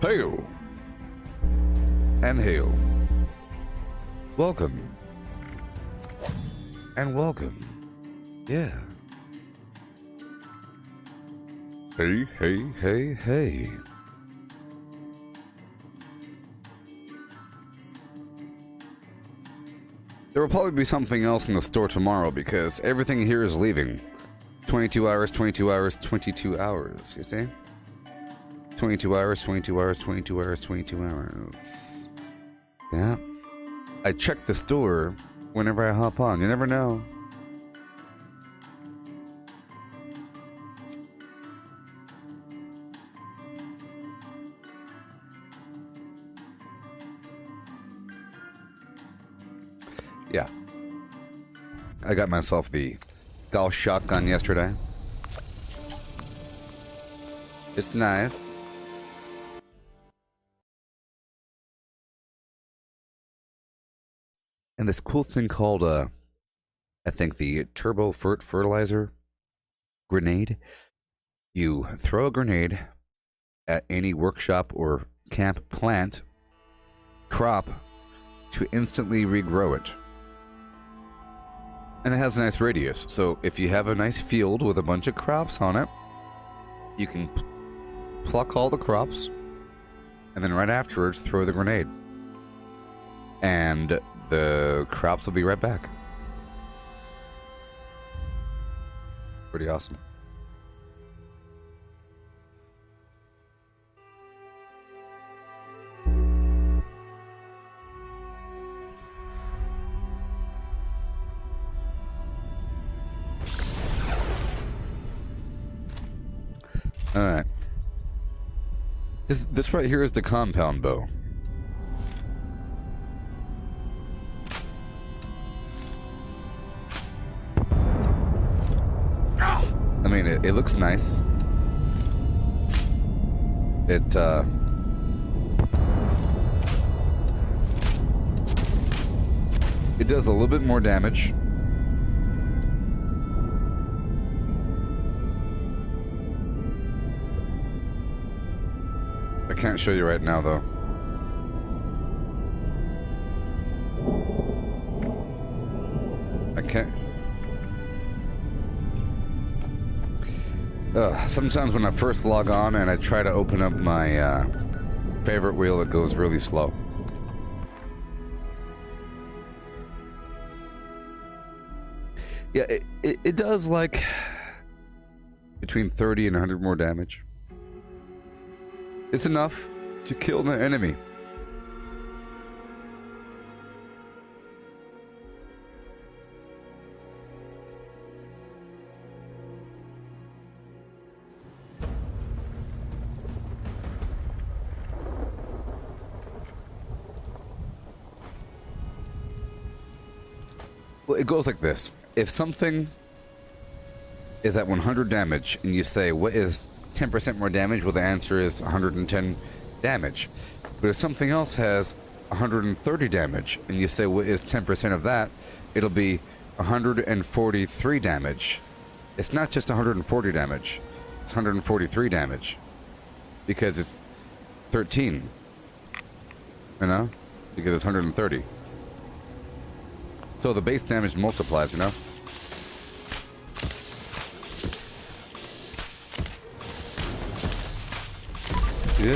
Hail and hail. Welcome and welcome. Yeah. Hey, hey, hey, hey. There will probably be something else in the store tomorrow because everything here is leaving. 22 hours, 22 hours, 22 hours, you see? 22 hours, 22 hours, 22 hours, 22 hours. Yeah. I check the store whenever I hop on. You never know. Yeah. I got myself the golf shotgun yesterday. It's nice. And this cool thing called, I think the turbo fertilizer grenade. You throw a grenade at any workshop or camp plant crop to instantly regrow it. And it has a nice radius. So if you have a nice field with a bunch of crops on it, you can pluck all the crops and then right afterwards throw the grenade. And the crops will be right back. Pretty awesome. All right. This right here is the compound bow. I mean, it looks nice. It does a little bit more damage. I can't show you right now, though. I can't. Sometimes when I first log on and I try to open up my favorite wheel, it goes really slow. Yeah, it does like between 30 and 100 more damage. It's enough to kill the enemy. Well, it goes like this. If something is at 100 damage and you say, what is 10% more damage? Well, the answer is 110 damage. But if something else has 130 damage and you say, what is 10% of that? It'll be 143 damage. It's not just 140 damage. It's 143 damage. Because it's 13. You know? Because it's 130. So the base damage multiplies, you know? Yeah.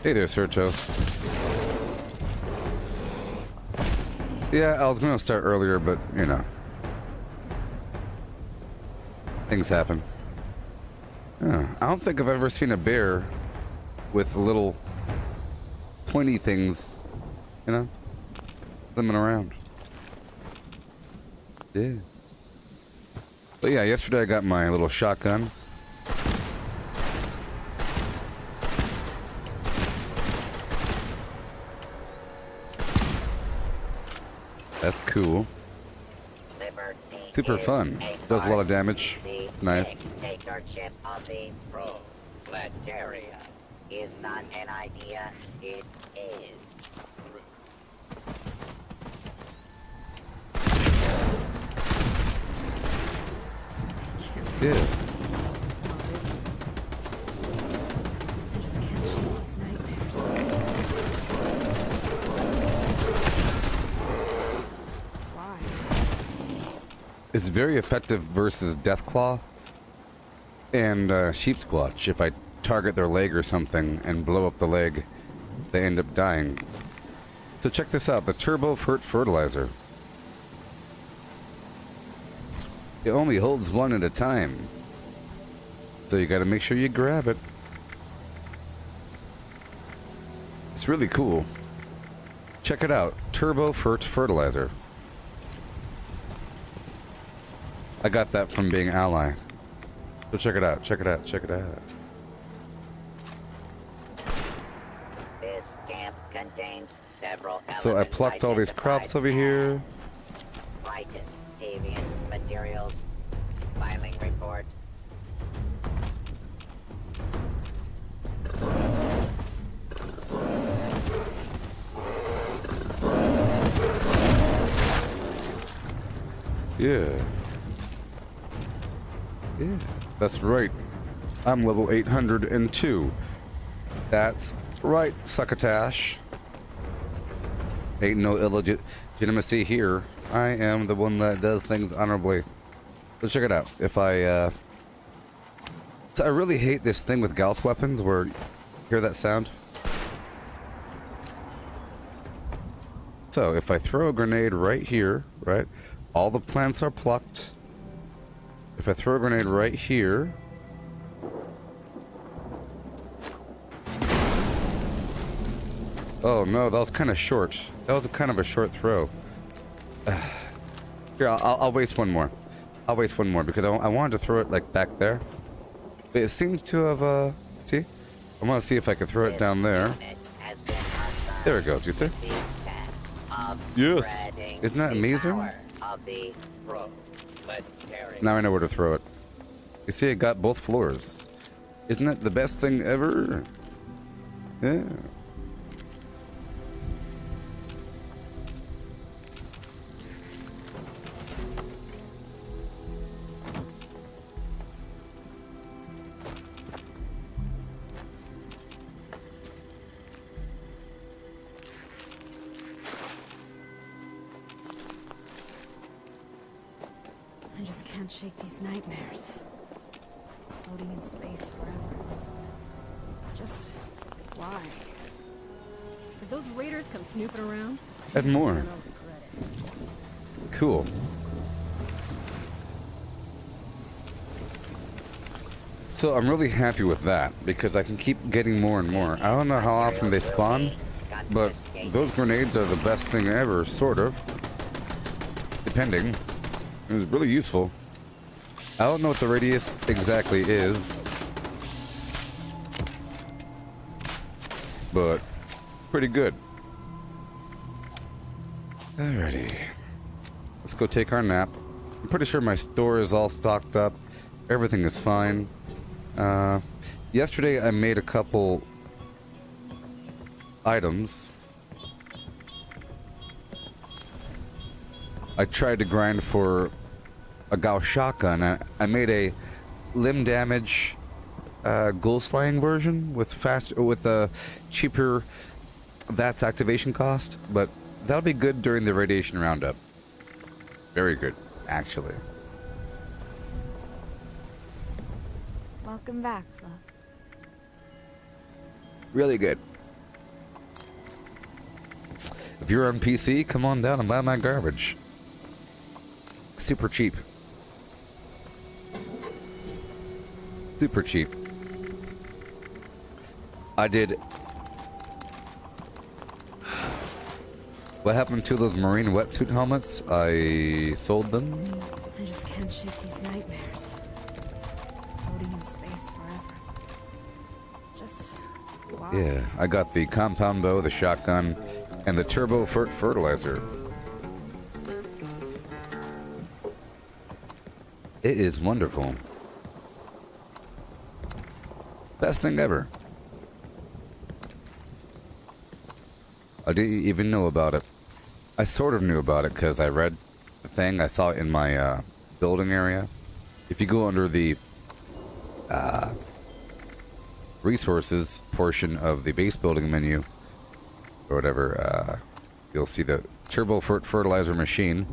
Hey there, Sertos. Yeah, I was going to start earlier, but, you know. Things happen. Yeah, I don't think I've ever seen a bear with little pointy things, you know, swimming around. Yeah. But yeah, yesterday I got my little shotgun. That's cool. Super fun. Does a lot of damage. Nice. Dictatorship of the proletariat is not an idea, it is. Yeah. I just can't shake these nightmares. Why? It's very effective versus Deathclaw and Sheep's Clutch. If I target their leg or something and blow up the leg, they end up dying. So check this out, the Turbo Fertilizer. It only holds one at a time. So you gotta make sure you grab it. It's really cool. Check it out, Turbo Fertilizer. I got that from being ally. So check it out, check it out, check it out. This camp contains several So I plucked all these crops over here. Brightest avian materials. Filing report. Yeah. Yeah, that's right. I'm level 802. That's right, succotash. Ain't no illegitimacy here. I am the one that does things honorably. So check it out. If I, So I really hate this thing with Gauss weapons where... Hear that sound? So, if I throw a grenade right here, right? All the plants are plucked. If I throw a grenade right here... Oh no, that was kind of short. That was kind of a short throw. Here, I'll waste one more. I'll waste one more because I wanted to throw it like back there. But it seems to have, see? I want to see if I can throw it down there. There it goes, you see? Yes! Isn't that amazing? Now I know where to throw it. You see, it got both floors. Isn't that the best thing ever? Yeah. I just can't shake these nightmares. Floating in space forever. Just why? Did those raiders come snooping around? And more. I don't know the credits. Cool. So I'm really happy with that because I can keep getting more and more. I don't know how often they spawn, but those grenades are the best thing ever, sort of. Depending. It was really useful. I don't know what the radius exactly is, but pretty good. Alrighty. Let's go take our nap. I'm pretty sure my store is all stocked up. Everything is fine. Yesterday I made a couple items. I tried to grind for a Gauss shotgun. I made a limb damage ghoul slaying version with a cheaper VATS activation cost, but that'll be good during the radiation roundup. Very good, actually. Welcome back, Flo. Really good. If you're on PC, come on down and buy my garbage. Super cheap. Super cheap. I did... What happened to those marine wetsuit helmets? I sold them. I just can't shake these nightmares. Floating in space forever. Just why? Yeah, I got the compound bow, the shotgun, and the turbo fertilizer. It is wonderful. Best thing ever. I didn't even know about it. I sort of knew about it because I read the thing. I saw it in my building area. if you go under the resources portion of the base building menu or whatever, you'll see the turbo fertilizer machine.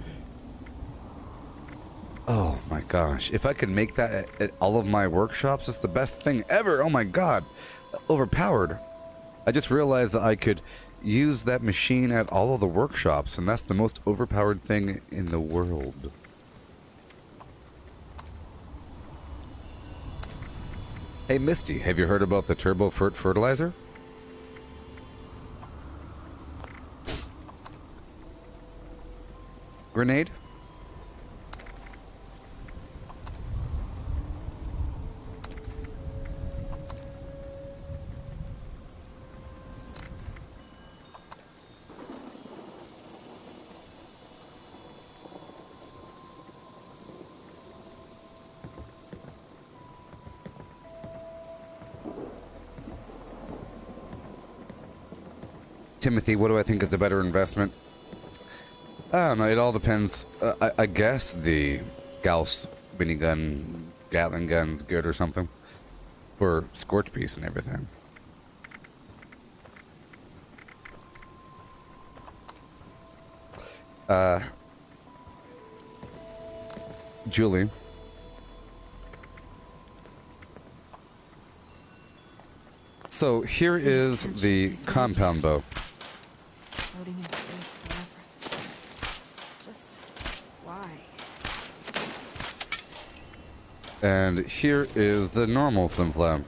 Oh my gosh, if I could make that at all of my workshops, it's the best thing ever. Oh my god, overpowered. I just realized that I could use that machine at all of the workshops, and that's the most overpowered thing in the world. Hey Misty, have you heard about the turbo fertilizer? Grenade? Timothy, what do I think is the better investment? I don't know, it all depends. I guess the Gauss minigun, Gatling gun's good or something. For Scorch Piece and everything. Julie. So here is the compound bow. Floating in space forever. Just why? And here is the normal flim flam.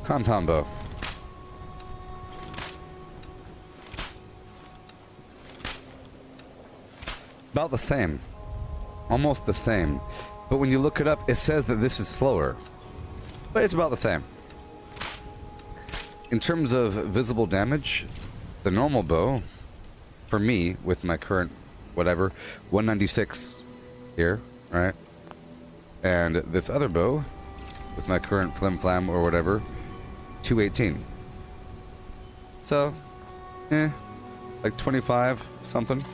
Compound bow. About the same. Almost the same. But when you look it up, it says that this is slower. But it's about the same. In terms of visible damage, the normal bow, for me, with my current, whatever, 196 here, right? And this other bow, with my current flim flam or whatever, 218. So, like 25 something.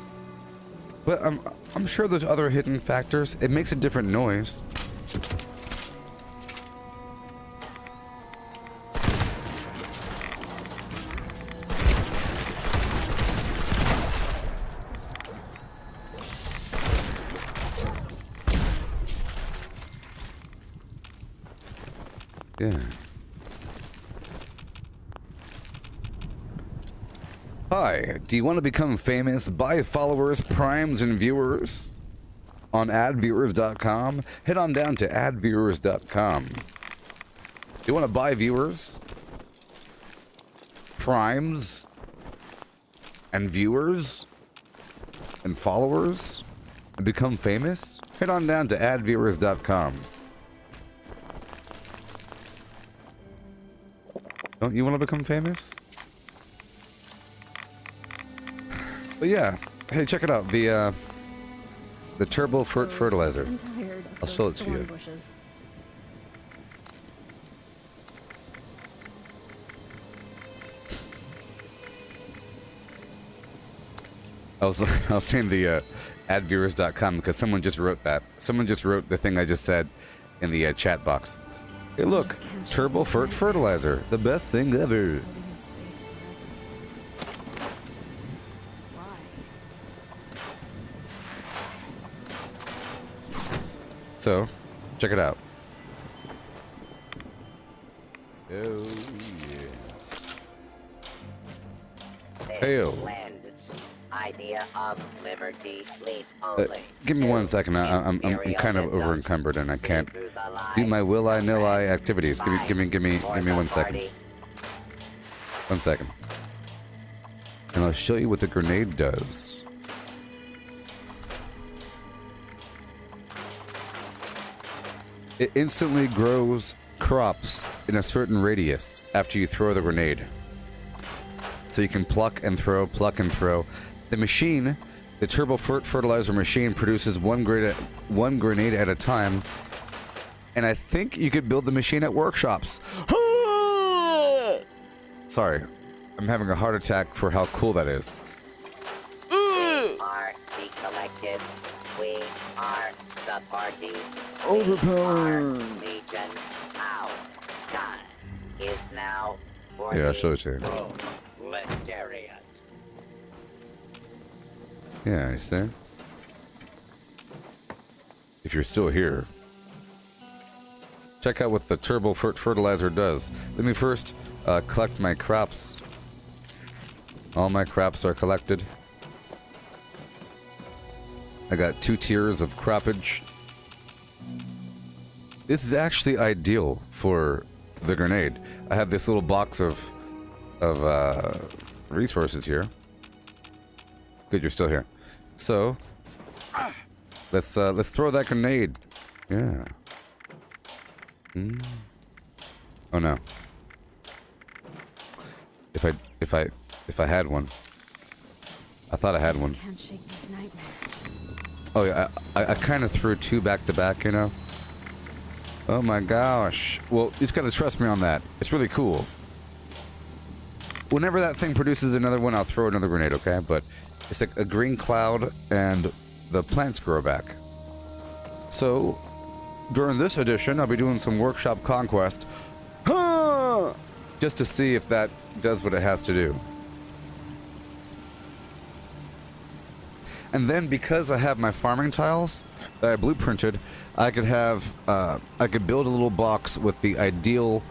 But I'm sure there's other hidden factors. It makes a different noise. Yeah. Hi, do you want to become famous? Buy followers, primes, and viewers on adviewers.com? Head on down to adviewers.com. Do you want to buy viewers, primes, and viewers, and followers, and become famous? Head on down to adviewers.com. Don't you want to become famous? But yeah, hey, check it out. The turbo fertilizer. I'll show it to you. I was saying the adviewers.com because someone just wrote that. Someone just wrote the thing I just said in the chat box. Hey, look, turbo fertilizer, the best thing ever. So, check it out. Oh, yes. Hail. Idea of liberty leads only give me 1 second. I'm kind of over encumbered and I can't do my will I nil I activities. Give me 1 second. 1 second. And I'll show you what the grenade does. It instantly grows crops in a certain radius after you throw the grenade. So you can pluck and throw, pluck and throw. The machine, the turbo fertilizer machine, produces one grenade at a time. And I think you could build the machine at workshops. Sorry, I'm having a heart attack for how cool that is. We are the collective. We are the party. Overpowered. We are Legion. Our time is now for Yeah, I'll the show it to you. proletariat. Yeah, I see. If you're still here, check out what the turbo fertilizer does. Let me first collect my crops. All my crops are collected. I got 2 tiers of croppage. This is actually ideal for the grenade. I have this little box of resources here. Good, you're still here. So let's throw that grenade. Yeah. Oh no. If I had one. I thought I had one. Can't shake these nightmares. Oh yeah, I kind of threw 2 back to back, you know. Oh my gosh. Well, you just gotta trust me on that. It's really cool. Whenever that thing produces another one, I'll throw another grenade, okay? But it's like a green cloud and the plants grow back. So, during this edition, I'll be doing some workshop conquest. Just to see if that does what it has to do. And then because I have my farming tiles that I blueprinted, I could have I could build a little box with the ideal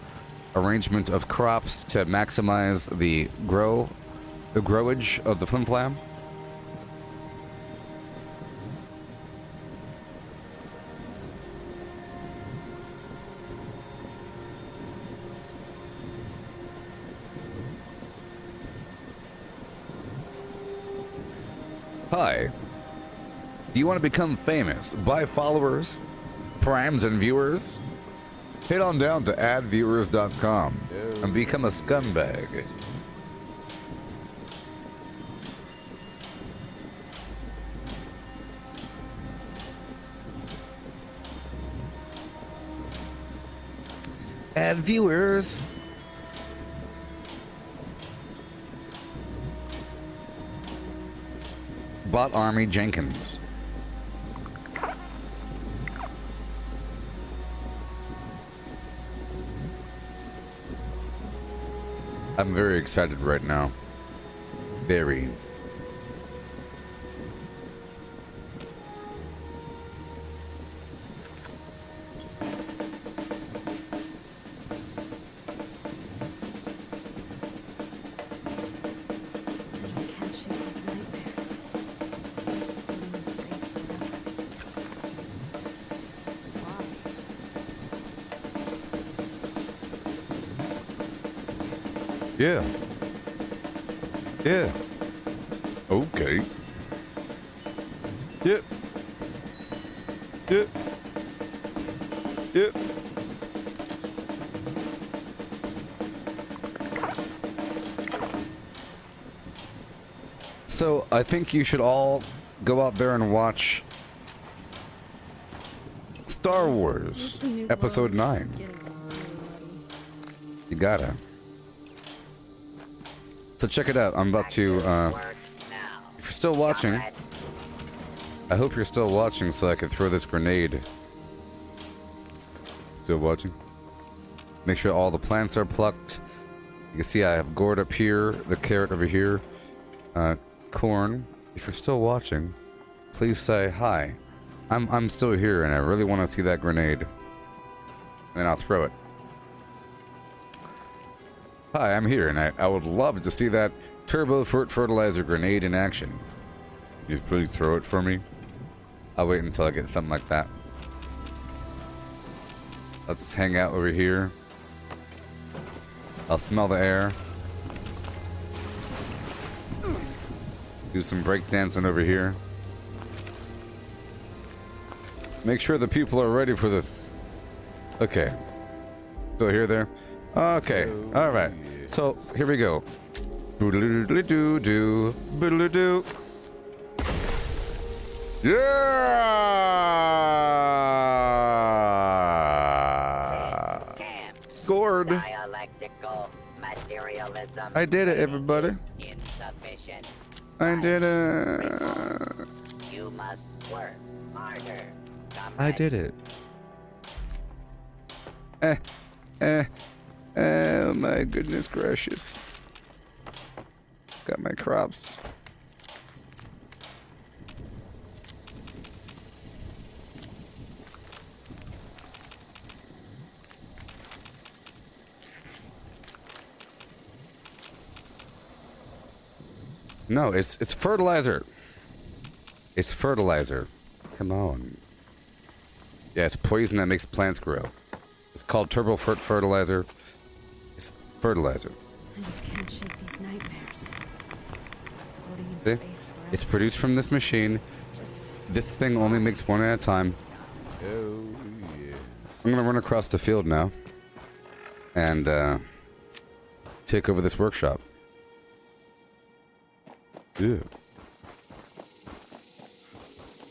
arrangement of crops to maximize the growage of the flimflam. Hi. Do you want to become famous? Buy followers, primes, and viewers? Head on down to adviewers.com and become a scumbag. Add viewers. Bot Army Jenkins. I'm very excited right now. Very. Just can't shake these nightmares. Floating in space forever. Just why? Yeah. Yeah. Okay. Yep. Yep. Yep. So, I think you should all go out there and watch Star Wars Episode 9. You gotta. So check it out. I'm about to, if you're still watching, I hope you're still watching so I can throw this grenade. Still watching? Make sure all the plants are plucked. You can see I have gourd up here, the carrot over here, corn. If you're still watching, please say hi. I'm still here and I really want to see that grenade. And I'll throw it. Hi, I'm here, and I would love to see that turbo fertilizer grenade in action. You please throw it for me? I'll wait until I get something like that. I'll just hang out over here. I'll smell the air. Do some breakdancing over here. Make sure the people are ready for the... Okay. Still here there? Okay, alright. So, here we go. Boodle-doo-doo-doo. Boodle-doo. Yeah! Scored. Dialectical materialism. I did it, everybody. Insufficient. I did it. You must work harder. I did it. Oh my goodness gracious. Got my crops. No, it's fertilizer. It's fertilizer. Come on. Yeah, it's poison that makes plants grow. It's called turbo fertilizer. It's fertilizer. I just can't shake these nightmares. Floating in See? space forever. It's produced from this machine. Just This thing only makes one at a time. Oh, yes. I'm gonna run across the field now. And, take over this workshop. Ew.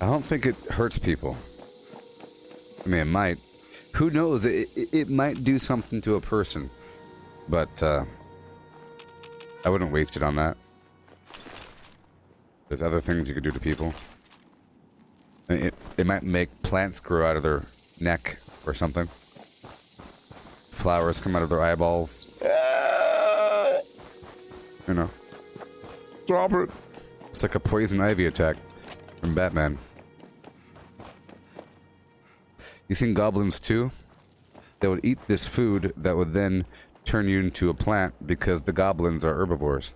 I don't think it hurts people. I mean, it might. Who knows? It might do something to a person. But, I wouldn't waste it on that. There's other things you could do to people. I mean, it might make plants grow out of their neck or something. Flowers come out of their eyeballs. You know. Stop it. It's like a poison ivy attack from Batman. You seen goblins too? They would eat this food that would then turn you into a plant because the goblins are herbivores.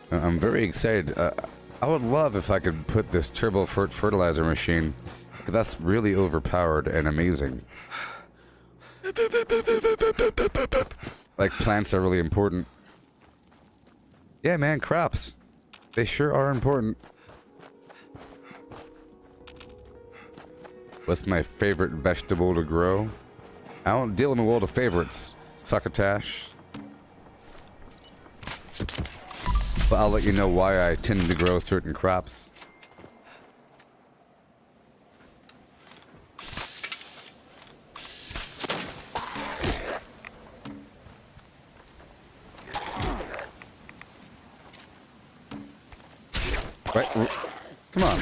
I'm very excited. I would love if I could put this turbo fertilizer machine, because that's really overpowered and amazing. Like, plants are really important. Yeah, man, crops. They sure are important. What's my favorite vegetable to grow? I don't deal in the world of favorites, succotash. But I'll let you know why I tend to grow certain crops. Right, come on.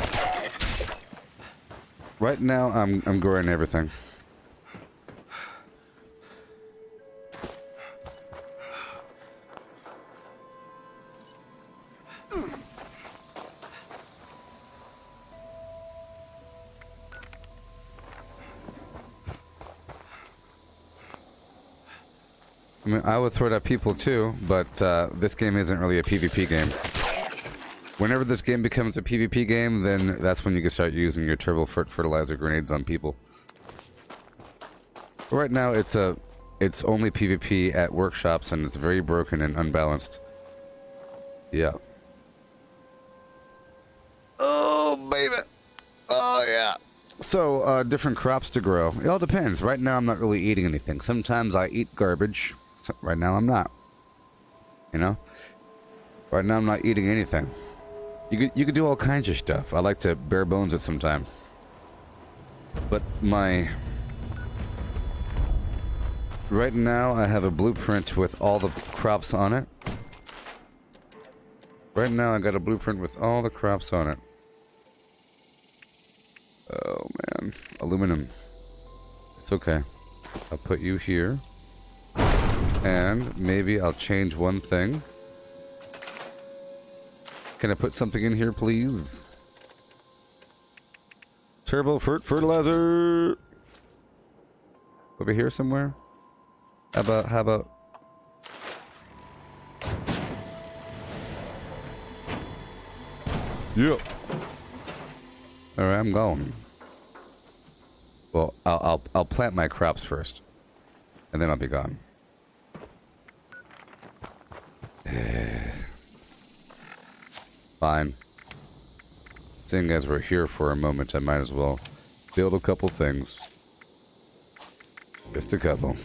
Right now, I'm growing everything. I mean, I would throw it at people too, but this game isn't really a PvP game. Whenever this game becomes a PvP game, then that's when you can start using your turbo fertilizer grenades on people. But right now, it's only PvP at workshops, and it's very broken and unbalanced. Yeah. Oh, baby! Oh, yeah. So, different crops to grow. It all depends. Right now, I'm not really eating anything. Sometimes I eat garbage. Right now, I'm not. You know? Right now, I'm not eating anything. You could do all kinds of stuff. I like to bare bones it sometime. But right now, I have a blueprint with all the crops on it. Right now, I got a blueprint with all the crops on it. Oh, man. Aluminum. It's okay. I'll put you here. And maybe I'll change one thing. Can I put something in here, please? Turbo fertilizer! Over here somewhere? How about... Yep. Alright, I'm going. Well, I'll plant my crops first. And then I'll be gone. Fine. Seeing as we're here for a moment, I might as well build a couple things. Just a couple.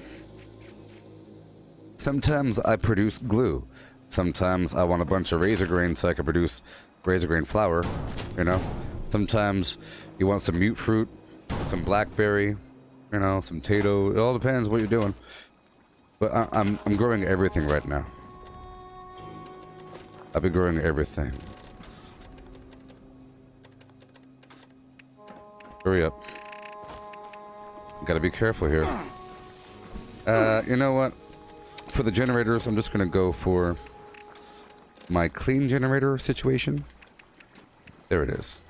Sometimes I produce glue. Sometimes I want a bunch of razor grain so I can produce razor grain flour, you know? Sometimes you want some mute fruit, some blackberry, you know, some tato. It all depends what you're doing. But I'm growing everything right now. I've been growing everything. Hurry up. Gotta be careful here. You know what? For the generators, I'm just gonna go for my clean generator situation. There it is.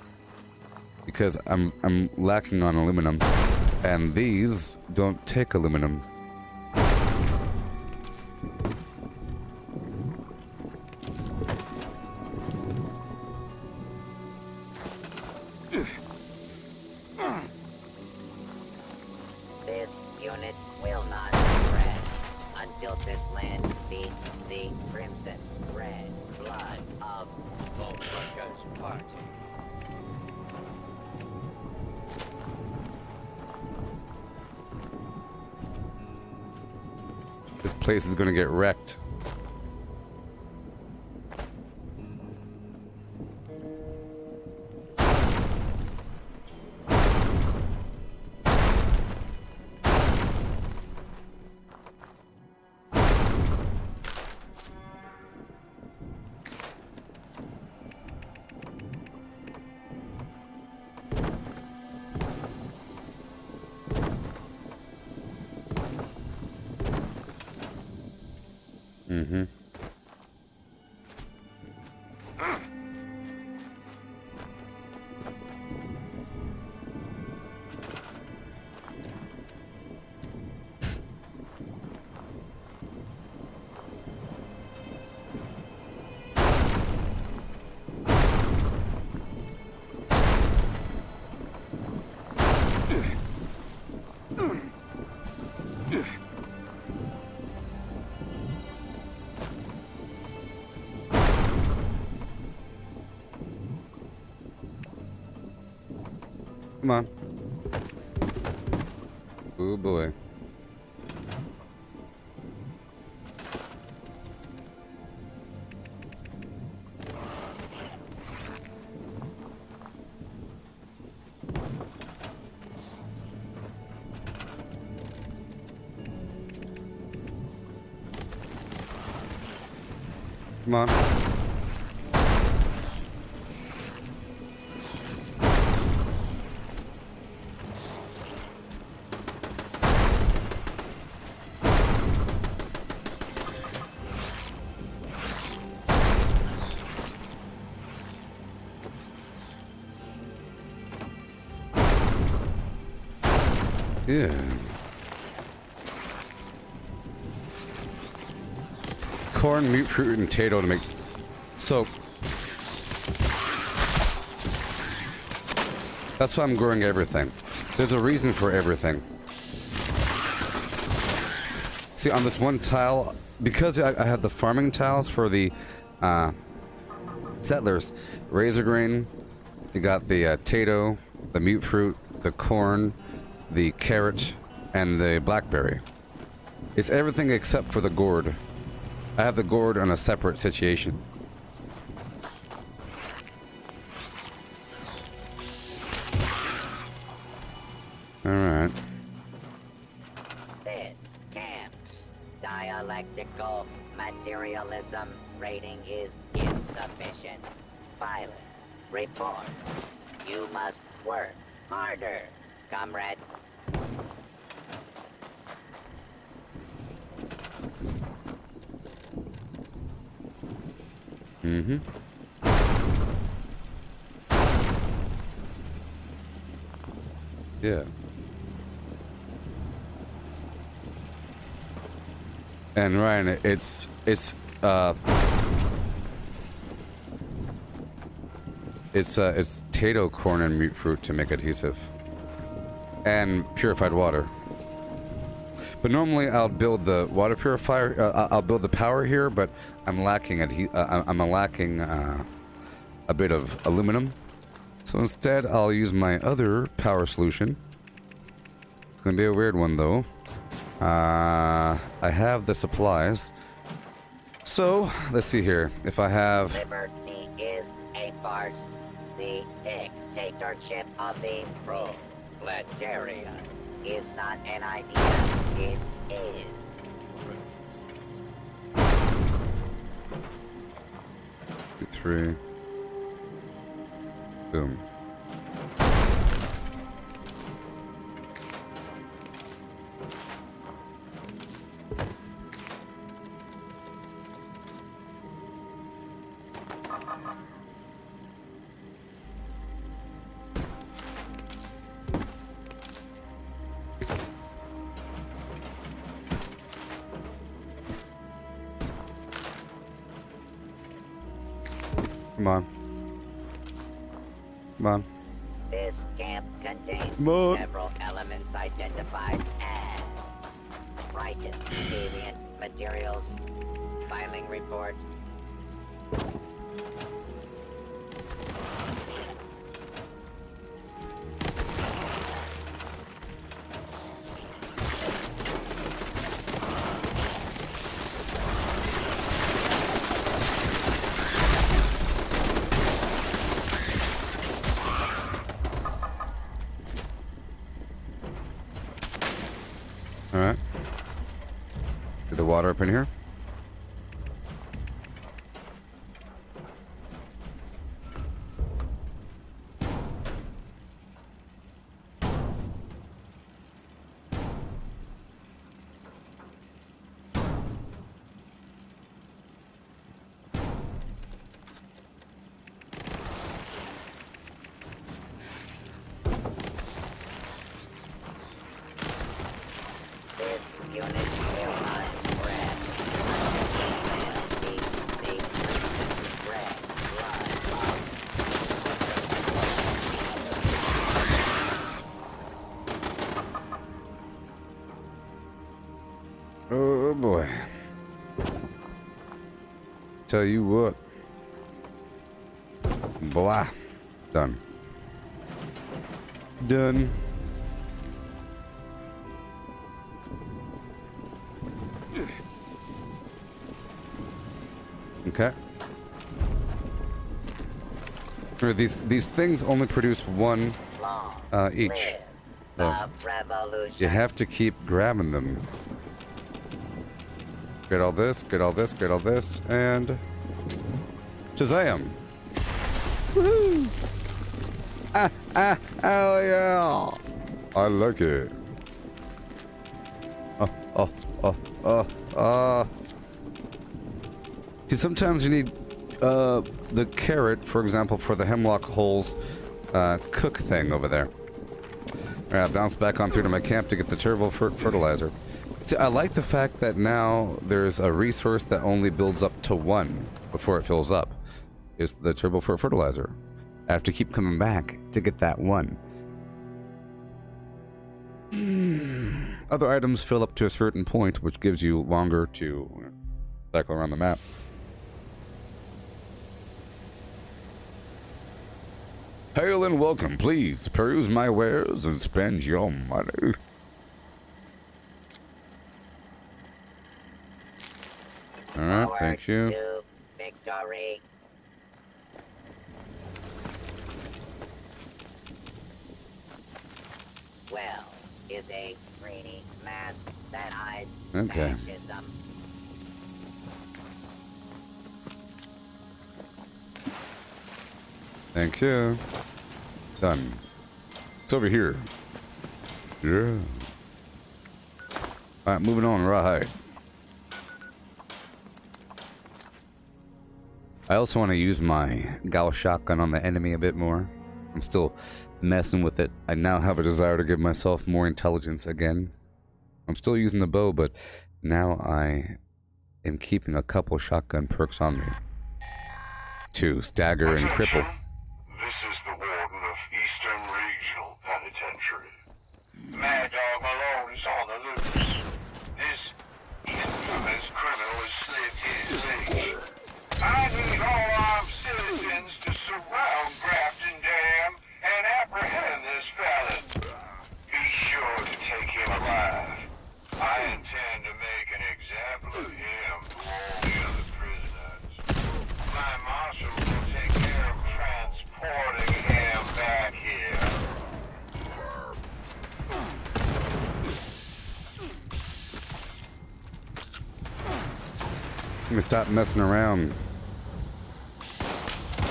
Because I'm lacking on aluminum, and these don't take aluminum. This unit will not spread until this land feeds the crimson red blood of the Workers' Party. This place is gonna get wrecked. Mm-hmm. Come on. Oh boy. Come on. Yeah. Corn, mute fruit, and potato to make. So that's why I'm growing everything. There's a reason for everything. See, on this one tile, because I have the farming tiles for the settlers, razor grain, you got the potato, the mute fruit, the corn, the carrot, and the blackberry. It's everything except for the gourd. I have the gourd on a separate situation. Alright. This camps. Dialectical materialism rating is insufficient. Pilot, report. You must work harder, comrade. Mm-hmm. Yeah. And Ryan, it's potato, corn, and mute fruit to make adhesive, and purified water. But normally I'll build the water purifier. I'll build the power here, but I'm lacking a bit of aluminum. So instead, I'll use my other power solution. It's gonna be a weird one though. I have the supplies. So, let's see here. If I have... Liberty is a farce. The dictatorship of the proletariat is not an idea. It is. 2, 3. Boom. Come on. Come on. This camp contains Come on. several elements identified as righteous, deviant materials, filing report. Alright. Get the water up in here. This unit will not spread. The red blood Oh boy. Tell you what. Blah. Done. Done. Okay. These things only produce one each. live So of revolution. you have to keep grabbing them. Get all this, get all this, get all this, and Shazam! Woohoo! Hell yeah! I like it. See, sometimes you need the carrot, for example, for the hemlock holes cook thing over there. Alright, bounce back on through to my camp to get the turbo fertilizer. See, I like the fact that now there's a resource that only builds up to 1 before it fills up. Is the turbo fertilizer. I have to keep coming back to get that 1. Other items fill up to a certain point, which gives you longer to cycle around the map. Hail and welcome, please. Peruse my wares and spend your money. Alright, thank you. To victory. Well, is a greedy mask that hides Okay. fascism. Thank you. Done. It's over here. Yeah. Alright, moving on, right. I also want to use my Gauss shotgun on the enemy a bit more. I'm still messing with it. I now have a desire to give myself more intelligence again. I'm still using the bow, but now I am keeping a couple shotgun perks on me. To stagger and cripple. This is the warden of Eastern Regional Penitentiary. Mad Dog Malone is on the loose. This infamous criminal has slipped his leash. I need all armed citizens to surround Grafton Dam and apprehend this felon. Be sure to take him alive. I me stop messing around.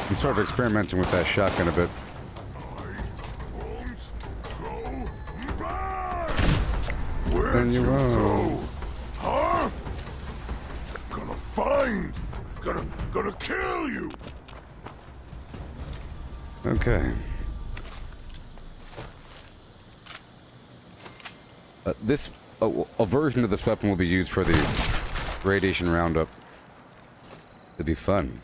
I'm sort of experimenting with that shotgun a bit. Where'd you you go? go? Huh? Gonna find. Gonna kill you. Okay. A version of this weapon will be used for the radiation roundup. It'll be fun.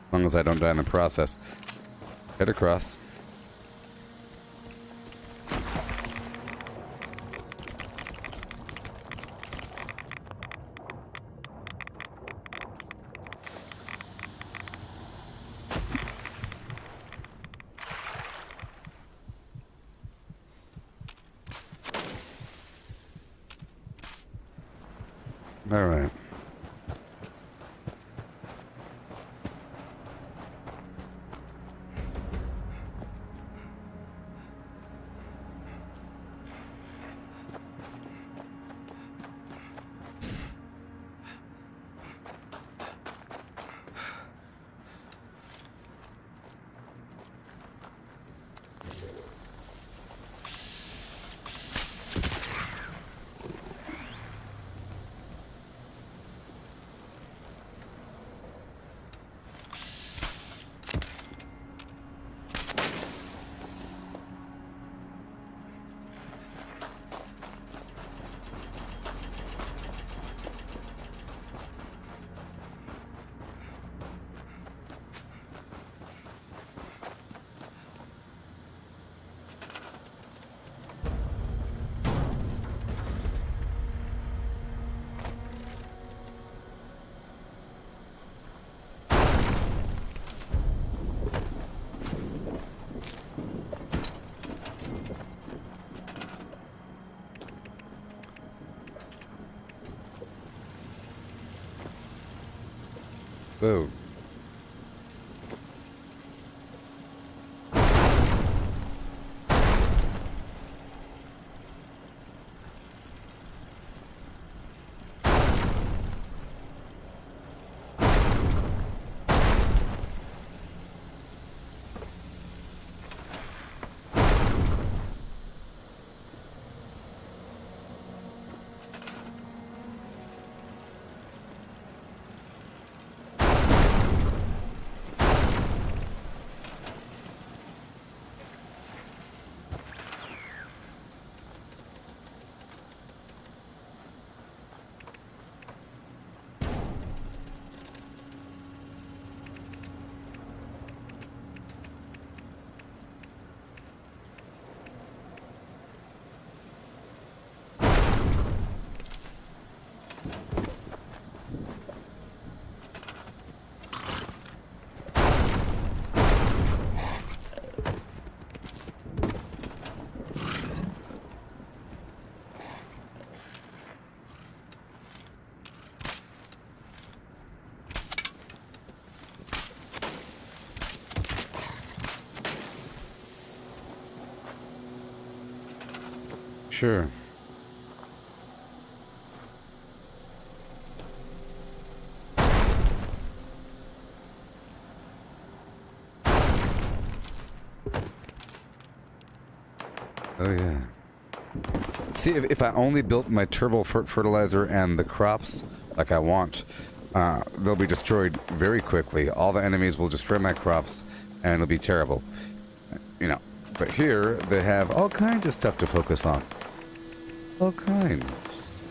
As long as I don't die in the process. Head across. All right. Whoa. Sure. Oh yeah. See, if I only built my turbo fertilizer and the crops like I want, they'll be destroyed very quickly. All the enemies will destroy my crops, and it'll be terrible. You know. But here, they have all kinds of stuff to focus on. All kinds.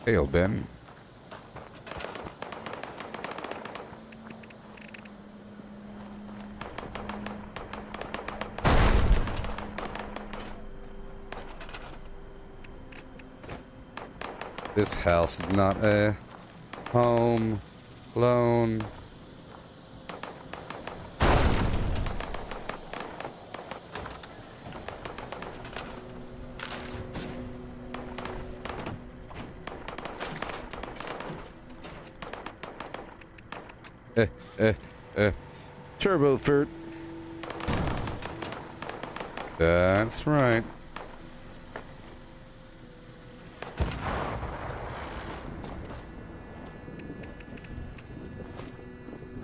Hail, Ben. This house is not a home alone. Turbo Furt. That's right.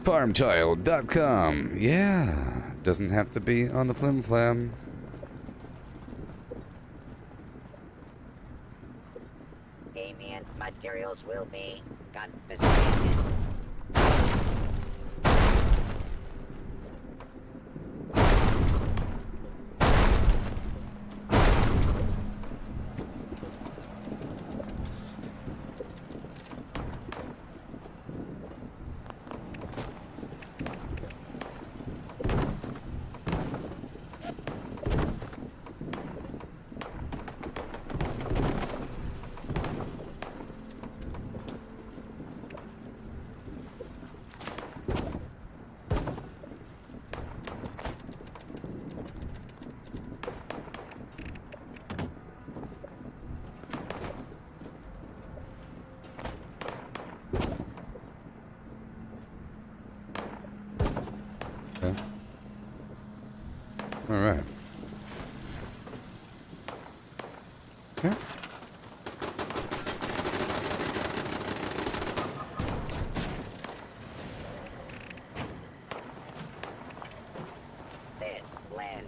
Farmtile.com. Yeah. Doesn't have to be on the flim flam. Damien materials will be confiscated. Alright. Okay. This lens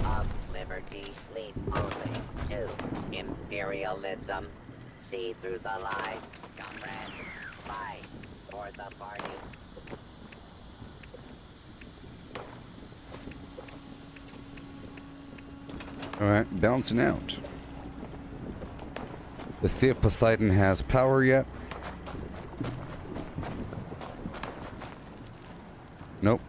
of liberty leads only to imperialism. See through the lies, comrades. Fight for the party. Alright, balancing out. Let's see if Poseidon has power yet. Nope.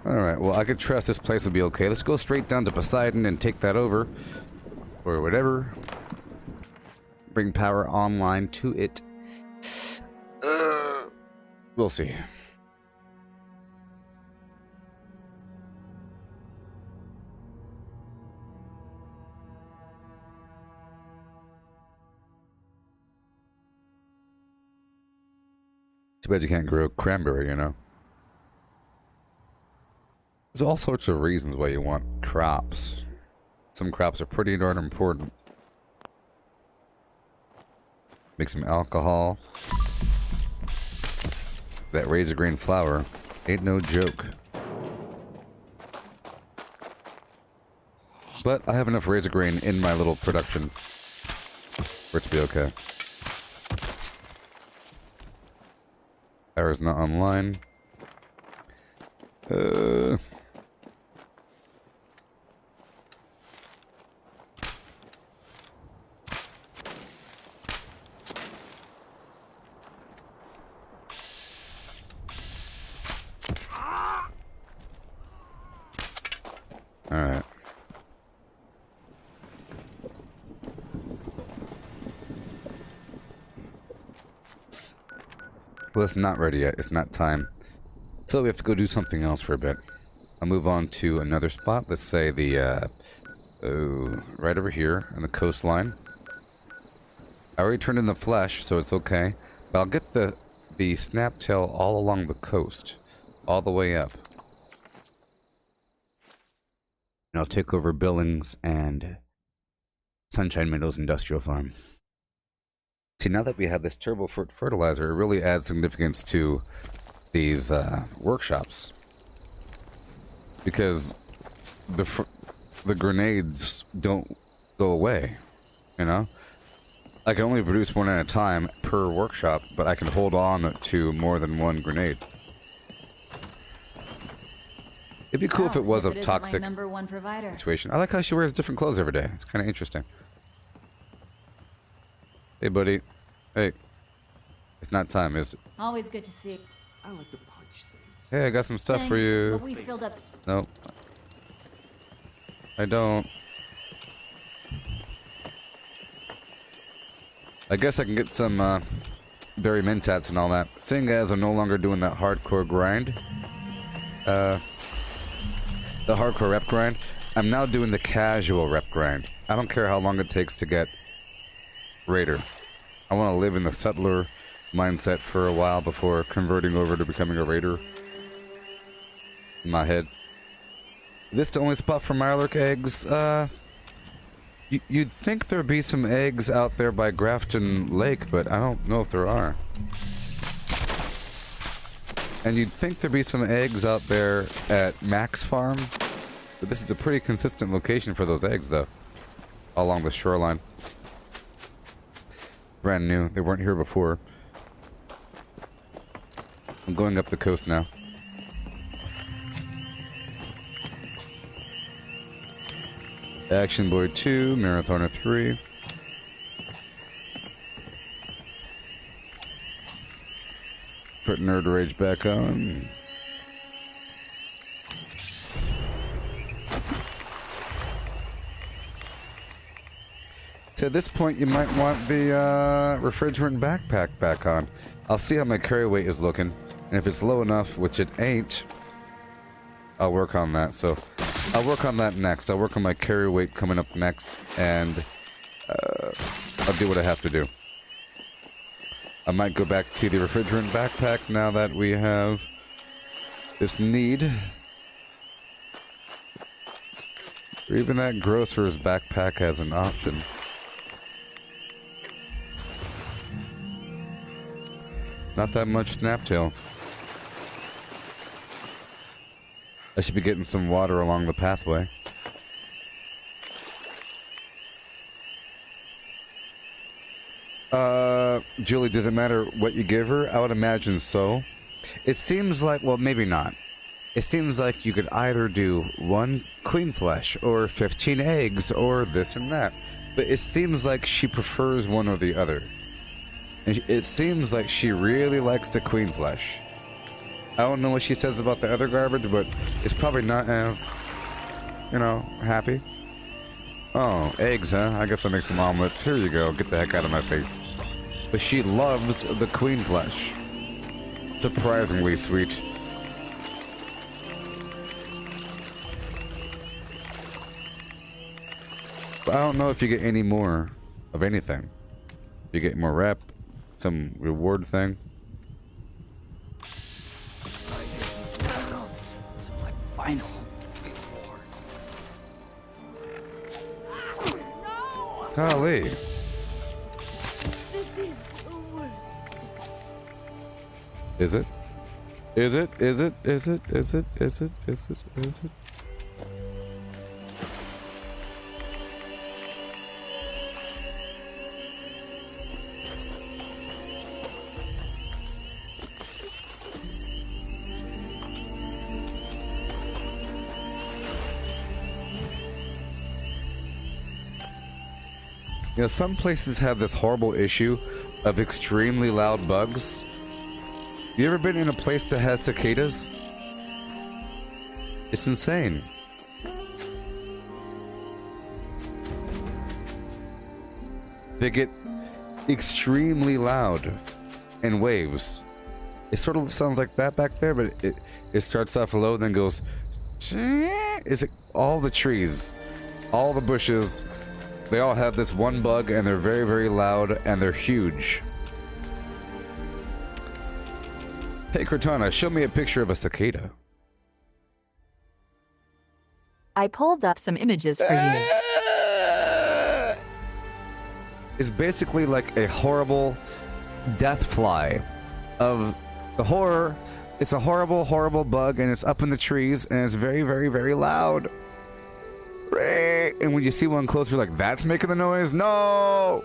Alright, well, I could trust this place will be okay. Let's go straight down to Poseidon and take that over. Or whatever. Bring power online to it. We'll see. Too bad you can't grow cranberry, you know. There's all sorts of reasons why you want crops. Some crops are pretty darn important. Make some alcohol. That razor green flour ain't no joke. But I have enough razor grain in my little production for it to be okay. Power's not online. Alright. Well, it's not ready yet. It's not time. So we have to go do something else for a bit. I'll move on to another spot. Let's say the, right over here on the coastline. I already turned in the flesh, so it's okay. But I'll get the snaptail all along the coast. All the way up. And I'll take over Billings and Sunshine Meadows Industrial Farm. See, now that we have this turbo fertilizer, it really adds significance to these workshops. Because the grenades don't go away, you know? I can only produce one at a time per workshop, but I can hold on to more than one grenade. It'd be cool if it was a toxic situation. I like how she wears different clothes every day. It's kind of interesting. Hey, buddy. Hey. It's not time, is it? Always good to see. I like to punch things. Hey, I got some stuff for you. But we filled up. Nope. I don't. I guess I can get some berry mentats and all that. Seeing as I'm no longer doing that hardcore grind. The hardcore rep grind. I'm now doing the casual rep grind. I don't care how long it takes to get Raider. I want to live in the settler mindset for a while before converting over to becoming a raider. In my head. This the only spot for Mirelurk eggs? You'd think there'd be some eggs out there by Grafton Lake, but I don't know if there are. And you'd think there'd be some eggs out there at Max Farm, but this is a pretty consistent location for those eggs, though. Along the shoreline. Brand new. They weren't here before. I'm going up the coast now. Action Boy 2, Marathoner 3. Put Nerd Rage back on. So at this point, you might want the refrigerant backpack back on. I'll see how my carry weight is looking. And if it's low enough, which it ain't, I'll work on that. So I'll work on that next. I'll work on my carry weight coming up next. And I'll do what I have to do. I might go back to the refrigerant backpack now that we have this need. Or even that grocer's backpack has an option. Not that much snaptail. I should be getting some water along the pathway. Julie, does it matter what you give her? I would imagine so. It seems like, well, maybe not. It seems like you could either do 1 queen flesh, or 15 eggs, or this and that. But it seems like she prefers one or the other. And it seems like she really likes the queen flesh. I don't know what she says about the other garbage, but it's probably not as, you know, happy. Oh, eggs, huh? I guess I'll make some omelets. Here you go. Get the heck out of my face. But she loves the queen flesh. Surprisingly sweet. But I don't know if you get any more of anything. You get more rep, some reward thing. To my final reward. Golly. This is worth Is it? Is it? Is it? Is it? Is it? Is it? Is it? Is it? You know, some places have this horrible issue of extremely loud bugs. You ever been in a place that has cicadas? It's insane. They get extremely loud in waves. It sort of sounds like that back there, but it starts off low and then goes... Is it all the trees, all the bushes... They all have this one bug, and they're very, very loud, and they're huge. Hey, Cortana, show me a picture of a cicada. I pulled up some images for you. It's basically like a horrible death fly of the horror. It's a horrible, horrible bug, and it's up in the trees, and it's very, very, very loud. And when you see one closer, like, that's making the noise? No!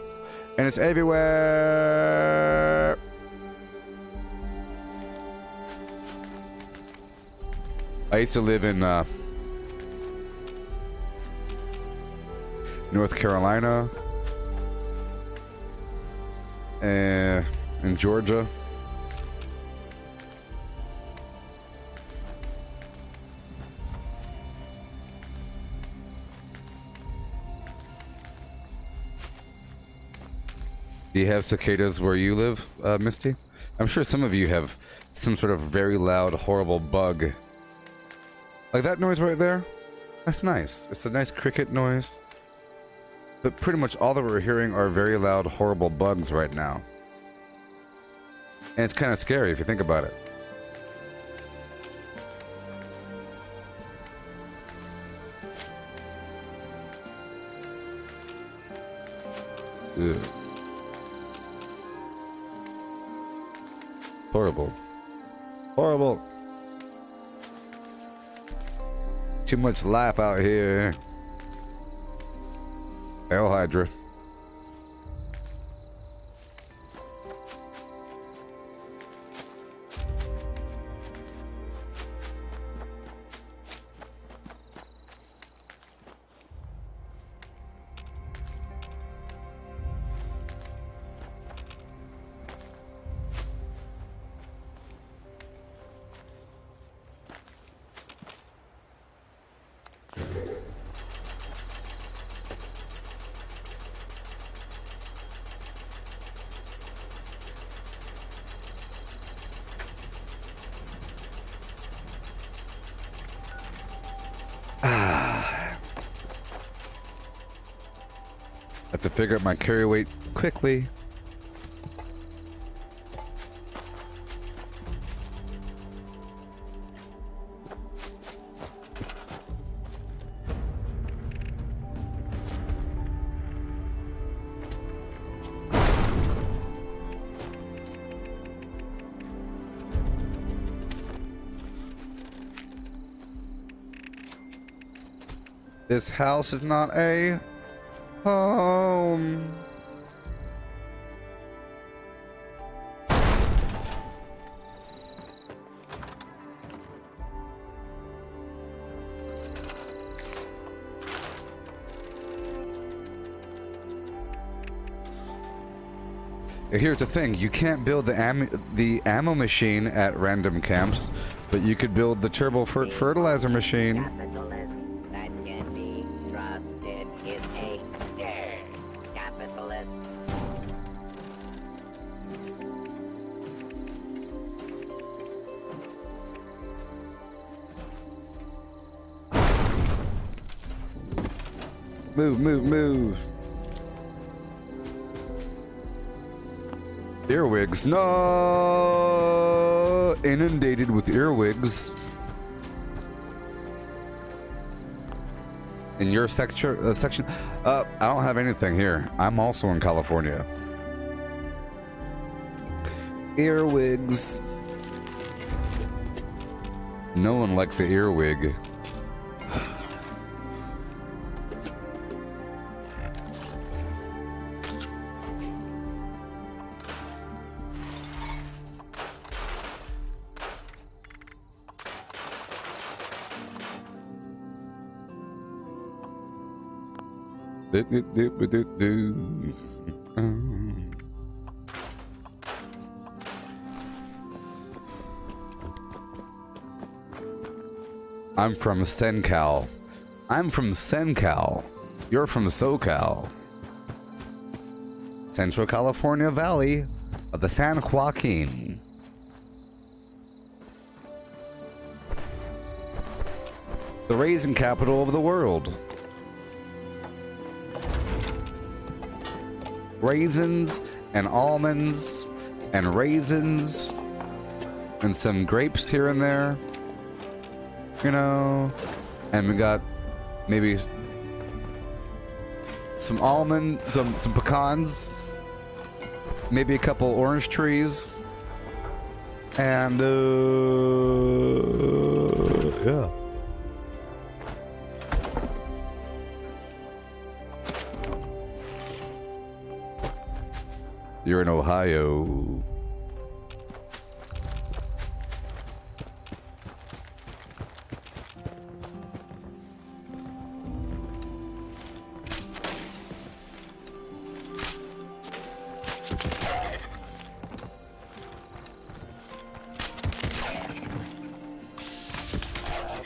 And it's everywhere. I used to live in North Carolina, in Georgia. Do you have cicadas where you live, Misty? I'm sure some of you have some sort of very loud, horrible bug. Like that noise right there? That's nice. It's a nice cricket noise. But pretty much all that we're hearing are very loud, horrible bugs right now. And it's kind of scary if you think about it. Ugh. Horrible. Horrible. Too much life out here. Hell Hydra. Have to figure out my carry weight quickly. This house is not a home. Here's the thing, you can't build the ammo machine at random camps, but you could build the turbo fertilizer machine. Capitalist that can be trusted is a dirt capitalist. Move, move, move. Earwigs. No! Inundated with earwigs. In your section? I don't have anything here. I'm also in California. Earwigs. No one likes an earwig. I'm from SenCal. I'm from SenCal. You're from SoCal. Central California Valley of the San Joaquin. The raisin capital of the world. Raisins and almonds and raisins and some grapes here and there, you know, and we got maybe some almond, some pecans, maybe a couple orange trees, and yeah. You're in Ohio.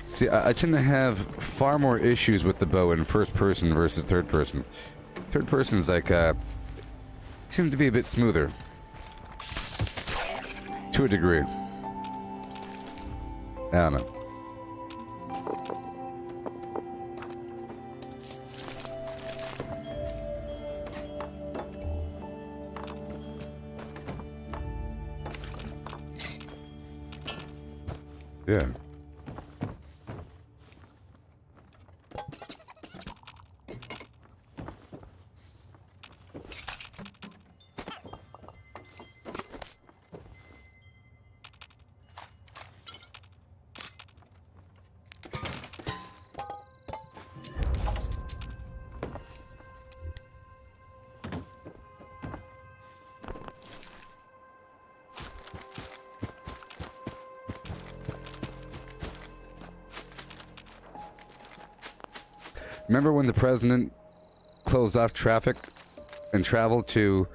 See, I tend to have far more issues with the bow in first person versus third person. Third person's like, seems to be a bit smoother. To a degree. I don't know. Yeah. Remember when the president closed off traffic and traveled to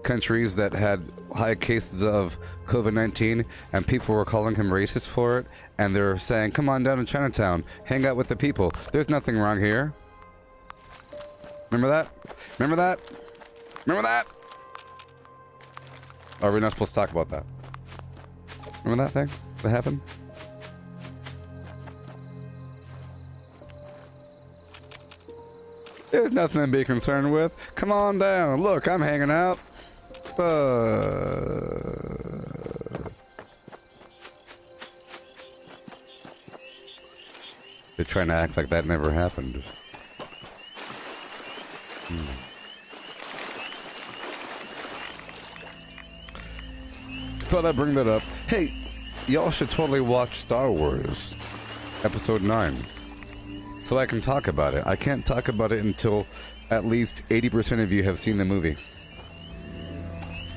countries that had high cases of COVID-19 and people were calling him racist for it? And they're saying, come on down to Chinatown, hang out with the people. There's nothing wrong here. Remember that? Remember that? Remember that? Or are we not supposed to talk about that? Remember that thing that happened? There's nothing to be concerned with. Come on down. Look, I'm hanging out. They're trying to act like that never happened. Thought I'd bring that up. Hey, y'all should totally watch Star Wars Episode 9. So I can talk about it. I can't talk about it until at least 80% of you have seen the movie.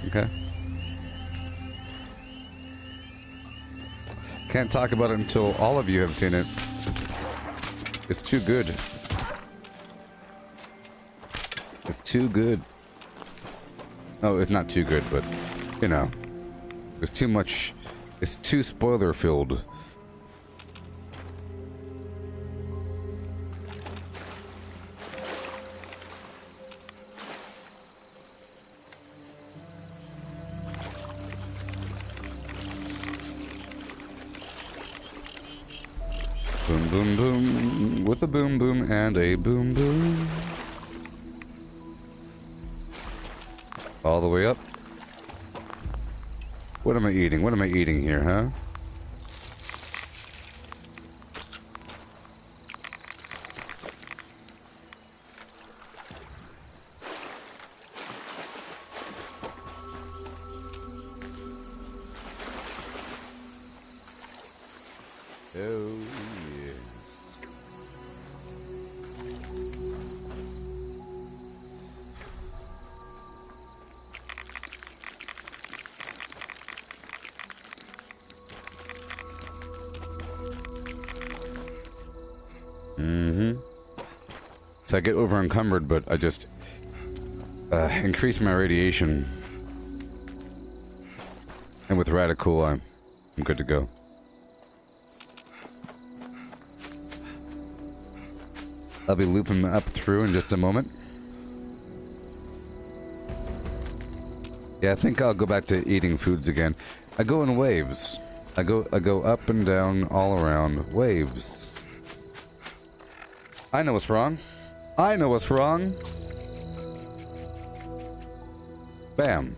Okay? Can't talk about it until all of you have seen it. It's too good. It's too good. Oh, it's not too good, but, you know. There's too much. It's too spoiler-filled. Boom, boom, boom, with a boom, boom, and a boom, boom. All the way up. What am I eating? What am I eating here, huh? Oh, yes. So I get over encumbered, but I just increase my radiation. And with Radical, I'm good to go. I'll be looping up through in just a moment. Yeah, I think I'll go back to eating foods again. I go in waves. I go up and down all around. Waves. I know what's wrong. I know what's wrong. Bam.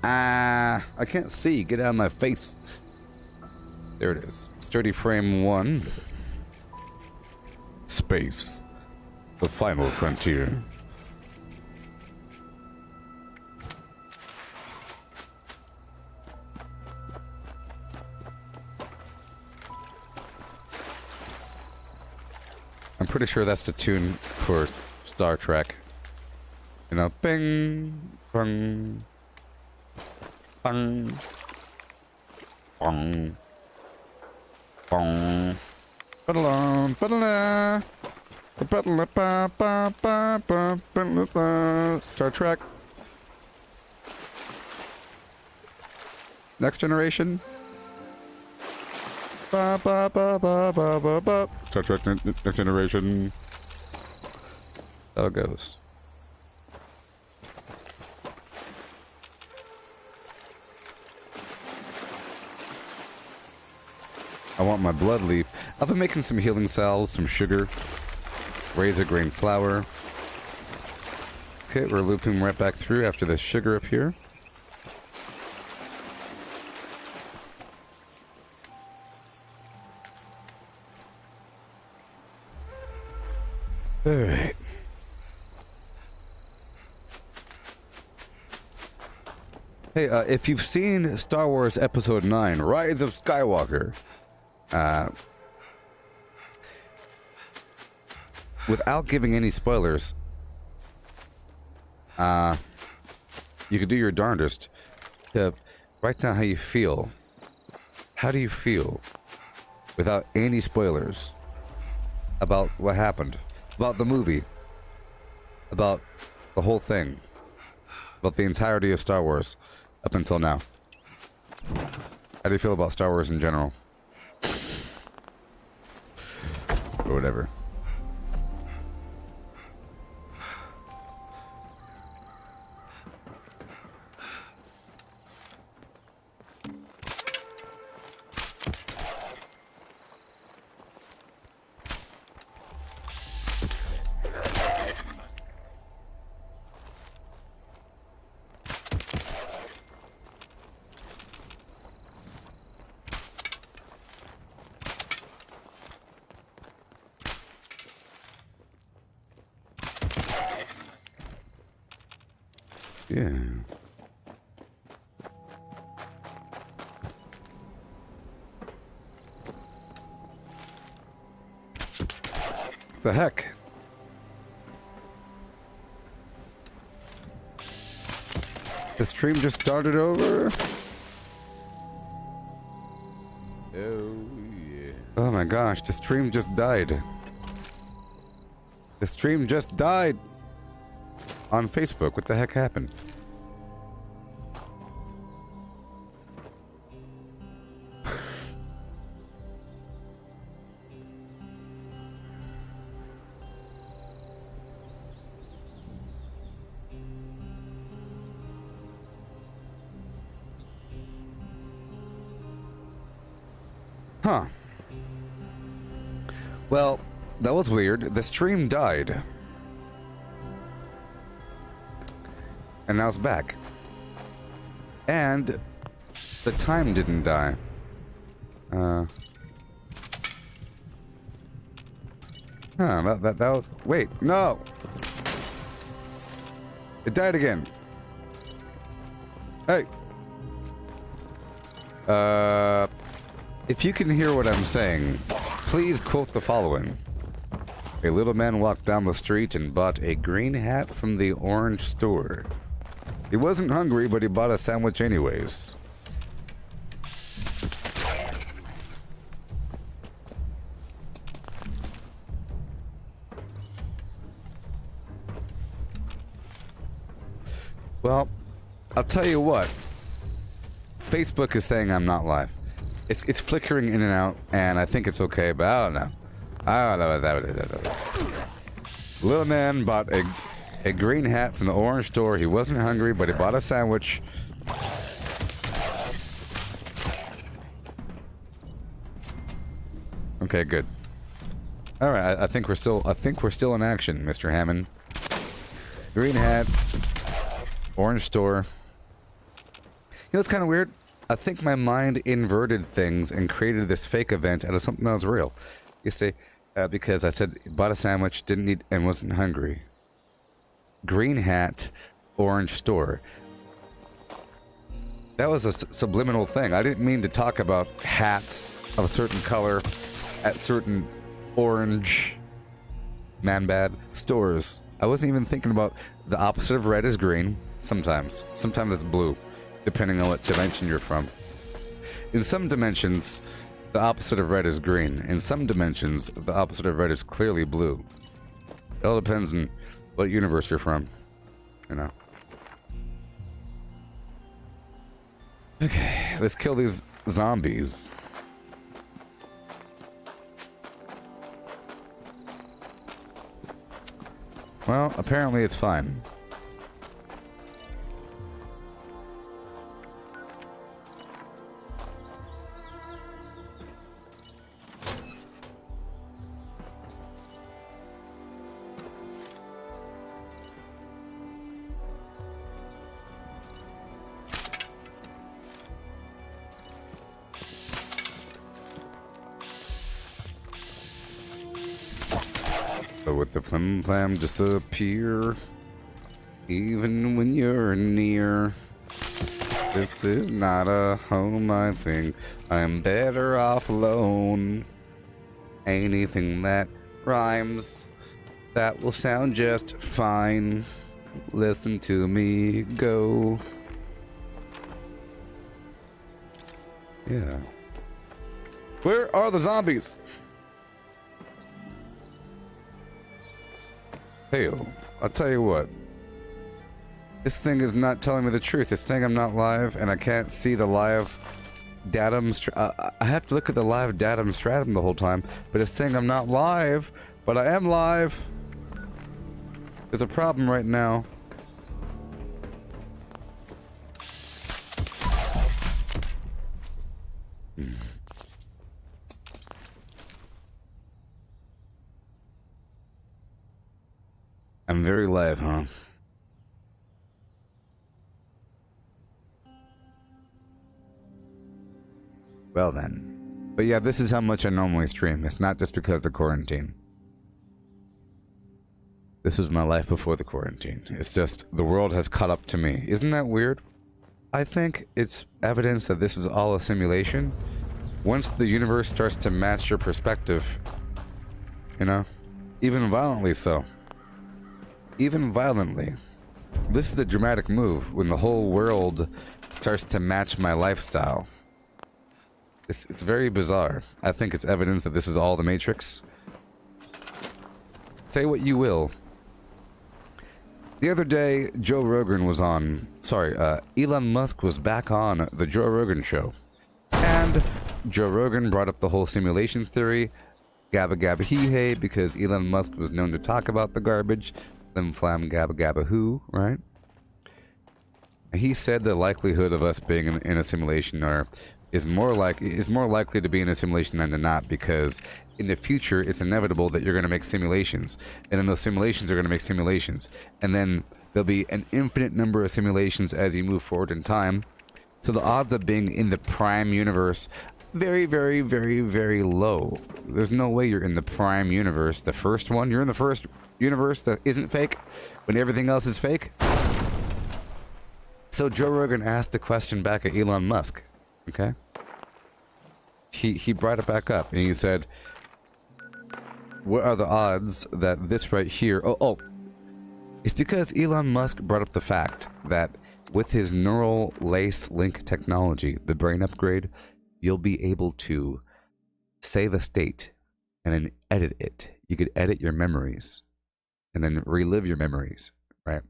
I can't see. Get out of my face. There it is. Sturdy frame 1. Space. The final frontier. I'm pretty sure that's the tune for Star Trek. You know, bing, bong, bong, bong, bong, ba-da-la, ba-da-la, ba-da-la, ba-ba-ba, ba-ba-ba. Star Trek. Next Generation. Ba ba ba ba ba ba ba. Star Trek Next Generation. How it goes. I want my blood leaf. I've been making some healing salve, some sugar, razor grain flour. Okay, we're looping right back through after the sugar up here. All right. Hey, if you've seen Star Wars Episode 9, Rise of Skywalker, without giving any spoilers, you could do your darndest to write down how you feel. How do you feel without any spoilers about what happened, about the movie, about the whole thing, about the entirety of Star Wars up until now? How do you feel about Star Wars in general? Or whatever. Yeah. The heck? The stream just started over? Oh, yeah. Oh my gosh, the stream just died. The stream just died on Facebook. What the heck happened? Huh. Well, that was weird. The stream died. And now it's back. And the time didn't die. That was... Wait, no! It died again. Hey! If you can hear what I'm saying, please quote the following. A little man walked down the street and bought a green hat from the orange store. He wasn't hungry, but he bought a sandwich anyways. Well, I'll tell you what. Facebook is saying I'm not live. It's flickering in and out, and I think it's okay, but I don't know. I don't know. Little man bought a green hat from the orange store. He wasn't hungry, but he bought a sandwich. Okay, good. All right, I think we're still in action, Mr. Hammond. Green hat, orange store. You know, it's kind of weird. I think my mind inverted things and created this fake event out of something that was real. You see, because I said bought a sandwich, didn't eat, and wasn't hungry. Green hat, orange store. That was a subliminal thing. I didn't mean to talk about hats of a certain color at certain orange, man bad, stores. I wasn't even thinking about the opposite of red is green. Sometimes it's blue, depending on what dimension you're from. In some dimensions, the opposite of red is green. In some dimensions, the opposite of red is clearly blue. It all depends on what universe you're from, you know. Okay, let's kill these zombies. Well, apparently it's fine. But with the flim flam disappear, even when you're near. This is not a home, I think. I'm better off alone. Anything that rhymes, that will sound just fine. Listen to me go. Yeah. Where are the zombies? Hey, I'll tell you what. This thing is not telling me the truth. It's saying I'm not live, and I can't see the live datum. I have to look at the live datum stratum the whole time, but it's saying I'm not live, but I am live. There's a problem right now. I'm very live, huh? Well then. But yeah, this is how much I normally stream. It's not just because of quarantine. This was my life before the quarantine. It's just the world has caught up to me. Isn't that weird? I think it's evidence that this is all a simulation. Once the universe starts to match your perspective, you know, even violently so. Even violently. This is a dramatic move when the whole world starts to match my lifestyle. It's very bizarre. I think it's evidence that this is all the Matrix. Say what you will. The other day, Joe Rogan was on... Sorry, Elon Musk was back on the Joe Rogan show. And Joe Rogan brought up the whole simulation theory. Gabba gabba hee hey, because Elon Musk was known to talk about the garbage. Flim flam gabba gabba who, right? He said the likelihood of us being in a simulation is more likely to be in a simulation than to not, because in the future it's inevitable that you're going to make simulations, and then those simulations are going to make simulations, and then there'll be an infinite number of simulations as you move forward in time. So the odds of being in the prime universe very, very, very, very low. There's no way you're in the prime universe, the first one. You're in the first universe that isn't fake when everything else is fake. So Joe Rogan asked the question back at Elon Musk. Okay? He brought it back up, and he said, what are the odds that this right here... Oh, it's because Elon Musk brought up the fact that with his neural lace link technology, the brain upgrade, you'll be able to save a state and then edit it. You could edit your memories and then relive your memories, right?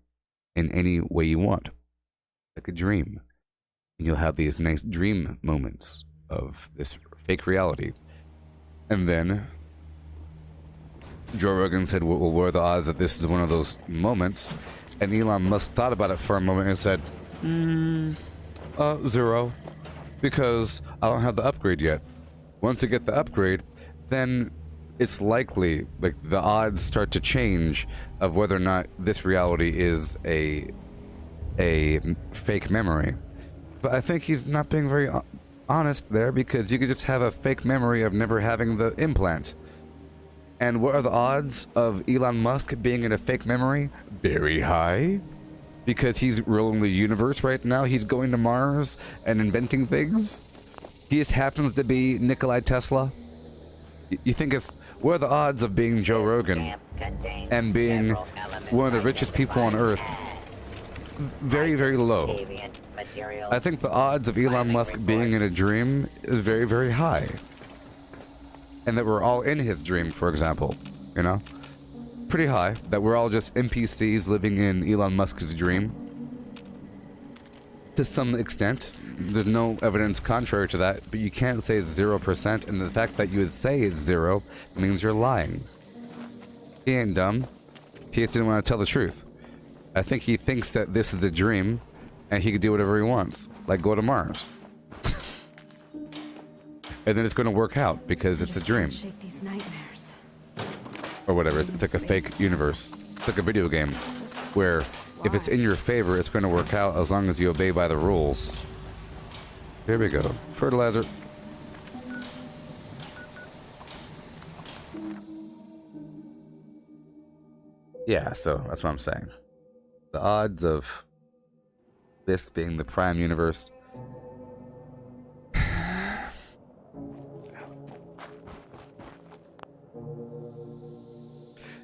In any way you want. Like a dream. And you'll have these nice dream moments of this fake reality. And then Joe Rogan said, well, what are the odds that this is one of those moments? And Elon Musk thought about it for a moment and said, 0. Because I don't have the upgrade yet. Once I get the upgrade, then it's likely, like, the odds start to change of whether or not this reality is a fake memory. But I think he's not being very honest there, because you could just have a fake memory of never having the implant. And what are the odds of Elon Musk being in a fake memory? Very high. Because he's ruling the universe right now. He's going to Mars and inventing things. He just happens to be Nikolai Tesla. You think it's... What are the odds of being Joe Rogan and being one of the richest people on Earth? Very, very low. I think the odds of Elon Musk being in a dream is very, very high. And that we're all in his dream, for example. You know? Pretty high. That we're all just NPCs living in Elon Musk's dream. To some extent. There's no evidence contrary to that, but you can't say 0%, and the fact that you would say it's 0 means you're lying. He ain't dumb. He just didn't want to tell the truth. I think he thinks that this is a dream, and he can do whatever he wants. Like go to Mars. And then it's going to work out, because it's a dream. Shake these nightmares. Or whatever, it's like a fake universe. It's like a video game, where if it's in your favor, it's going to work out as long as you obey by the rules. Here we go. Fertilizer. Yeah, so that's what I'm saying. The odds of this being the prime universe.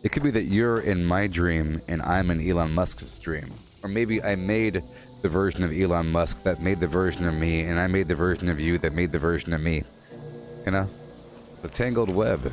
It could be that you're in my dream and I'm in Elon Musk's dream. Or maybe I made the version of Elon Musk that made the version of me, and I made the version of you that made the version of me. You know? The tangled web.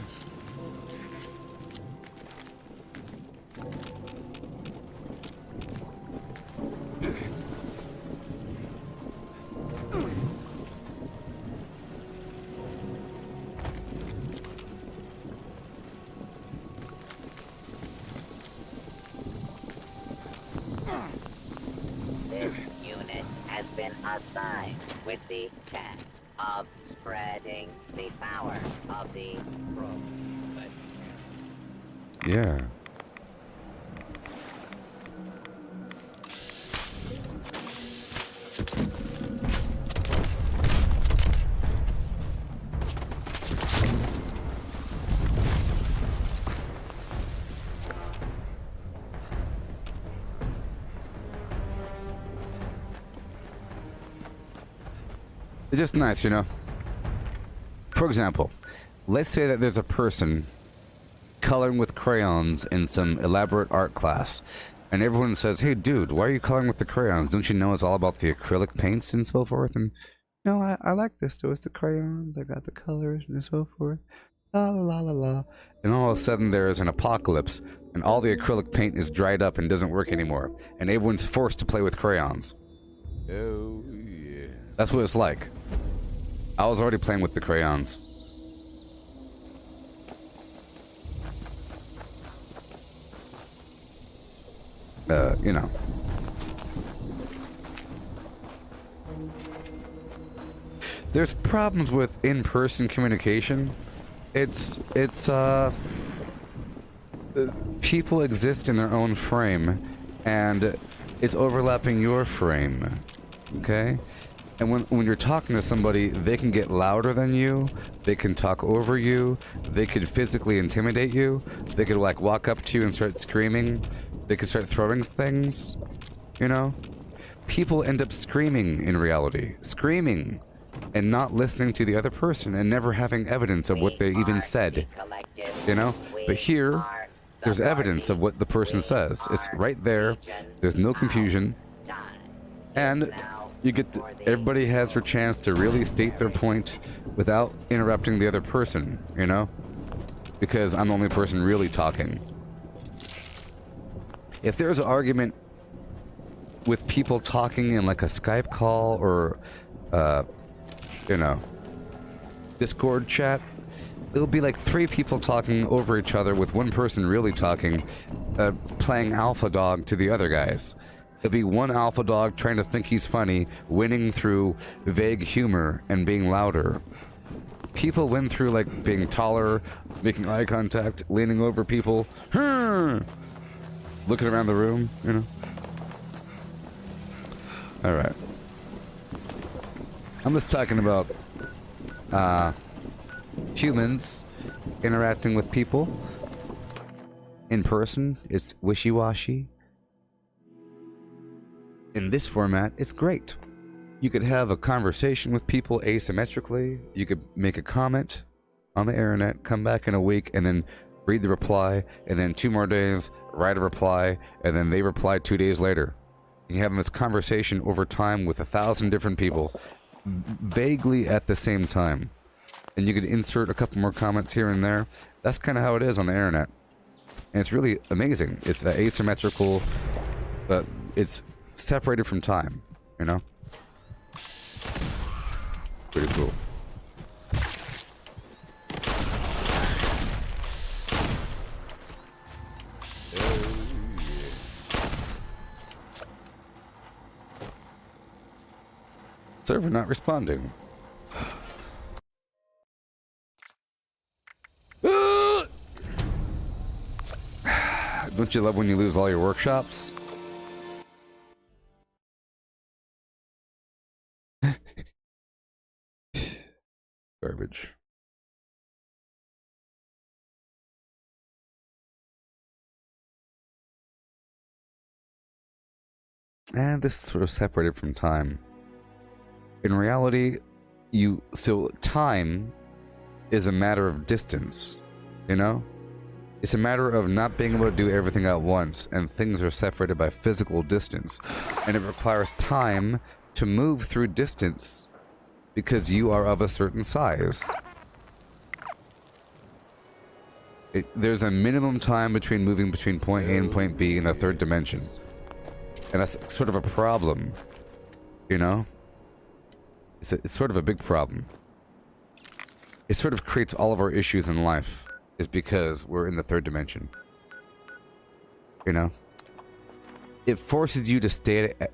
This unit has been assigned with the task of spreading the power of the probe. Yeah. It's just nice, you know? For example, let's say that there's a person coloring with crayons in some elaborate art class, and everyone says, "Hey dude, why are you coloring with the crayons? Don't you know it's all about the acrylic paints and so forth?" And no, I like this though. It's the crayons, I got the colors and so forth. La la la la la. And all of a sudden there's an apocalypse and all the acrylic paint is dried up and doesn't work anymore, and everyone's forced to play with crayons. Oh yeah. That's what it's like. I was already playing with the crayons. You know. There's problems with in-person communication. People exist in their own frame, and it's overlapping your frame. Okay? And when you're talking to somebody, they can get louder than you, they can talk over you, they could physically intimidate you, they could like walk up to you and start screaming, they could start throwing things, you know? People end up screaming in reality. Screaming and not listening to the other person and never having evidence of what they even said, you know? But here, there's evidence of what the person says. It's right there, there's no confusion, and you get everybody has their chance to really state their point without interrupting the other person, you know? Because I'm the only person really talking. If there's an argument with people talking in like a Skype call or, you know, Discord chat, it'll be like 3 people talking over each other with one person really talking, playing alpha dog to the other guys. It'll be one alpha dog trying to think he's funny, winning through vague humor and being louder. People win through like being taller, making eye contact, leaning over people, looking around the room, you know. Alright. I'm just talking about humans interacting with people in person. It's wishy-washy. In this format, it's great. You could have a conversation with people asymmetrically. You could make a comment on the internet, come back in a week, and then read the reply, and then 2 more days, write a reply, and then they reply 2 days later. And you're having this conversation over time with 1,000 different people, vaguely at the same time. And you could insert a couple more comments here and there. That's kind of how it is on the internet. And it's really amazing. It's asymmetrical, but it's separated from time, you know? Pretty cool. Server not responding. Don't you love when you lose all your workshops? Garbage. and this is sort of separated from time. In reality, time is a matter of distance, you know? It's a matter of not being able to do everything at once, and things are separated by physical distance. And it requires time to move through distance because you are of a certain size. There's a minimum time between moving between point A and point B in the third dimension. And that's sort of a problem, you know? It's sort of a big problem. It sort of creates all of our issues in life, is because we're in the third dimension. You know? It forces you to stay at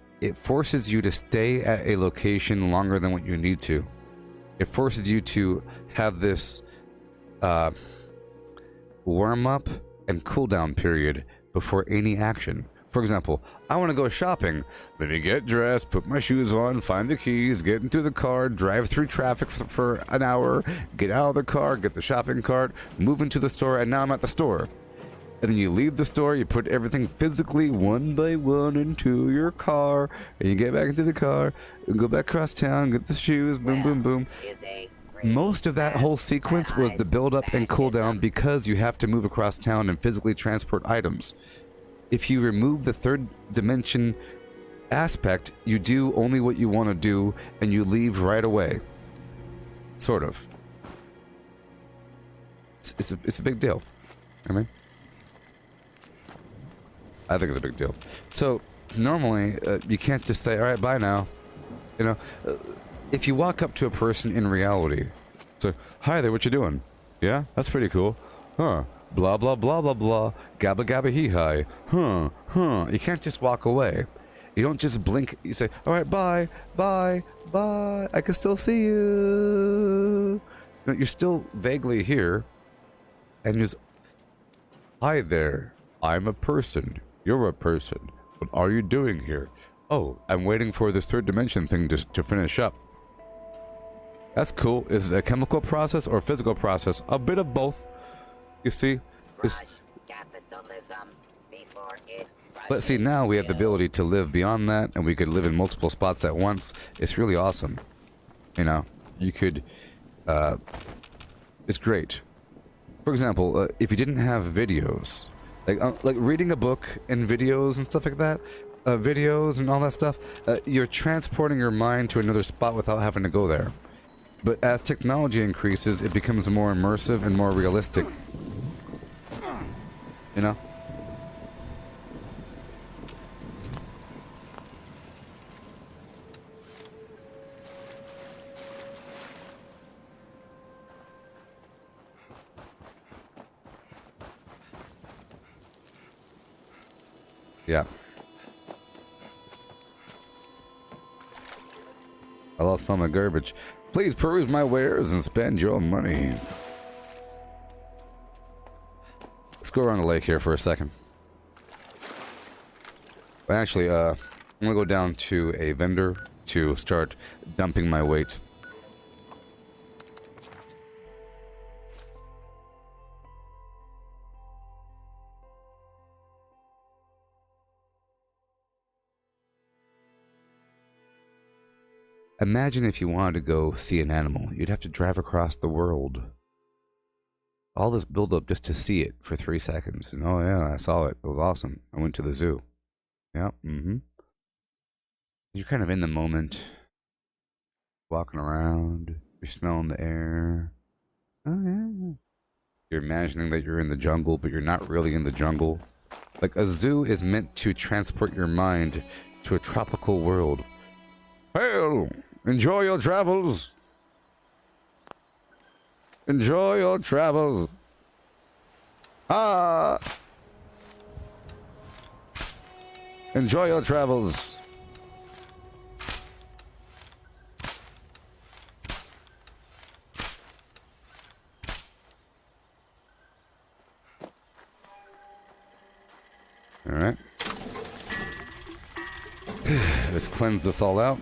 a location longer than what you need to. It forces you to have this warm up and cool down period before any action. For example, I want to go shopping. Let me get dressed, put my shoes on, find the keys, get into the car, drive through traffic for an hour, get out of the car, get the shopping cart, move into the store, and now I'm at the store. And then you leave the store, you put everything physically one by one into your car, and you get back into the car, and go back across town, get the shoes, boom, boom, boom. Most of that whole sequence was the build up and cool down because you have to move across town and physically transport items. If you remove the third dimension aspect, you do only what you want to do and you leave right away. Sort of. It's a big deal. I mean, I think it's a big deal. So normally you can't just say, all right, bye now. You know, if you walk up to a person in reality, so, hi there, what you doing? Yeah, that's pretty cool. Huh. Blah, blah, blah, blah, blah. Gabba, gabba, hee-hi. Huh, huh. You can't just walk away. You don't just blink. You say, all right, bye, bye, bye. I can still see you. You're still vaguely here. And you're hi there. I'm a person. You're a person. What are you doing here? Oh, I'm waiting for this third dimension thing to finish up. That's cool. Is it a chemical process or a physical process? A bit of both. You see? But see, now we have the ability to live beyond that, and we could live in multiple spots at once. It's really awesome. You know, you could... it's great. For example, if you didn't have videos, like reading a book and videos and stuff like that, videos and all that stuff, you're transporting your mind to another spot without having to go there. But as technology increases, it becomes more immersive and more realistic. You know? Yeah. I lost all my garbage. Please peruse my wares and spend your money. Let's go around the lake here for a second. But actually, I'm gonna go down to a vendor to start dumping my weight. Imagine if you wanted to go see an animal. You'd have to drive across the world. All this build-up just to see it for 3 seconds. And oh yeah, I saw it. It was awesome. I went to the zoo. Yeah, You're kind of in the moment. Walking around. You're smelling the air. Oh yeah. You're imagining that you're in the jungle, but you're not really in the jungle. Like, a zoo is meant to transport your mind to a tropical world. Hail! Enjoy your travels! Enjoy your travels! Ah! Enjoy your travels! Alright. Let's cleanse this all out.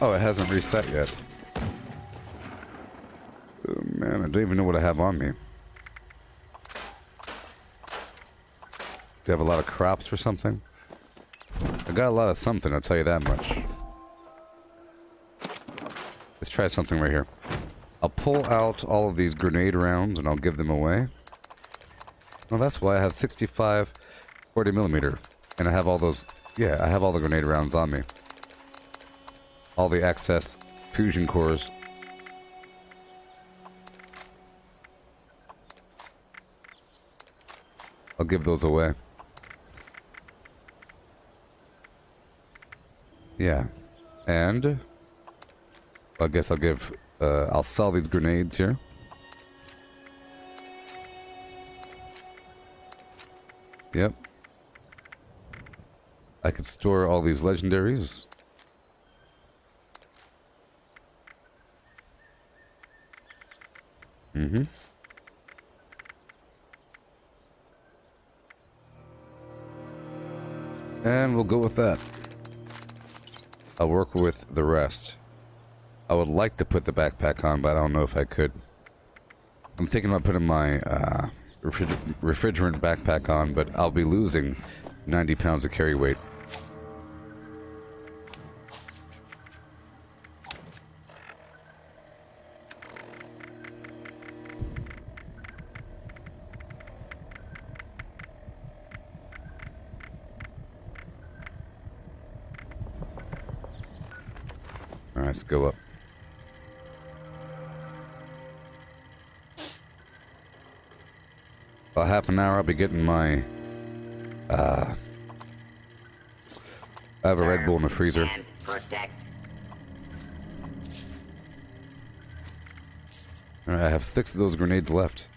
Oh, it hasn't reset yet. Oh, man, I don't even know what I have on me. Do you have a lot of crops or something? I got a lot of something, I'll tell you that much. Let's try something right here. I'll pull out all of these grenade rounds and I'll give them away. Well, that's why I have 65 40mm. And I have all those... Yeah, I have all the grenade rounds on me. All the excess fusion cores. I'll give those away. Yeah. And... I guess I'll give... I'll sell these grenades here. Yep. I could store all these legendaries. Mm-hmm. And we'll go with that. I'll work with the rest. I would like to put the backpack on, but I don't know if I could. I'm thinking about putting my refrigerant backpack on, but I'll be losing 90 pounds of carry weight. Alright, let's go up. About half an hour, I'll be getting my, I have a Red Bull in the freezer. Alright, I have 6 of those grenades left.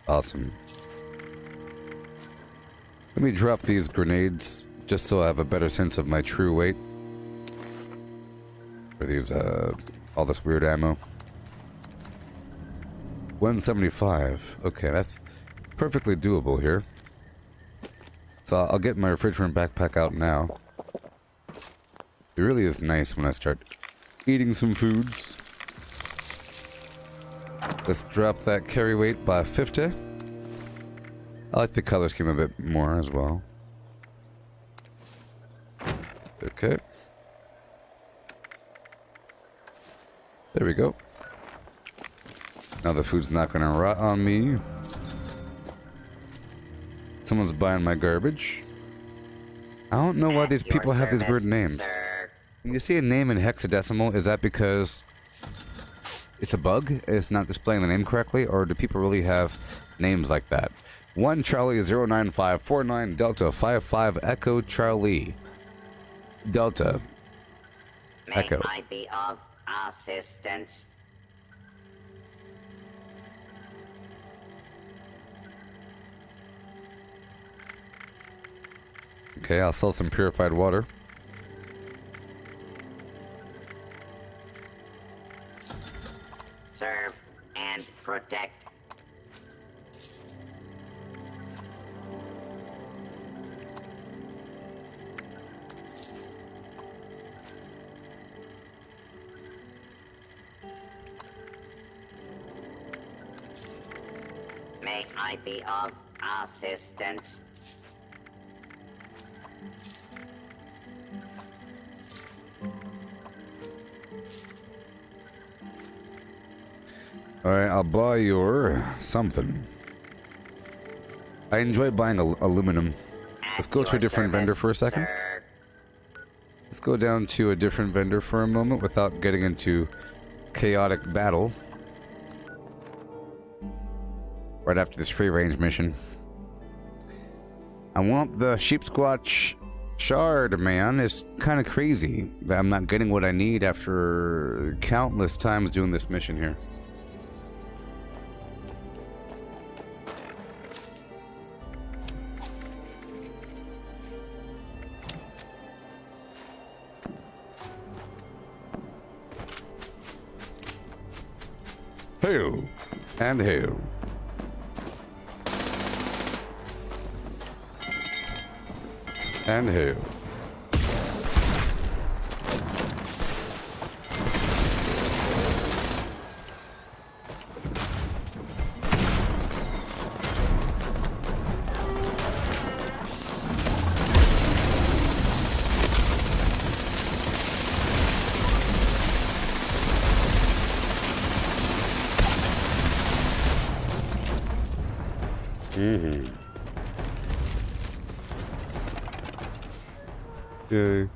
Awesome. Let me drop these grenades, just so I have a better sense of my true weight. For these, all this weird ammo. 175. Okay, that's perfectly doable here. So I'll get my refrigerant backpack out now. It really is nice when I start eating some foods. Let's drop that carry weight by 50. I like the color scheme a bit more as well. Okay. There we go. Now the food's not gonna rot on me. Someone's buying my garbage. I don't know why these people have these weird names. When you see a name in hexadecimal, is that because it's a bug? It's not displaying the name correctly? Or do people really have names like that? 1 Charlie 09549 Delta 55 Echo Charlie Delta Echo. May I be of assistance? Okay, I'll sell some purified water. Serve and protect. May I be of assistance? Alright, I'll buy your something. I enjoy buying aluminum. Let's go to a different vendor for a second. Let's go down to a different vendor for a moment without getting into chaotic battle. Right after this free range mission. I want the sheep squatch shard, man. It's kind of crazy that I'm not getting what I need after countless times doing this mission here. Hail and hail. And hail. Mm-hmm. Yay.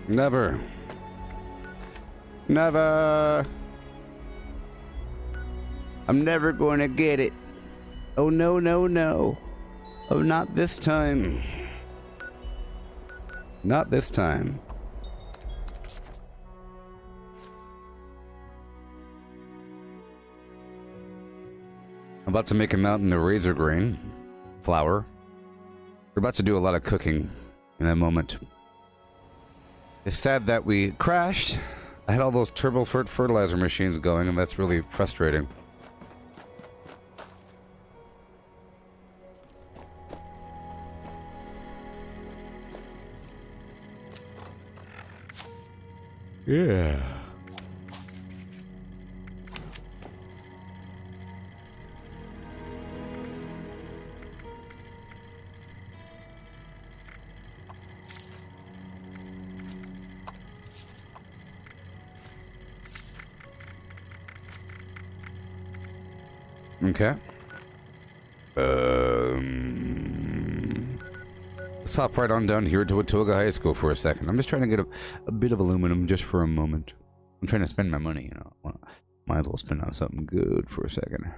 Never. Never. I'm never going to get it. Oh, no, no, no. Oh, not this time. Not this time. I'm about to make a mountain of razor grain flour. We're about to do a lot of cooking in a moment. It's sad that we crashed. I had all those turbo fertilizer machines going, and that's really frustrating. Yeah. Okay. Let's hop right on down here to Watoga High School for a second. I'm just trying to get a bit of aluminum just for a moment. I'm trying to spend my money, you know. Well, might as well spend on something good for a second.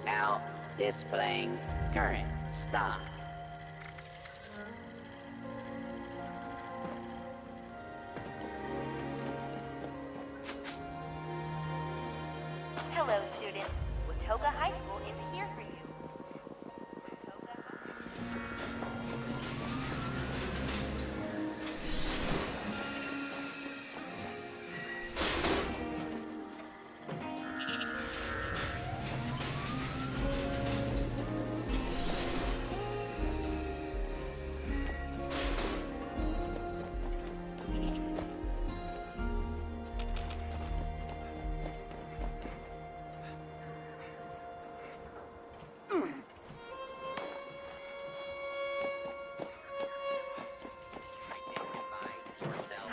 Now displaying current stock. Hello, students. Watoga High School is here for you.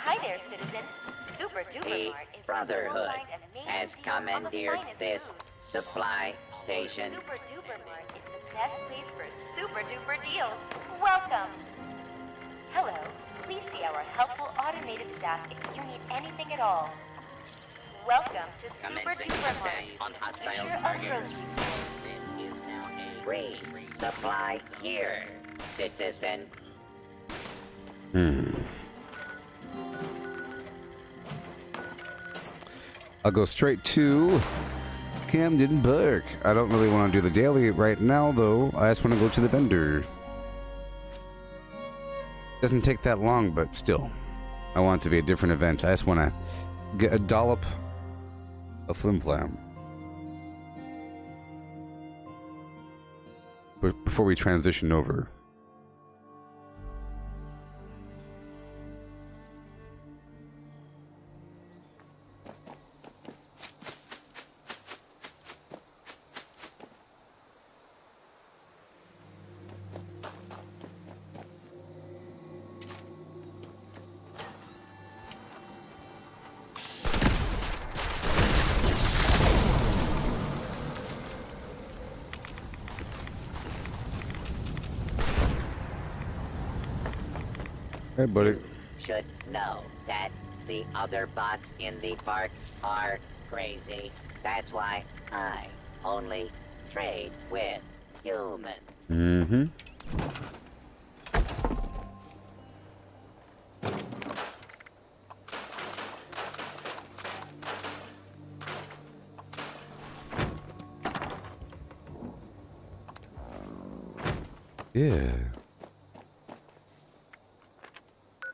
Hi there, citizen. Super Duper The Mart is Brotherhood has commandeered this supply station. Super Duper Mart is the best place for super duper deals. Welcome. Hello. Please see our helpful automated staff if you need anything at all. Welcome to Super Commencing Duper Mart. update on hostile Future of targets. grocery stores. This is now a free supply here, citizen. I'll go straight to Camden Park. I don't really want to do the daily right now, though. I just want to go to the vendor. Doesn't take that long, but still. I want it to be a different event. I just want to get a dollop of flim flam before we transition over. Hey, buddy. Should know that the other bots in the park are crazy. That's why I only trade with humans. Mm-hmm. Yeah.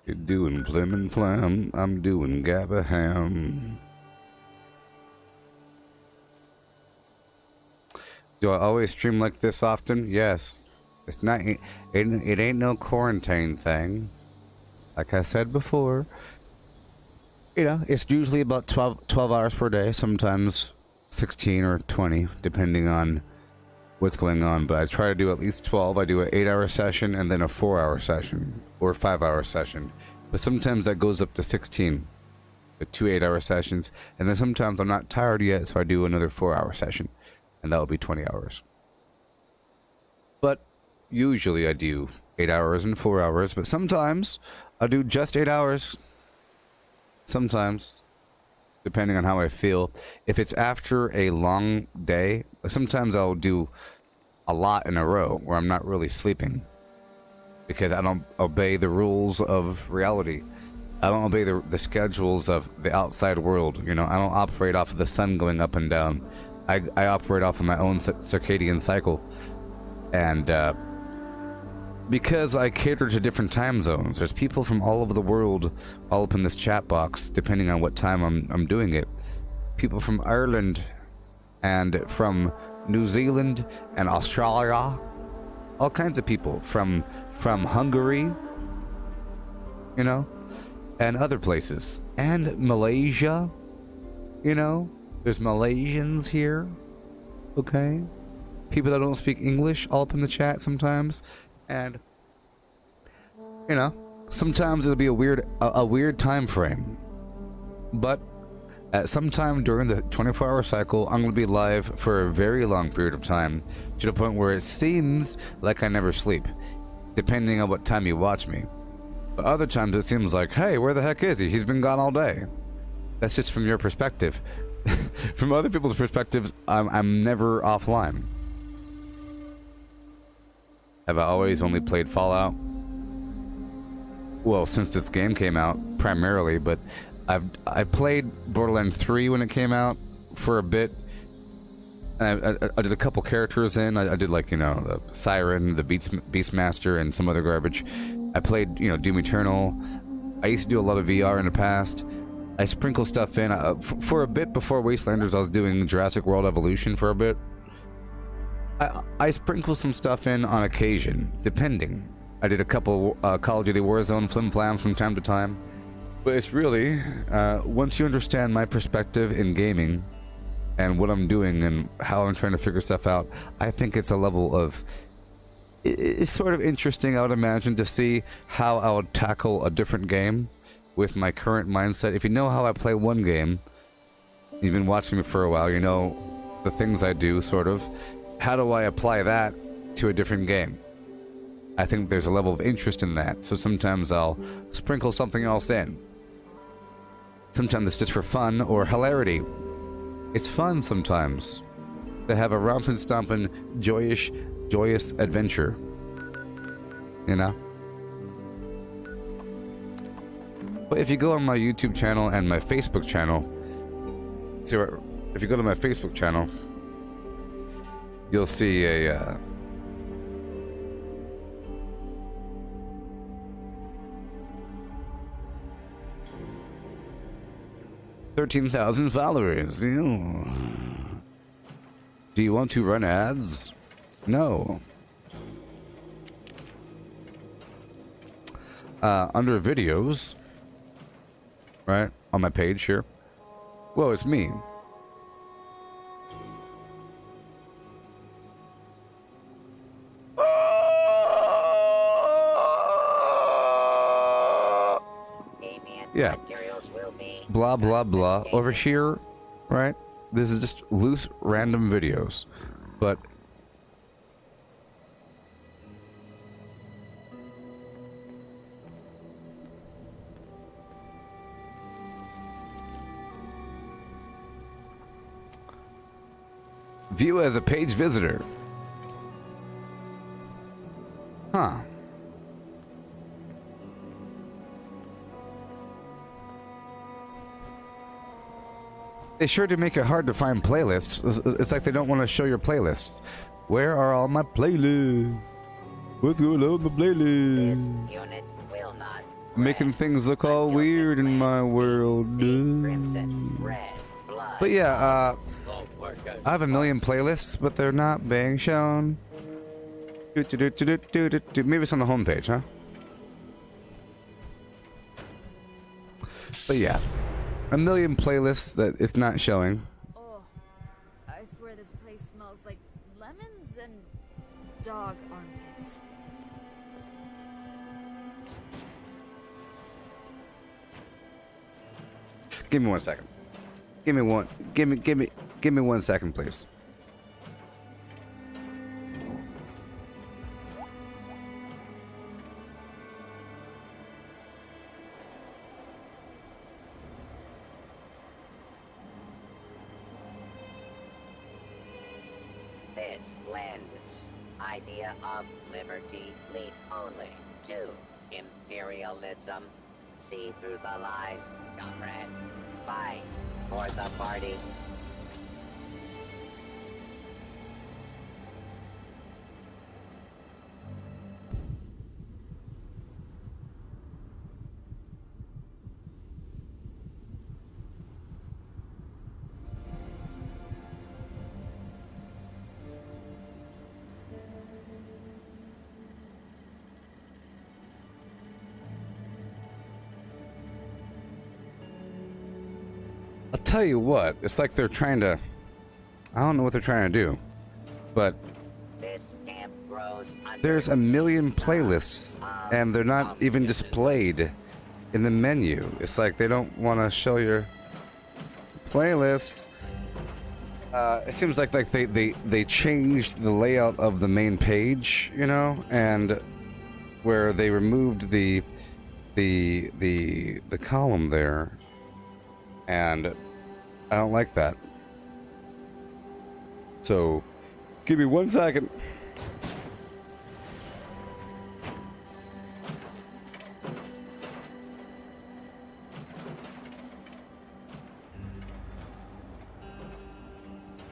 You're doing flim and flam. I'm doing gabba ham. Do I always stream like this often? Yes. It's not. It ain't no quarantine thing. Like I said before, you know, it's usually about 12 hours per day. Sometimes 16 or 20, depending on what's going on. But I try to do at least 12. I do an 8-hour session and then a 4-hour session or 5-hour session. But sometimes that goes up to 16. With 2 8-hour sessions. And then sometimes I'm not tired yet, so I do another 4-hour session. And that will be 20 hours. But usually I do 8 hours and 4 hours. But sometimes I do just 8 hours. Sometimes. Depending on how I feel. If it's after a long day, sometimes I'll do a lot in a row where I'm not really sleeping. Because I don't obey the rules of reality. I don't obey the schedules of the outside world. You know, I don't operate off of the sun going up and down. I operate off of my own circadian cycle. And because I cater to different time zones, there's people from all over the world all up in this chat box, depending on what time I'm doing it. People from Ireland and from New Zealand and Australia. All kinds of people from Hungary, you know, and other places. And Malaysia, you know, there's Malaysians here, okay? People that don't speak English all up in the chat sometimes. And, you know, sometimes it'll be a weird time frame. But at some time during the 24-hour cycle, I'm going to be live for a very long period of time, to the point where it seems like I never sleep, depending on what time you watch me. But other times it seems like, hey, where the heck is he? He's been gone all day. That's just from your perspective. From other people's perspectives, I'm never offline. Have I always only played Fallout? Well, since this game came out, primarily, but I played Borderlands 3 when it came out for a bit. I did a couple characters in. I did, like, you know, the Siren, the Beastmaster, and some other garbage. I played, you know, Doom Eternal. I used to do a lot of VR in the past. I sprinkle stuff in. For a bit before Wastelanders, I was doing Jurassic World Evolution for a bit. I sprinkle some stuff in on occasion, depending. I did a couple Call of Duty Warzone flim-flam from time to time. But it's really, once you understand my perspective in gaming, and what I'm doing and how I'm trying to figure stuff out, I think it's a level of... It's sort of interesting, I would imagine, to see how I would tackle a different game with my current mindset. If you know how I play one game, you've been watching me for a while, you know the things I do, sort of. How do I apply that to a different game? I think there's a level of interest in that, so sometimes I'll sprinkle something else in. Sometimes it's just for fun or hilarity. It's fun sometimes to have a rompin' stompin' joyous adventure. You know? But if you go on my YouTube channel and my Facebook channel, so if you go to my Facebook channel, you'll see a 13,000 followers. Ew. Do you want to run ads? No. Under videos, right, on my page here. Well, it's me. Yeah. Blah, blah, blah. Over here, right? This is just loose, random videos. But View as a page visitor. Huh. They sure do make it hard to find playlists. It's like they don't want to show your playlists. Where are all my playlists? What's going on with my playlists? This unit will not Making things look all weird in my world. But yeah, I have a million playlists, but they're not being shown. Maybe it's on the homepage, huh? But yeah, a million playlists that it's not showing. Oh, I swear this place smells like lemons and dog armpits. Give me 1 second. Give me 1 second, please. This land's idea of liberty leads only to imperialism. See through the lies, comrade. Fight for the party. I'll tell you what, it's like they're trying to... I don't know what they're trying to do, but This camp grows under there's a million playlists, and they're not even displayed in the menu. It's like they don't want to show your playlists. It seems like they changed the layout of the main page, you know, and where they removed the column there, and I don't like that. So, give me 1 second.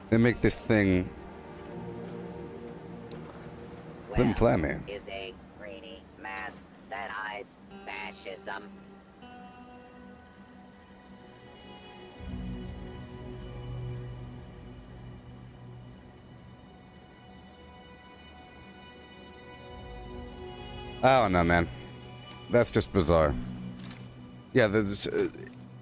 They make this thing flim flammy. is a greedy mask that hides fascism. I don't know, man. That's just bizarre. Yeah, there's, it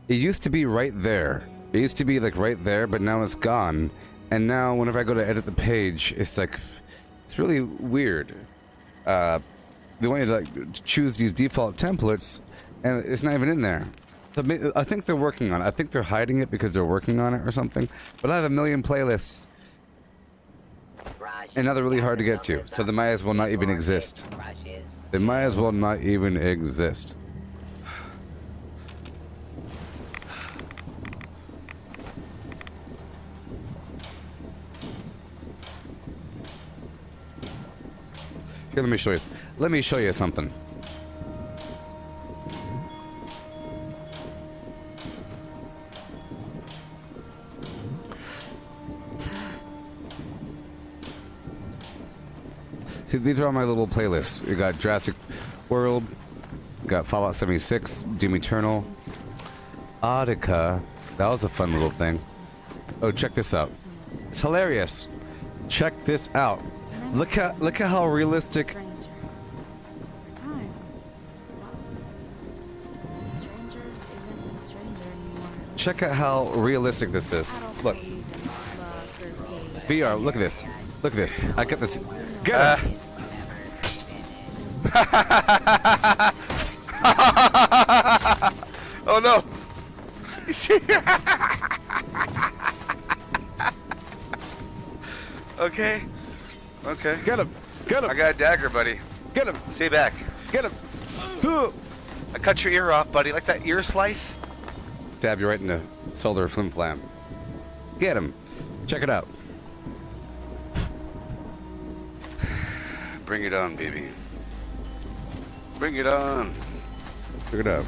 used to be right there. It used to be like right there, but now it's gone. And now whenever I go to edit the page, it's like, it's really weird. They want you to like choose these default templates, and it's not even in there. So I think they're working on it. I think they're hiding it because they're working on it or something. But I have a million playlists, and now they're really hard to get to. So they might as well not even exist. They might as well not even exist. Here, let me show you. Let me show you something. See, these are all my little playlists. We got Jurassic World, we got Fallout 76, Doom Eternal, Audica. That was a fun little thing. Oh, check this out. It's hilarious. Check this out. Look at how realistic. Stranger. For time. The stranger isn't the stranger anymore. Check out how realistic this is. Look, VR. Look at this. Look at this. I got this. Get him. Oh no! Okay. Okay. Get him. Get him. I got a dagger, buddy. Get him. Stay back. Get him. I cut your ear off, buddy. Like that ear slice? Stab you right in the shoulder, flim flam. Get him. Check it out. Bring it on, baby. Bring it on. Check it out.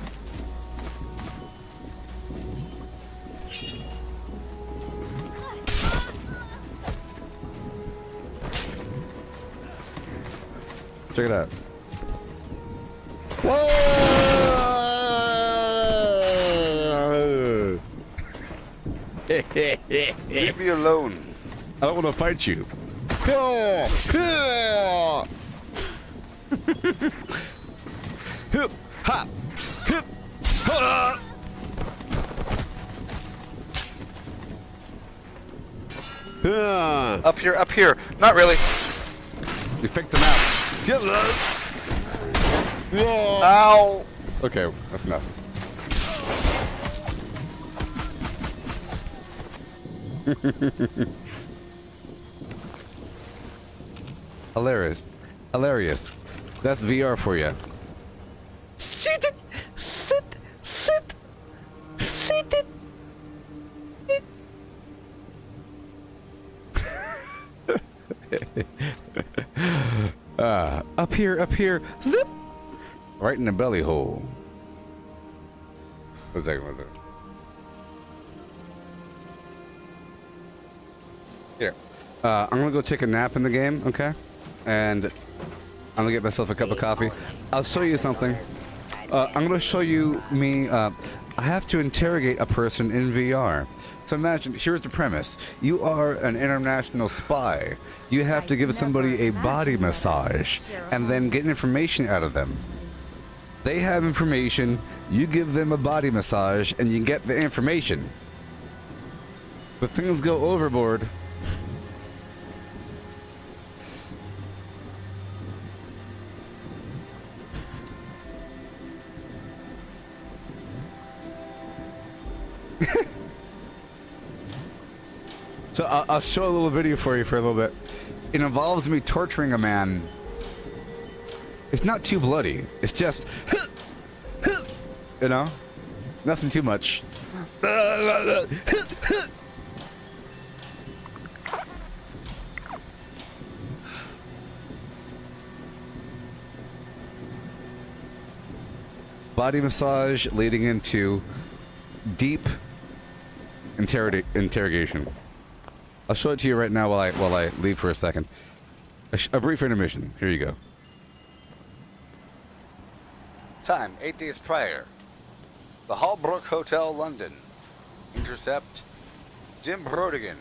Check it out. Whoa! Leave me alone. I don't want to fight you. Hip, hop, hip, ha. Up here, up here. Not really. You picked him out. Get low. Ow. Okay, that's enough. Hilarious. Hilarious. That's VR for you. Sit it. Sit. Sit. Sit it. Up here, zip! Right in the belly hole. One second, one second. Here. I'm gonna go take a nap in the game, okay? And I'm gonna get myself a cup of coffee. I'll show you something. I'm gonna show you me, I have to interrogate a person in VR. So imagine, here's the premise. You are an international spy. You have to give somebody a body massage and then get information out of them. They have information, you give them a body massage, and you get the information. But things go overboard. So I'll show a little video for you for a little bit. It involves me torturing a man. It's not too bloody. It's just, you know, nothing too much. Body massage leading into deep interrogation. I'll show it to you right now while I leave for a second. A brief intermission. Here you go. Time, 8 days prior. The Hallbrook Hotel, London. Intercept, Jim Brodigan.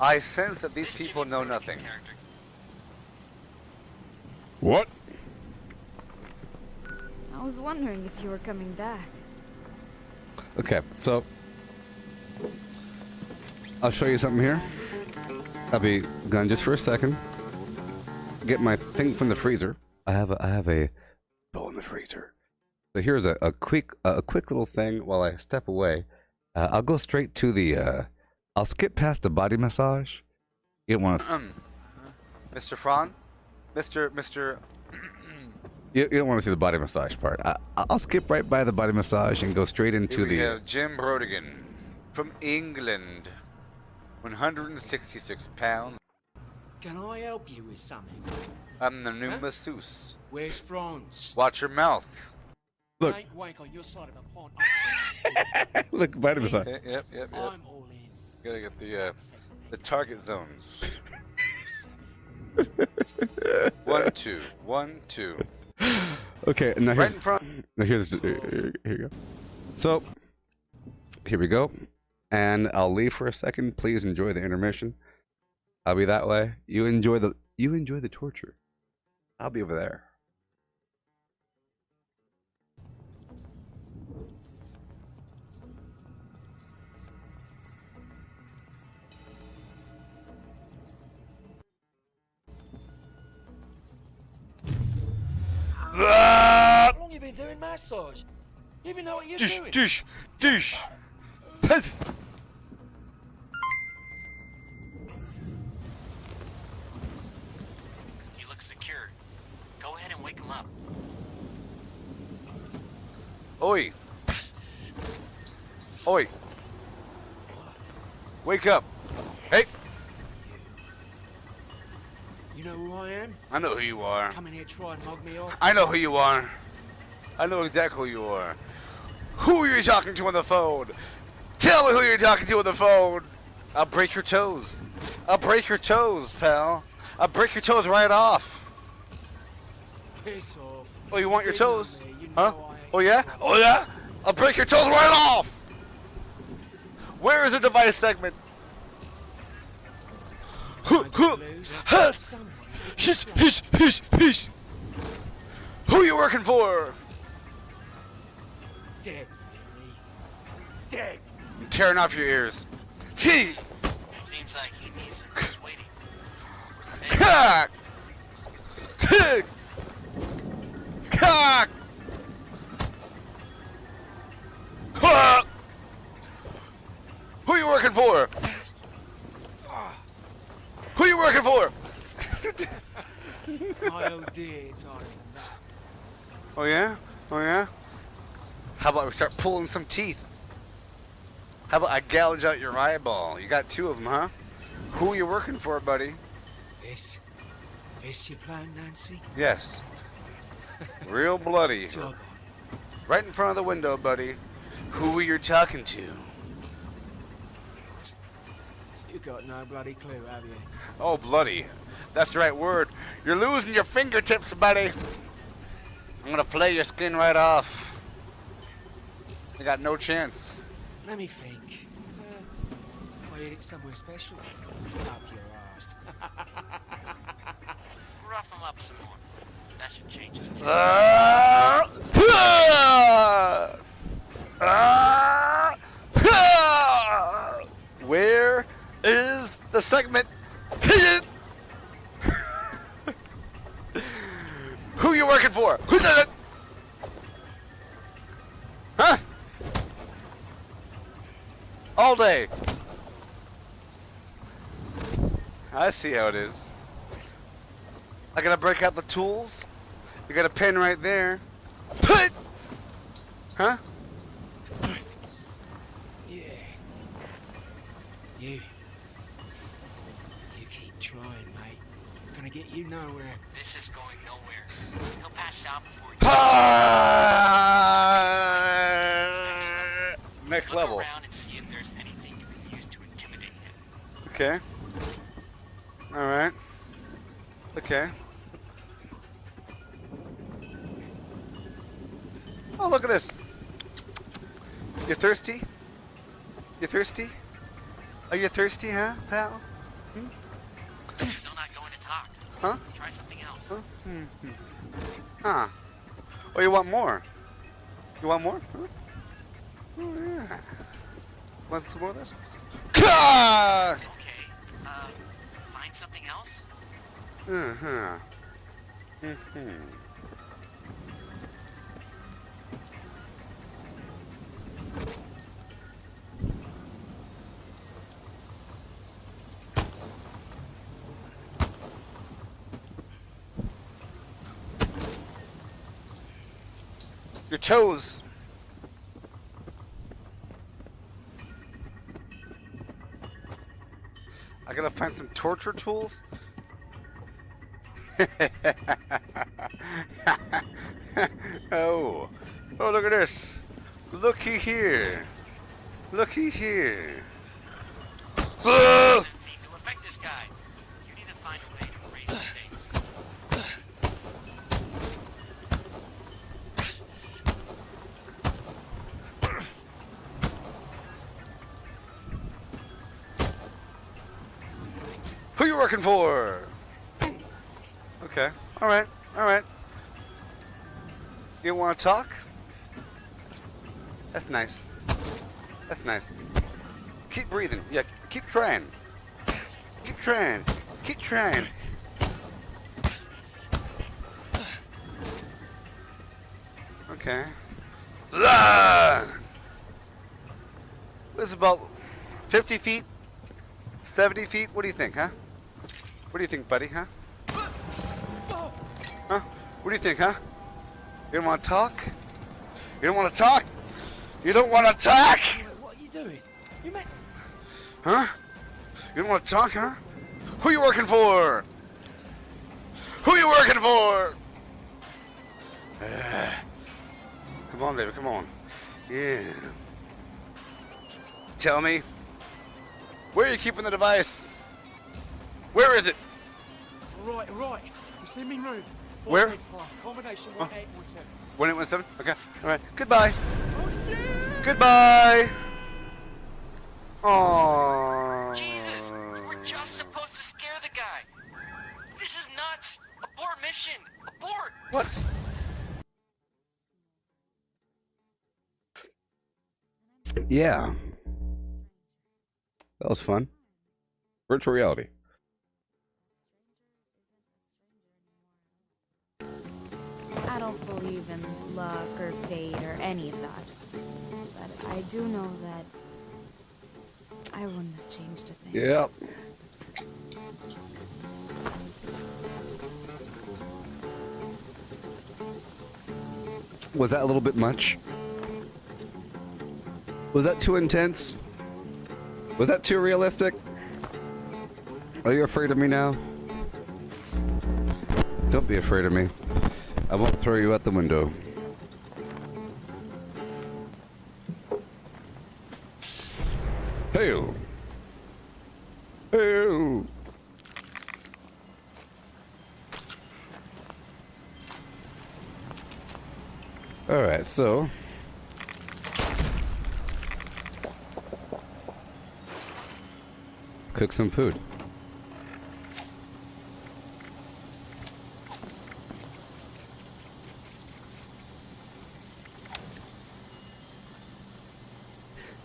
I sense that these people know nothing. What? I was wondering if you were coming back. Okay, so I'll show you something here. I'll be gone just for a second. Get my thing from the freezer. I have a bowl in the freezer. So here's a quick little thing while I step away. I'll go straight to the. I'll skip past the body massage. You don't want to. Mr. Fran, Mr. You don't want to see the body massage part. I'll skip right by the body massage and go straight into Here we the. have Jim Brodigan from England. 166 pounds. Can I help you with something? I'm the new masseuse. Where's France? Watch your mouth. Look. Wank on your side of the pond. Look, body massage. Okay, yep. I'm all in. Gotta get the target zones. 1, 2, 1, 2. Okay, now Right here's. in front. Now here you go. So, here we go. And I'll leave for a second. Please enjoy the intermission. I'll be that way. You enjoy the torture. I'll be over there. How long you been doing massage? You even know what you're doing? Douche. You look secure. Go ahead and wake him up. Oi. Wake up. Hey. know who I am? I know who you are. Come in here, try and mug me off. I know who you are. I know exactly who you are. Who are you talking to on the phone? Tell me who you're talking to on the phone. I'll break your toes. I'll break your toes, pal. I'll break your toes right off. Piss off. Oh, you want your Get on toes? me, you Huh? know I ain't Oh yeah? trouble. Oh yeah? I'll break your toes right off! Where is the device segment? When I get loose, someone's gonna Hish, slap. hish, hish, hish. Who you working for? Dead, Henry. Dead. I'm tearing off your ears. T. Seems like he needs some persuading. Cock. Cock. Cock. Cock. Who you working for? Who you working for? My old dear, it's harder than that. Oh yeah? Oh yeah? How about we start pulling some teeth? How about I gouge out your eyeball? You got two of them, huh? Who you working for, buddy? This your plan, Nancy? Yes. Real bloody. Job on. Right in front of the window, buddy. Who are you talking to? You got no bloody clue, have you? Oh, bloody. That's the right word. You're losing your fingertips, buddy. I'm gonna flay your skin right off. You got no chance. Let me think. I ate it somewhere special. Up your ass. Rough him up some more. That should change his tune. Where is the segment? Who you working for? Who did it? Huh? All day. I see how it is. I gotta break out the tools. You got a pen right there. Put. Huh? Yeah. You keep trying, mate. Gonna get you nowhere. This is going nowhere. He'll pass out before you. Next Look level. around and see if there's anything you can use to intimidate him. Okay. All right. Okay. Oh, look at this. You thirsty? You thirsty? Are you thirsty, huh, pal? Still not going to talk. Huh? Try something else. Huh? Huh. Oh, you want more? You want more? Huh? Oh, yeah. Want some more of this? Gah! Okay. Find something else? Uh-huh. Mm-hmm. Your toes. I gotta find some torture tools. Oh, look at this. Looky here. Looky here. To affect this guy, you need to find a way to raise the stakes. Who you working for? Okay. All right. All right. You want to talk? That's nice. That's nice. Keep breathing. Yeah. Keep trying. Keep trying. Keep trying. Okay. Ah! This is about 50 feet, 70 feet. What do you think, huh? What do you think, buddy, huh? Huh? What do you think, huh? You don't want to talk? You don't want to talk? You don't want to talk? Wait, what are you doing? You meant... Huh? You don't want to talk, huh? Who you working for? Who you working for? Come on, baby, come on. Yeah. Tell me, where are you keeping the device? Where is it? Right. You see me room? Where? 485, combination Huh? 1817. 1817? Okay, alright. Goodbye. Oh shit! Goodbye. Aww. Jesus, we were just supposed to scare the guy. This is nuts. Abort mission. Abort. What? Yeah. That was fun. Virtual reality. I don't believe in luck or fate or any of that. But I do know that I wouldn't have changed a thing. Yep. Was that a little bit much? Was that too intense? Was that too realistic? Are you afraid of me now? Don't be afraid of me. I won't throw you out the window. Hey-o. Hey-o. Alright, so... cook some food.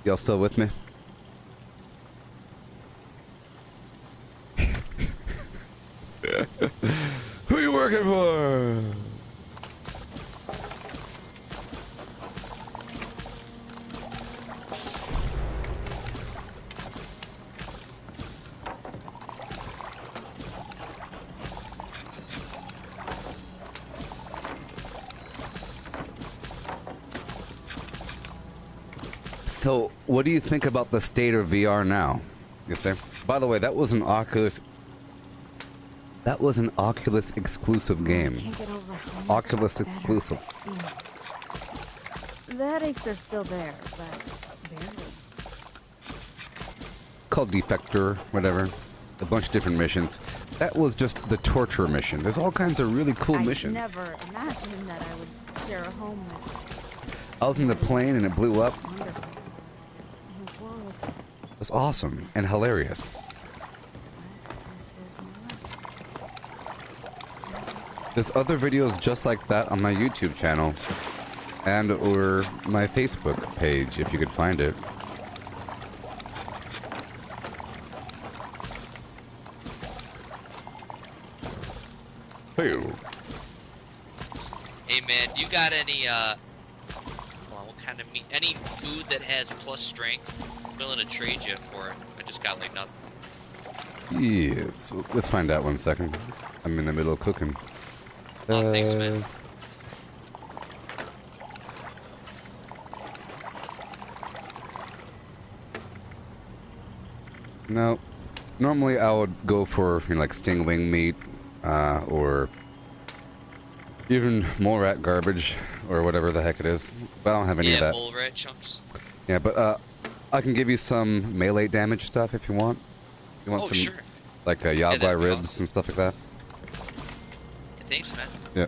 Y'all still with me? Who you working for? So, what do you think about the state of VR now? You see? By the way, that was an Oculus. That was an Oculus exclusive game. Can't get over how much Oculus better exclusive. I feel. The headaches are still there, but barely. It's called Defector, whatever. A bunch of different missions. That was just the torture mission. There's all kinds of really cool missions. I never imagined that I would share a home with. I was in the plane and it blew up. Wonderful. In a world, It was awesome and hilarious. this is my life. There's other videos just like that on my YouTube channel and or my Facebook page if you could find it. Hey. Hey man, do you got any well, what kind of meat? Any food that has plus strength? I'm willing to trade you for it. I just got like nothing. Yes. Let's find out 1 second. I'm in the middle of cooking. Oh, thanks, man. No. Normally I would go for, you know, like stingwing meat, or even mole rat garbage, or whatever the heck it is. But I don't have any of Yeah, that. mole rat chunks. Yeah, but I can give you some melee damage stuff if you want. You want Oh, some, sure. like that'd Yagwai be ribs awesome. and stuff like that? Yeah, thanks, man. Yeah.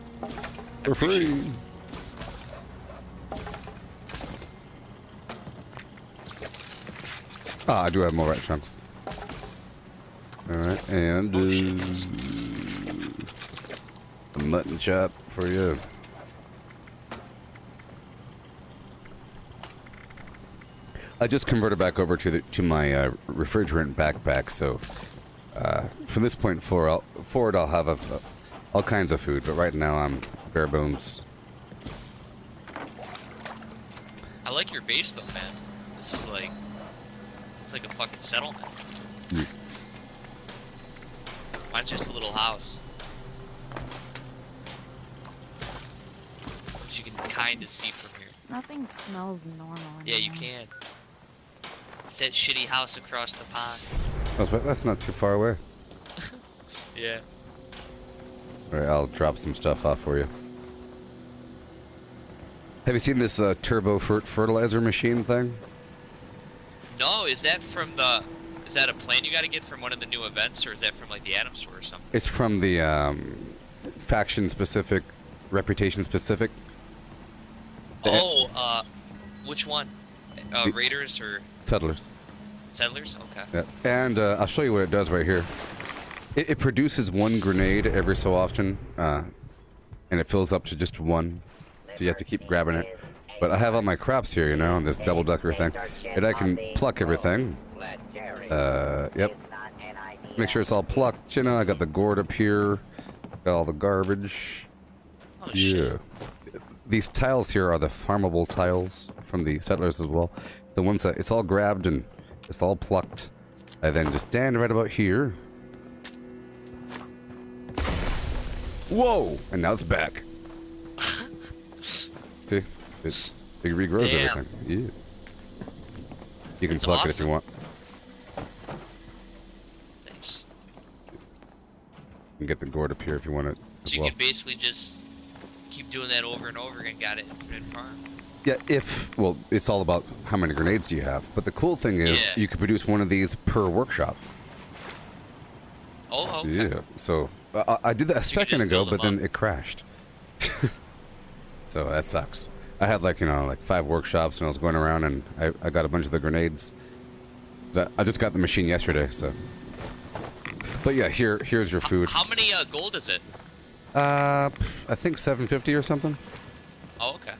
For appreciate free. Ah, I do have more rat chunks. Alright, and Oh, shit. a mutton chop for you. I just converted back over to my refrigerant backpack, so from this point forward I'll have all kinds of food, but right now I'm bare bones. I like your base though, man. This is like, it's like a fucking settlement. Mm. Mine's just a little house. Which you can kind of see from here. Nothing smells normal anymore. Yeah, you can. It's that shitty house across the pond. That's not too far away. Yeah. Alright, I'll drop some stuff off for you. Have you seen this turbo fertilizer machine thing? No, is that from the... Is that a plane you gotta get from one of the new events, or is that from, like, the Atom Store or something? It's from the faction-specific, reputation-specific. Oh, which one? Raiders or... Settlers. Settlers? Okay. Yeah. And I'll show you what it does right here. It produces one grenade every so often, and it fills up to just one. So you have to keep grabbing it. But I have all my crops here, you know, and this double-decker thing. And I can pluck everything. Yep. Make sure it's all plucked, you know. I got the gourd up here. Got all the garbage. Oh, yeah. Shit. These tiles here are the farmable tiles from the settlers as well. The ones that it's all grabbed and it's all plucked. I then just stand right about here. Whoa! And now it's back. See? It regrows everything. Yeah. You can pluck it if you want. Thanks. You can get the gourd up here if you want it. So you can basically just keep doing that over and over again, got it in farm. Yeah, well, it's all about how many grenades do you have. But the cool thing is, you can produce one of these per workshop. Oh, okay. Yeah, so I did that a second ago, but then it crashed. So that sucks. I had like 5 workshops and I was going around and I got a bunch of the grenades. I just got the machine yesterday, so. But yeah, here's your food. How many gold is it? I think 750 or something. Oh, okay.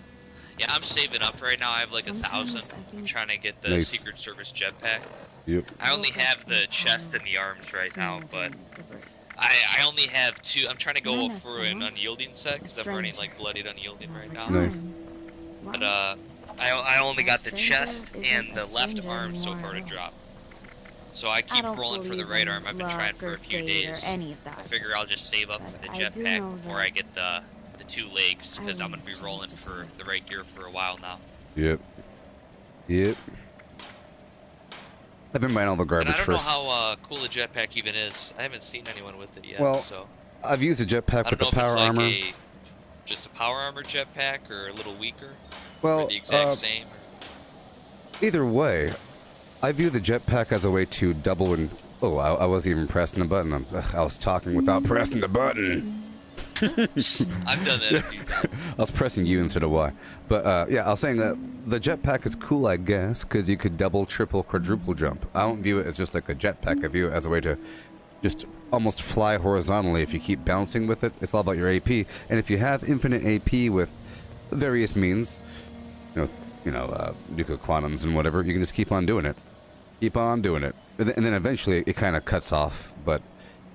Yeah, I'm saving up right now. I have like 1,000. I'm trying to get the Secret Service jetpack. Yep. I only have the chest and the arms right now, but I only have 2. I'm trying to go for an unyielding set because I'm running like bloodied unyielding right now. Nice. But I only got the chest and the left arm so far to drop. So I keep rolling for the right arm. I've been trying for a few days. I figure I'll just save up for the jetpack before I get the 2 legs because I'm gonna be rolling for the right gear for a while now. Yep. Yep. I've been buying all the garbage first. And I don't know how cool a jetpack even is. I haven't seen anyone with it yet. Well, so I've used a jetpack with the power armor. Just a power armor jetpack or a little weaker? Well, or the exact same? Either way, I view the jetpack as a way to double and... Oh, I wasn't even pressing the button. I was talking without pressing the button. I've done that a few times. I was pressing U instead of Y. But yeah, I was saying that the jetpack is cool, I guess, because you could double, triple, quadruple jump. I don't view it as just like a jetpack. I view it as a way to just almost fly horizontally if you keep bouncing with it. It's all about your AP. And if you have infinite AP with various means, nuclear quantums and whatever, you can just keep on doing it. Keep on doing it. And then eventually it kind of cuts off, but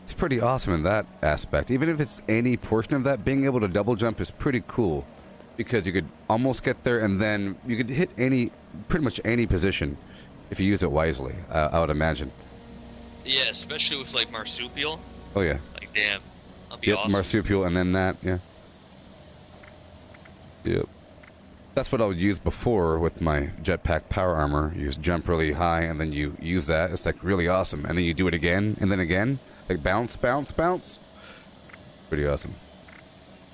it's pretty awesome in that aspect. Even if it's any portion of that, being able to double jump is pretty cool because you could almost get there and then you could hit pretty much any position if you use it wisely, I would imagine. Yeah, especially with like marsupial. Oh yeah. Like damn, that'll be awesome. Marsupial and then that, yeah. Yep. That's what I would use before with my jetpack power armor. You just jump really high and then you use that. It's like really awesome. And then you do it again and then again. Like bounce, bounce, bounce. Pretty awesome.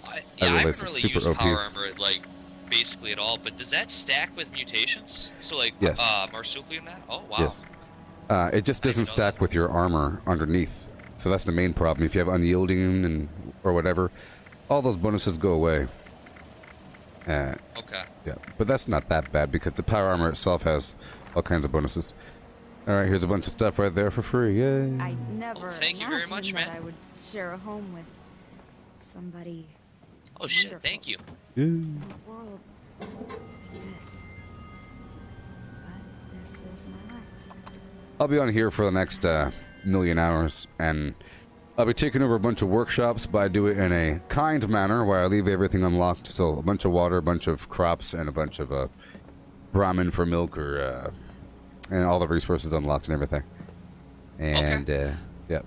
I haven't really used power armor like basically at all, but does that stack with mutations? So like yes. Marsupial and that? Oh wow. Yes. It just doesn't stack with your armor underneath. So that's the main problem. If you have unyielding or whatever, all those bonuses go away. Okay. Yeah, but that's not that bad because the power armor itself has all kinds of bonuses. All right, here's a bunch of stuff right there for free. Yay! I never thank you very much, man. I would share a home with somebody. Oh shit! Wonderful. Thank you. Yeah. In a world like this, but this is my life. I'll be on here for the next million hours, and I'll be taking over a bunch of workshops, but I do it in a kind manner where I leave everything unlocked. So a bunch of water, a bunch of crops, and a bunch of Brahmin for milk, or and all the resources unlocked and everything. And yeah.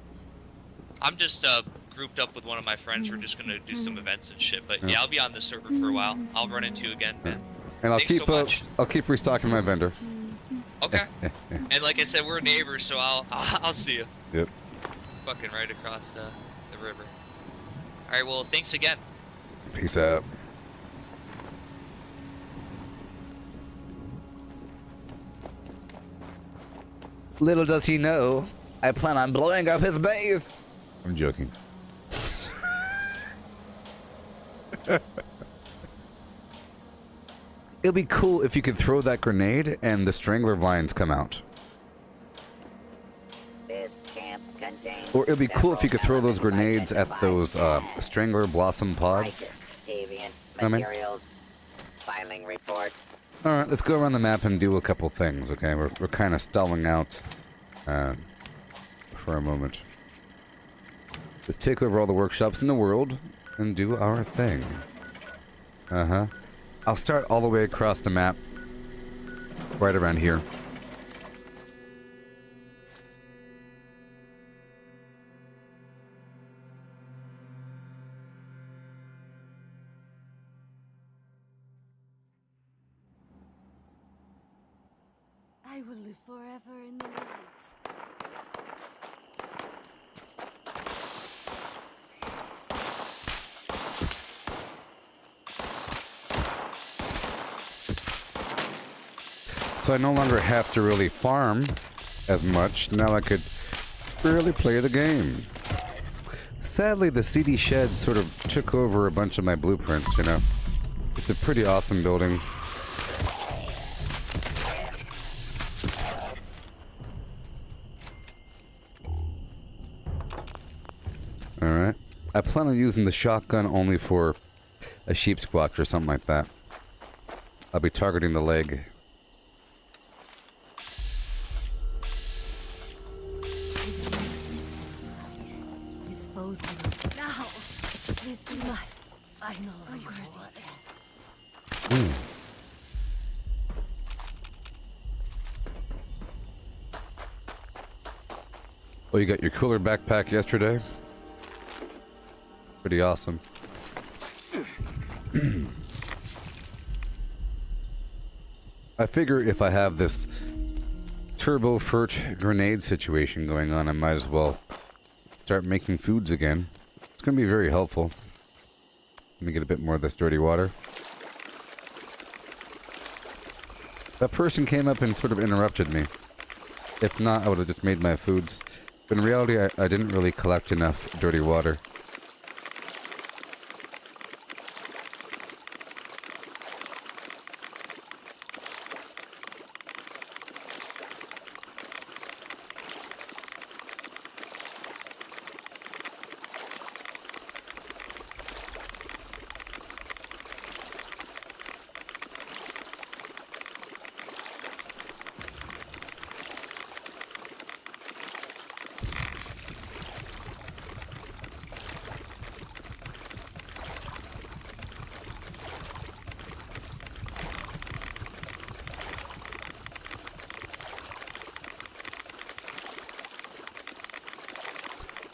I'm just grouped up with one of my friends. We're just gonna do some events and shit. But yeah, I'll be on this server for a while. I'll run into you again, man. And Thanks I'll keep restocking my vendor. Okay. And like I said, we're neighbors, so I'll see you. Yep. Fucking right across the river. Alright, well, thanks again. Peace out. Little does he know, I plan on blowing up his base. I'm joking. It'd be cool if you could throw that grenade and the strangler vines come out. This camp contains Or it'd be cool if you could throw those several grenades at those strangler blossom pods. deviant I mean- materials. Filing report. Alright, let's go around the map and do a couple things, okay? We're kind of stalling out for a moment. Let's take over all the workshops in the world and do our thing. Uh-huh. I'll start all the way across the map, right around here. I will live forever in the light. So I no longer have to really farm as much. Now I could really play the game. Sadly, the CD shed sort of took over a bunch of my blueprints, you know. It's a pretty awesome building. Alright. I plan on using the shotgun only for a sheep squatch or something like that. I'll be targeting the leg. Dispose of it now. This is not. I know I'm worthy. Oh, you got your cooler backpack yesterday? Pretty awesome. I figure if I have this turbo fert grenade situation going on, I might as well start making foods again. It's going to be very helpful. Let me get a bit more of this dirty water. That person came up and sort of interrupted me. If not, I would have just made my foods. But in reality, I didn't really collect enough dirty water.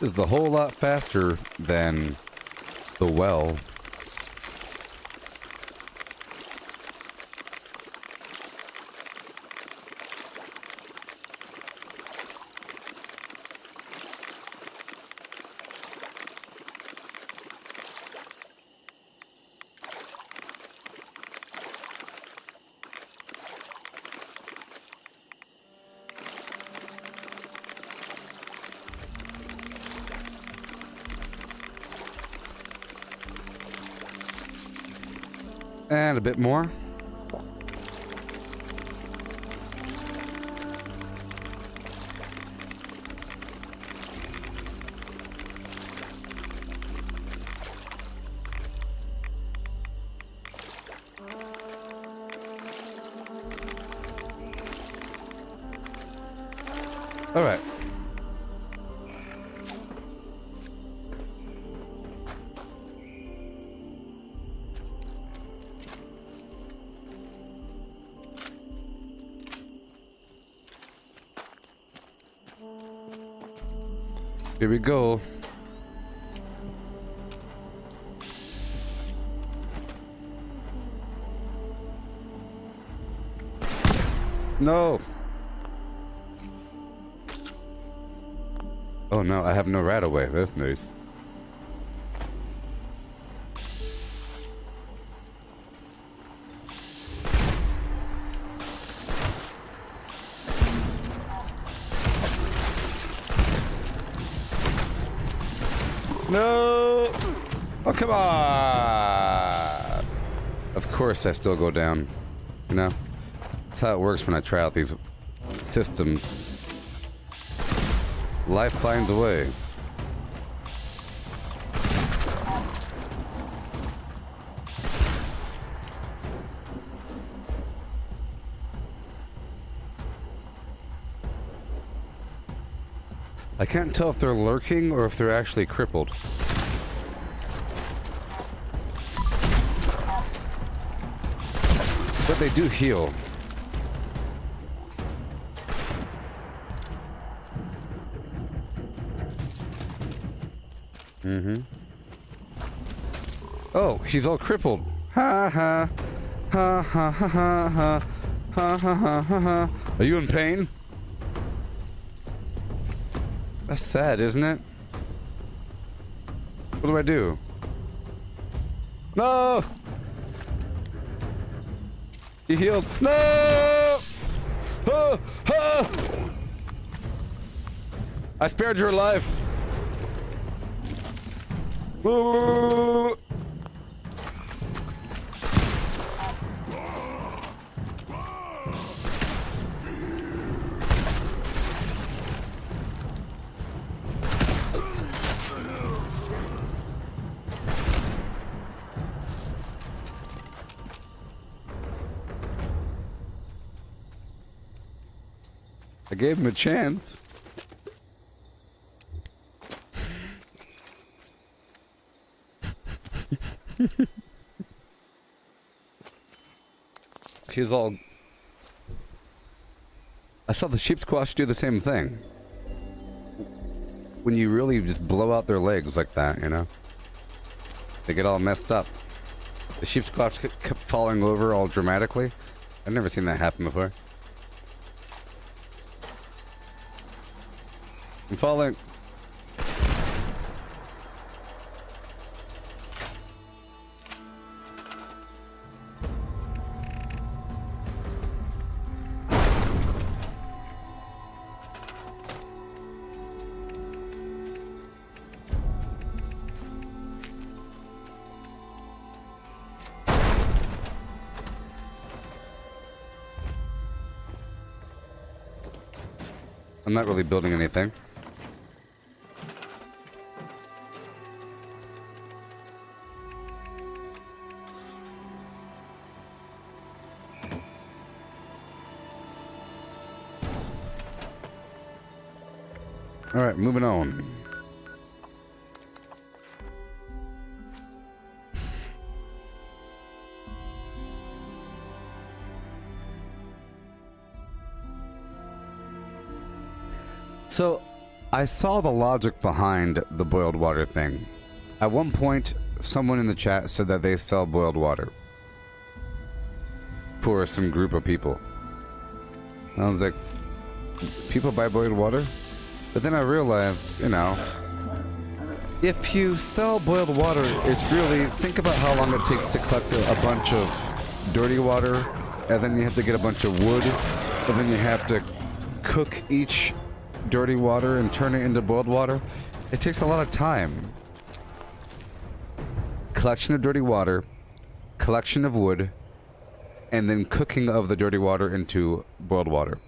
Is a whole lot faster than the well. And a bit more. All right. Here we go. No. Oh no, I have no right away. That's nice. No! Oh, come on! Of course I still go down. You know? That's how it works when I try out these systems. Life finds a way. I can't tell if they're lurking or if they're actually crippled. But they do heal. Mm-hmm. Oh, he's all crippled. Ha ha. Ha ha ha ha ha. Ha ha ha ha ha. Are you in pain? That's sad, isn't it? What do I do? No! He healed. No! Oh! Oh! I spared your life. Ooh. I gave him a chance. She's all... I saw the sheep squash do the same thing. When you really just blow out their legs like that, you know? They get all messed up. The sheep squash kept falling over all dramatically. I've never seen that happen before. I'm falling. I'm not really building anything. Alright, moving on. So, I saw the logic behind the boiled water thing. At one point, someone in the chat said that they sell boiled water for some group of people. I was like, people buy boiled water? But then I realized, you know, if you sell boiled water, it's really, think about how long it takes to collect a bunch of dirty water, and then you have to get a bunch of wood, and then you have to cook each dirty water and turn it into boiled water. It takes a lot of time. Collection of dirty water, collection of wood, and then cooking of the dirty water into boiled water.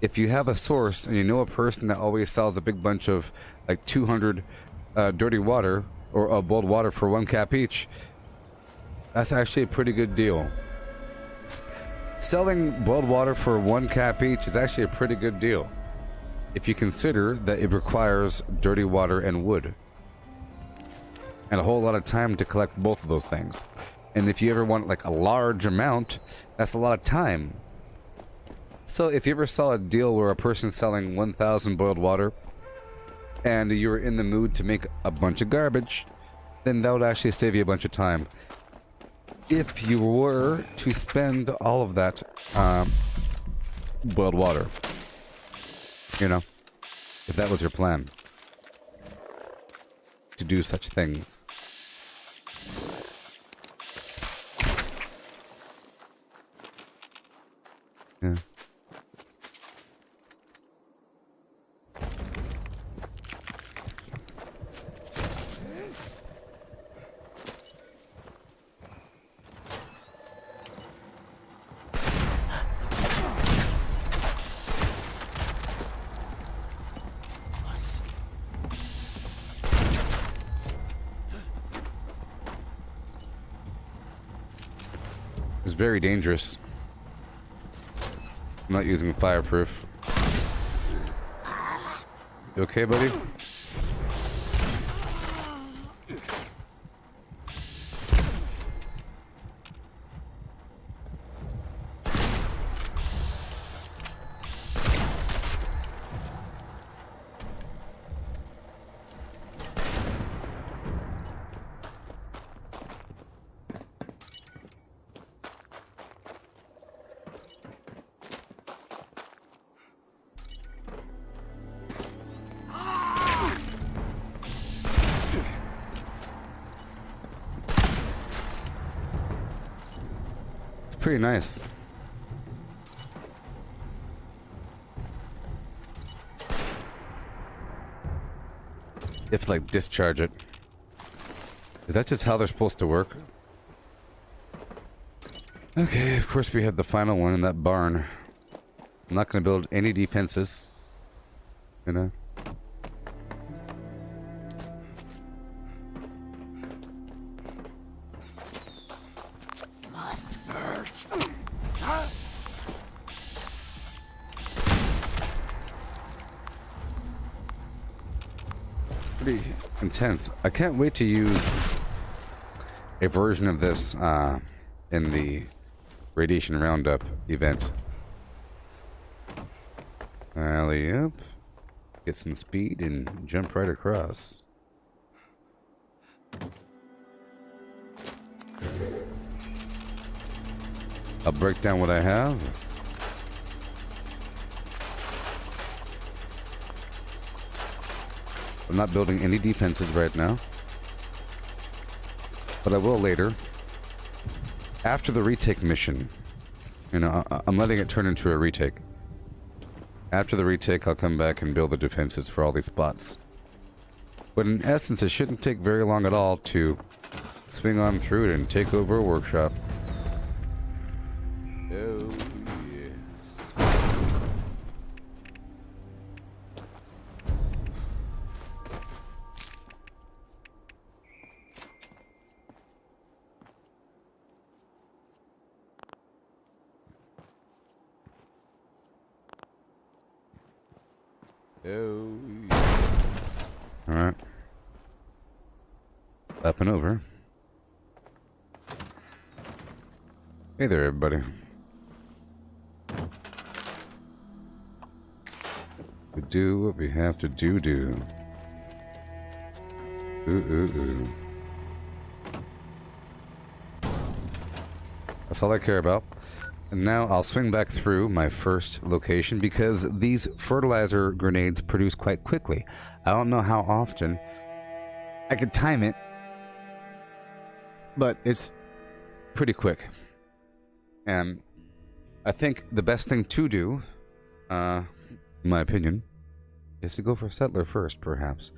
If you have a source and you know a person that always sells a big bunch of like 200 dirty water or boiled water for 1 cap each, that's actually a pretty good deal. Selling boiled water for 1 cap each is actually a pretty good deal if you consider that it requires dirty water and wood and a whole lot of time to collect both of those things. And if you ever want like a large amount, that's a lot of time. So if you ever saw a deal where a person's selling 1,000 boiled water and you were in the mood to make a bunch of garbage, then that would actually save you a bunch of time. If you were to spend all of that boiled water, you know, if that was your plan to do such things. Yeah. very dangerous. I'm not using fireproof. You okay, buddy? Pretty nice. You have to like discharge it. Is that just how they're supposed to work? Okay, of course we have the final one in that barn. I'm not going to build any defenses. You know? Pretty intense. I can't wait to use a version of this in the Radiation Roundup event. Alley up. Get some speed and jump right across. I'll break down what I have. I'm not building any defenses right now, but I will later. After the retake mission, you know, I'm letting it turn into a retake. After the retake, I'll come back and build the defenses for all these spots. But in essence, it shouldn't take very long at all to swing on through it and take over a workshop. Oh, yes. Oh, yes. Alright. Up and over. Hey there, everybody. We do what we have to do. Ooh. That's all I care about. And now I'll swing back through my first location because these fertilizer grenades produce quite quickly. I don't know how often I could time it, but it's pretty quick. And I think the best thing to do, in my opinion, is to go for settler first, perhaps.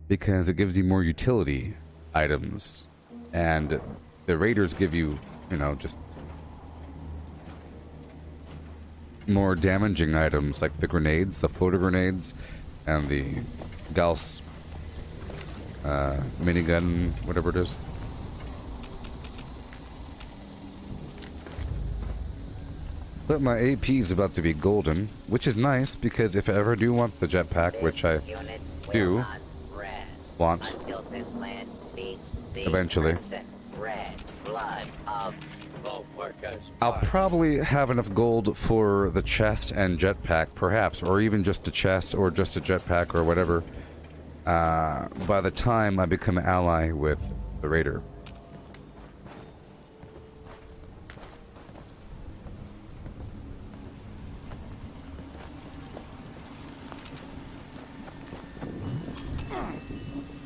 Because it gives you more utility items. And the raiders give you, you know, just more damaging items, like the grenades, the floater grenades, and the Gauss minigun, whatever it is. But my AP is about to be golden, which is nice because if I ever do want the jetpack, which I do want eventually, I'll probably have enough gold for the chest and jetpack, perhaps, or even just a chest or just a jetpack or whatever, by the time I become an ally with the raider.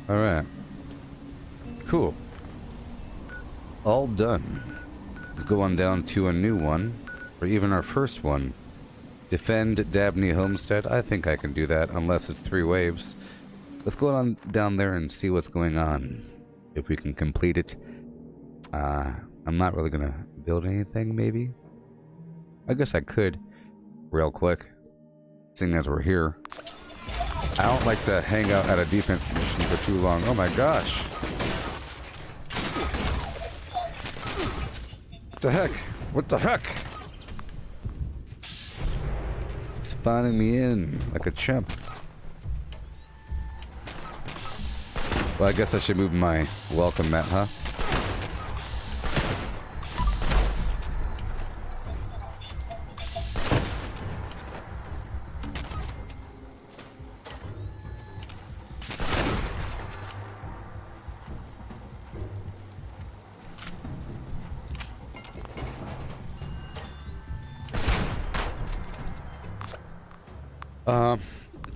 Alright. Cool. All done. Let's go on down to a new one, or even our first one. Defend Dabney Homestead. I think I can do that, unless it's 3 waves. Let's go on down there and see what's going on. If we can complete it. I'm not really gonna build anything, maybe? I guess I could, real quick, seeing as we're here. I don't like to hang out at a defense mission for too long. Oh my gosh! What the heck? What the heck? Spawning me in like a chump. Well, I guess I should move my welcome mat, huh?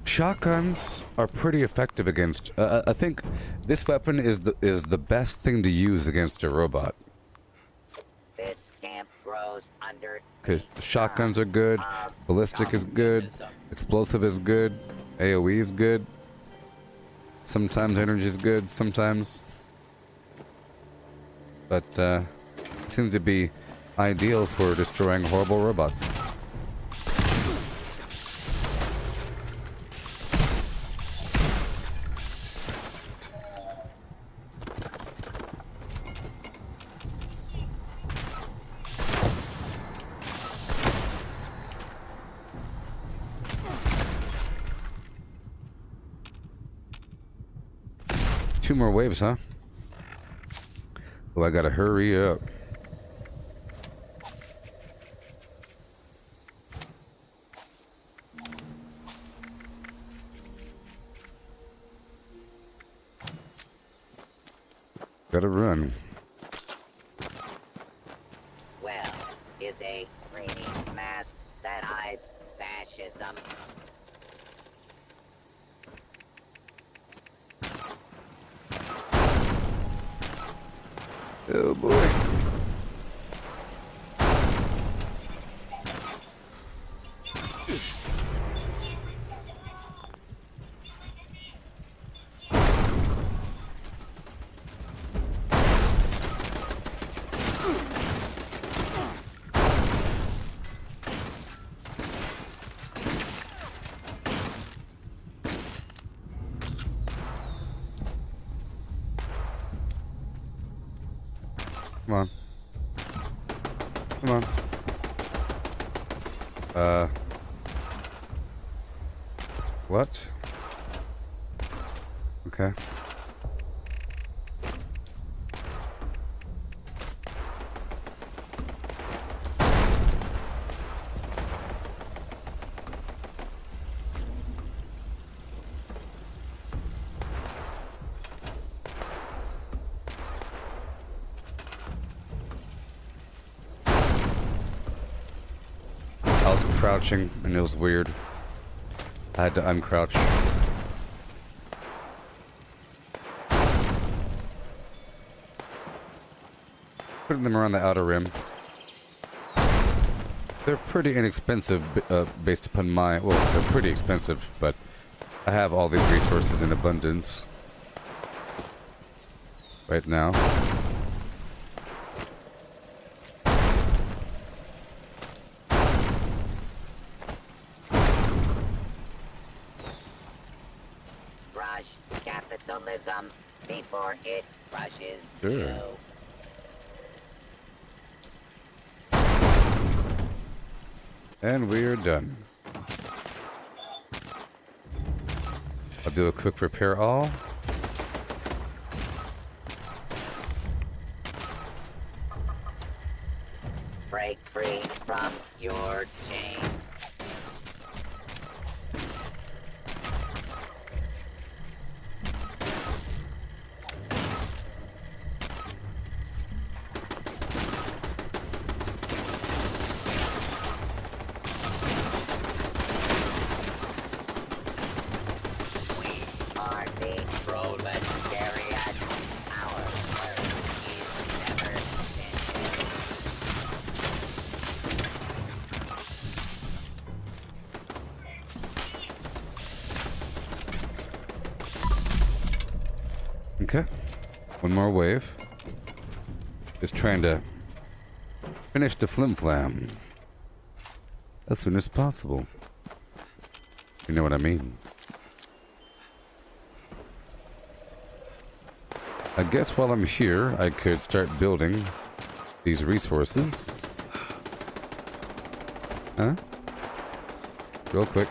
Shotguns are pretty effective against. I think this weapon is the best thing to use against a robot. This camp grows under. Because shotguns are good, ballistic is good, explosive is good, AOE is good. Sometimes energy is good, sometimes. But seems to be ideal for destroying horrible robots. Two more waves, huh? Oh, I gotta hurry up. Gotta run. Well, is a greedy mask that hides fascism. Oh boy. Come on. Come on. What? Okay. I was crouching and it was weird. I had to uncrouch. Putting them around the outer rim. They're pretty inexpensive based upon my... Well, they're pretty expensive, but I have all these resources in abundance right now. Capitalism before it rushes Sure. you. And we are done. I'll do a quick repair all. Break free from your chains. Okay. One more wave. Just trying to finish the flim-flam as soon as possible. You know what I mean? I guess while I'm here, I could start building these resources. Huh? Real quick.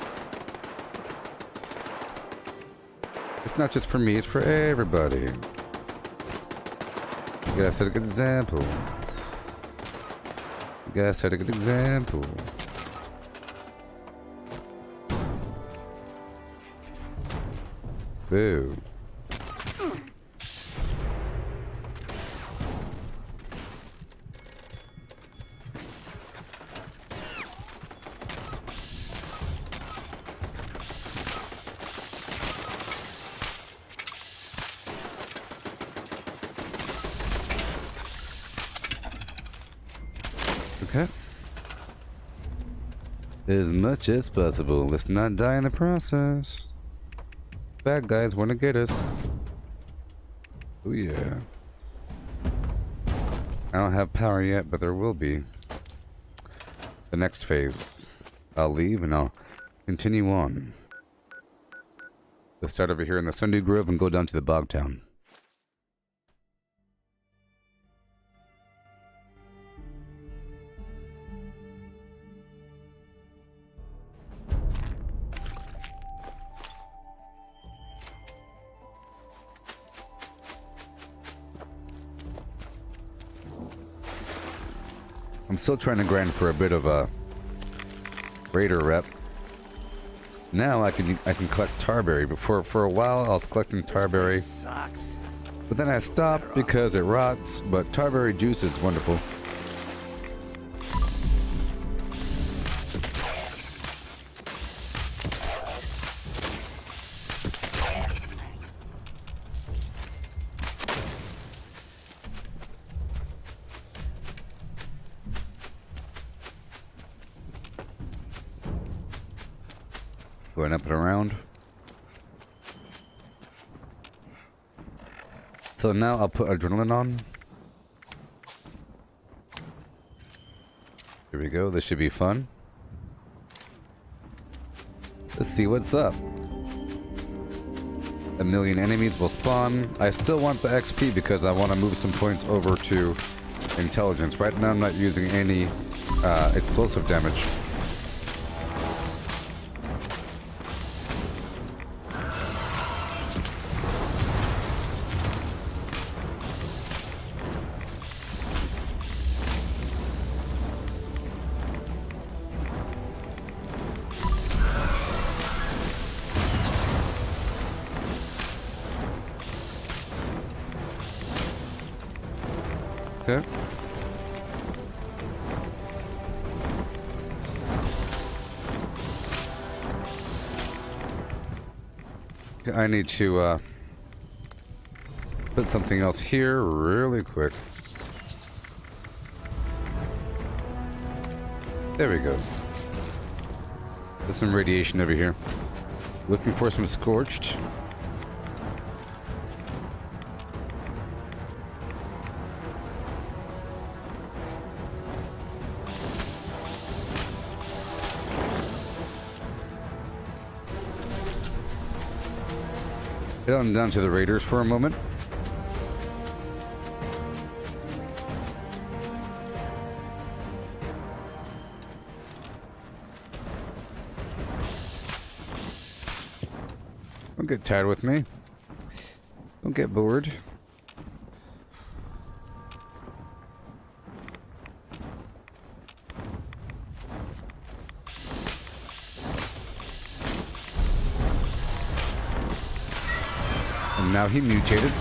It's not just for me, it's for everybody. You gotta set a good example. You gotta set a good example. Boo. Okay. As much as possible. Let's not die in the process. Bad guys want to get us. Oh yeah. I don't have power yet, but there will be. The next phase. I'll leave and I'll continue on. Let's start over here in the Sundew Grove and go down to the Bog Town. I'm still trying to grind for a bit of a raider rep. Now I can collect tarberry. Before for a while I was collecting tarberry, but then I stopped because it rots. But tarberry juice is wonderful. Going up and around. So now I'll put adrenaline on. Here we go. This should be fun. Let's see what's up. A million enemies will spawn. I still want the XP because I want to move some points over to intelligence. Right now I'm not using any explosive damage. Okay. I need to put something else here really quick. There we go. There's some radiation over here. Looking for some scorched. Head on down to the raiders for a moment. Don't get tired with me. Don't get bored. Now he mutated.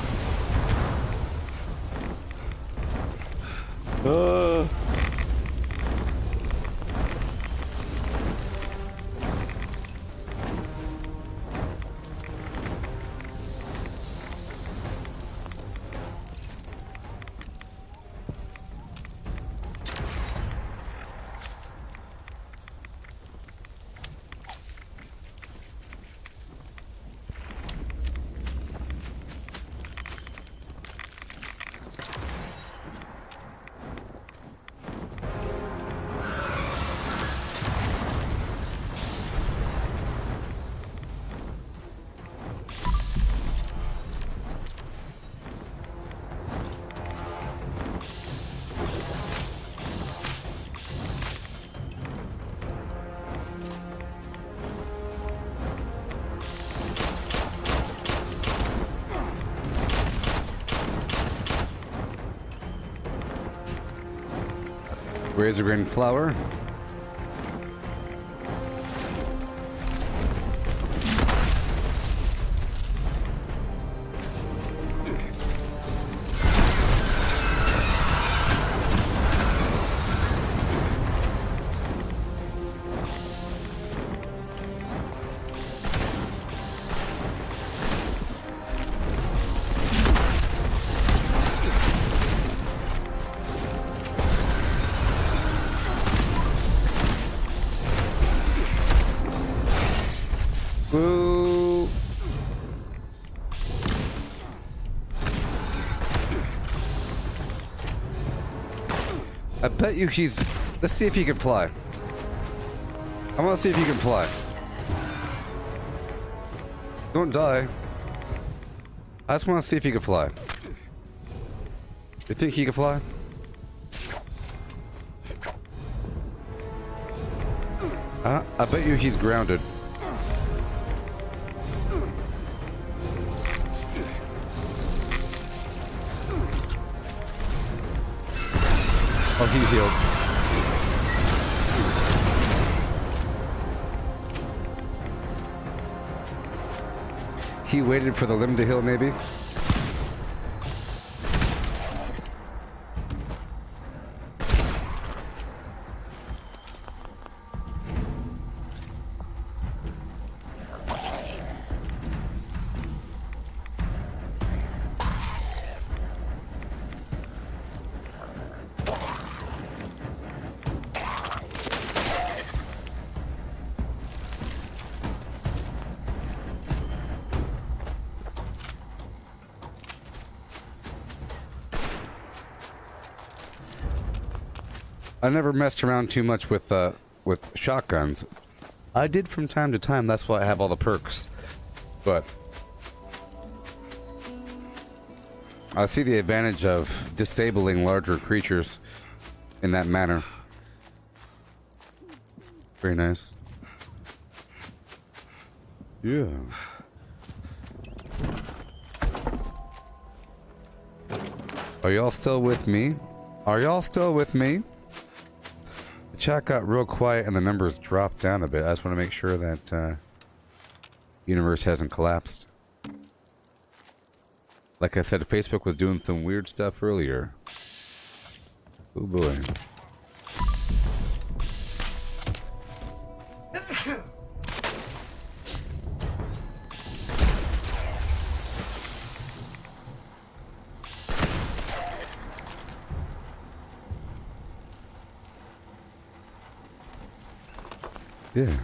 Razor grain flour. Boo. I bet you he's... Let's see if he can fly. I want to see if he can fly. Don't die. I just want to see if he can fly. You think he can fly? I bet you he's grounded. Oh, he's healed. He waited for the limb to heal, maybe? I never messed around too much with shotguns. I did from time to time, that's why I have all the perks. But I see the advantage of disabling larger creatures in that manner. Very nice. Yeah. Are y'all still with me? Are y'all still with me? The chat got real quiet and the numbers dropped down a bit. I just want to make sure that universe hasn't collapsed. Like I said, Facebook was doing some weird stuff earlier. Oh boy. Yeah.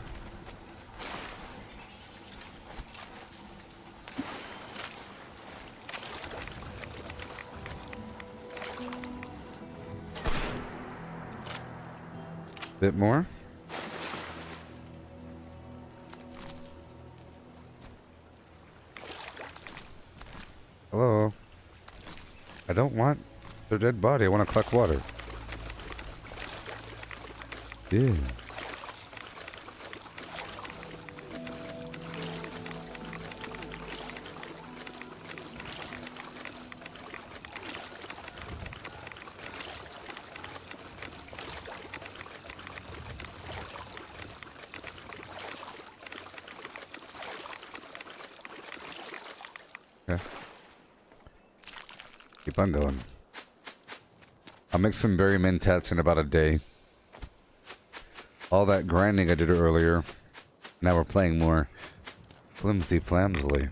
Bit more. Hello. I don't want their dead body. I want to collect water. Yeah. Keep on going. I'll make some berry mentats in about a day. All that grinding I did earlier. Now we're playing more flimsy flamsily.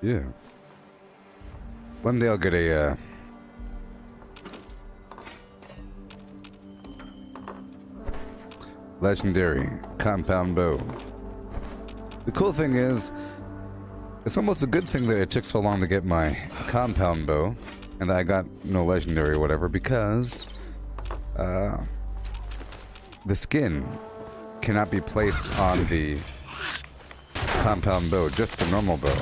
Yeah. One day I'll get a, legendary compound bow. The cool thing is, it's almost a good thing that it took so long to get my compound bow, and that I got no legendary or whatever, because The skin cannot be placed on the compound bow, just the normal bow.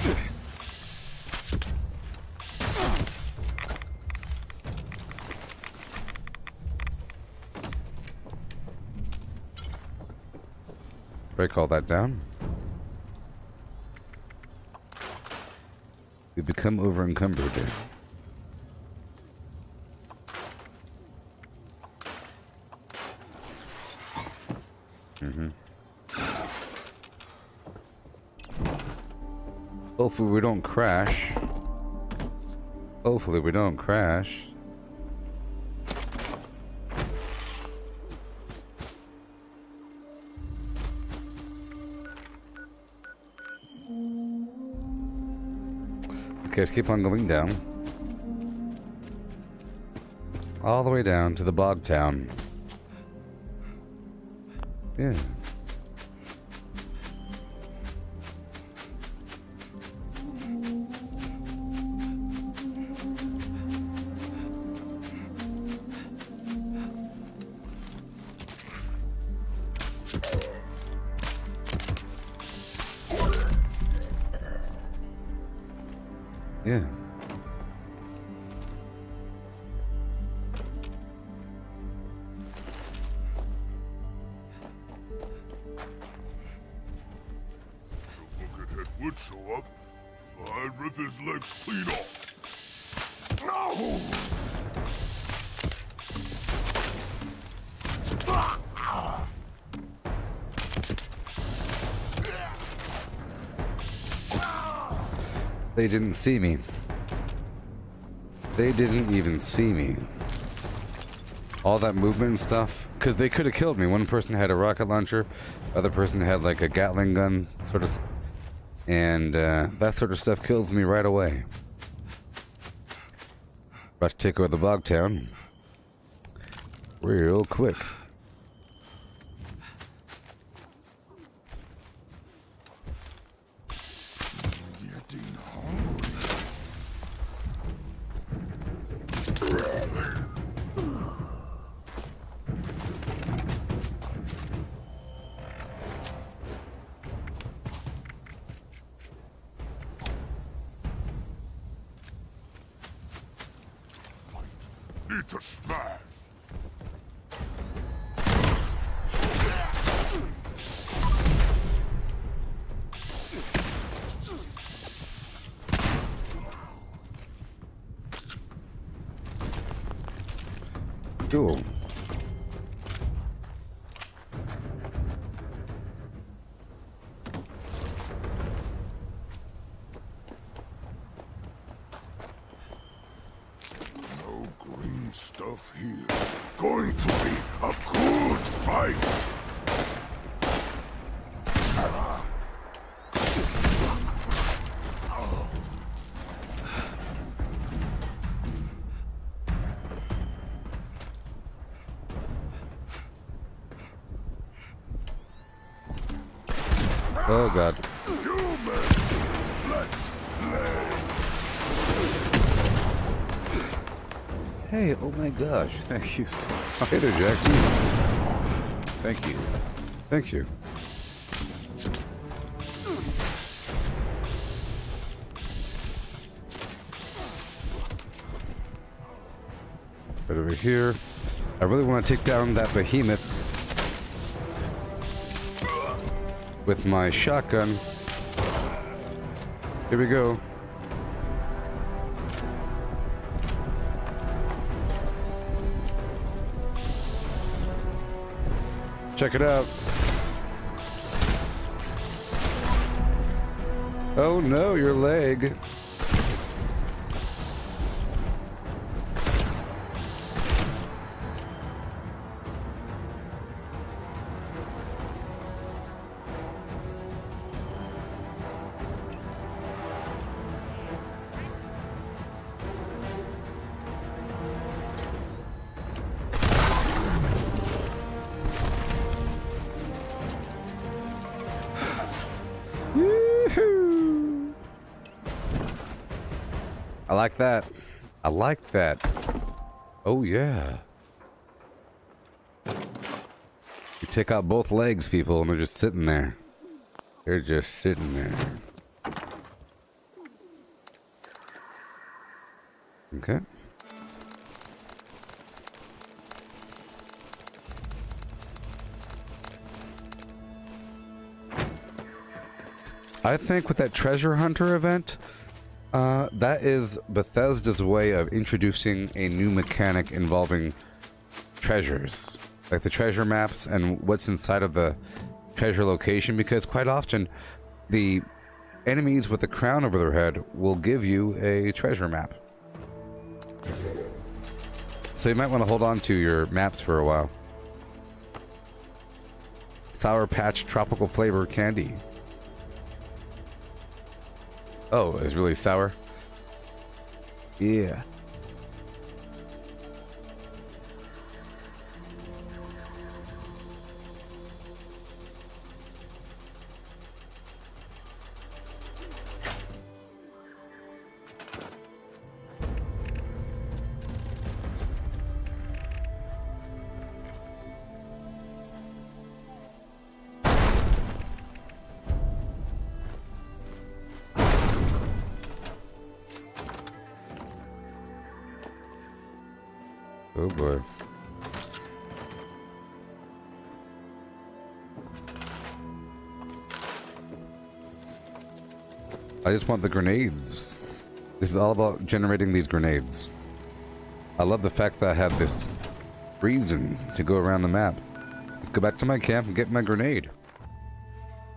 Break all that down. We become over encumbered. Hopefully we don't crash. Hopefully we don't crash. Okay, let's keep on going down. All the way down to the bog town. Yeah. Yeah. Would show up, I'd rip his legs clean off. No! They didn't see me. They didn't even see me. All that movement and stuff, because they could have killed me. One person had a rocket launcher, other person had like a Gatling gun, sort of. And that sort of stuff kills me right away. About to take over the bog town real quick. Getting hungry. Need to smash. Cool. No green stuff here. Going to be a good fight. Oh god. Let's play. Hey, oh my gosh, thank you. Hey there, Jackson. Thank you. Thank you. Right over here. I really want to take down that behemoth with my shotgun. Here we go. Check it out. Oh no, your leg. I like that. I like that. Oh yeah. You take out both legs, people, and they're just sitting there. They're just sitting there. Okay. I think with that treasure hunter event, that is Bethesda's way of introducing a new mechanic involving treasures. Like the treasure maps and what's inside of the treasure location, because quite often the enemies with the crown over their head will give you a treasure map. So you might want to hold on to your maps for a while. Sour Patch tropical flavor candy. Oh, it's really sour? Yeah. Oh boy. I just want the grenades. This is all about generating these grenades. I love the fact that I have this reason to go around the map. Let's go back to my camp and get my grenade.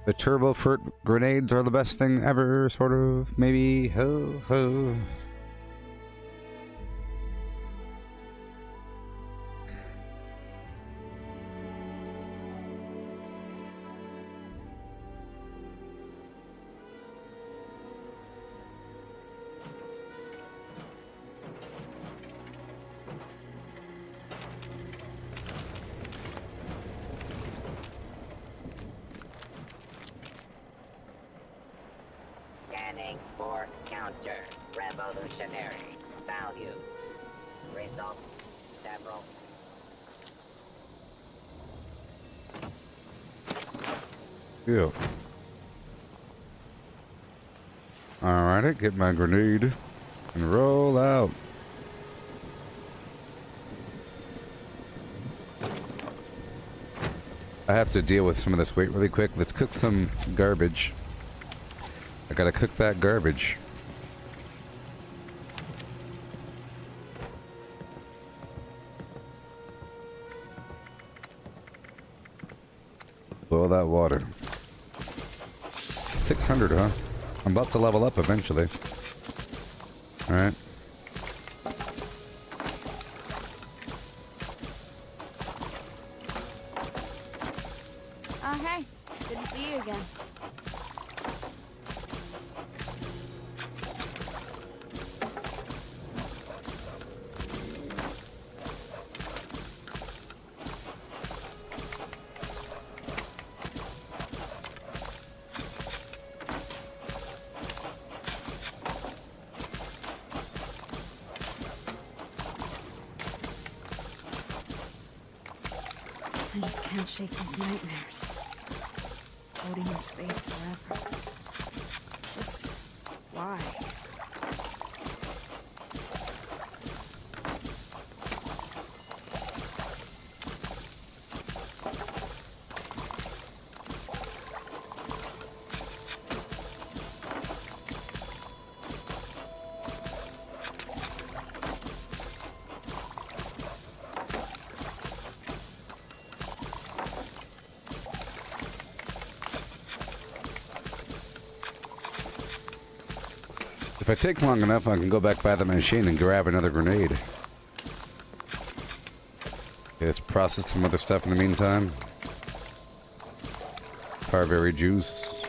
The turbo furt grenades are the best thing ever, sort of, maybe. Ho ho. Scanning for counter revolutionary values. Results several. Yeah. Alrighty, get my grenade and roll out. I have to deal with some of this weight really quick. Let's cook some garbage. I gotta cook that garbage. Boil that water. 600, huh? I'm about to level up eventually. Alright. Oh, hey. Good to see you again. I just can't shake these nightmares. Floating in space forever. Just why? If I take long enough, I can go back by the machine and grab another grenade. Okay, let's process some other stuff in the meantime. Carberry juice.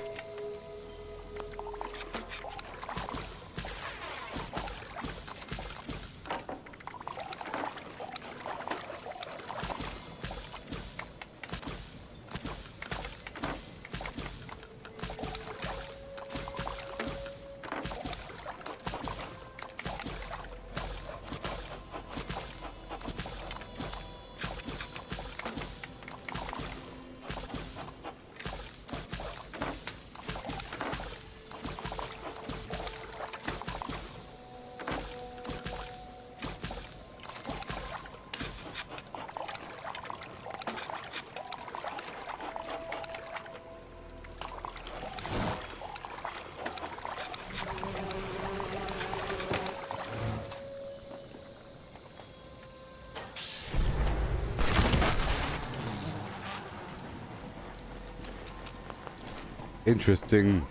Interesting.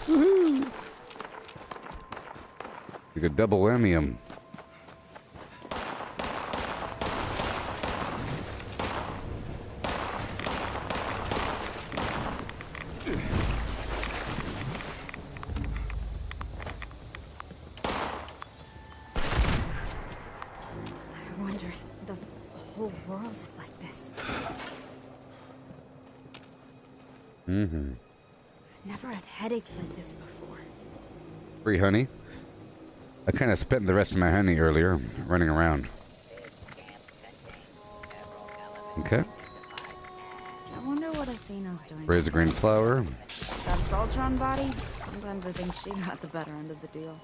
Woohoo! You could double whammy 'em. I wonder if the whole world is like this. Mm-hmm. Never had headaches like this before. Free honey. I kind of spent the rest of my honey earlier running around. Okay. I wonder what Athena's doing. Razor green flower. That Saltron body? Sometimes I think she got the better end of the deal.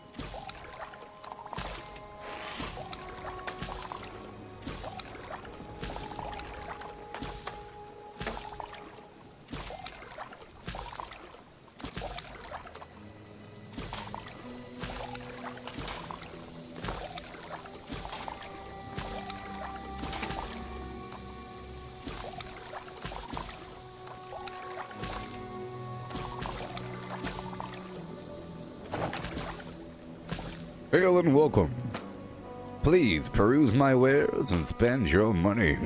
Hail and welcome. Please peruse my wares and spend your money.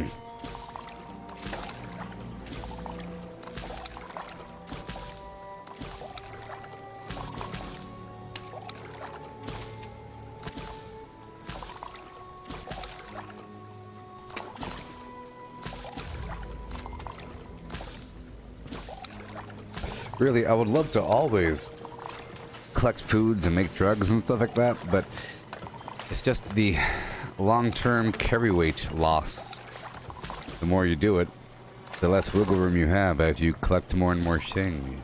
Really, I would love to always collect foods and make drugs and stuff like that, but it's just the long-term carry weight loss. The more you do it, the less wiggle room you have as you collect more and more things.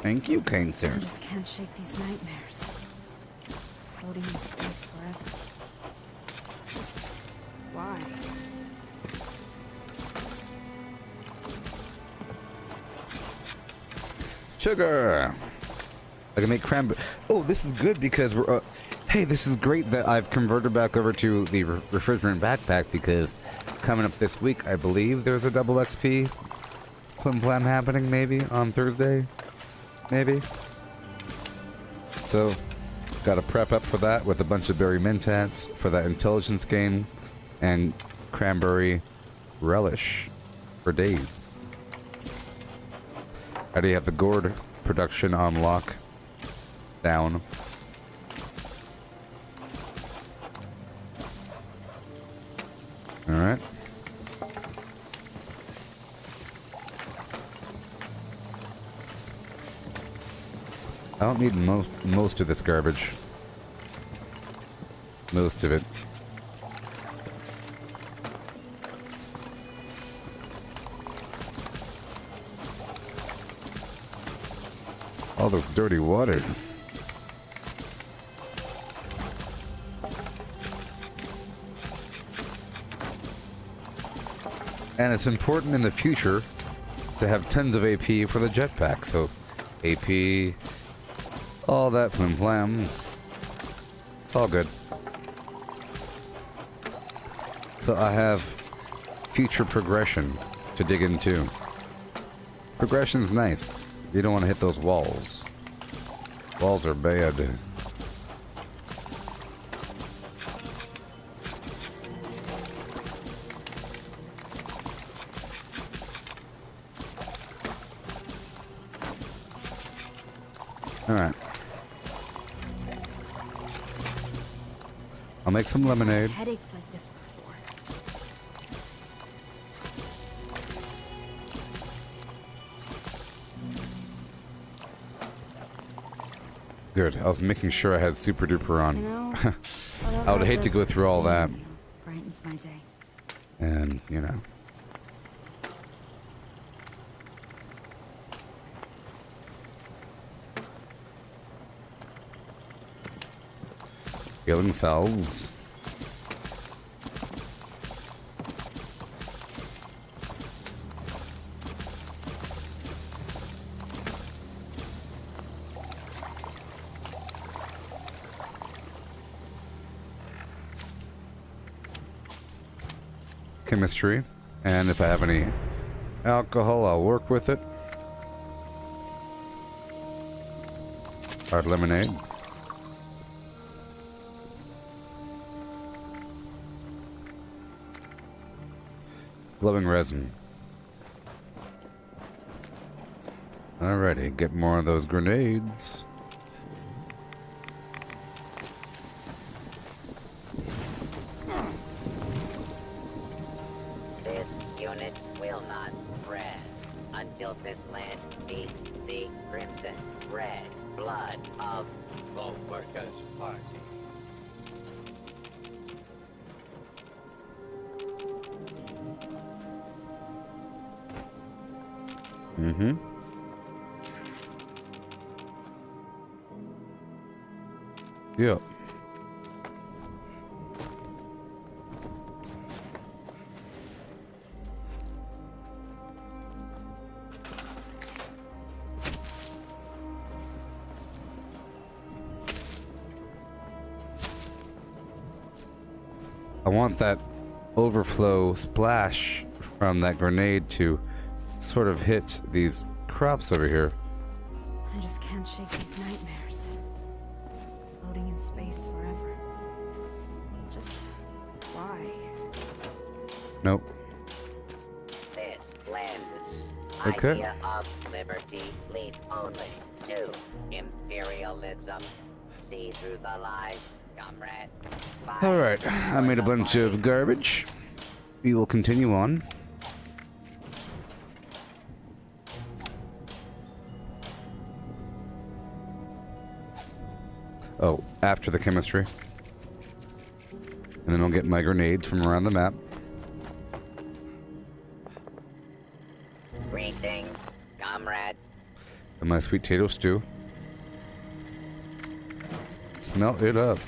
Thank you, kind sir. I just can't shake these nightmares. Floating in space forever. Just why? Sugar. I can make cranberry. Oh, this is good because we're. Hey, this is great that I've converted back over to the refrigerant backpack because coming up this week, I believe there's a double XP flim flam happening maybe on Thursday, maybe. So, got to prep up for that with a bunch of berry mentats for that intelligence gain and cranberry relish for days. I already have the gourd production on lock down. Alright. I don't need most of this garbage. Most of it. All this dirty water. And it's important in the future to have tons of AP for the jetpack. So, AP, all that flim flam. It's all good. So I have future progression to dig into. Progression's nice. You don't want to hit those walls. Walls are bad. Alright. I'll make some lemonade. Headaches like this before. Good. I was making sure I had super duper on. You know, I would hate to go through all that. Brightens my day. And, you know. Healing salves. chemistry, and if I have any alcohol, I'll work with it. Hard lemonade. Glowing resin. Alrighty, get more of those grenades. This unit will not rest until this land meets the crimson red blood of the Workers' Party. Mm-hmm. Yep. I want that overflow splash from that grenade to sort of hit these crops over here. I just can't shake these nightmares. Floating in space forever. Just why? Nope. This land's Okay. idea of liberty leads only to imperialism. See through the lies, comrade. Alright, I made a bunch of garbage. We will continue on. Oh, after the chemistry. And then I'll get my grenades from around the map. Greetings, comrade. And my sweet potato stew. Smell it up.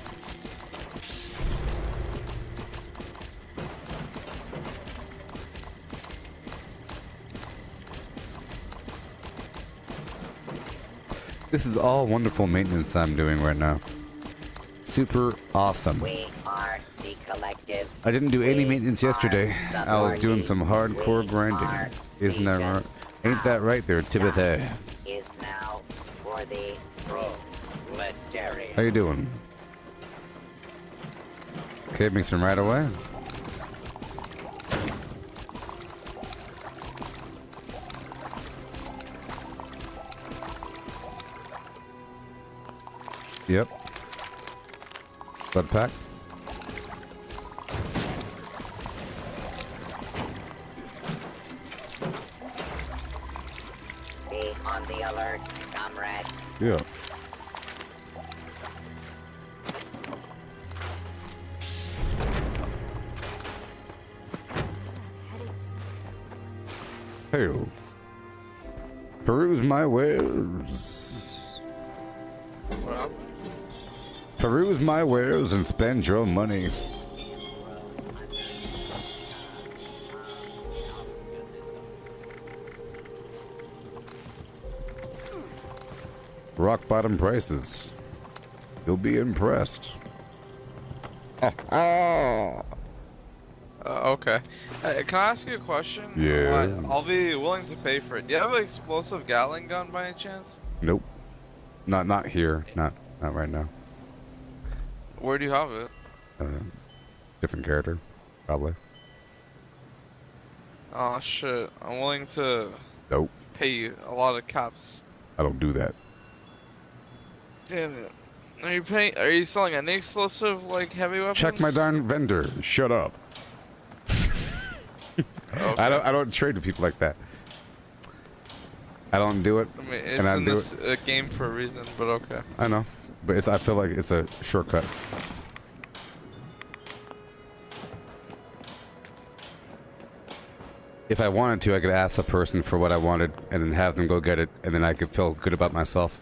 This is all wonderful maintenance I'm doing right now. Super awesome. We are the collective. I didn't do any We maintenance are yesterday. the I was doing party. some hardcore We grinding. are Isn't that right? Ain't that right there, Timothy? Is now for the proletariat. How you doing? Okay, mixing right away. Yep. Blood pack. Be on the alert, comrade. Yeah. Hey. Peruse my wares. Peruse my wares and spend your money. Rock bottom prices. You'll be impressed. Okay. Can I ask you a question? Yes. I'll be willing to pay for it. Do you have an explosive Gatling gun by any chance? Nope. Not here. Not right now. Where do you have it? Different character, probably. Oh shit! I'm willing to Nope. pay you a lot of caps. I don't do that. Damn it! Are you selling any explosive like heavy weapons? Check my darn vendor. Shut up. Okay. I don't trade with people like that. I don't do it. I mean, it's and I in do this it. game for a reason, but okay. I know, but I feel like it's a shortcut. If I wanted to, I could ask a person for what I wanted and then have them go get it, and then I could feel good about myself.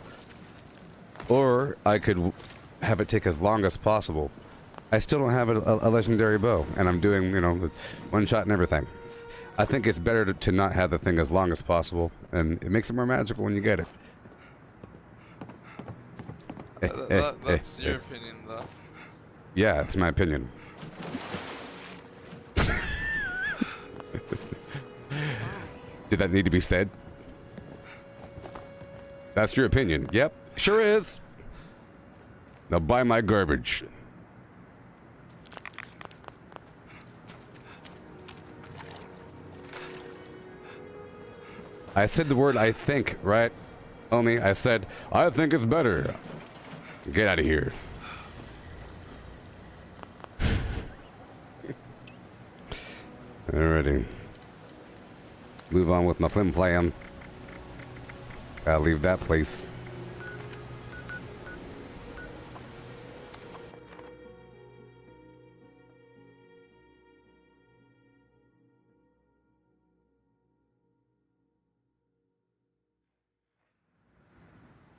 Or I could have it take as long as possible. I still don't have a legendary bow, and I'm doing, one shot and everything. I think it's better to not have the thing as long as possible, and it makes it more magical when you get it. That's your opinion, though. Yeah, it's my opinion. Did that need to be said? That's your opinion. Yep, sure is. Now buy my garbage. I said the word I think, right? Homie, I said, I think it's better. Get out of here. Alrighty. Move on with my flim flam. Gotta leave that place.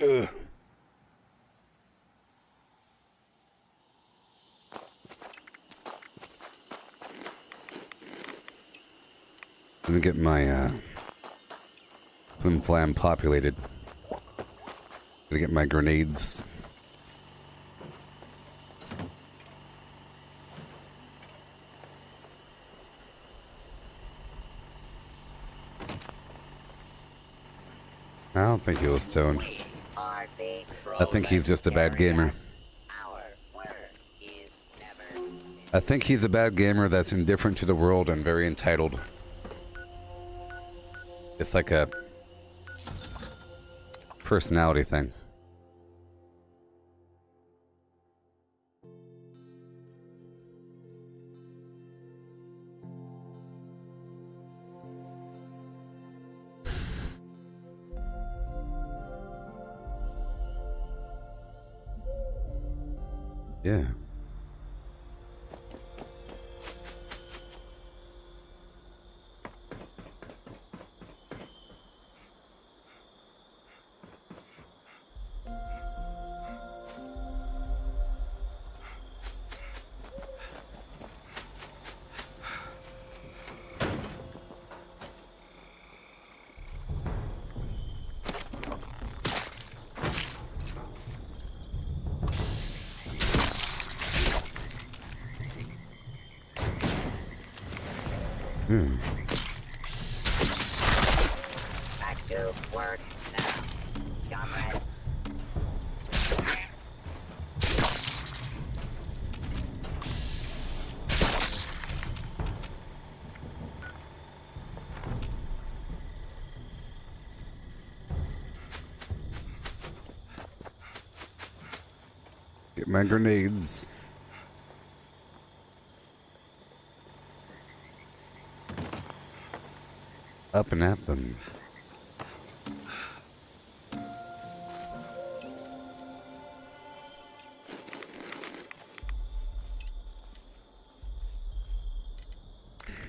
Ugh. Let me get my flim flam populated. Gonna get my grenades. I don't think he was stoned. I think he's just a bad gamer. I think he's a bad gamer that's indifferent to the world and very entitled. It's like a personality thing. Yeah. Back to work now, comrade. Get my grenades. Up and at them.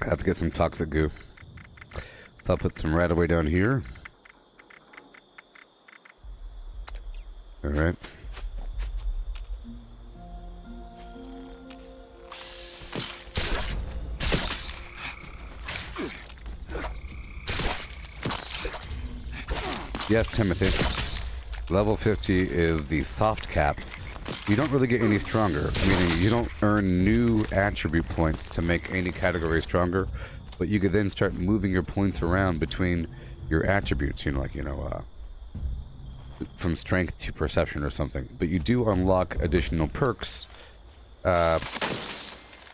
I have to get some toxic goo. So I'll put some right away down here. Alright. Yes, Timothy. Level 50 is the soft cap. You don't really get any stronger, meaning you don't earn new attribute points to make any category stronger, but you could then start moving your points around between your attributes, from strength to perception or something. But you do unlock additional perks, and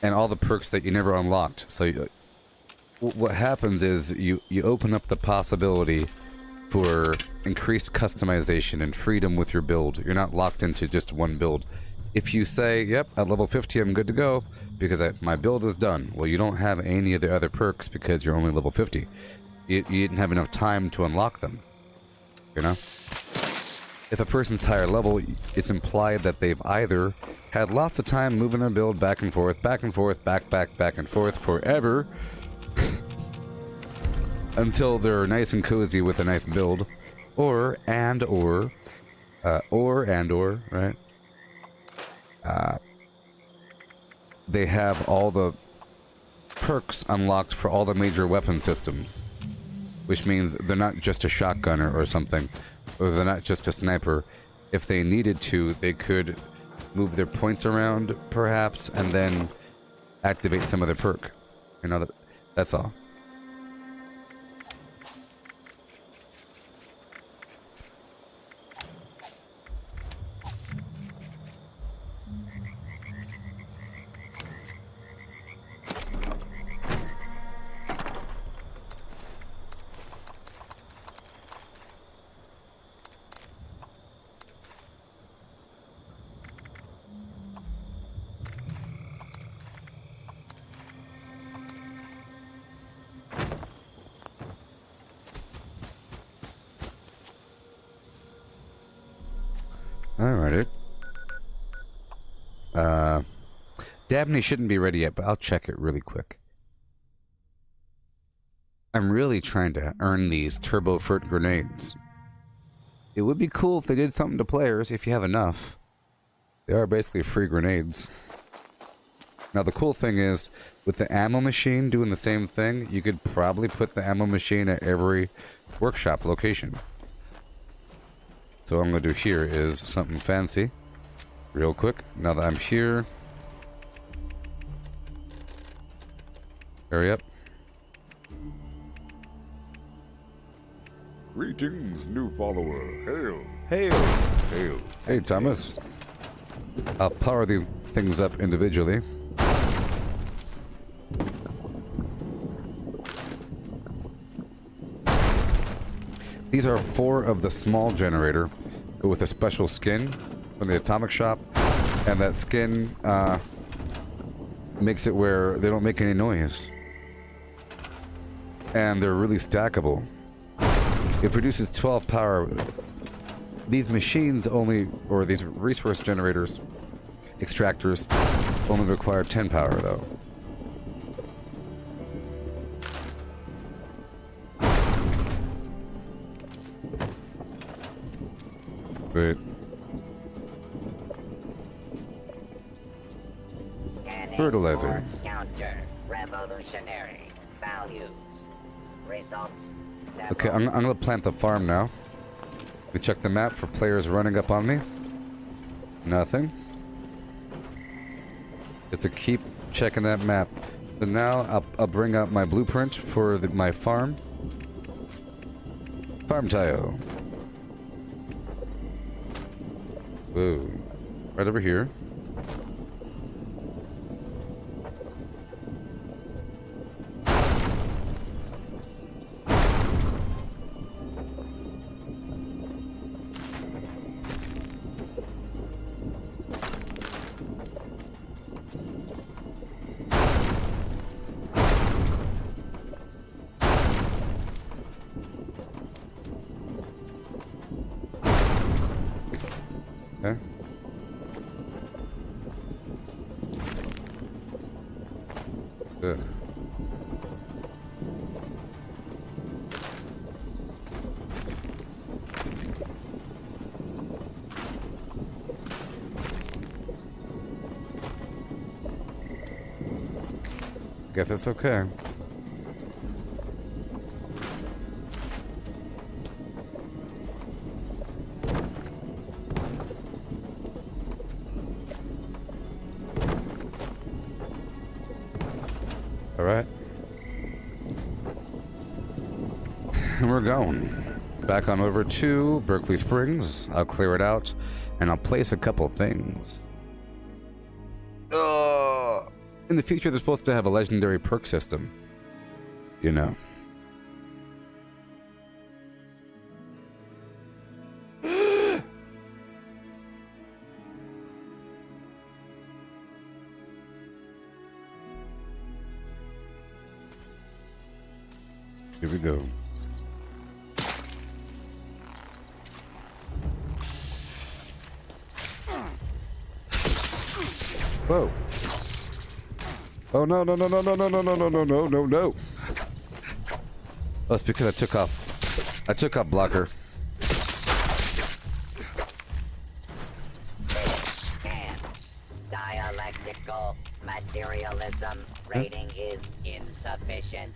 all the perks that you never unlocked. So what happens is you open up the possibility for increased customization and freedom with your build. You're not locked into just one build. If you say, yep, at level 50 I'm good to go because my build is done, well, you don't have any of the other perks because you're only level 50. You didn't have enough time to unlock them, If a person's higher level, it's implied that they've either had lots of time moving their build back and forth, back and forth, back and forth forever, until they're nice and cozy with a nice build, or, right? They have all the perks unlocked for all the major weapon systems, which means they're not just a shotgunner or something, or they're not just a sniper. If they needed to, they could move their points around, perhaps, and then activate some other perk. That's all. Alrighty. Dabney shouldn't be ready yet, but I'll check it really quick. I'm really trying to earn these turbo fert grenades. It would be cool if they did something to players, if you have enough. They are basically free grenades. Now the cool thing is, with the ammo machine doing the same thing, you could probably put the ammo machine at every workshop location. So what I'm going to do here is something fancy. Real quick, now that I'm here. Hurry up. Greetings, new follower. Hail. Hail. Hail. Hey, Thomas. I'll power these things up individually. These are 4 of the small generator, but with a special skin from the atomic shop, and that skin makes it where they don't make any noise. And they're really stackable. It produces 12 power. These machines only, or these resource generators, extractors, only require 10 power though. Wait. Fertilizer. Counter revolutionary values. Results. Okay, I'm gonna plant the farm now. We check the map for players running up on me. Nothing. Have to keep checking that map. So now I'll bring out my blueprint for my farm. Farm tile. Whoa. Right over here. Okay. Ugh. Guess it's okay. Alright. And we're going. Back on over to Berkeley Springs. I'll clear it out, and I'll place a couple things. In the future, they're supposed to have a legendary perk system. You know. Here we go. Whoa. Oh no no no no no no no no no no no no no. Oh, it's because I took off blocker. Dialectical materialism rating is insufficient.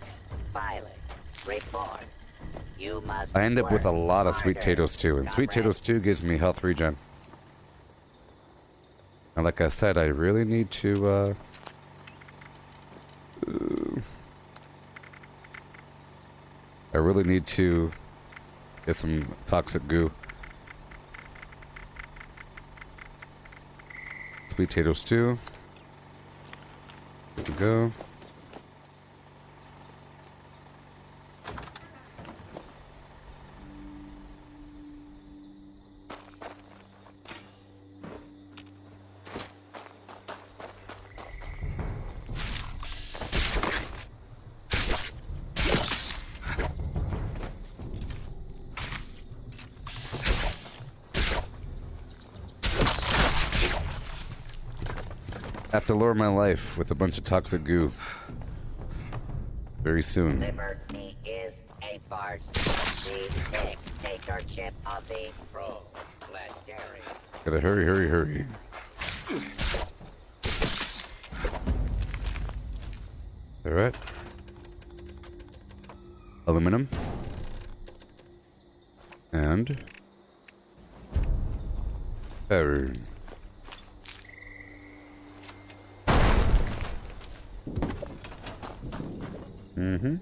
Pilot, report. You must. I end up with a lot of sweet potatoes too, and sweet potatoes too gives me health regen. And like I said, I really need to get some toxic goo. Sweet potato stew. There we go. I have to lower my life with a bunch of toxic goo. Very soon. Liberty is a farce. The dictatorship of the proletariat. Gotta hurry, hurry, hurry. Alright. Aluminum. And iron. Mm-hmm.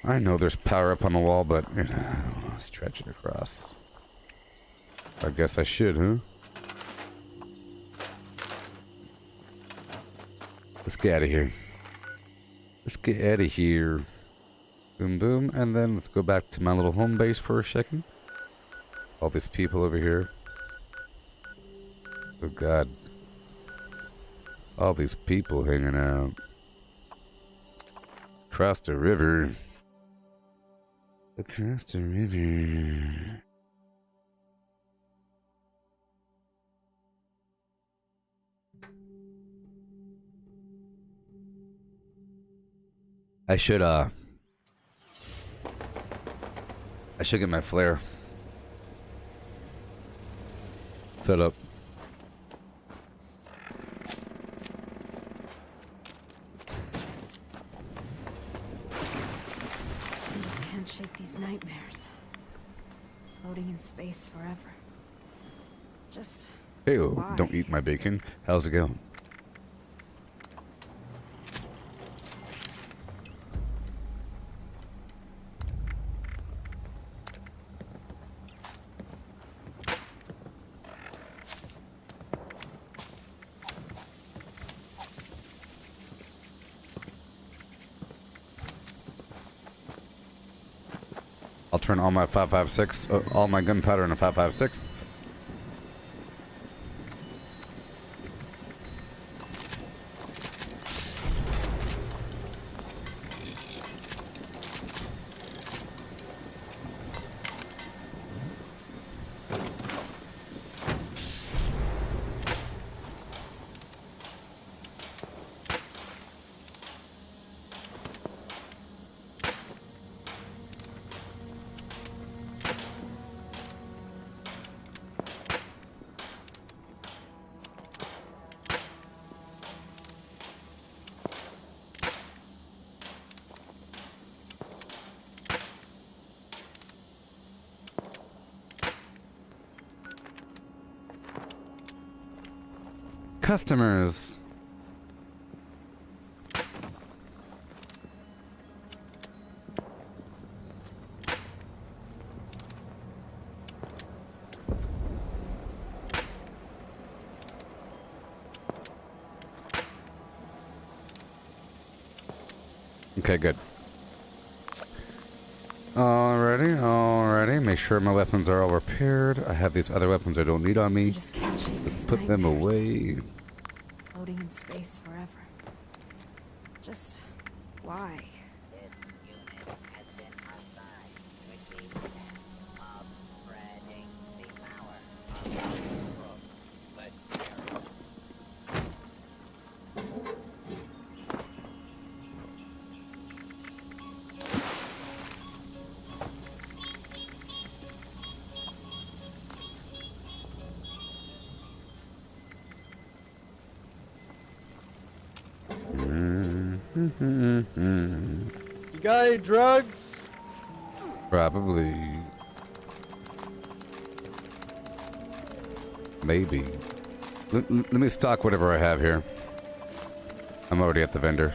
I know there's power up on the wall, but you know, stretch it across. I guess I should, huh? Let's get out of here. Let's get out of here. Boom, boom, and then let's go back to my little home base for a second. All these people over here. Oh God. All these people hanging out. Across the river. Across the river. I should get my flare set up. I just can't shake these nightmares. Floating in space forever. Just Hey, why? don't eat my bacon. How's it going? I'll turn all my 5.56, all my gunpowder into 5.56. Customers. Okay, good. Alrighty. Make sure my weapons are all repaired. I have these other weapons I don't need on me. Let's put them away. Floating in space forever. Just why? You got any drugs? Probably. Maybe. Let me stock whatever I have here. I'm already at the vendor.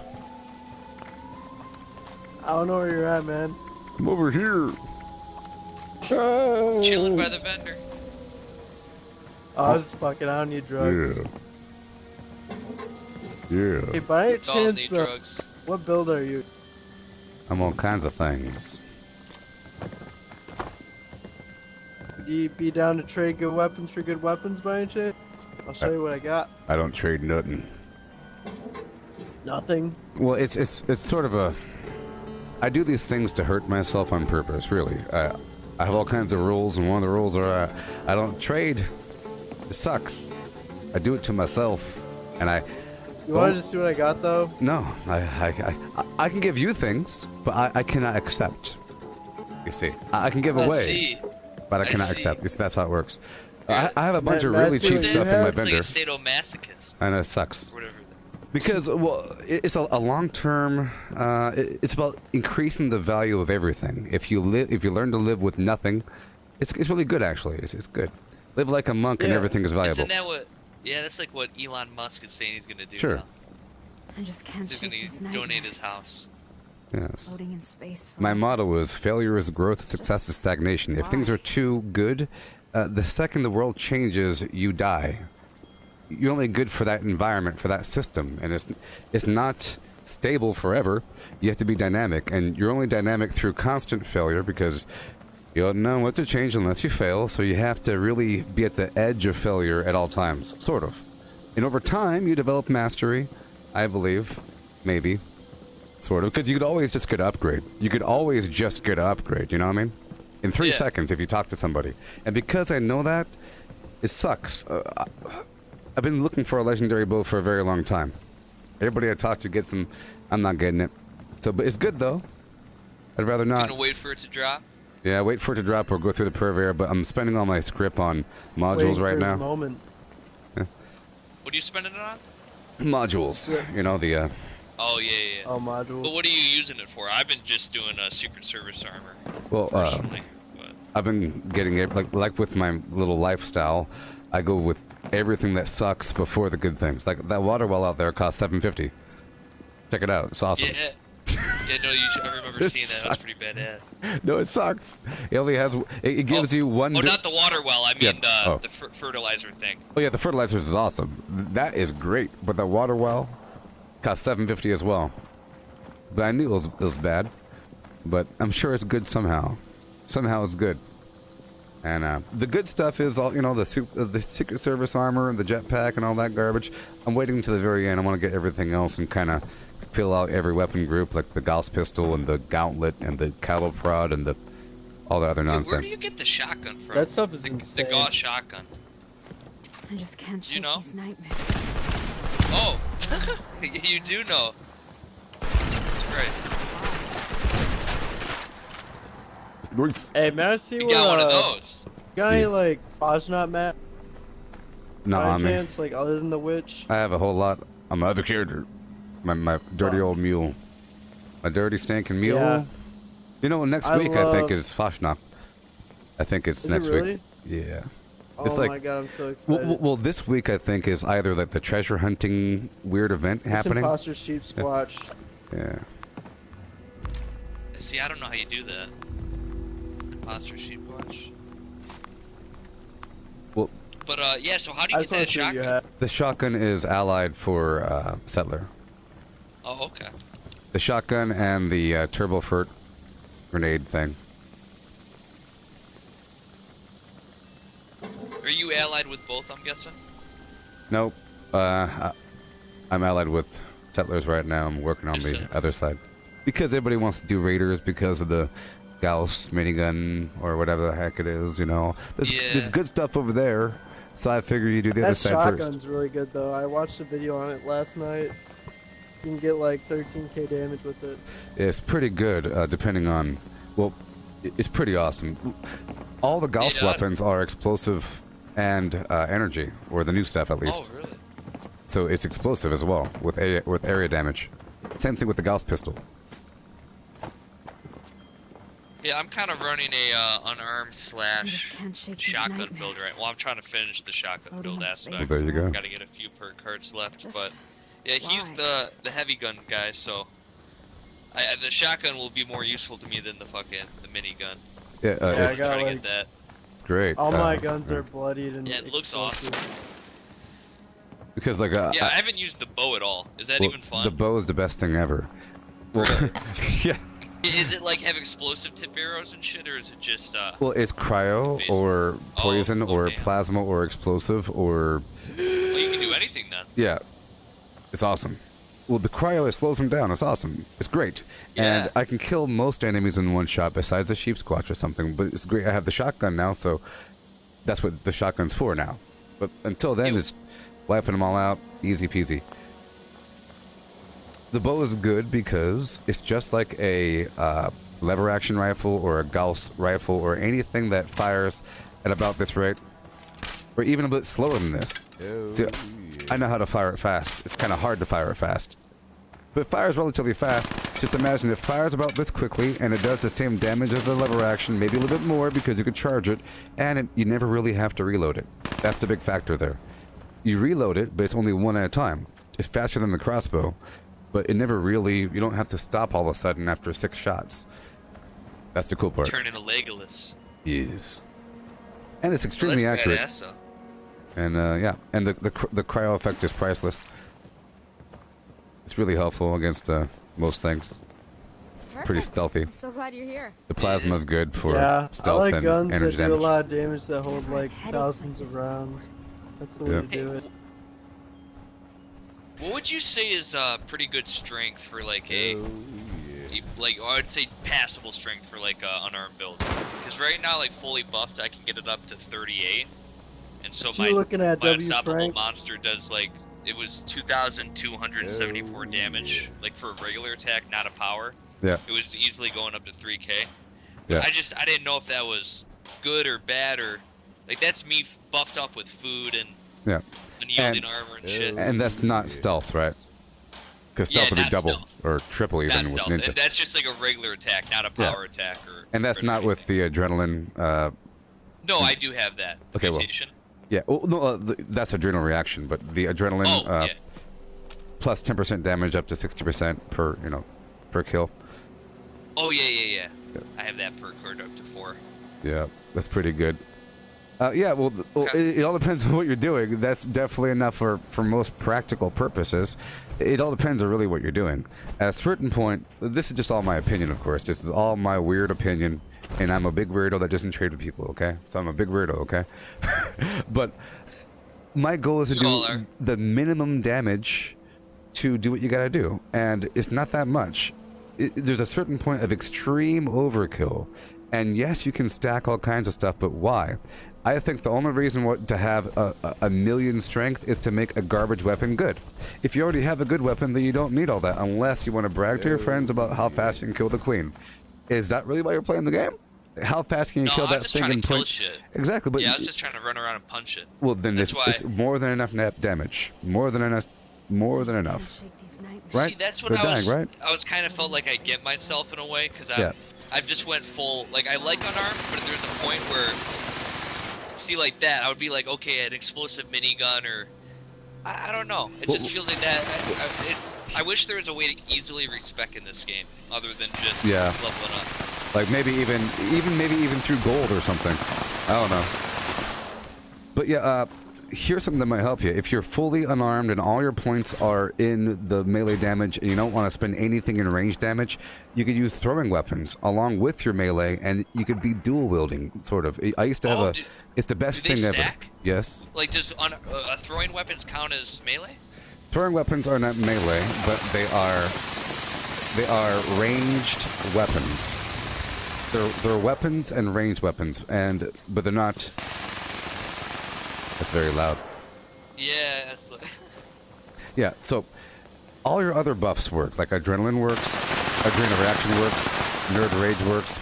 I don't know where you're at, man. I'm over here. Chilling by the vendor. Oh, I was just fucking, I don't need drugs. Yeah. Hey, by any Don't chance, need drugs. what build are you? I'm all kinds of things. Would you be down to trade good weapons for good weapons by any chance? I'll show you what I got. I don't trade nothing. Nothing. Well, it's sort of a I do these things to hurt myself on purpose, really. I have all kinds of rules, and one of the rules are I don't trade. It sucks. I do it to myself, and I... You want to just see what I got, though? No, I can give you things, but I cannot accept. You see, I can give away, but I cannot accept. You see, that's how it works. I have a bunch of really cheap stuff in my vendor. It's like a sadomasochist. I know, it sucks. Or whatever. Because, well, it's a long-term, it's about increasing the value of everything. If you learn to live with nothing, it's really good, actually. It's good. Live like a monk and everything is valuable. Isn't that what, yeah, that's like what Elon Musk is saying he's gonna do Sure. now. I just can't He's shake these gonna donate nightmares. his house. Yes. Floating in space. My motto is failure is growth, success is stagnation. If things are too good, the second the world changes, you die. You're only good for that environment, for that system, and it's not stable forever. You have to be dynamic, and you're only dynamic through constant failure because you don't know what to change unless you fail, so you have to really be at the edge of failure at all times, sort of. And over time, you develop mastery, I believe, maybe, sort of, because you could always just get an upgrade. You could always just get an upgrade, you know what I mean? In 3 seconds if you talk to somebody. And because I know that, it sucks. I've been looking for a legendary bow for a very long time. Everybody I talk to gets them. I'm not getting it. So, but it's good though. I'd rather not. Gonna wait for it to drop? Yeah, wait for it to drop or go through the purveyor, but I'm spending all my script on modules right now. Moment. Yeah. What are you spending it on? Modules. You know, the Oh yeah. Oh, module. But what are you using it for? I've been just doing Secret Service armor. well, personally, I've been getting it like with my little lifestyle. I go with everything that sucks before the good things. Like that water well out there costs $750. Check it out. It's awesome. Yeah. Yeah, no, I remember seeing that. That was pretty badass. No, it sucks. It only has. It gives you one. Oh, not the water well. I mean the the fertilizer thing. Oh yeah, the fertilizer is awesome. That is great. But the water well costs $750 as well. But I knew it was bad. But I'm sure it's good somehow. Somehow it's good. And the good stuff is all the Secret Service armor and the jetpack and all that garbage. I'm waiting to the very end. I want to get everything else and kind of fill out every weapon group, like the Gauss pistol and the Gauntlet and the cattle prod and all the other nonsense. Where do you get the shotgun from? That stuff is insane. The Gauss shotgun. I just can't shake these nightmares. Oh, you do know. Jesus Christ. Hey, man, I see You what, got one of those. Got any, like, Fosnot map? No, By I mean, chance, like, other than the witch? I have a whole lot on my other character. My dirty old mule. My dirty stinking mule. Yeah. You know, next week I think is Fashna. I think it's next really? week. Yeah. Oh It's like, my god, I'm so excited. well, this week I think is either like the treasure hunting weird event It's happening. Imposter Sheep Squatch. Yeah. See, I don't know how you do that. Imposter sheep watch. Well, but yeah. So how do you get that shotgun? the shotgun is allied for Settler. Oh, okay. The shotgun and the turbo fert grenade thing. Are you allied with both? I'm guessing. Nope. I'm allied with Settlers right now. I'm working on the other side. Because everybody wants to do raiders because of the Gauss minigun or whatever the heck it is, There's good stuff over there, so I figure you do the other That side shotgun's first. really good, though. I watched a video on it last night. You can get like 13k damage with it. It's pretty good, depending on... Well, it's pretty awesome. All the Gauss weapons are explosive and energy, or the new stuff at least. Oh, really? So it's explosive as well, with area damage. Same thing with the Gauss pistol. Yeah, I'm kind of running a unarmed slash shotgun build right. Well, I'm trying to finish the shotgun build aspect. There you go. Got to get a few per cards left, but yeah, he's the heavy gun guy, so the shotgun will be more useful to me than the minigun. Yeah, I got to get that. It's great. All my guns are bloodied and yeah, it looks awesome. Because like yeah, I haven't used the bow at all. Is that even fun? The bow is the best thing ever. Well, yeah. Is it like have explosive tip arrows and shit, or is it just Well, it's cryo or poison or plasma or explosive or. Well, you can do anything then. Yeah, it's awesome. Well, the cryo, it slows them down. It's awesome. It's great. Yeah. And I can kill most enemies in one shot besides a sheep squatch or something. But it's great. I have the shotgun now, so that's what the shotgun's for now. But until then, it's wiping them all out. Easy peasy. The bow is good because it's just like a lever action rifle or a Gauss rifle or anything that fires at about this rate. Or even a bit slower than this. See, I know how to fire it fast. It's kind of hard to fire it fast. But it fires relatively fast. Just imagine it fires about this quickly, and it does the same damage as the lever action, maybe a little bit more because you could charge it, and you never really have to reload it. That's the big factor there. You reload it, but it's only one at a time. It's faster than the crossbow, but it never really, you don't have to stop all of a sudden after 6 shots. That's the cool part. Turn into Legolas. Yes. And it's extremely accurate. Badass, though. And yeah, and the cryo effect is priceless. It's really helpful against most things. Perfect. Pretty stealthy. I'm so glad you're here. The plasma's good for stealth I like and guns energy that do a damage. lot of damage that hold like thousands of rounds. That's the way to do it. What would you say is pretty good strength for like a, like I would say passable strength for like a unarmed build? Because right now, like fully buffed, I can get it up to 38, and so my unstoppable Frank? monster does like it was 2,274 damage, like for a regular attack, not a power. Yeah. It was easily going up to 3K. Yeah. I didn't know if that was good or bad or like that's me buffed up with food and unyielding armor and shit. And that's not stealth, right? Because stealth would be double or triple even with ninja. And that's just like a regular attack, not a power attack or. And that's not with the adrenaline. No, I do have that. Okay, mutation. Yeah, well, no, that's adrenal reaction, but the adrenaline plus 10% damage up to 60% per per kill. Oh yeah. I have that perk card up to 4. Yeah, that's pretty good. Yeah, well, it all depends on what you're doing. That's definitely enough for most practical purposes. It all depends on really what you're doing. At a certain point, this is just all my opinion, of course. This is all my weird opinion, and I'm a big weirdo that doesn't trade with people, okay? So I'm a big weirdo, okay? But my goal is to do the minimum damage to do what you gotta do, and it's not that much. There's a certain point of extreme overkill, and yes, you can stack all kinds of stuff, but why? I think the only reason to have a million strength is to make a garbage weapon good. If you already have a good weapon, then you don't need all that, unless you want to brag to your friends about how fast you can kill the queen. Is that really why you're playing the game? How fast can you kill that thing in point? Shit. Exactly, but yeah, I was just trying to run around and punch it. Well, then it's more than enough damage. More than enough. Right? See, that's what They're dying, right? I was kind of felt like I get myself in a way because I've just went full. Like I like unarmed, but there's a point where. See, like that, I would be like, okay, an explosive minigun, or I don't know. It just feels like that. I wish there was a way to easily respec in this game, other than just leveling up. Like maybe even through gold or something. I don't know. But yeah, here's something that might help you. If you're fully unarmed and all your points are in the melee damage and you don't want to spend anything in range damage, you could use throwing weapons along with your melee, and you could be dual wielding, sort of. I used to have it's the best thing ever. Yes. Like, does throwing weapons count as melee? Throwing weapons are not melee, but they are ranged weapons. They're weapons and ranged weapons, but they're not. That's very loud. Yeah, that's yeah, so all your other buffs work. Like adrenaline works, adrenal reaction works, nerd rage works,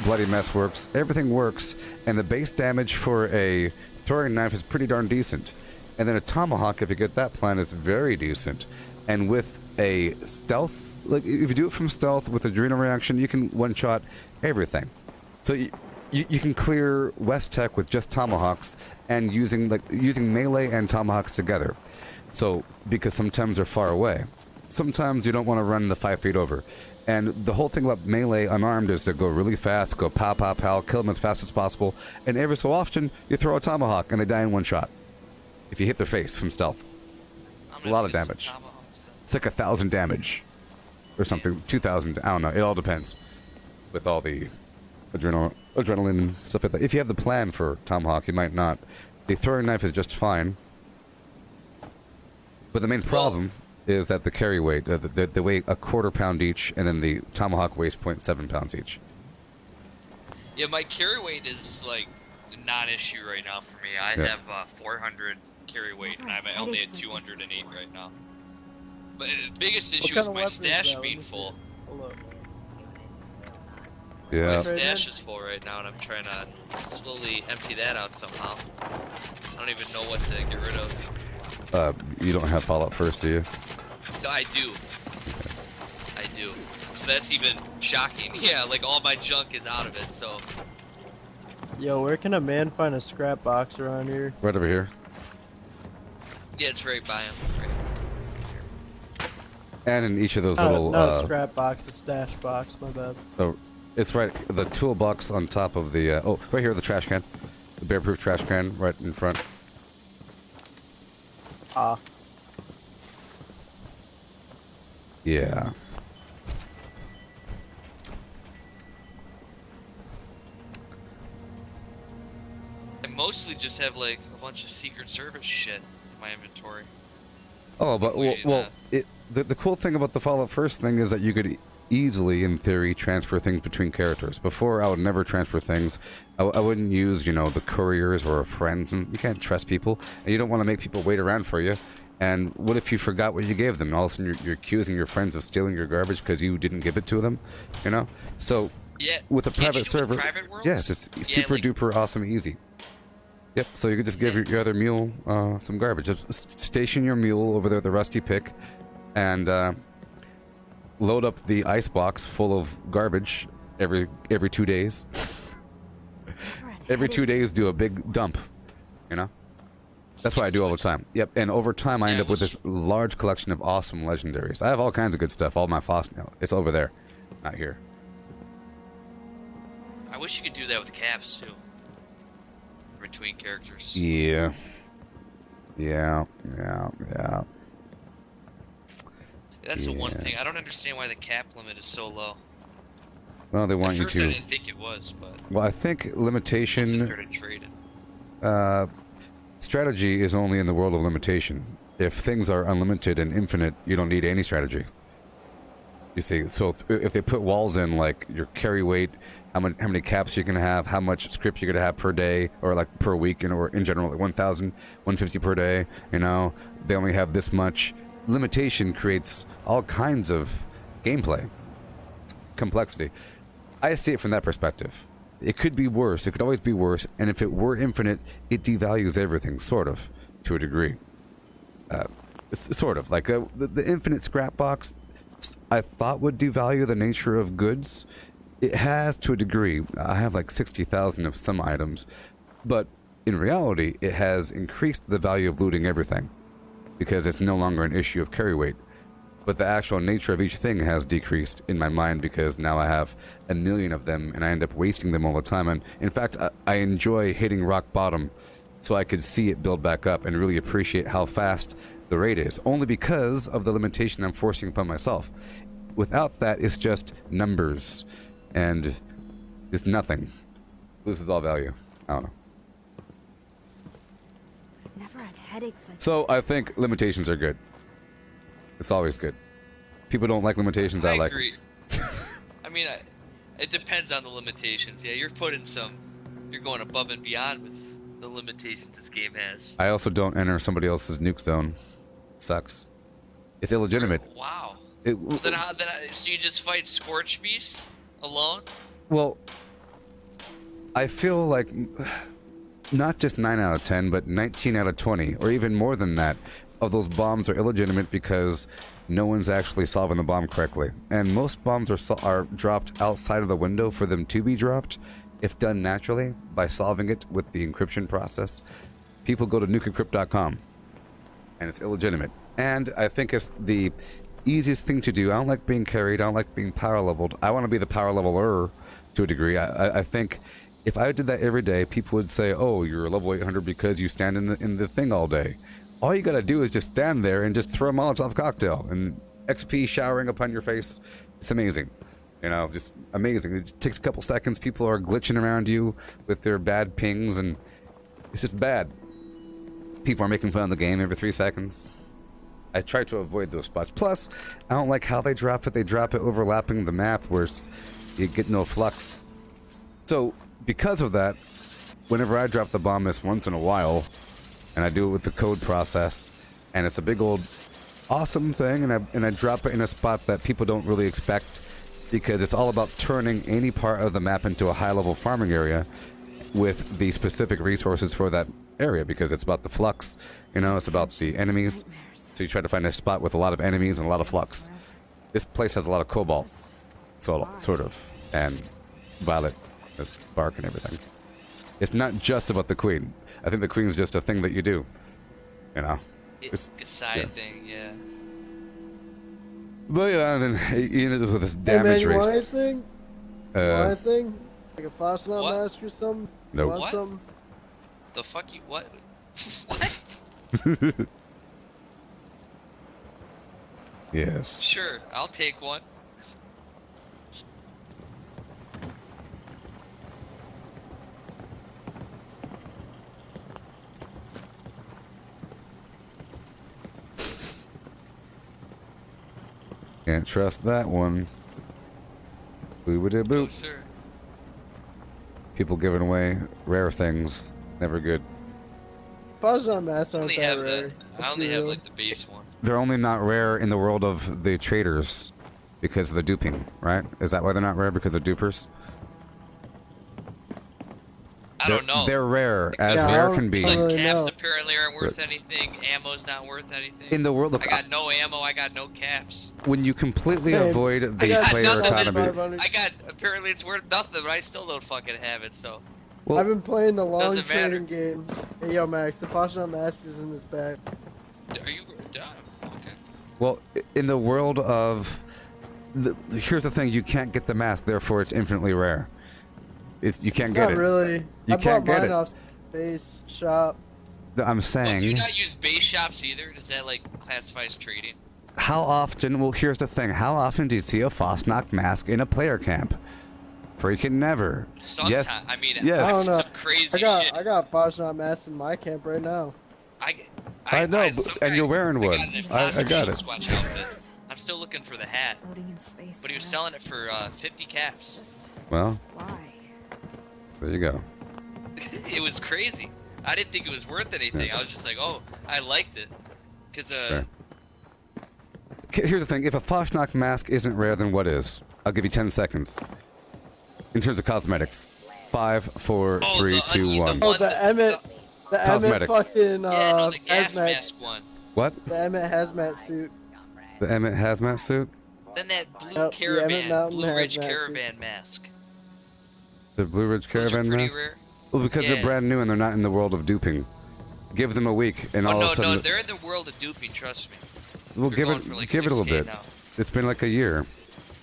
bloody mess works. Everything works, and the base damage for a throwing knife is pretty darn decent. And then a tomahawk, if you get that plan, is very decent. And with a stealth, like if you do it from stealth with adrenal reaction, you can one-shot everything. So you can clear West Tech with just tomahawks and using melee and tomahawks together. So because sometimes they're far away, sometimes you don't want to run the 5 feet over. And the whole thing about melee unarmed is to go really fast, go pow pow pow, kill them as fast as possible, and every so often you throw a tomahawk and they die in one shot. If you hit their face from stealth, a lot of damage. It's like 1,000 damage or something, 2,000. I don't know. It all depends with all the adrenaline and stuff like that. If you have the plan for tomahawk, you might not. The throwing knife is just fine. But the main problem is that the carry weight, they weigh a quarter-pound each, and then the tomahawk weighs 0.7 pounds each. Yeah, my carry weight is like a non-issue right now for me. I have 400 carry weight, and I'm only at 208 right now. But the biggest issue is my stash being full. Yeah. My stash is full right now, and I'm trying to slowly empty that out somehow. I don't even know what to get rid of. You don't have Fallout First, do you? No, I do. I do. So that's even shocking. Yeah, like all my junk is out of it, so... Yo, where can a man find a scrap box around here? Right over here. Yeah, it's right by him. Right. And in each of those little... Not a scrap box, a stash box, my bad. Oh, it's right, the toolbox on top of the... oh, right here, the trash can. The bear-proof trash can right in front. Ah. Yeah. I mostly just have like a bunch of Secret Service shit in my inventory. Oh, but the cool thing about the Fallout First thing is that you could easily, in theory, transfer things between characters. Before, I would never transfer things. I wouldn't use, you know, the couriers or friends, and you can't trust people, and you don't want to make people wait around for you. And what if you forgot what you gave them? All of a sudden, you're accusing your friends of stealing your garbage because you didn't give it to them, you know? So, yeah, with a private server, private worlds? yes, it's super duper awesome easy. Yep, so you could just give your other mule some garbage. Just station your mule over there, the rusty pick, and load up the ice box full of garbage every 2 days. Every 2 days, do a big dump, you know? That's what I do all the time. Yep, and over time I end up with this large collection of awesome legendaries. I have all kinds of good stuff, all my it's over there, not here. I wish you could do that with caps too. Between characters. Yeah. That's the one thing. I don't understand why the cap limit is so low. Well, they want At first you to... I didn't think it was, but... Well, I think limitation... Once I started trading. Strategy is only in the world of limitation. If things are unlimited and infinite, you don't need any strategy. You see, so if they put walls in, like your carry weight, how many caps you can have, how much script you're gonna have per day, or like per week, or in general, like 1,000, 150 per day, you know, they only have this much. Limitation creates all kinds of gameplay complexity. I see it from that perspective. It could be worse. It could always be worse. And if it were infinite, it devalues everything, sort of, to a degree. Sort of. Like the infinite scrap box, I thought would devalue the nature of goods. It has to a degree. I have like 60,000 of some items. But in reality, it has increased the value of looting everything. Because it's no longer an issue of carry weight. But the actual nature of each thing has decreased in my mind because now I have 1 million of them and I end up wasting them all the time. And in fact, I enjoy hitting rock bottom so I could see it build back up and really appreciate how fast the rate is. Only because of the limitation I'm forcing upon myself. Without that, it's just numbers. And it's nothing. Loses all value. I don't know. Never had headaches like So I think limitations are good. It's always good. People don't like limitations. I like. Agree. I mean, it depends on the limitations. Yeah, you're going above and beyond with the limitations this game has. I also don't enter somebody else's nuke zone. Sucks. It's illegitimate. Wow. So you just fight Scorch Beast alone? Well, I feel like not just 9 out of 10, but 19 out of 20, or even more than that, of those bombs are illegitimate because no one's actually solving the bomb correctly. And most bombs are dropped outside of the window for them to be dropped, if done naturally, by solving it with the encryption process. People go to nukeencrypt.com, and it's illegitimate. And I think it's the easiest thing to do. I don't like being carried. I don't like being power leveled. I want to be the power leveler to a degree. I think if I did that every day, people would say, oh, you're level 800 because you stand in the thing all day. All you gotta do is just stand there and just throw a Molotov cocktail and XP showering upon your face. It's amazing. You know, just amazing. It takes a couple seconds. People are glitching around you with their bad pings, and it's just bad. People are making fun of the game every 3 seconds. I try to avoid those spots. Plus, I don't like how they drop it. They drop it overlapping the map where you get no flux. So, because of that, whenever I drop the bomb, it's once in a while, and I do it with the code process, and it's a big old awesome thing, and I drop it in a spot that people don't really expect, because it's all about turning any part of the map into a high-level farming area with the specific resources for that area, because it's about the flux, you know, it's about the enemies. So you try to find a spot with a lot of enemies and a lot of flux. This place has a lot of cobalt, so, sort of, and violet bark and everything. It's not just about the queen. I think the queen's just a thing that you do, you know. It's a side thing, yeah. But yeah, and then you end up with this damage hey man, you race. Want anything? Want anything? Like a Fossil mask or something? Nope. Want What? something? The fuck you? What? What? Yes. Sure, I'll take one. Can't trust that one. Boo-ba-doo-boop. No, sir. People giving away rare things. Never good. Fossil masks I aren't only that have rare. I only have like the base one. They're only not rare in the world of the traders because of the duping, right? Is that why they're not rare? Because of dupers? I don't know. They're rare, as Yeah, rare can be. It's like really caps know. apparently aren't worth anything. Ammo's not worth anything. In the world of... I got no ammo. I got no caps. When you completely Same. avoid I the got player nothing. economy... 500. I got apparently it's worth nothing, but I still don't fucking have it. So Well, I've been playing the long Doesn't matter. trading game. Hey, yo, Max, the Fossil mask is in this bag. are you done? Okay. well, in the world of... here's the thing, you can't get the mask, therefore it's infinitely rare. You can't get Not it. really. You I can't bought get mine it. off base shop. I'm Well, do you saying... not use base shops either? Does that like classify as trading? How often... Well, here's the thing. How often do you see a Fosnock mask in a player camp? Freaking never. Sometimes. Yes. I mean, Yes. I don't know. some crazy shit. I got Fossil masks in my camp right now. I know, and you're wearing one. I got it. I'm still looking for the hat, Floating in space. but he was selling it for 50 caps. Just Well, why? there you go. It was crazy. I didn't think it was worth anything. Yeah. I was just like, oh, I liked it, cause Sure. Here's the thing. If a Fosnock mask isn't rare, then what is? I'll give you 10 seconds. In terms of cosmetics. 5, 4, 3, 2, 1. Oh, the Emmett Cosmetic. fucking yeah, no, the gas hazmat. mask one. What? The Emmett hazmat suit. The Emmett hazmat suit? Then that blue Yep, the Emmett caravan, Mountain Blue Ridge hazmat suit. caravan mask. The Blue Ridge Those are Caravan pretty mask? rare. Well, because Yeah. they're brand new and they're not in the world of duping. Give them a week, and all Oh of a sudden... no, they're in the world of duping. Trust me. We'll They're give going it, for like give it a little 6K bit. now. It's been like a year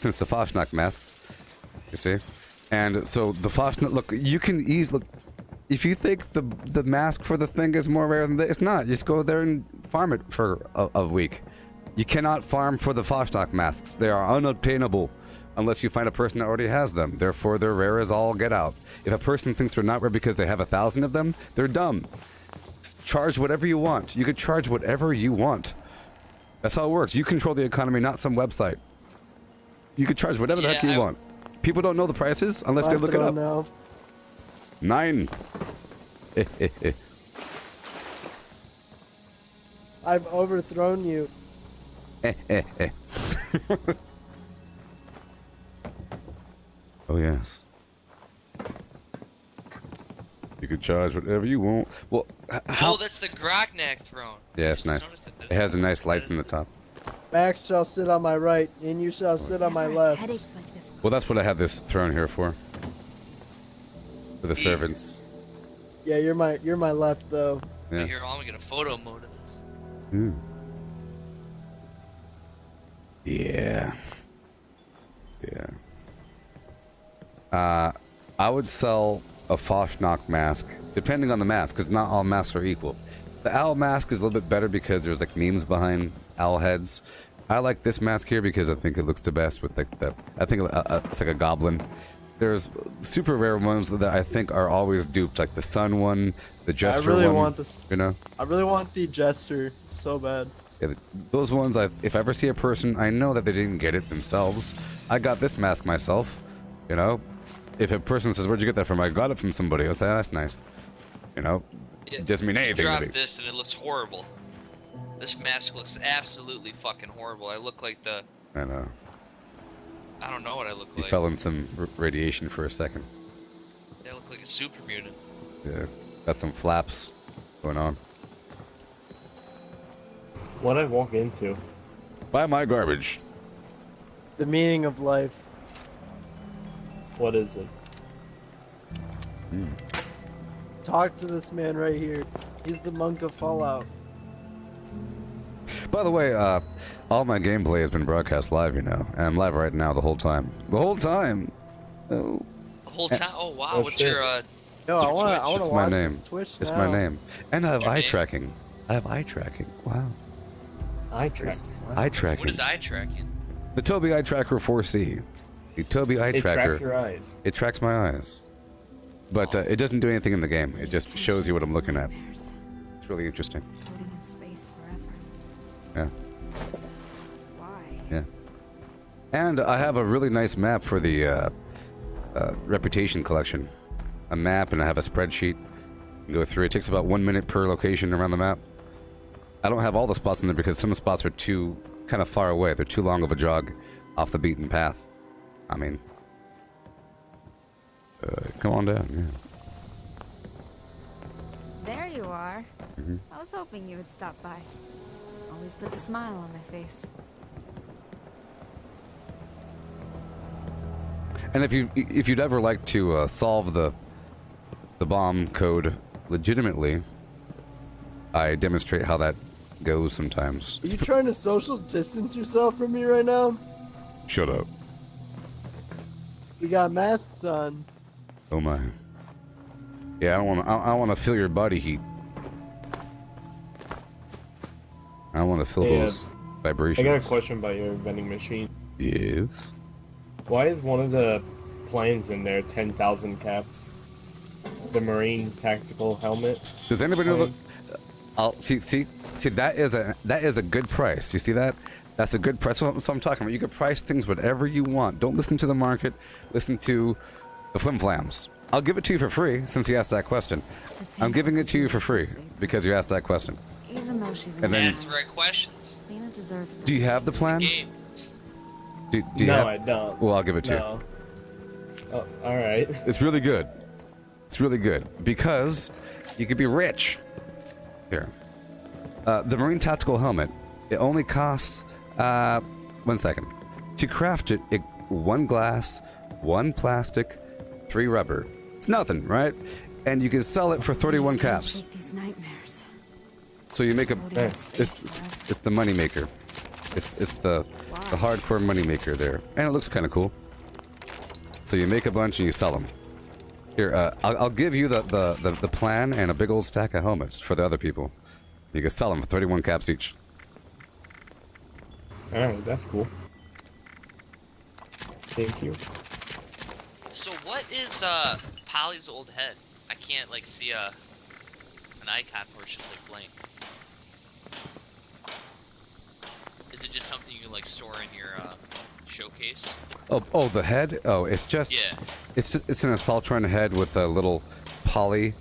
since the Fosnock masks. You see? And so the Fosnock... Look, you can easily... If you think the mask for the thing is more rare than this, it's not. You just go there and farm it for a week. You cannot farm for the Fosnock masks. They are unobtainable unless you find a person that already has them. Therefore, they're rare as all get out. If a person thinks they're not rare because they have 1,000 of them, they're dumb. Charge whatever you want. You could charge whatever you want. That's how it works. You control the economy, not some website. You could charge whatever the heck you want. People don't know the prices unless they look it up. Now. 9. I've overthrown you. Oh yes. You can charge whatever you want. Well, how? Oh, that's the Grognak throne. Yeah, it's nice. It has a nice light from the top. Max shall sit on my right, and you shall sit on my left. Headaches like this. Well, that's what I had this throne here for. For the servants. Yeah, you're my left though. Yeah. Here, I'm gonna get a photo mode of this. Yeah. Yeah. I would sell a Fosnock mask, depending on the mask, because not all masks are equal. The owl mask is a little bit better because there's like memes behind owl heads. I like this mask here because I think it looks the best with like the. I think it's like a goblin. There's super rare ones that I think are always duped, like the sun one, the jester I really one. want this. You know. I really want the jester so bad. Yeah, those ones, if I ever see a person, I know that they didn't get it themselves. I got this mask myself, you know? If a person says, where'd you get that from? I got it from somebody. I'll say, oh, that's nice. You know? Yeah, It doesn't mean anything to drop me. this and it looks horrible. This mask looks absolutely fucking horrible. I look like the... I know. I don't know what I look You like. fell in some radiation for a second. I look like a super mutant. Yeah. Got some flaps going on. What'd I walk into? Buy my garbage. The meaning of life. What is it? Talk to this man right here. He's the monk of Fallout. By the way, all my gameplay has been broadcast live, you know. And I'm live right now the whole time. The whole time. Oh. The whole time? Oh, wow. What's your, Yo, I wanna It's watch my name. this Twitch It's now. my name. And I have Your eye name? tracking. I have eye tracking. Wow. Eye tracking. Eye tracking. What is eye tracking? The Toby Eye Tracker 4C. The Toby Eye It Tracker. tracks your eyes. It tracks my eyes. But it doesn't do anything in the game. It just shows you what I'm looking at. It's really interesting. Floating in space forever. Yeah. Why? Yeah. And I have a really nice map for the reputation collection. A map, and I have a spreadsheet. You can go through. It takes about 1 minute per location around the map. I don't have all the spots in there because some spots are too kind of far away. They're too long of a jog off the beaten path. I mean, come on down. Yeah. There you are. Mhm. I was hoping you would stop by. Always puts a smile on my face. And if you'd ever like to solve the bomb code legitimately, I demonstrate how that goes sometimes. Are you trying to social distance yourself from me right now? Shut up. We got masks on. Oh my. Yeah, I don't want to feel your body heat. I want to feel Hey, those I vibrations. got a question about your vending machine. Yes. Why is one of the planes in there 10,000 caps? The Marine tactical helmet. Does anybody know plane? I'll see that is a good price. You see that? That's a good price. That's what I'm talking about. You can price things whatever you want. Don't listen to the market. Listen to the flim-flams. I'll give it to you for free since you asked that question. I'm giving it to you for free because you asked that question. Even though she's And then- Ask the right questions. Lena deserves Do you have the plan? Game. Do you No, have- I don't. Well, I'll give it to you. No. Oh, alright. It's really good. It's really good because you could be rich. Here. The Marine Tactical Helmet. It only costs 1 second. To craft it, 1 glass, 1 plastic, 3 rubber. It's nothing, right? And you can sell it for 31 caps. Shake these nightmares. So you make a it's the money maker. It's the hardcore money maker there. And it looks kind of cool. So you make a bunch and you sell them. Here, I'll give you the plan and a big old stack of helmets for the other people. You can sell them for 31 caps each. Alright, that's cool. Thank you. So what is Polly's old head? I can't like see an icon where it's just like blank. Is it just something you like store in your showcase? Oh, the head? Oh, it's just Yeah. it's an Assaultron head with a little poly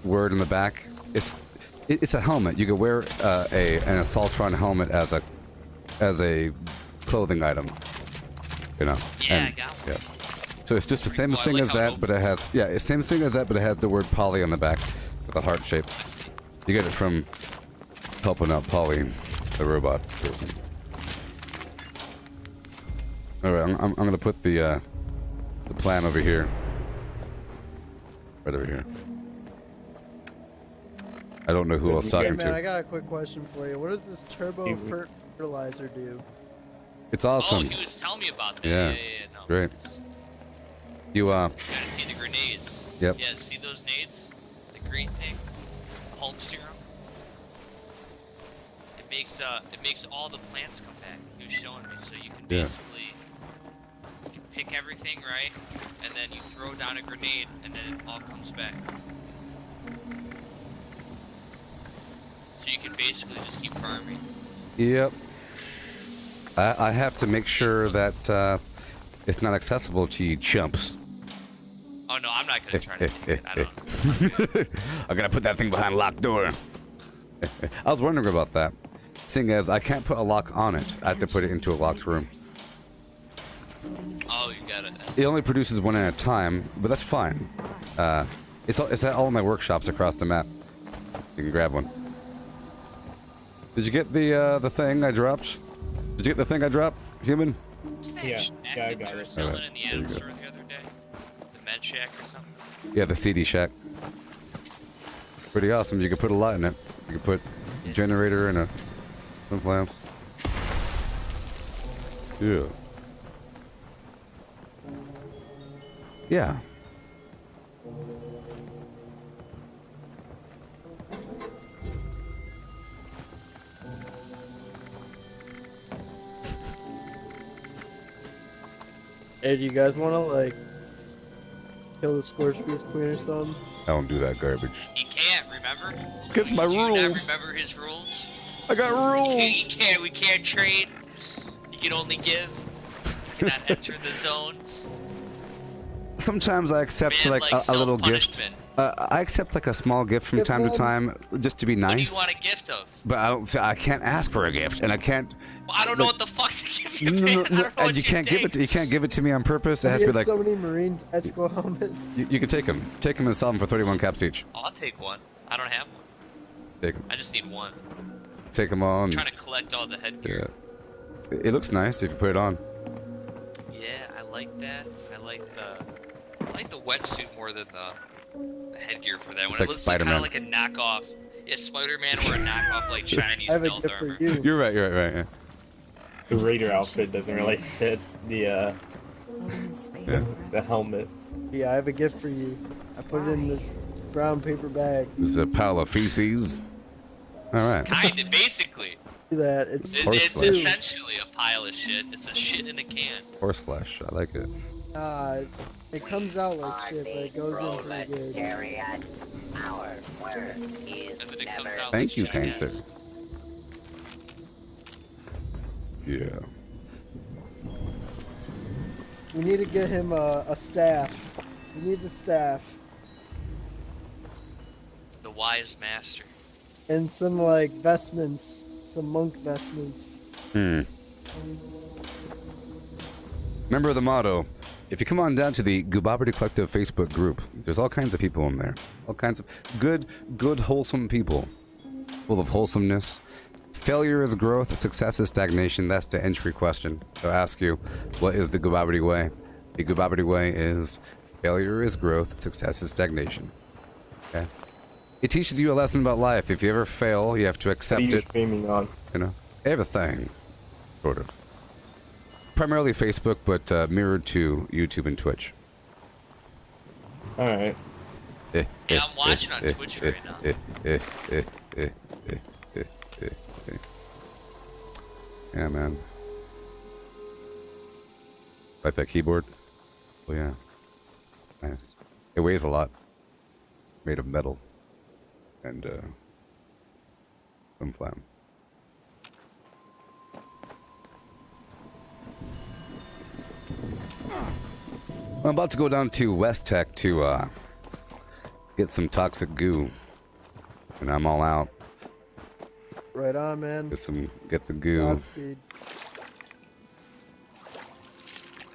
word in the back. It's a helmet. You could wear an Assaultron helmet as a clothing item. You know. Yeah, And- I got one. Yeah. So it's just the same Cool, I thing like as how it that, but it has it's same thing as that, but it has the word poly on the back with a heart shape. You get it from helping out Polly, the robot person. All right, I'm gonna put the plan over here, right over here. I don't know who I was Hey talking man, I to. got a quick question for you. What does this turbo fertilizer do? It's Oh, awesome. he was telling me about that. Yeah. Yeah, no. Great. You You gotta see the grenades. Yep. Yeah, see those nades? The green thing? The Hulk serum? It makes all the plants come back. He was showing me, so you can Yeah. basically you can pick everything right, and then you throw down a grenade, and then it all comes back. So you can basically just keep farming. Yep. I have to make sure that it's not accessible to you chumps. Oh no, I'm not gonna try to take it. I don't. I'm gonna put that thing behind a locked door. I was wondering about that. Seeing as I can't put a lock on it, I have to put it into a locked room. Oh, you got it. It only produces one at a time, but that's fine. It's at all my workshops across the map. You can grab one. Did you get the thing I dropped? Did you get the thing I dropped, human? Yeah, I got We were it. selling in the Adam store the other day. The med shack or something. Yeah, the CD shack. It's pretty awesome. You can put a lot in it. You can put a generator and some lamps. Yeah. Yeah. Hey, do you guys want to, like, kill the Scorpius Queen or something? I don't do that garbage. He can't, remember? It's my Do you not rules. remember his rules? I got rules. We can't trade. You can only give. You cannot enter the zones. Sometimes I accept Man, like like a little gift. self-punishment. I accept like a small gift from time to time, just to be What do nice. you want a gift of? But I can't ask for a gift, and I can't. Well, I don't know like- what the fuck to give you, No, man. no, I don't no, know and what you can't give take. it. You can't give it to me on purpose. It has He to be has like so many Marine tactical helmets. you can take them. Take them and sell them for 31 caps each. Oh, I'll take one. I don't have one. Take them. I just need one. Take them all. I'm And, trying to collect all the headgear. yeah. It looks nice if you put it on. Yeah, I like that. I like the wetsuit more than the headgear for that It's one. like It looks like kind Spider-Man. of like a knockoff. Yeah, Spider-Man or a knockoff like Chinese I have a stealth gift for armor. you. You're right. You're right. Yeah. The Raider outfit doesn't really fit the helmet. Yeah, I have a gift for you. I put it in this brown paper bag. This is a pile of feces. All right. Kinda, basically. Do that. It's It's flesh. essentially a pile of shit. It's a shit in a can. Horse flesh. I like it. It comes out like shit, but it goes in pretty good. Proletariat, our work is And then it comes never out Thank you, like kind shit. sir. Yeah. We need to get him a staff. He needs a staff. The wise master. And some, like, vestments. Some monk vestments. Remember the motto. If you come on down to the Gooboberti Collective Facebook group, there's all kinds of people in there. All kinds of good, wholesome people. Full of wholesomeness. Failure is growth, success is stagnation. That's the entry question. So I ask you, what is the Gooboberti way? The Gooboberti way is failure is growth, success is stagnation. Okay? It teaches you a lesson about life. If you ever fail, you have to accept What are you it. streaming on? You know, everything, sort of. Primarily Facebook, but mirrored to YouTube and Twitch. All right. Yeah, I'm watching on Twitch right now. Yeah, man. Like that keyboard? Oh, yeah. Nice. It weighs a lot. Made of metal. And, some flam. I'm about to go down to West Tech to, get some toxic goo. And I'm all out. Right on, man. Get the goo. Godspeed.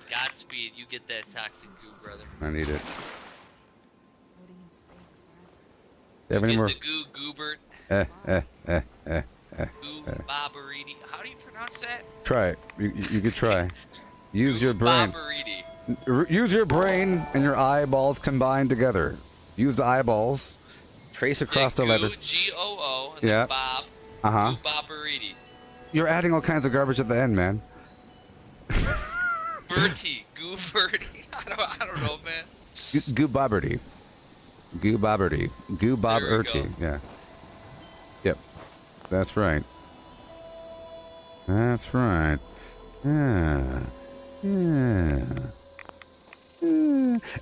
Godspeed, you get that toxic goo, brother. I need it. Do you have any Get more? the goo, Goobert. Gooboberti. How do you pronounce that? Try it. You could try. Use your brain. Gooboberti. Use your brain and your eyeballs combined together. Use the eyeballs. Trace across the letter. G-O-O, and Yeah. then Bob. Uh-huh. Gooboberti. You're adding all kinds of garbage at the end, man. Bertie. Gooberti. I don't know, man. Gooboberti. Gooboberti. Gooboberti. Yeah. Yep. That's right. That's right. Yeah. Yeah.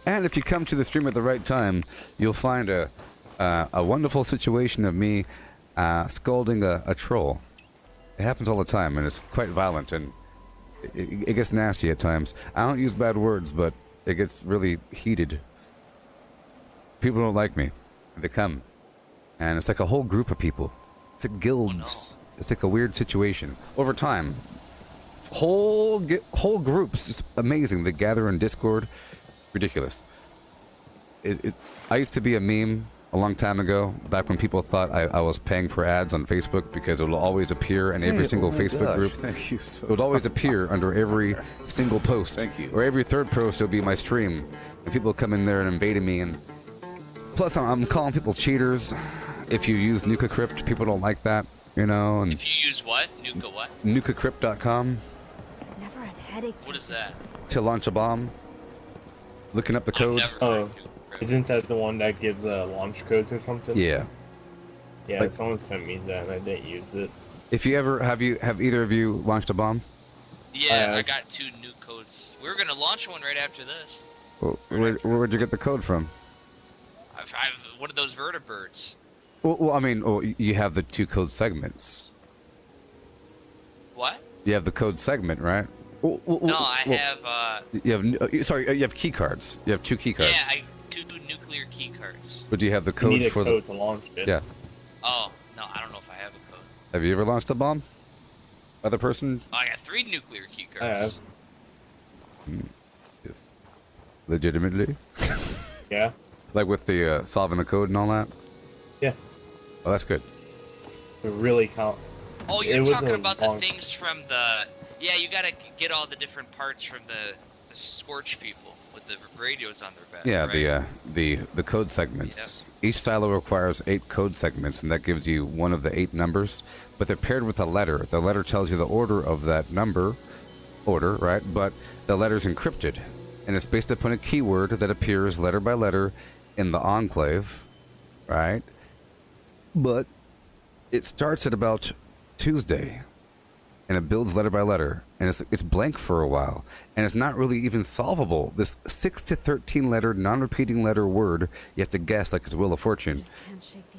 And if you come to the stream at the right time, you'll find a wonderful situation of me scolding a troll. It happens all the time, and it's quite violent, and it gets nasty at times. I don't use bad words, but it gets really heated. People don't like me. They come, and it's like a whole group of people. It's like guilds. Oh, no. It's like a weird situation. Over time, whole groups. It's amazing. They gather in Discord. Ridiculous. I used to be a meme a long time ago, back when people thought I was paying for ads on Facebook because it will always appear in every single Facebook group. Thank you so It would always appear under every single post. Thank you. Or every third post, it'll be my stream. And people come in there and invading me. And plus, I'm calling people cheaters. If you use NukaCrypt, people don't like that, you know. And if you use what? Nuka what? NukaCrypt.com. Never had headaches. What is that? To launch a bomb. Looking up the code. Oh, isn't that the one that gives launch codes or something? Yeah. Yeah, like, someone sent me that and I didn't use it. If you ever have either of you launched a bomb? Yeah, I got 2 new codes. We were gonna launch one right after this. Well, where'd you get the code from? I've one of those vertibirds. Well, I mean, you have the 2 code segments. What? You have the code segment, right? No, I have. You have key cards. You have 2 key cards. Yeah, I 2 nuclear key cards. But do you have the code for the code to launch it? Yeah. Oh no, I don't know if I have a code. Have you ever launched a bomb? Other person? Oh, I got 3 nuclear key cards. I have. Yes. Legitimately? Yeah. Like with the solving the code and all that? Yeah. Oh, that's good. It really count. Oh, you're talking about the things from the... Yeah, you gotta get all the different parts from the Scorch people with the radios on their back. Yeah, right? the code segments. Yep. Each silo requires 8 code segments, and that gives you one of the 8 numbers. But they're paired with a letter. The letter tells you the order of that number, right? But the letter's encrypted, and it's based upon a keyword that appears letter by letter in the enclave, right? But it starts at about Tuesday, and it builds letter by letter, and it's blank for a while, and it's not really even solvable. This 6 to 13 letter non-repeating letter word you have to guess like it's Wheel of Fortune,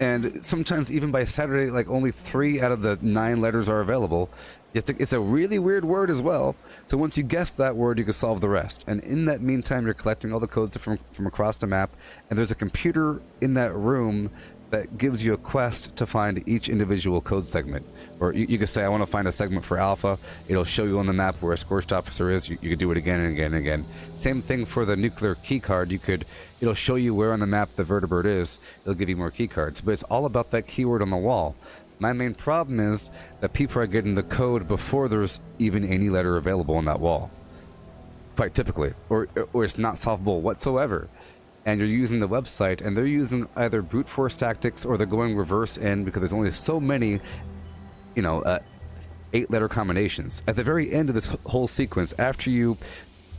and sometimes even by Saturday, like only 3 out of the 9 letters are available. It's a really weird word as well. So once you guess that word, you can solve the rest. And in that meantime, you're collecting all the codes from across the map, and there's a computer in that room that gives you a quest to find each individual code segment. Or you could say, I want to find a segment for Alpha. It'll show you on the map where a Scorched officer is. You could do it again and again and again. Same thing for the nuclear key card. It'll show you where on the map the vertibird is. It'll give you more key cards. But it's all about that keyword on the wall. My main problem is that people are getting the code before there's even any letter available on that wall. Quite typically. Or it's not solvable whatsoever. And you're using the website, and they're using either brute force tactics or they're going reverse in because there's only so many, 8-letter combinations. At the very end of this whole sequence, after you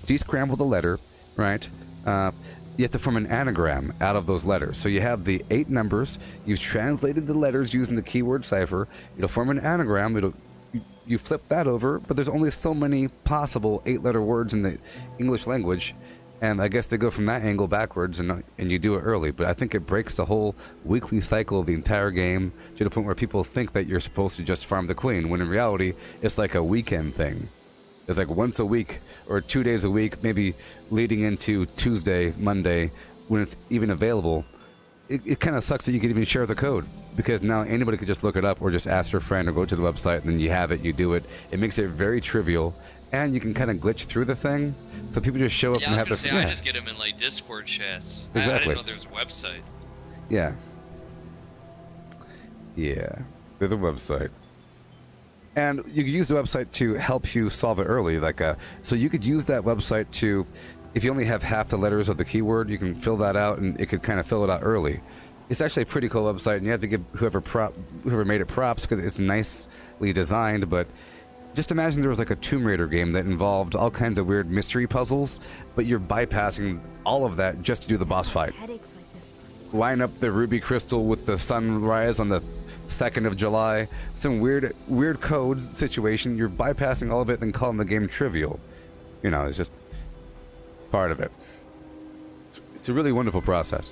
descramble the letter, right, you have to form an anagram out of those letters. So you have the 8 numbers, you've translated the letters using the keyword cipher, it'll form an anagram, you flip that over, but there's only so many possible 8-letter words in the English language. And I guess they go from that angle backwards, and you do it early. But I think it breaks the whole weekly cycle of the entire game to the point where people think that you're supposed to just farm the queen, when in reality, it's like a weekend thing. It's like once a week or 2 days a week, maybe leading into Tuesday, Monday, when it's even available. It kind of sucks that you can even share the code, because now anybody could just look it up or just ask your friend or go to the website, and then you have it, you do it. It makes it very trivial. And you can kind of glitch through the thing, so people just show up and have their... I just get them in like Discord chats. Exactly. I didn't know there was a website. Yeah. Yeah. There's a website. And you can use the website to help you solve it early. So you could use that website to, if you only have half the letters of the keyword, you can fill that out, and it could kind of fill it out early. It's actually a pretty cool website, and you have to give whoever made it props, because it's nicely designed, but... Just imagine there was like a Tomb Raider game that involved all kinds of weird mystery puzzles, but you're bypassing all of that just to do the boss fight. Line up the ruby crystal with the sunrise on the 2nd of July. Some weird code situation. You're bypassing all of it and calling the game trivial. It's just part of it. It's a really wonderful process.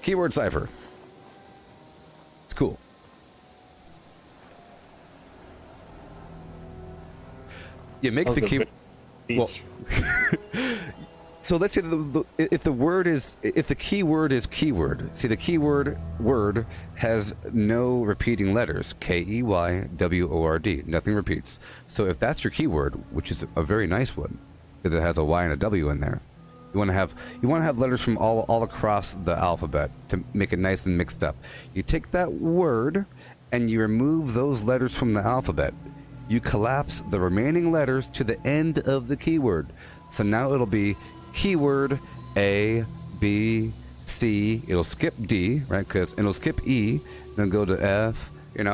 Keyword cipher. It's cool. You make the key. Well, so let's say if the keyword is keyword. See, the keyword word has no repeating letters. Keyword. Nothing repeats. So if that's your keyword, which is a very nice one, because it has a Y and a W in there, you want to have letters from all across the alphabet to make it nice and mixed up. You take that word and you remove those letters from the alphabet. You collapse the remaining letters to the end of the keyword. So now it'll be keyword A, B, C. It'll skip D, right? Because it'll skip E, then go to F, And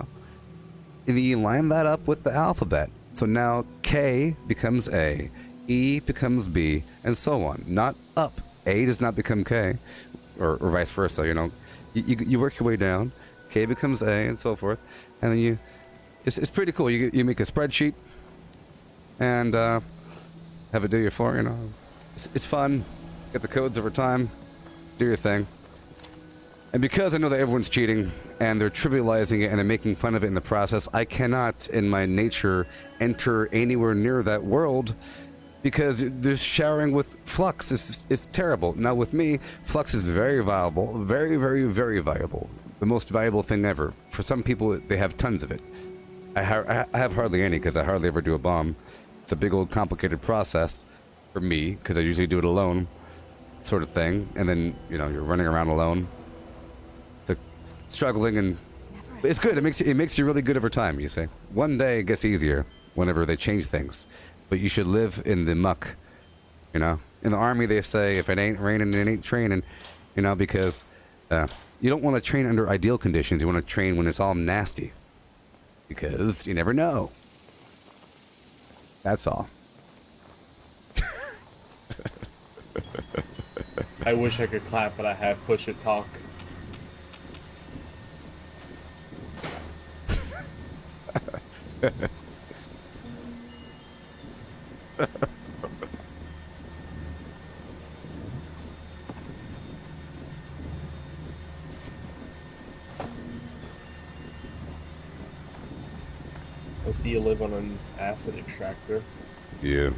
then you line that up with the alphabet. So now K becomes A, E becomes B, and so on. Not up. A does not become K, or vice versa, You work your way down. K becomes A, and so forth. And then it's pretty cool. You make a spreadsheet and have it do you for, It's fun. Get the codes over time. Do your thing. And because I know that everyone's cheating and they're trivializing it and they're making fun of it in the process, I cannot, in my nature, enter anywhere near that world because they're showering with flux. It's terrible. Now with me, flux is very viable. Very, very, very valuable. The most valuable thing ever. For some people, they have tons of it. I have hardly any because I hardly ever do a bomb. It's a big old complicated process for me because I usually do it alone, sort of thing. And then you're running around alone, struggling, and it's good. It makes you really good over time. You say one day it gets easier whenever they change things, but you should live in the muck. In the army they say if it ain't raining, it ain't training. Because you don't want to train under ideal conditions. You want to train when it's all nasty. Because you never know. That's all. I wish I could clap, but I have push it talk. I see you live on an acid extractor. Yeah.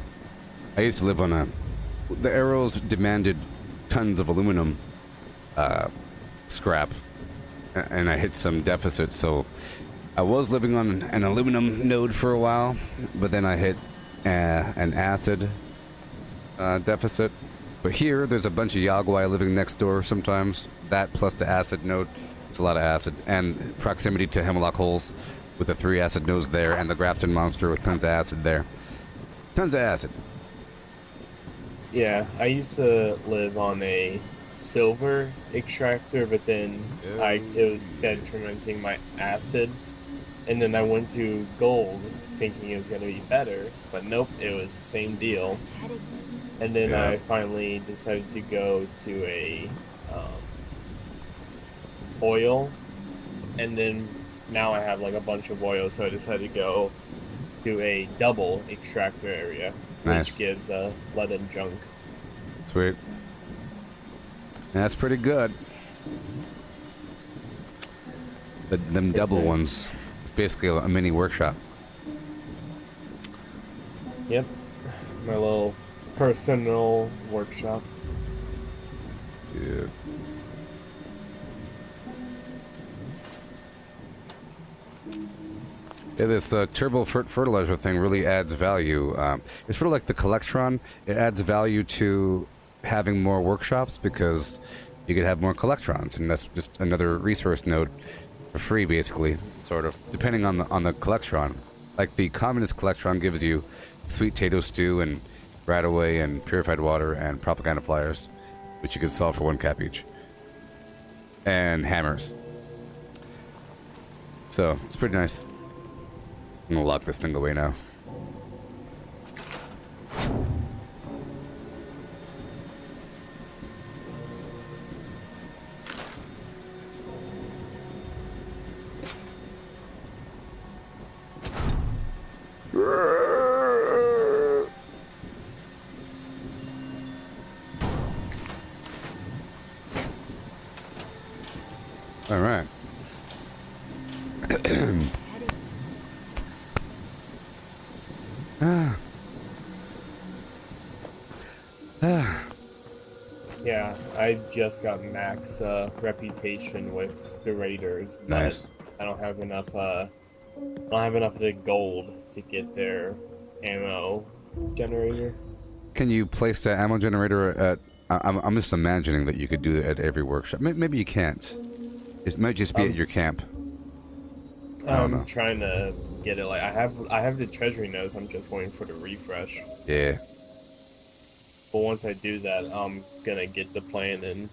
I used to live on the arrows demanded tons of aluminum scrap, and I hit some deficit, so I was living on an aluminum node for a while, but then I hit an acid deficit. But here, there's a bunch of Yagwai living next door sometimes. That plus the acid node, it's a lot of acid. And proximity to Hemlock holes with the 3 acid nodes there, and the Grafton monster with tons of acid there. Tons of acid. Yeah, I used to live on a silver extractor, but then it was detrimenting my acid. And then I went to gold, thinking it was going to be better, but nope, it was the same deal. And then I finally decided to go to a oil, and then now I have like a bunch of oil, so I decided to go to a double extractor area, which gives lead and junk. Sweet. That's pretty good. Them double ones. It's basically a mini workshop. Yep. My little personal workshop. Yeah. Yeah, this turbo fertilizer thing really adds value. It's sort of like the Collectron. It adds value to having more workshops because you could have more Collectrons, and that's just another resource node for free, basically, sort of, depending on the Collectron. Like the Communist Collectron gives you sweet potato stew and Radaway and purified water and propaganda flyers, which you can sell for 1 cap each, and hammers. So it's pretty nice. I'm gonna lock this thing away now. All right. Yeah, I just got max reputation with the Raiders, but Nice. I don't have enough. I don't have enough of the gold to get their ammo generator. Can you place the ammo generator at... I'm just imagining that you could do it at every workshop. Maybe you can't. It might just be at your camp. I don't know. I'm trying to get it. Like I have the treasury notes. I'm just waiting for the refresh. Yeah. But once I do that, I'm gonna get the plan, and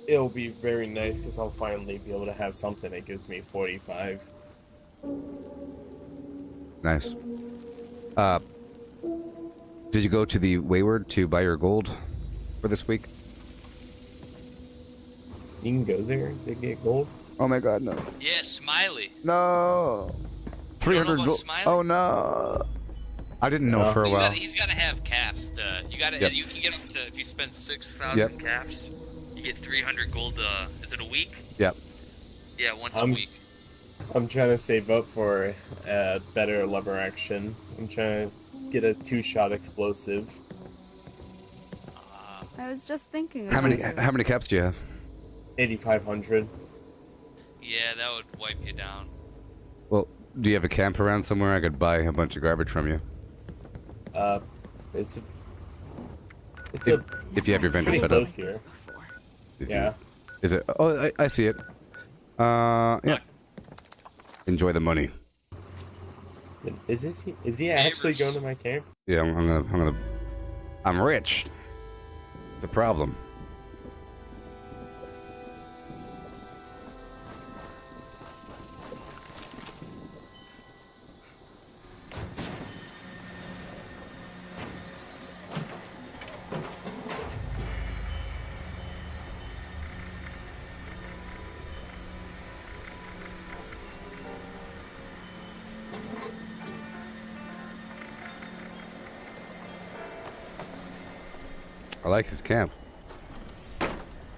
it'll be very nice because I'll finally be able to have something that gives me 45. Nice. Did you go to the Wayward to buy your gold for this week? You can go there to get gold. Oh my god, no. Yeah, Smiley. No. 300 gold. Smiley? Oh no. I didn't know for a while. He's got to have caps. You got to. Yep. You can get him to if you spend 6,000 Yep. caps, you get 300 gold. Is it a week? Yep. Yeah, once a week. I'm trying to save up for a better lever action. I'm trying to get a 2-shot explosive. I was just thinking. How many caps do you have? 8,500. Yeah, that would wipe you down. Well, do you have a camp around somewhere I could buy a bunch of garbage from you? If you have your vendor set up. Here. Yeah. Yeah. Is it? Oh, I see it. Yeah. Enjoy the money. Is he actually going to my camp? Yeah, I'm rich. It's a problem. I like his camp.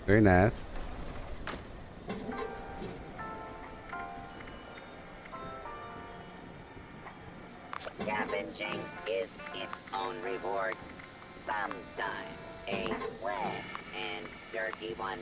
Very nice. Scavenging is its own reward. Sometimes a wet and dirty one.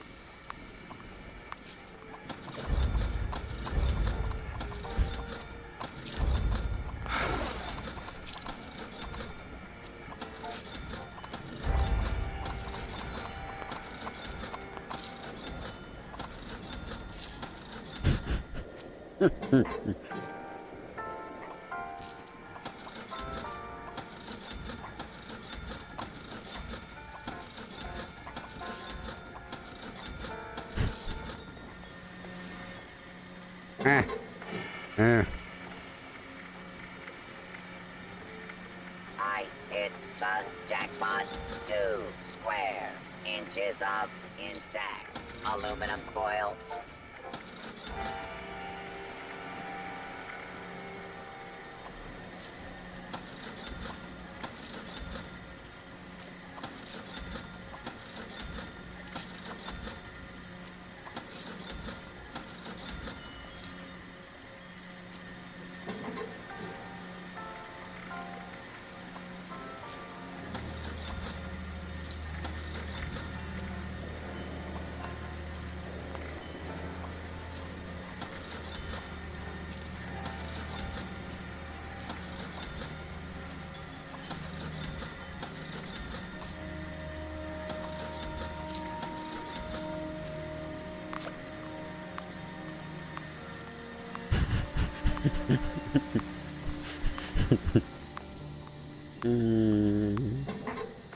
I hit the jackpot. 2 square inches of intact aluminum foil.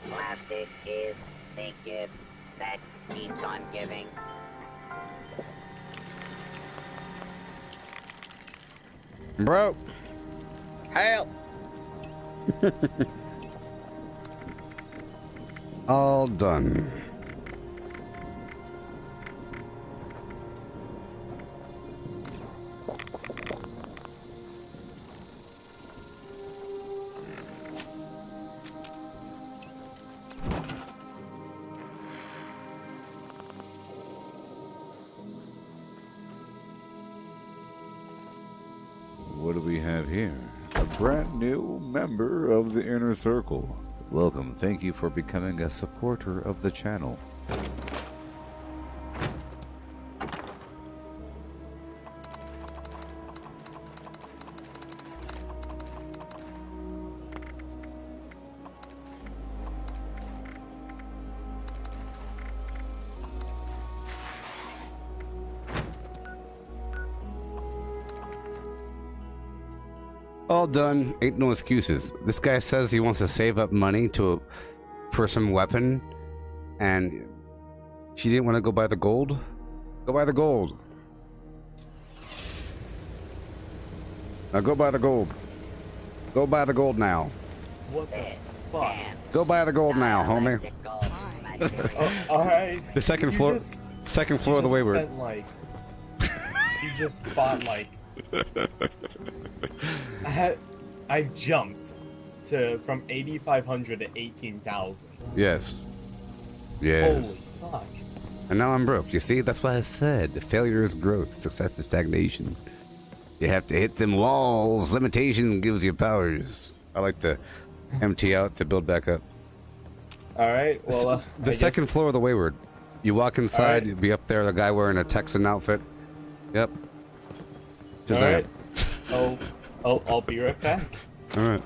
Plastic is the gift that keeps on giving. Bro. Help. All done. What do we have here? A brand new member of the Inner Circle. Welcome. Thank you for becoming a supporter of the channel. All done. Ain't no excuses. This guy says he wants to save up money for some weapon, and she didn't want to go buy the gold. Go buy the gold. Now go buy the gold. Go buy the gold now. What the fuck? Go buy the gold now, homie. Alright. The second floor. Second floor of the Wayward. Spent, like, you just bought like. I jumped from 8,500 to 18,000. Yes. Yes. Holy fuck. And now I'm broke. You see, that's why I said failure is growth, success is stagnation. You have to hit them walls. Limitation gives you powers. I like to empty out to build back up. All right. Well, the second floor of the Wayward. You walk inside, right. You'll be up there. A guy wearing a Texan outfit. Yep. Just all like right. I'll be right back. All right.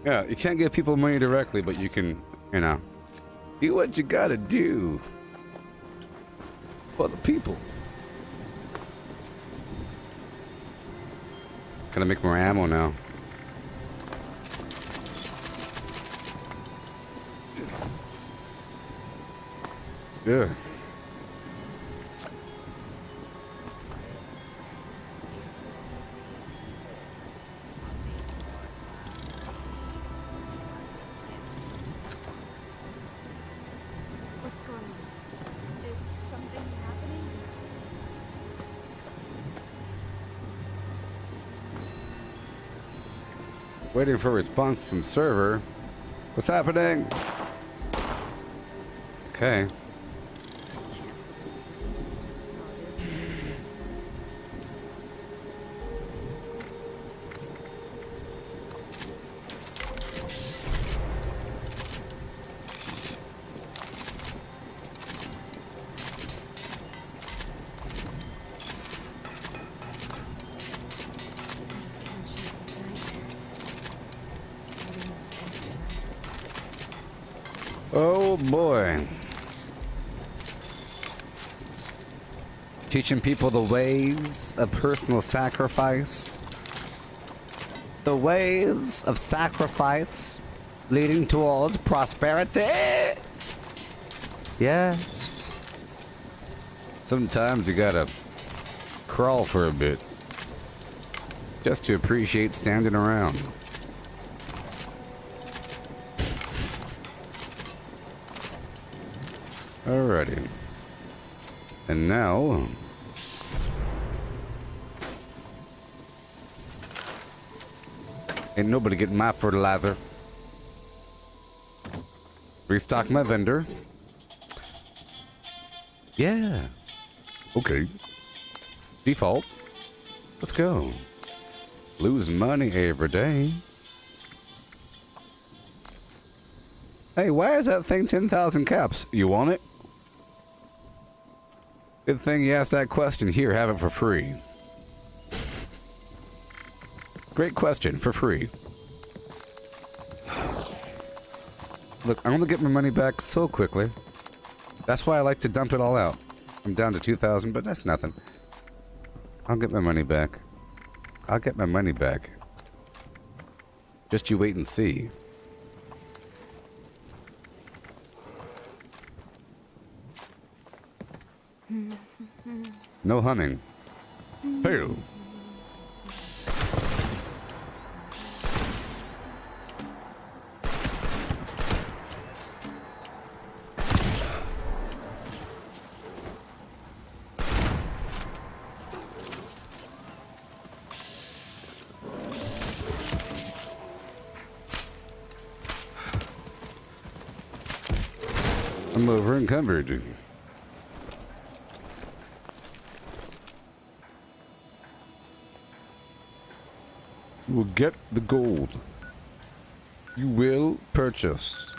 Yeah, you can't give people money directly, but you can, do what you gotta do for the people. Gotta make more ammo now. Good. What's going on? Is something happening? Waiting for a response from server. What's happening? Okay. Oh boy. Teaching people the ways of personal sacrifice. The ways of sacrifice leading towards prosperity. Yes. Sometimes you gotta crawl for a bit just to appreciate standing around. Alrighty. And now... ain't nobody getting my fertilizer. Restock my vendor. Yeah. Okay. Default. Let's go. Lose money every day. Hey, why is that thing 10,000 caps? You want it? Good thing you asked that question. Here, have it for free. Great question, for free. Look, I'm gonna get my money back so quickly. That's why I like to dump it all out. I'm down to 2,000, but that's nothing. I'll get my money back. I'll get my money back. Just you wait and see. No humming. Hey. I'm over encumbered. You will get the gold. You will purchase.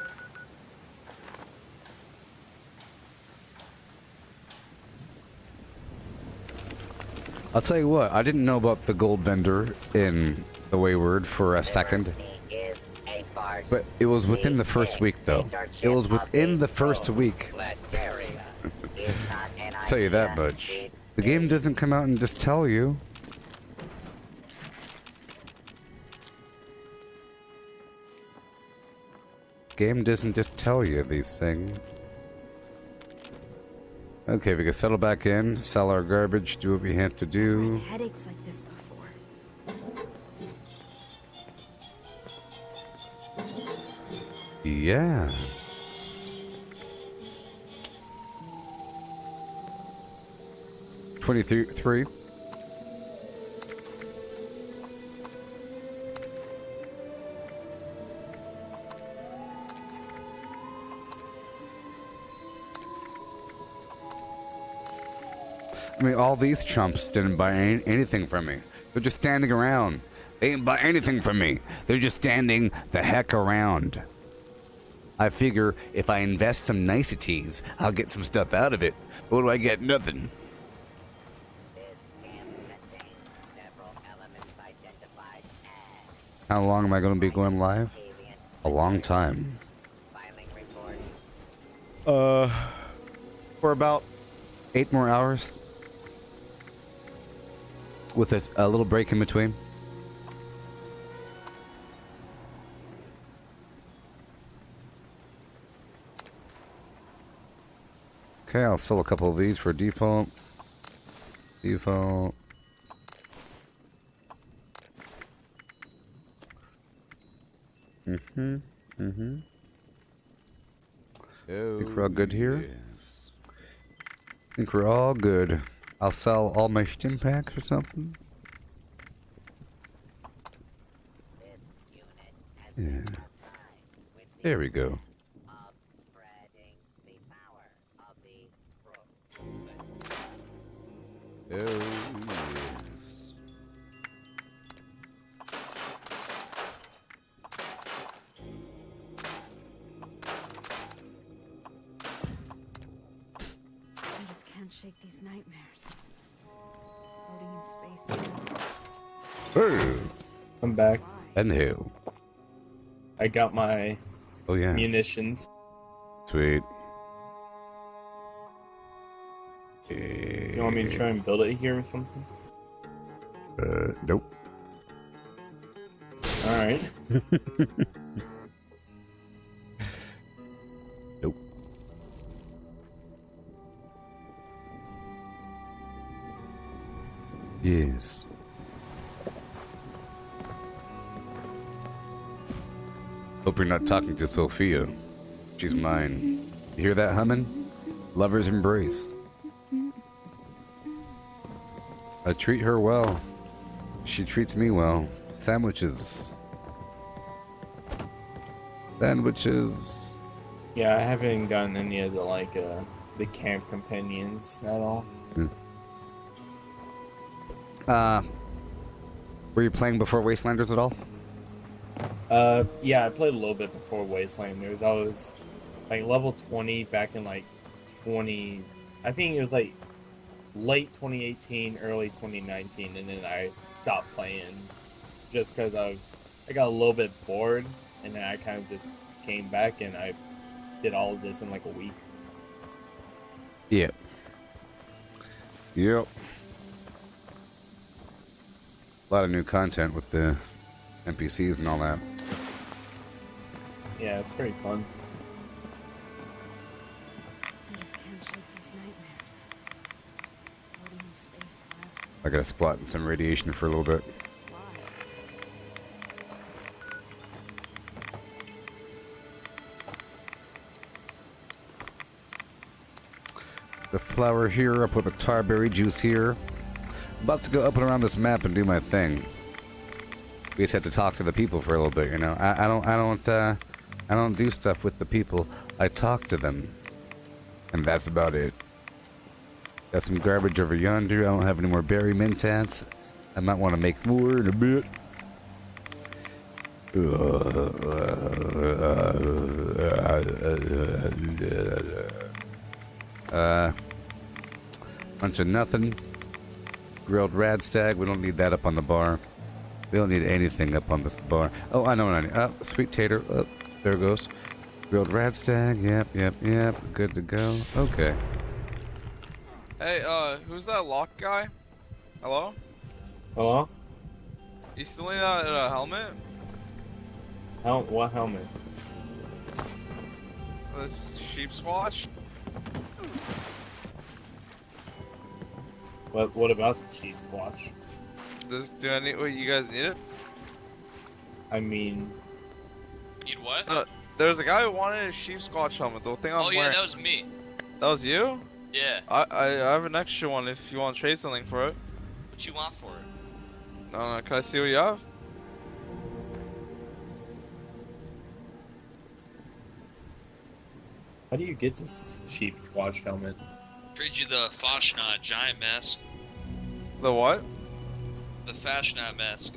I'll tell you what, I didn't know about the gold vendor in the Wayward for a second. But it was within the first week, though. It was within the first week. Tell you that much. The game doesn't come out and just tell you. Game doesn't just tell you these things. Okay, we can settle back in, sell our garbage, do what we have to do. I've had headaches like this before. Yeah. $23. I mean, all these chumps didn't buy anything from me. They're just standing around. They didn't buy anything from me. They're just standing the heck around. I figure if I invest some niceties, I'll get some stuff out of it. But what do I get? Nothing. How long am I going to be going live? A long time. For about 8 more hours. With a little break in between. Okay, I'll sell a couple of these for default. Default. I think we're all good here. Yes. I think we're all good. I'll sell all my stim packs or something. Yeah. There we go. Oh, yes. I just can't shake these nightmares. Floating in space. Hey. I'm back. And who? I got my munitions. Sweet. Do you want me to try and build it here or something? Nope. Alright. Nope. Yes. Hope you're not talking to Sophia. She's mine. You hear that humming? Lover's embrace. I treat her well. She treats me well. Sandwiches. Sandwiches. Yeah, I haven't gotten any of the camp companions at all. Were you playing before Wastelanders at all? Yeah, I played a little bit before Wastelanders. I was like level 20 back in like 20. I think it was like late 2018, early 2019, and then I stopped playing just because I got a little bit bored, and then I kind of just came back and I did all of this in like a week. Yep. Yep. A lot of new content with the NPCs and all that. Yeah, it's pretty fun. I just can't shake these nightmares. Floating in space forever. I gotta squat in some radiation for a little bit. The flower here, I put the tarberry juice here. About to go up and around this map and do my thing. We just have to talk to the people for a little bit, you know. I don't do stuff with the people. I talk to them, and that's about it. Got some garbage over yonder. I don't have any more berry mentats. I might want to make more in a bit. Bunch of nothing. Grilled radstag. We don't need that up on the bar. We don't need anything up on this bar. Oh, I know what I need. Oh, sweet tater. Oh, there it goes. Grilled radstag. Yep. Good to go. Okay. Hey, who's that lock guy? Hello? Hello? You still need that helmet? What helmet? This sheep's watch? What about the Chief's watch? Do any what you guys need it? I mean, Need what? There's a guy who wanted a sheep's watch helmet. The thing I'm Oh yeah, wearing. that was me. That was you? Yeah. I have an extra one if you want to trade something for it. What you want for it? Can I see what you have? how do you get this Chief's watch helmet? Trade you the Fashnot giant mask. The what? The Fashnot mask.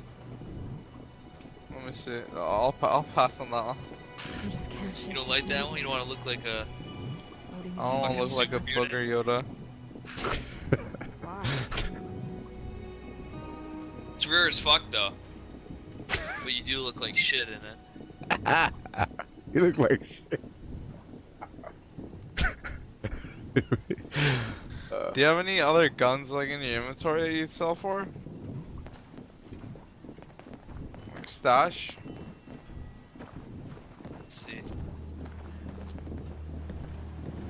Let me see. I'll pass on that one. I just can't shake You don't these like that one? You don't want to nightmares. look like a... Floating in I don't want to space. look like a booger Yoda. Why? It's rare as fuck though. But you do look like shit in it. You look like shit. Do you have any other guns like in your inventory that you'd sell for? Like stash? Let's see.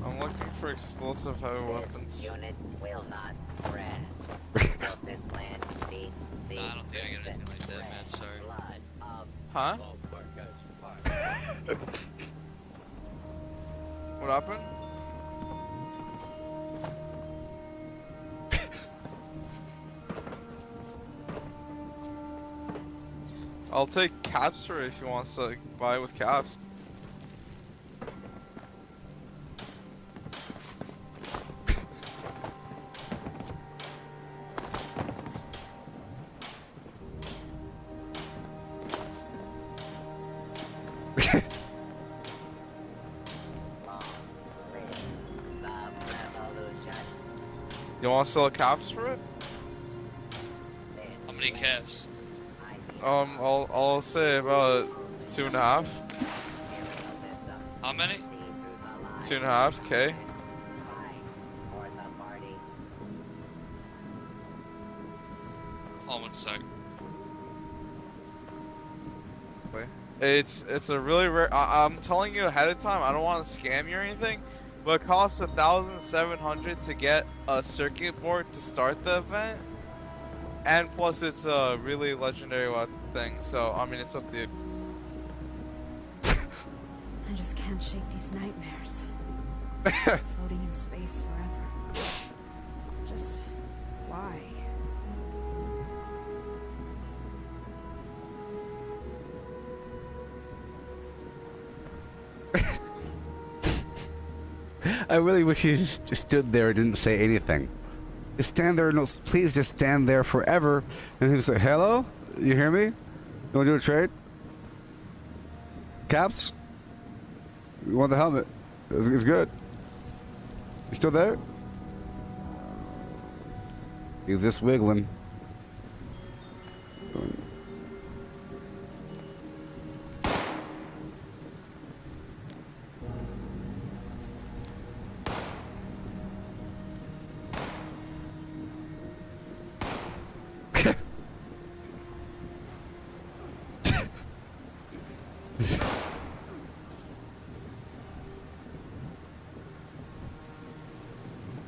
I'm looking for explosive heavy weapons. This unit will not crash. Until this land meets the Nah, I don't think I got anything like that, man. Sorry. blood of Huh? What happened? I'll take caps for it if you want to buy with caps. You want to sell caps for it? How many caps? I'll say about 2.5. How many? 2.5K. Hold on 1 sec. It's a really rare. I'm telling you ahead of time. I don't want to scam you or anything, but it costs 1,700 to get a circuit board to start the event, and plus it's a really legendary thing. So I mean, it's up to you. I just can't shake these nightmares. Floating in space forever. Just why? I really wish you just stood there and didn't say anything. Just stand there. No, please just stand there forever. And he would say, "Hello, you hear me? You want to do a trade? Caps? You want the helmet? It's good. You still there? He's just wiggling."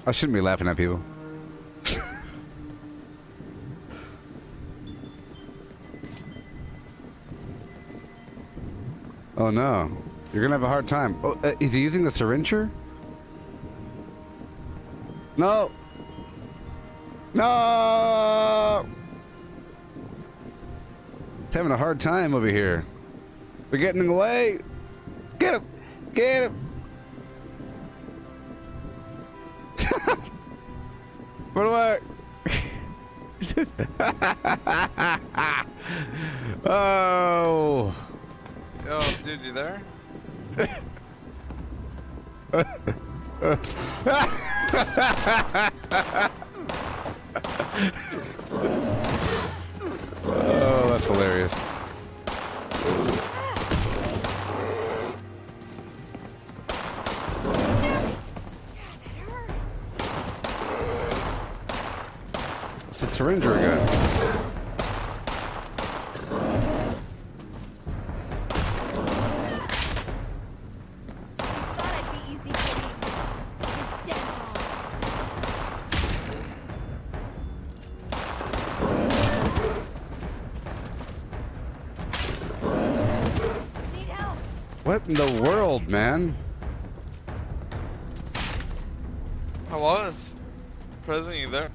I shouldn't be laughing at people. Oh no. You're gonna have a hard time. Oh, is he using the syringer? No! No! He's having a hard time over here. We're getting away! Get him! Get him! Run away! Oh! Yo, dude, you there? Oh, that's hilarious. It's a syringe gun. What in the world, man? I was. President, you there?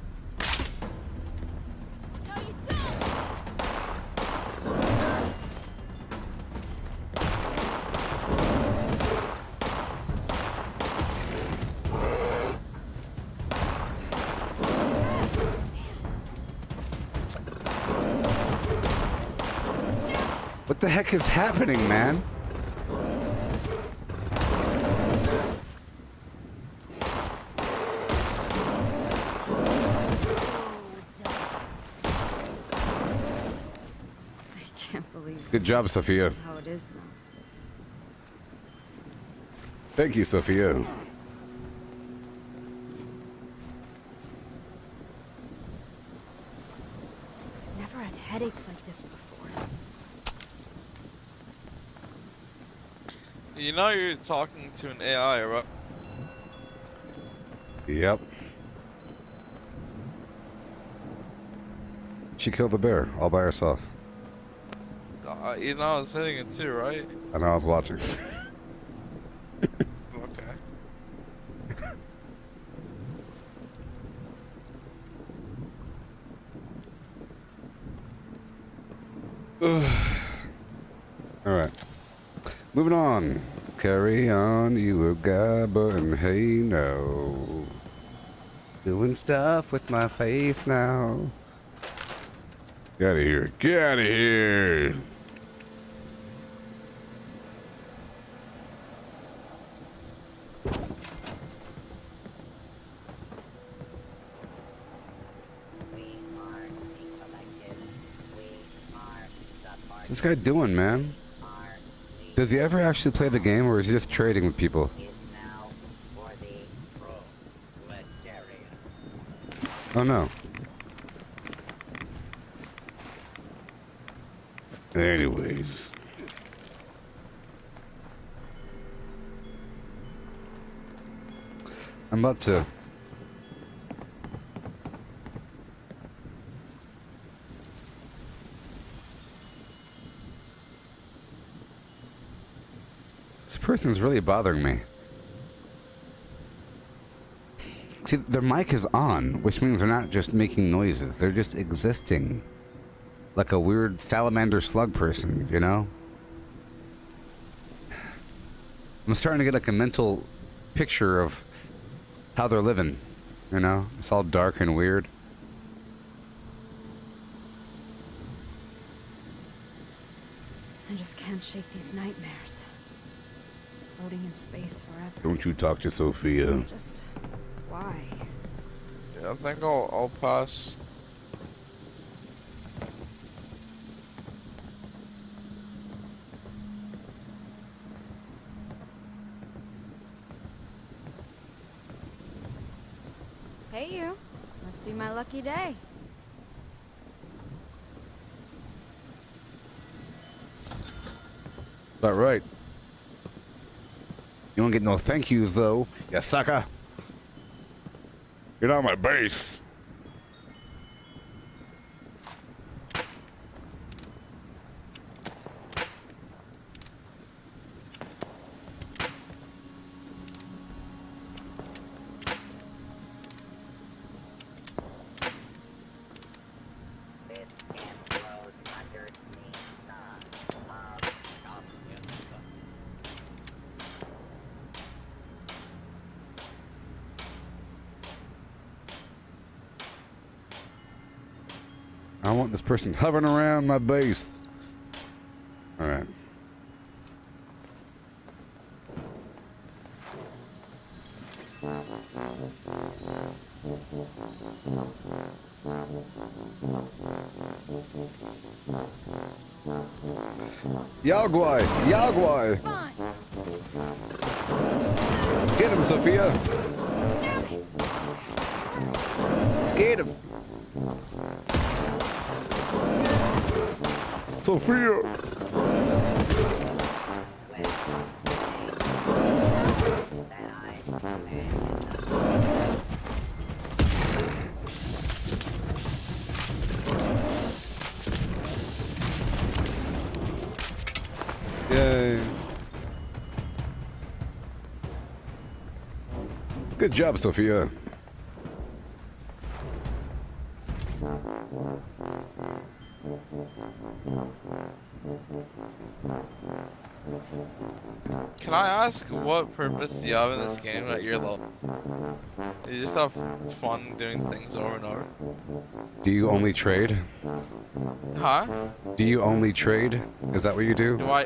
What the heck is happening, man? Good job, Sophia. How it is now. Thank you, Sophia. Never had headaches like this before. You know you're talking to an AI, right? Yep. She killed the bear all by herself. You know I was hitting it too, right? I know, I was watching. Okay. Alright. Moving on. Carry on, you a guy, but hey no. Doing stuff with my face now. Get out of here. Get out of here. What's this guy doing, man? Does he ever actually play the game, or is he just trading with people? Oh no. Anyways. I'm about to... This person's really bothering me. See, their mic is on, which means they're not just making noises. They're just existing. Like a weird salamander slug person, you know? I'm starting to get like a mental picture of how they're living, you know? It's all dark and weird. I just can't shake these nightmares. Floating in space forever. Don't you talk to Sophia. Just why? Yeah, I think I'll pass. Hey you. Must be my lucky day. About right. You don't get no thank yous, though, you sucker. Get on my base. I want this person hovering around my base. Alright. Yaguai! Yaguai! Get him, Sophia! Get him! Sophia! Yay. Good job, Sophia. Can I ask what purpose do you have in this game at your level? You just have fun doing things over and over? Do you only trade? Huh? Do you only trade? Is that what you do? Do I?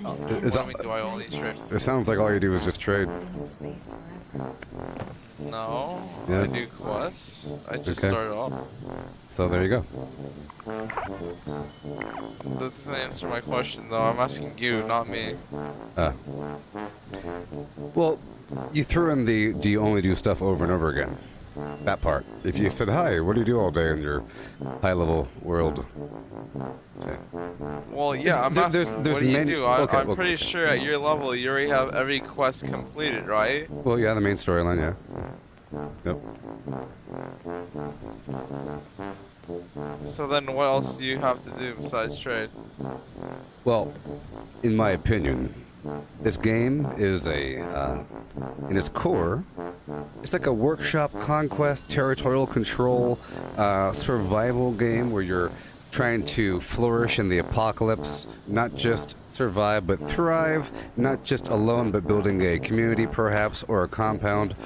Is that, do I only trade? it sounds like all you do is just trade. No, Yeah. I do quests. I just Okay. started off. So there you go. That doesn't answer my question though. I'm asking you, not me. Well, you threw in the do you only do stuff over and over again? That part. If you said, hi, what do you do all day in your high-level world? Well, yeah, I'm asking, what do you do? I'm pretty sure at your level you already have every quest completed, right? Well, yeah, the main storyline, yeah. Yep. So then what else do you have to do besides trade? Well, in my opinion, this game is in its core, it's like a workshop conquest, territorial control, survival game where you're trying to flourish in the apocalypse, not just survive but thrive, not just alone but building a community perhaps or a compound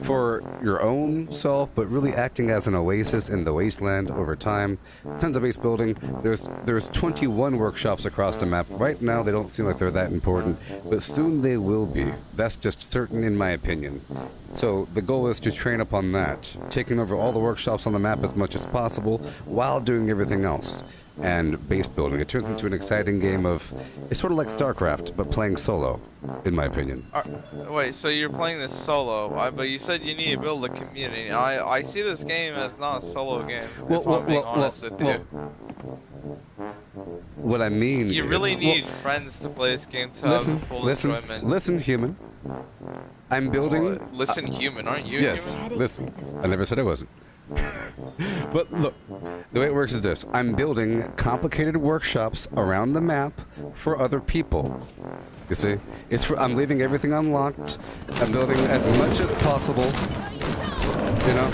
for your own self, but really acting as an oasis in the wasteland over time. Tons of base building. There's 21 workshops across the map. Right now they don't seem like they're that important, but soon they will be. That's just certain in my opinion. So the goal is to train up on that, taking over all the workshops on the map as much as possible while doing everything else. And base building. It turns into an exciting game of, it's sort of like StarCraft, but playing solo, in my opinion. Wait, so you're playing this solo, but you said you need to build a community. I see this game as not a solo game, if I'm being honest with you. What I mean You really need friends to play this game to have full enjoyment. Listen, human. I'm building... listen, human, aren't you Yes, human? listen. I never said I wasn't. But look, the way it works is this. I'm building complicated workshops around the map for other people. You see? I'm leaving everything unlocked. I'm building as much as possible. You know?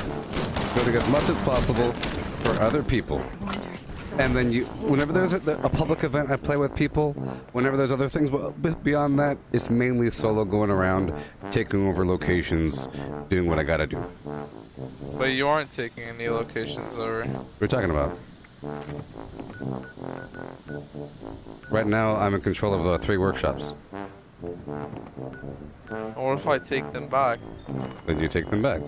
Building as much as possible for other people. And then whenever there's a public event, I play with people. Whenever there's other things beyond that, it's mainly solo going around, taking over locations, doing what I gotta do. But you aren't taking any locations over. What are you talking about? Right now, I'm in control of 3 workshops. What if I take them back? Then you take them back.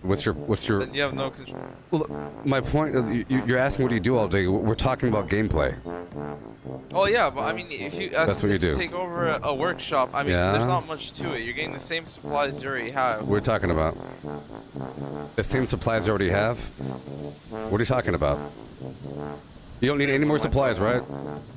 What's your? Then you have no control. Well, look, my point is, you're asking what do you do all day. We're talking about gameplay. Oh yeah, but I mean, if you ask That's what you do. to take over a workshop, I mean, Yeah. there's not much to it. You're getting the same supplies you already have. We're talking about the same supplies you already have. What are you talking about? You don't need any more supplies, right?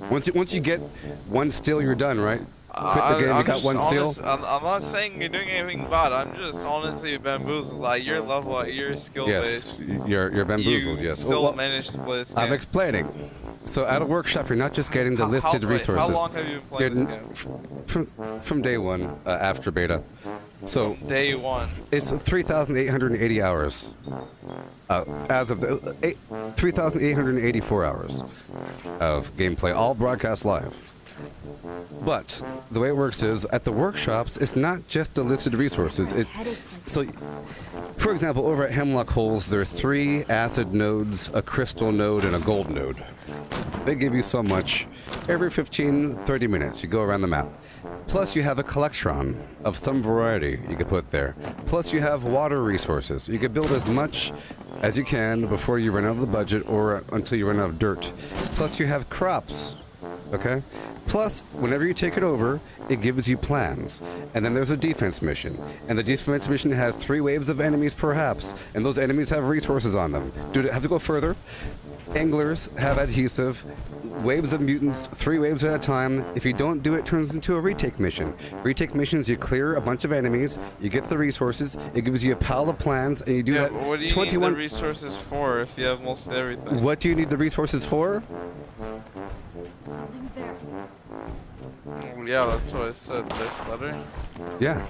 Once you get one still, you're done, right? Quit the game. You got one still. I'm not saying you're doing anything bad. I'm just honestly bamboozled. At your level, at your skill base. Yes, you're bamboozled. You Yes. still managed to play this game. I'm explaining. So at a workshop, you're not just getting the listed resources. How long have you been playing this game? From day one, after beta. So day one. It's 3,880 hours. As of 3,884 hours of gameplay, all broadcast live. But the way it works is, at the workshops, it's not just the listed resources. So, for example, over at Hemlock Holes, there are 3 acid nodes, a crystal node, and a gold node. They give you so much every 15, 30 minutes. You go around the map. Plus, you have a collectron of some variety you can put there. Plus, you have water resources. You can build as much as you can before you run out of the budget or until you run out of dirt. Plus, you have crops. Okay? Plus, whenever you take it over, it gives you plans. And then there's a defense mission. And the defense mission has 3 waves of enemies perhaps. And those enemies have resources on them. Do you have to go further? Anglers have adhesive. Waves of mutants, 3 waves at a time. If you don't do it, it turns into a retake mission. Retake missions, you clear a bunch of enemies, you get the resources, it gives you a pile of plans, and you do that. What do you 21... need the resources for if you have most everything? What do you need the resources for? Something's there. Yeah, that's what I said. This letter. Yeah.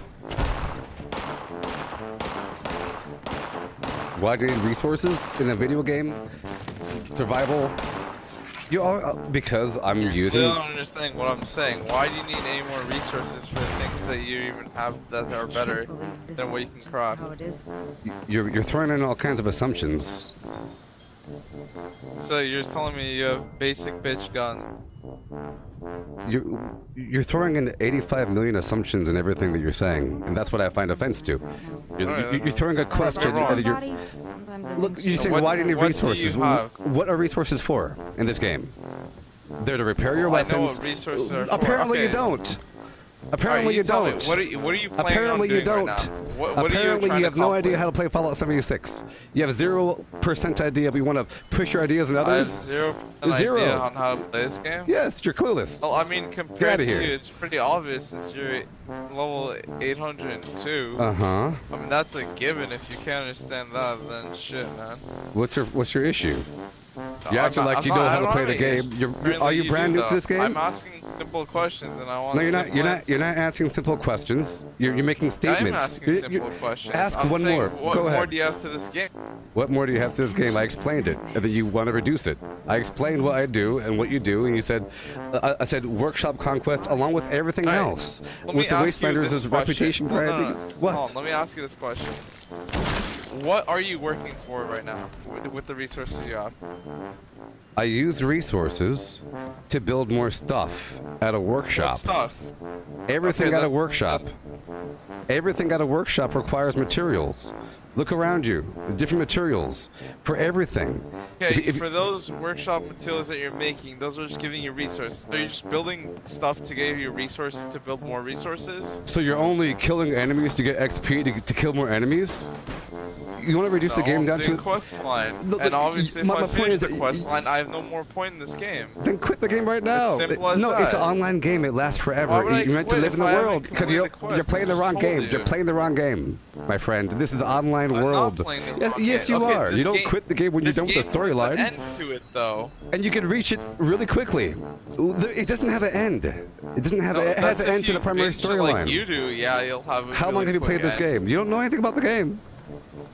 Why do you need resources in a video game? Survival. You are because I'm using. You don't understand what I'm saying. Why do you need any more resources for the things that you even have that are better than what you can craft? You're throwing in all kinds of assumptions. So you're telling me you have basic bitch gun? You're throwing in 85 million assumptions in everything that you're saying, and that's what I find offense to. You're throwing a question. Look, you're saying, why do you need resources? What are resources for in this game? They're to repair your weapons. I know what resources are for. Apparently you don't. Apparently you don't. What are you planning Apparently on you doing don't. right now? What Apparently are you have no idea how to play Fallout 76. You have 0% idea, but you want to push your ideas and others. I have 0% idea on how to play this game. Yes, you're clueless. Well, I mean, compared to you, it's pretty obvious since you're level 802. Uh-huh. I mean, that's a given. If you can't understand that, then shit, man. What's your issue? You acting like you know how to play the game. Are you brand new to this game? I'm asking simple questions, and I want. No, you're not asking simple questions. You're making statements. I'm asking simple questions. Ask one more. What Go ahead. more do you have to this game? What more do you have to this game? I explained it, and then you want to reduce it. I explained what I do and what you do, and you said, I said workshop conquest along with everything else. With the Wastelanders' reputation grabbing. What? Hold on, let me ask you this question. What are you working for right now with the resources you have? I use resources to build more stuff at a workshop. What stuff? Everything at a workshop. Everything at a workshop requires materials. Look around you. Different materials for everything. Okay, for those workshop materials that you're making, those are just giving you resources. So you're just building stuff to give you resources to build more resources? So you're only killing enemies to get XP to kill more enemies? You want to reduce the game down to a quest line, and obviously if I finish the quest line, I have no more point in this game. Then quit the game right now. It's simple as that. It's an online game. It lasts forever. You're meant to live in the world because you're playing the wrong game. You're playing the wrong game, my friend. This is an online world. Yes, you are. You don't quit the game when you're done with the storyline. There's an end to it, though. And you can reach it really quickly. It doesn't have an end. It doesn't have. It has an end to the primary storyline. Like you do, yeah. You'll have. How long have you played this game? You don't know anything about the game.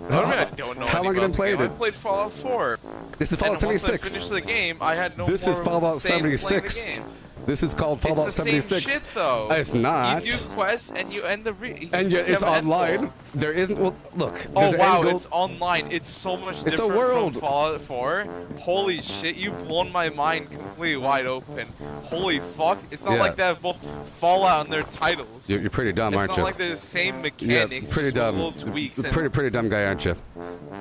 I don't know. How long have you been playing it? I played Fallout 4. This is Fallout 76. Once I finished the game, I had no This more is Fallout say in playing the 76. game. This is called Fallout 76. It's the same shit, though. It's not. You do quests and you end the and yet it's online. There isn't. Well, look. Oh wow, it's online. It's so much different a world. from Fallout 4. Holy shit, you've blown my mind completely wide open. Holy fuck! It's not like they have both Fallout in their titles. You're pretty dumb, aren't you? It's not like they're the same mechanics. Yeah, pretty dumb. Little tweaks. Pretty dumb guy, aren't you?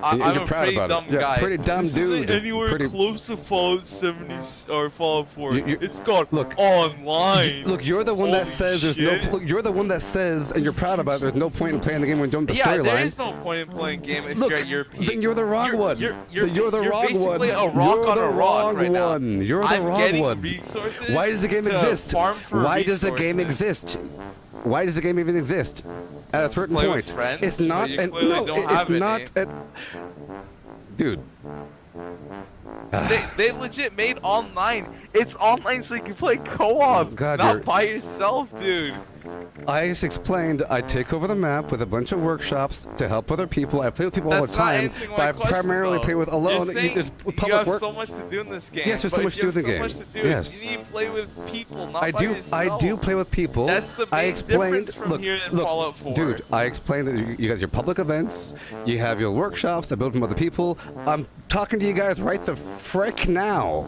I'm you're a proud pretty about dumb it. guy. Yeah, pretty dumb this dude. Isn't anywhere close to Fallout 70 or Fallout 4. It's called look online. Look, you're the one that says there's no. Look, you're the one that says, and you're proud about it. There's no point in playing the game when you don't the storyline. Yeah, there is no point in playing a game if you're at your peak. Then you're the wrong one. You're the wrong one. Basically a rock on a rock right now. You're the wrong one. Resources Why does the game exist? Why does the game exist? Why does the game even exist? At a certain point, it's not. It's not. Dude. They legit made online. It's online so you can play co-op, not by yourself, dude. I just explained I take over the map with a bunch of workshops to help other people. I play with people all the time, but I primarily play with alone. You have so much to do in this game. Yes, there's so much to do in the game. Yes. You need to play with people, not by yourself. I do play with people. That's the main difference from here in Fallout 4. Dude, I explained that you guys your public events, you have your workshops, I build them with other people. I'm talking to you guys right the frick now?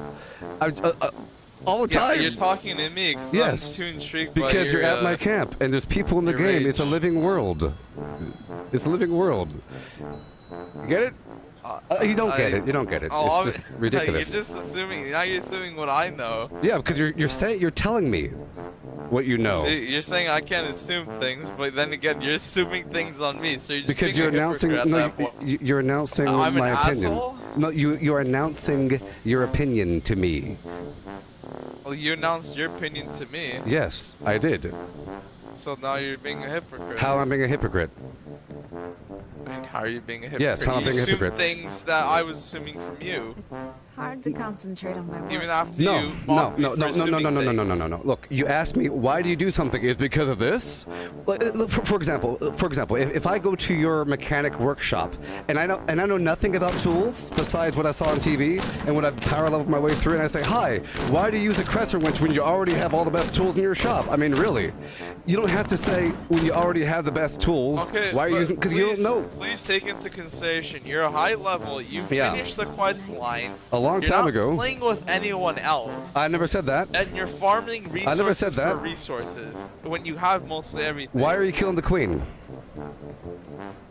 All the time. You're talking to me because yes, I'm too intrigued because by you're at my camp and there's people in the game. rage. It's a living world. It's a living world. You get it? You don't get it. You don't get it. It's just ridiculous. You're just assuming. Now you're assuming what I know. Yeah, because you're telling me what you know. See, you're saying I can't assume things, but then again, you're assuming things on me. So you're just because being you're a announcing. hypocrite No, at that point. you're announcing I'm my an opinion. asshole? No, you're announcing your opinion to me. Well, you announced your opinion to me. Yes, I did. So now you're being a hypocrite. How am I being a hypocrite? I mean, how are you being a hypocrite? Yes, how am I being a hypocrite? You assume things that I was assuming from you. Hard to concentrate on my work. Even after No, you no, mocked me no, for no, no, no, assuming no, no, no, no, things. no, no. Look, you asked me why do you do something? Is it because of this? Look, for example, if I go to your mechanic workshop and I know nothing about tools besides what I saw on TV and what I've power leveled my way through, and I say, hi, why do you use a crescent winch when you already have all the best tools in your shop? I mean, really, you don't have to say when you already have the best tools. Okay, why are you using? Because you don't know. Please take into consideration you're a high level. You finished the quest line A long you're time not ago. Playing with anyone else. I never said that. And you're farming resources I never said that. for resources when you have mostly everything. Why are you killing the queen?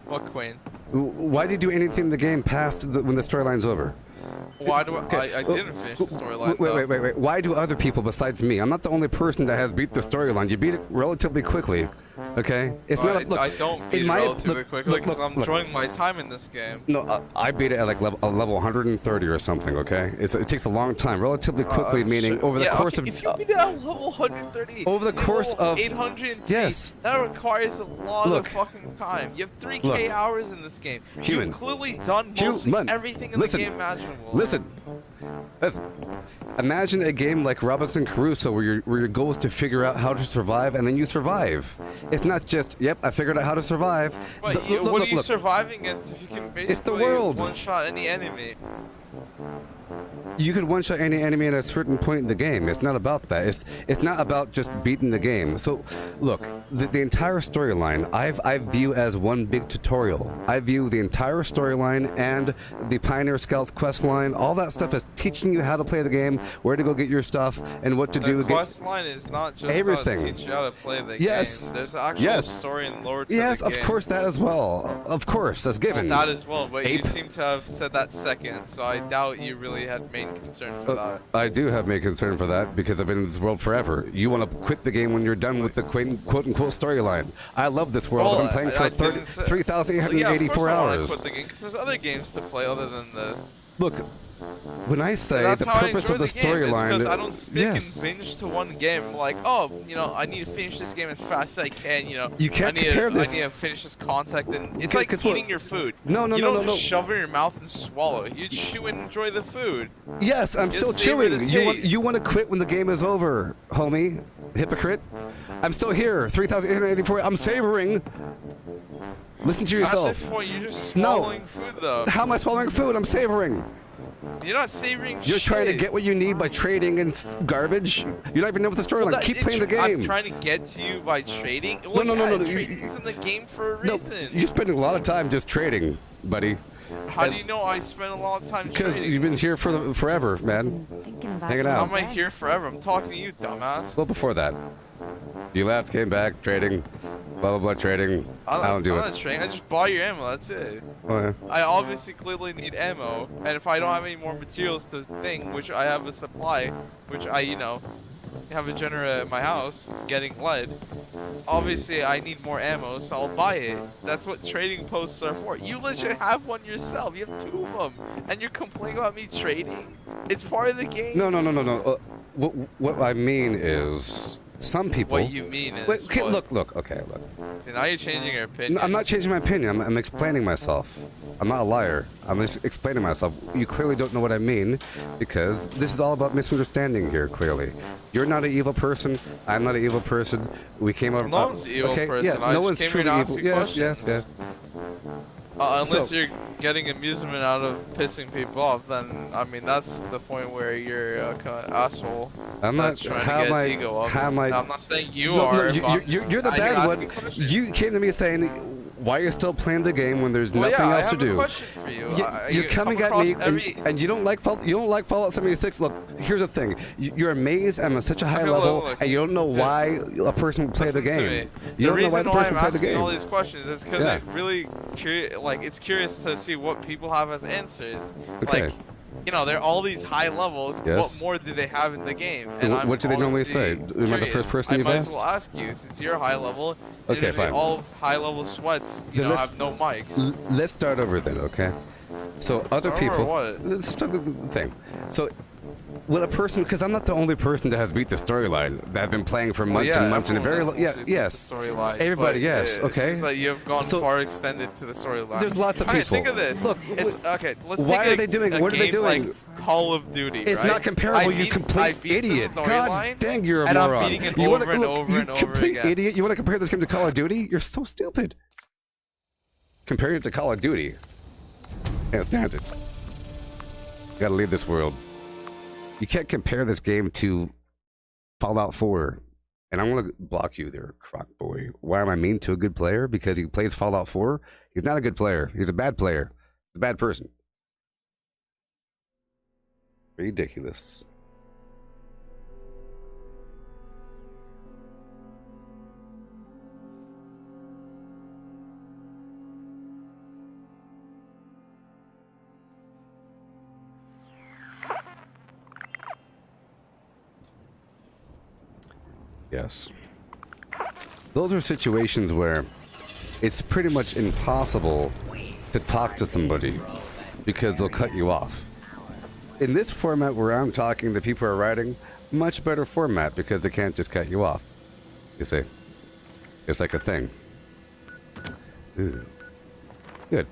What queen? Why do you do anything in the game past when the storyline's over? Why do I didn't finish the storyline. Wait. Why do other people besides me? I'm not the only person that has beat the storyline. You beat it relatively quickly. Okay? It's not. Look, I don't beat it relatively quickly because I'm enjoying my time in this game. No, I beat it at like level 130 or something. Okay? It takes a long time, relatively quickly, meaning over the course of. If you beat it at level 130, over the course of 803, yes, that requires a lot of fucking time. You have 3K hours in this game. Human. You've clearly done mostly everything in the game imaginable. Listen. Imagine a game like Robinson Crusoe where your goal is to figure out how to survive and then you survive. It's not just, yep, I figured out how to survive. But what are you surviving against if you can basically one-shot any enemy? You could one-shot any enemy at a certain point in the game. It's not about that. It's not about just beating the game. So, look, the entire storyline I view as one big tutorial. I view the entire storyline and the Pioneer Scouts quest line. All that stuff is teaching you how to play the game, where to go get your stuff, and what to do. The quest line is not just everything. To teach you how to play the game. There's actual story and lore to the game. Yes, of course, that as well. Of course, that's given. That as well, but you seem to have said that second, so I doubt you really had main concern for that. I do have main concern for that because I've been in this world forever. You want to quit the game when you're done with the quote-unquote storyline. I love this world. Well, I've been playing for 3,884 hours. Quit the game because there's other games to play other than this. Look, when I say the purpose of the storyline, because I don't stick and binge to one game. I'm like, oh, you know, I need to finish this game as fast as I can. You know, you can't compare this. I need to finish this contact, and it's like eating your food. No. You don't just shove it in your mouth and swallow. You chew and enjoy the food. Yes, I'm still chewing. You want to quit when the game is over, homie, hypocrite. I'm still here. 3,884. I'm savoring. Listen to yourself. At this point, you're just swallowing food, though. How am I swallowing food? I'm savoring. You're not savoring You're trying to get what you need by trading and garbage? You're not even know what the storyline. Keep playing the game. I'm trying to get to you by trading? Well, no. Trading's in the game for a reason. You're spending a lot of time just trading, buddy. How do you know I spend a lot of time trading? Because you've been here for forever, man. Hanging out. How am I here forever? I'm talking to you, dumbass. Well, before that. You left, came back, trading, blah, blah, blah, trading. I don't do it. I'm not trading. I just buy your ammo, that's it. Oh, yeah. I obviously clearly need ammo, and if I don't have any more materials to thing, which I have a supply, which I, you know, have a generator at my house, getting lead, obviously I need more ammo, so I'll buy it. That's what trading posts are for. You legit have one yourself. You have 2 of them, and you're complaining about me trading? It's part of the game. No. What I mean is... Some people. What you mean is. Wait, okay, look. See, now you're changing your opinion. I'm not changing my opinion. I'm explaining myself. I'm not a liar. I'm just explaining myself. You clearly don't know what I mean because this is all about misunderstanding here. Clearly, you're not an evil person. I'm not an evil person. We came up. No one's an evil person. Yeah, no one's truly evil. Yes. Unless you're getting amusement out of pissing people off, then I mean that's the point where you're a kind of asshole. I'm not trying to get his ego up. I'm not saying you are. You're the bad one. You came to me saying, why you're still playing the game when there's Well, nothing yeah, else I have to do. a question for you. You're coming at me, and you don't like Fallout 76. Look, here's the thing: you're amazed I'm at such a high level, and you don't know why a person would play the game. You don't know why the person would play the game. All these questions is because it really it's curious to see what people have as answers. Okay. Like, you know, there are all these high levels. Yes. What more do they have in the game? And What do they normally say? Am I the first person you've I might asked? as well ask you, since you're high level. Okay, and fine. All high level sweats, you know, have no mics. Let's start over then, okay? So other Start people. over what? Let's start the thing. So, will a person? Because I'm not the only person that has beat the storyline. That I've been playing for months and months, and a very yes. Storyline. Everybody, yes. It Okay. seems like you've gone far extended to the storyline. There's lots of All right, people. think of this. Look, okay. Let's why take are they doing? a What are they game doing? Like Call of Duty. It's right? not comparable. You I complete beat idiot. The God storyline, dang, you're a and moron. I'm beating it You over wanna, and look, over you and over complete again. idiot. You want to compare this game to Call of Duty? You're so stupid. Comparing it to Call of Duty. Can't stand it. Gotta leave this world. You can't compare this game to Fallout 4. And I'm gonna block you there, Croc Boy. Why am I mean to a good player? Because he plays Fallout 4? He's not a good player. He's a bad player. He's a bad person. Ridiculous. Yes. Those are situations where it's pretty much impossible to talk to somebody because they'll cut you off. In this format where I'm talking, the people are writing, much better format because they can't just cut you off. You see? It's like a thing. Ooh. Good.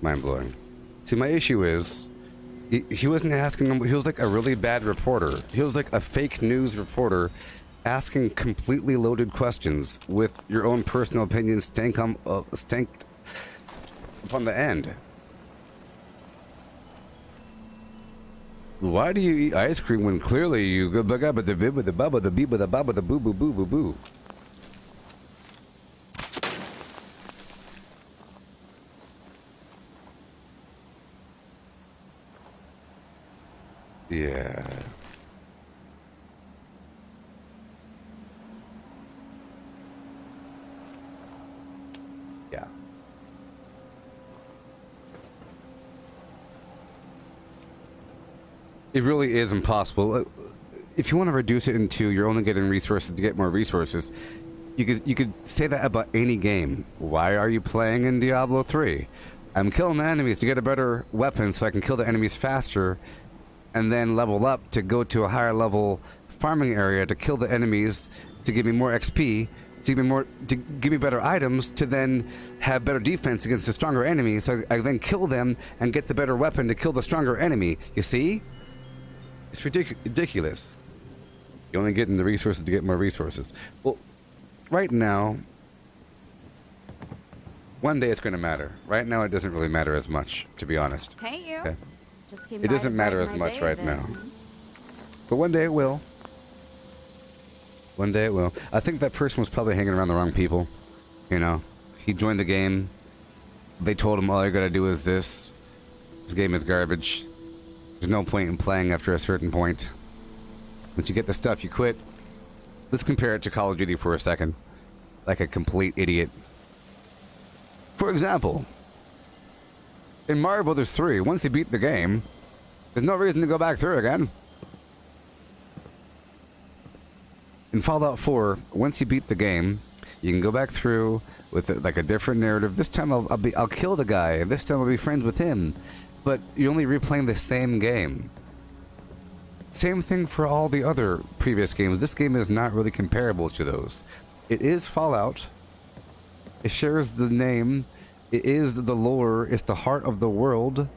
Mind-blowing. See, my issue is, he wasn't asking him, he was like a really bad reporter. He was like a fake news reporter asking completely loaded questions with your own personal opinions stanked upon the end. Why do you eat ice cream when clearly you go back up at the bib with the bubba, the beep with the bubba, the boo boo boo boo boo? Yeah. Yeah. It really is impossible. If you want to reduce it into you're only getting resources to get more resources, you could say that about any game. Why are you playing in Diablo 3? I'm killing the enemies to get a better weapon so I can kill the enemies faster and then level up to go to a higher level farming area to kill the enemies to give me more XP, to give me better items to then have better defense against the stronger enemy, so I then kill them and get the better weapon to kill the stronger enemy. You see? It's ridiculous. You're only getting the resources to get more resources. Well, right now, one day it's going to matter. Right now it doesn't really matter as much, to be honest. Hey, you. Okay? Just came It by doesn't to matter brighten as my much day right a now. bit. But one day it will. One day it will. I think that person was probably hanging around the wrong people. You know, he joined the game. They told him all you gotta do is this. This game is garbage. There's no point in playing after a certain point. Once you get the stuff, you quit. Let's compare it to Call of Duty for a second. Like a complete idiot. For example, in Mario Brothers 3, once you beat the game, there's no reason to go back through again. In Fallout 4, once you beat the game, you can go back through with like a different narrative. This time I'll kill the guy, and this time I'll be friends with him. But you're only replaying the same game. Same thing for all the other previous games. This game is not really comparable to those. It is Fallout. It shares the name. It is the lore. It's the heart of the world.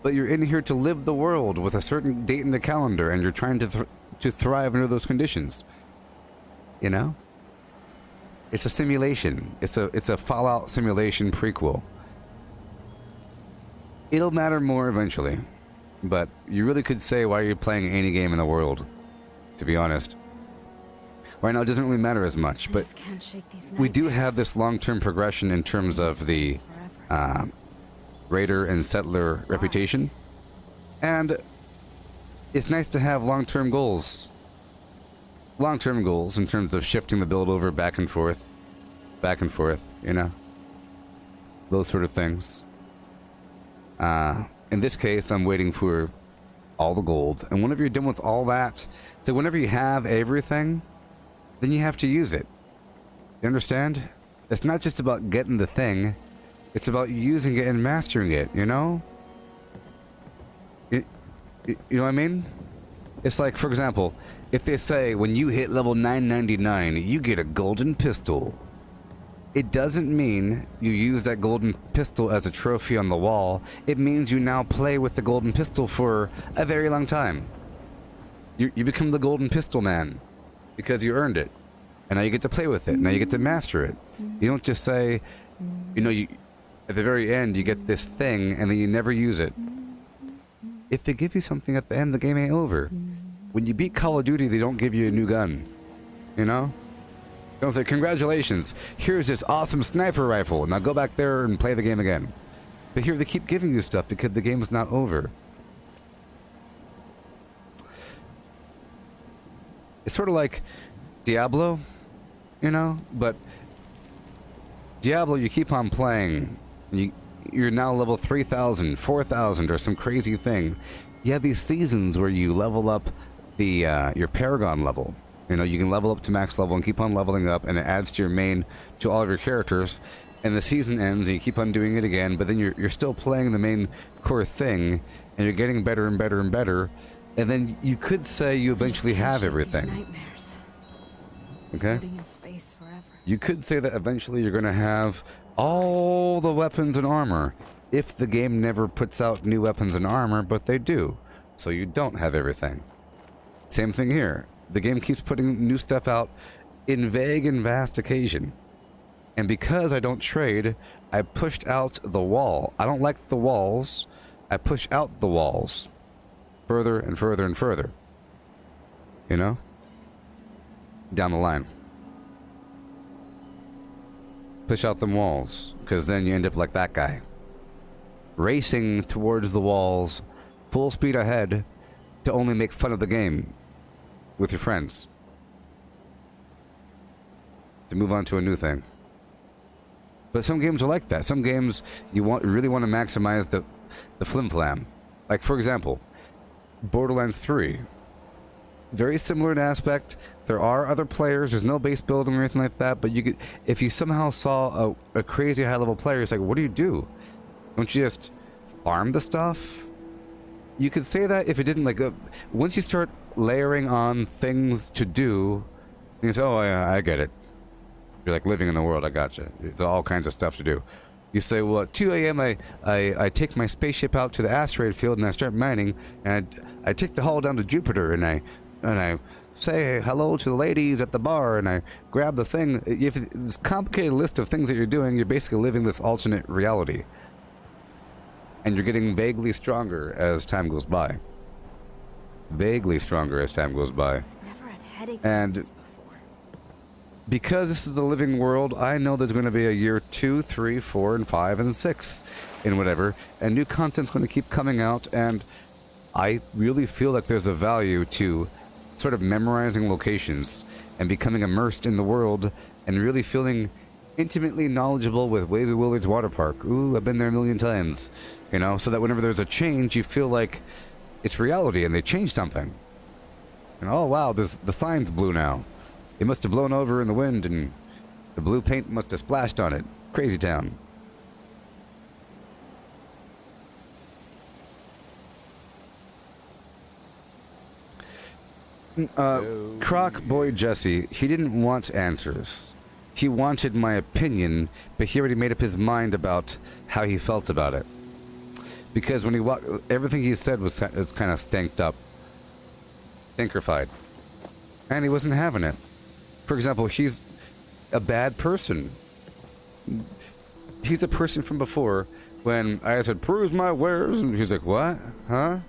But you're in here to live the world with a certain date in the calendar, and you're trying to thrive under those conditions. You know? It's a simulation. It's a Fallout simulation prequel. It'll matter more eventually. but you really could say, why are you playing any game in the world? To be honest. Right now, it doesn't really matter as much, but we do have this long-term progression in terms of the raider and settler reputation, and it's nice to have long-term goals. Long-term goals in terms of shifting the build over back and forth, you know? Those sort of things. In this case, I'm waiting for all the gold, and whenever you're done with all that, so whenever you have everything, then you have to use it. You understand? It's not just about getting the thing, it's about using it and mastering it, you know? You know what I mean? It's like, for example, if they say when you hit level 999, you get a golden pistol. It doesn't mean you use that golden pistol as a trophy on the wall. It means you now play with the golden pistol for a very long time. You become the golden pistol man because you earned it. And now you get to play with it. Now you get to master it. You don't just say, you know, at the very end you get this thing and then you never use it. If they give you something at the end, the game ain't over. When you beat Call of Duty, they don't give you a new gun. You know? They don't say, congratulations, here's this awesome sniper rifle. Now go back there and play the game again. But here they keep giving you stuff because the game's not over. It's sort of like Diablo, you know? But Diablo, you keep on playing. You're now level 3,000, 4,000, or some crazy thing. You have these seasons where you level up your Paragon level. You know, you can level up to max level and keep on leveling up, and it adds to your main, to all of your characters. And the season ends, and you keep on doing it again, but then you're still playing the main core thing, and you're getting better and better and better. And then you could say you eventually have everything. Okay? You could say that eventually you're going to have all the weapons and armor, if the game never puts out new weapons and armor, but they do. So you don't have everything. Same thing here. The game keeps putting new stuff out in vague and vast occasion. And because I don't trade, I pushed out the wall. I don't like the walls. I push out the walls. Further and further and further. You know? Down the line. Push out them walls. Because then you end up like that guy. Racing towards the walls. Full speed ahead. To only make fun of the game. With your friends. To move on to a new thing. But some games are like that. Some games you really want to maximize the flim-flam. Like, for example, Borderlands 3. Very similar in aspect. There are other players. There's no base building or anything like that. But you could, if you somehow saw a crazy high-level player, it's like, what do you do? Don't you just farm the stuff? You could say that if it didn't, like, once you start layering on things to do, you say, oh, yeah, I get it. You're like living in the world, I gotcha. There's all kinds of stuff to do. You say, well, at 2 a.m. I take my spaceship out to the asteroid field and I start mining, and I take the haul down to Jupiter, and I say hello to the ladies at the bar, and I grab the thing. If it's a complicated list of things that you're doing, you're basically living this alternate reality. And you're getting vaguely stronger as time goes by. Vaguely stronger as time goes by. Never had headaches and before. Because this is a living world, I know there's going to be a year 2, 3, 4, and 5, and 6, and whatever, and new content's going to keep coming out, and I really feel like there's a value to sort of memorizing locations and becoming immersed in the world and really feeling intimately knowledgeable with Wavy Willard's water park. Ooh, I've been there a million times. You know, so that whenever there's a change, you feel like it's reality and they changed something. And oh wow, the sign's blue now. It must have blown over in the wind and the blue paint must have splashed on it. Crazy town. Croc Boy Jesse, he didn't want answers. He wanted my opinion, but he already made up his mind about how he felt about it. Because when he walked, everything he said was kind of stanked up. Stinkerfied. And he wasn't having it. For example, he's a bad person. He's the person from before when I said, "Proves my wares," and he's like, "What? Huh?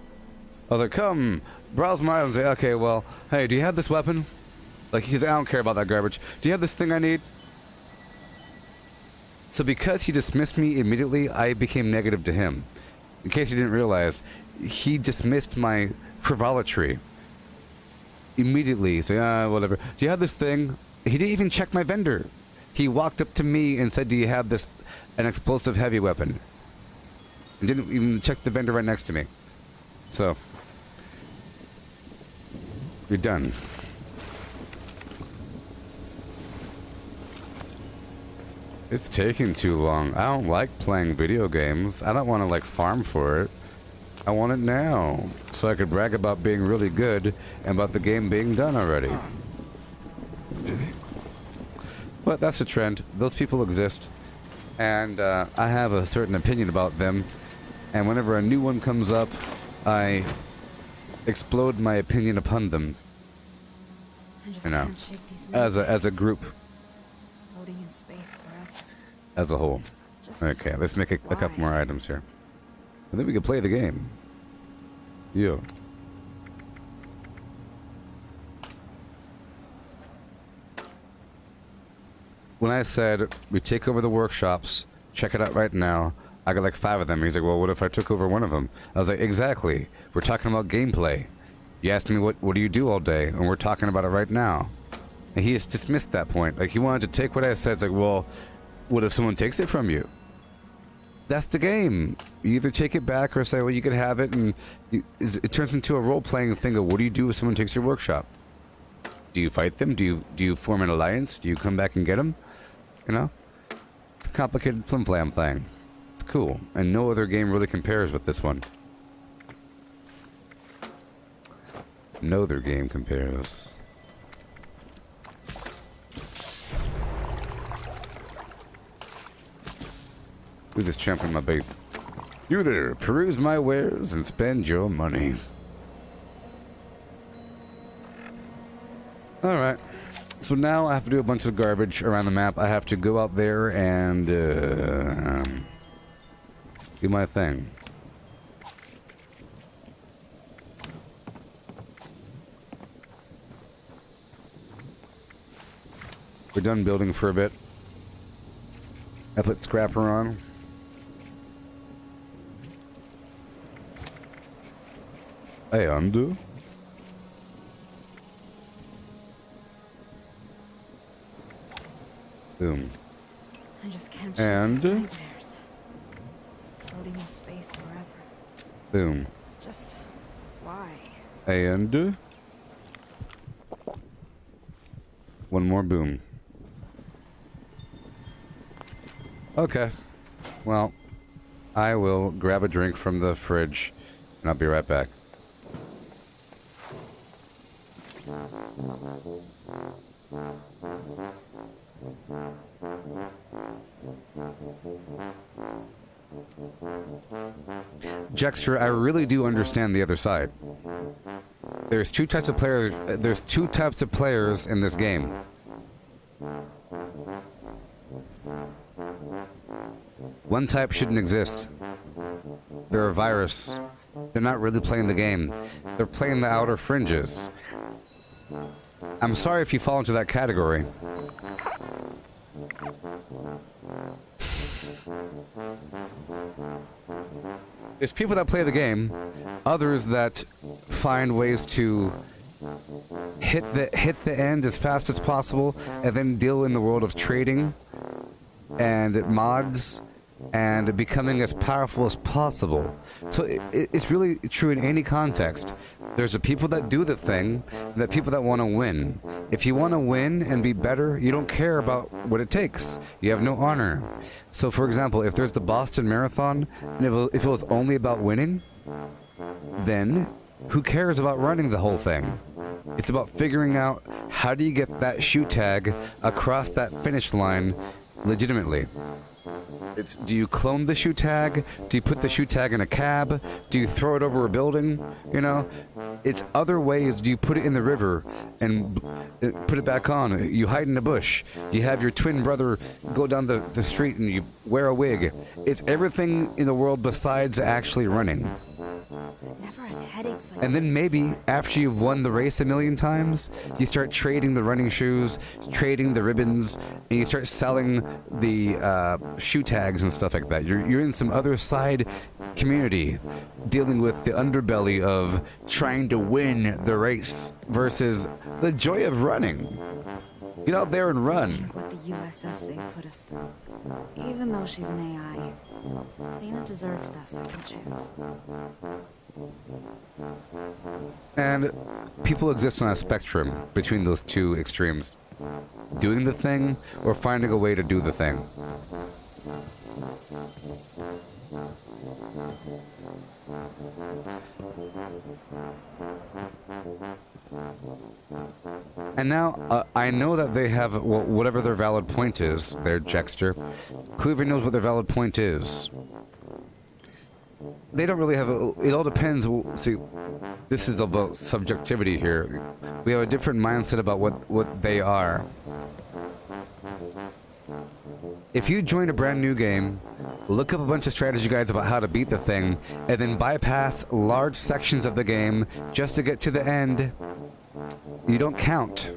I was like, come, browse my items. Like, okay, well, hey, do you have this weapon? Like, he's like, I don't care about that garbage. Do you have this thing I need? So because he dismissed me immediately, I became negative to him. In case you didn't realize, he dismissed my frivolity immediately. He's like, whatever. Do you have this thing? He didn't even check my vendor. He walked up to me and said, do you have this, an explosive heavy weapon? And didn't even check the vendor right next to me. So, you're done. It's taking too long. I don't like playing video games. I don't want to like farm for it. I want it now, so I could brag about being really good and about the game being done already. But that's a trend. Those people exist, and I have a certain opinion about them. And whenever a new one comes up, I explode my opinion upon them. You know, as a group. Floating in space forever. As a whole. Okay, let's make a couple more items here. And then we can play the game. Yeah. When I said we take over the workshops, check it out right now, I got like 5 of them. He's like, well, what if I took over one of them? I was like, exactly. We're talking about gameplay. You asked me what do you do all day, and we're talking about it right now. And he just dismissed that point. Like, he wanted to take what I said. It's like, well, what if someone takes it from you? That's the game. You either take it back or say, well, you could have it, and it turns into a role-playing thing of what do you do if someone takes your workshop? Do you fight them? Do you form an alliance? Do you come back and get them? You know? It's a complicated flim-flam thing. It's cool. And no other game really compares with this one. No other game compares. Who's this champ in my base? You there, peruse my wares and spend your money. Alright. So now I have to do a bunch of garbage around the map. I have to go out there and do my thing. We're done building for a bit. I put scrapper on. Hey, undo. Boom. I just can't and nightmares. Floating in space forever. Boom. Just why? And one more boom. Okay. Well, I will grab a drink from the fridge, and I'll be right back. Jexter, I really do understand the other side. There's two types of players. There's 2 types of players in this game. One type shouldn't exist. They're a virus. They're not really playing the game. They're playing the outer fringes. I'm sorry if you fall into that category. There's people that play the game, others that find ways to hit the end as fast as possible, and then deal in the world of trading and mods and becoming as powerful as possible. So it's really true in any context. There's the people that do the thing, and the people that want to win. If you want to win and be better, you don't care about what it takes. You have no honor. So, for example, if there's the Boston Marathon, and if it was only about winning, then who cares about running the whole thing? It's about figuring out how do you get that shoe tag across that finish line legitimately. It's, do you clone the shoe tag? Do you put the shoe tag in a cab? Do you throw it over a building? You know, it's other ways. Do you put it in the river and put it back on? You hide in a bush. You have your twin brother go down the street and you wear a wig. It's everything in the world besides actually running. Never had headaches like And then maybe after you've won the race a million times, you start trading the running shoes, trading the ribbons, and you start selling the shoe tags and stuff like that. You're in some other side community dealing with the underbelly of trying to win the race versus the joy of running. Get out there and run. What the USSA put us through. Even though she's an AI, Athena deserved that second chance. And people exist on a spectrum between those two extremes. Doing the thing or finding a way to do the thing. And now, I know that they have, well, whatever their valid point is, their Jexter. Whoever knows what their valid point is. They don't really have it all depends. See, this is about subjectivity here. We have a different mindset about what they are. If you join a brand new game, look up a bunch of strategy guides about how to beat the thing, and then bypass large sections of the game just to get to the end, you don't count.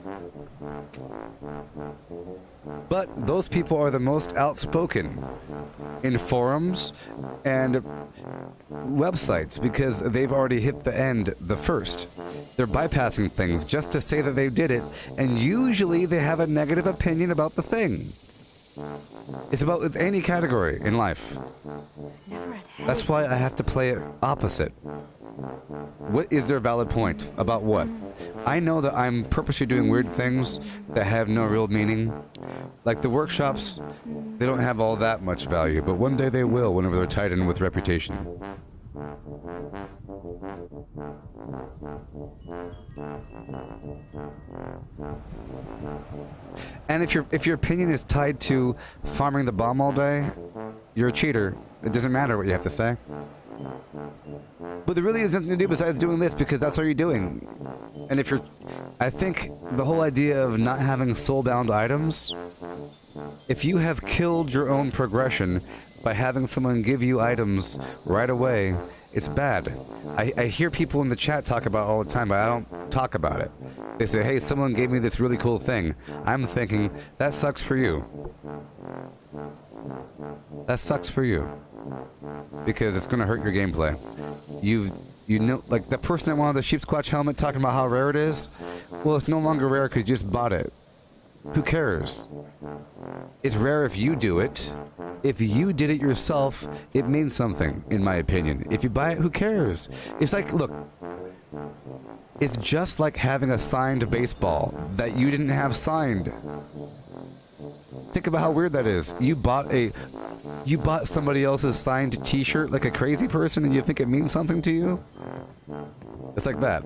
But those people are the most outspoken in forums and websites because they've already hit the end the first. They're bypassing things just to say that they did it, and usually they have a negative opinion about the thing. It's about with any category in life. That's why I have to play it opposite. What is their valid point? About what? I know that I'm purposely doing weird things that have no real meaning. Like the workshops, they don't have all that much value, but one day they will whenever they're tied in with reputation. And if your opinion is tied to farming the bomb all day, you're a cheater. It doesn't matter what you have to say. But there really is nothing to do besides doing this because that's all you're doing. And if you're... I think the whole idea of not having soulbound items, if you have killed your own progression by having someone give you items right away, it's bad. I hear people in the chat talk about it all the time, but I don't talk about it. They say, hey, someone gave me this really cool thing. I'm thinking, that sucks for you. That sucks for you. Because it's going to hurt your gameplay. You know, like the person that wanted the sheep squatch helmet talking about how rare it is, well, it's no longer rare because you just bought it. Who cares? It's rare if you do it. If you did it yourself, it means something, in my opinion. If you buy it, who cares? It's like, look, it's just like having a signed baseball that you didn't have signed. Think about how weird that is. You bought somebody else's signed t-shirt like a crazy person and you think it means something to you? It's like that.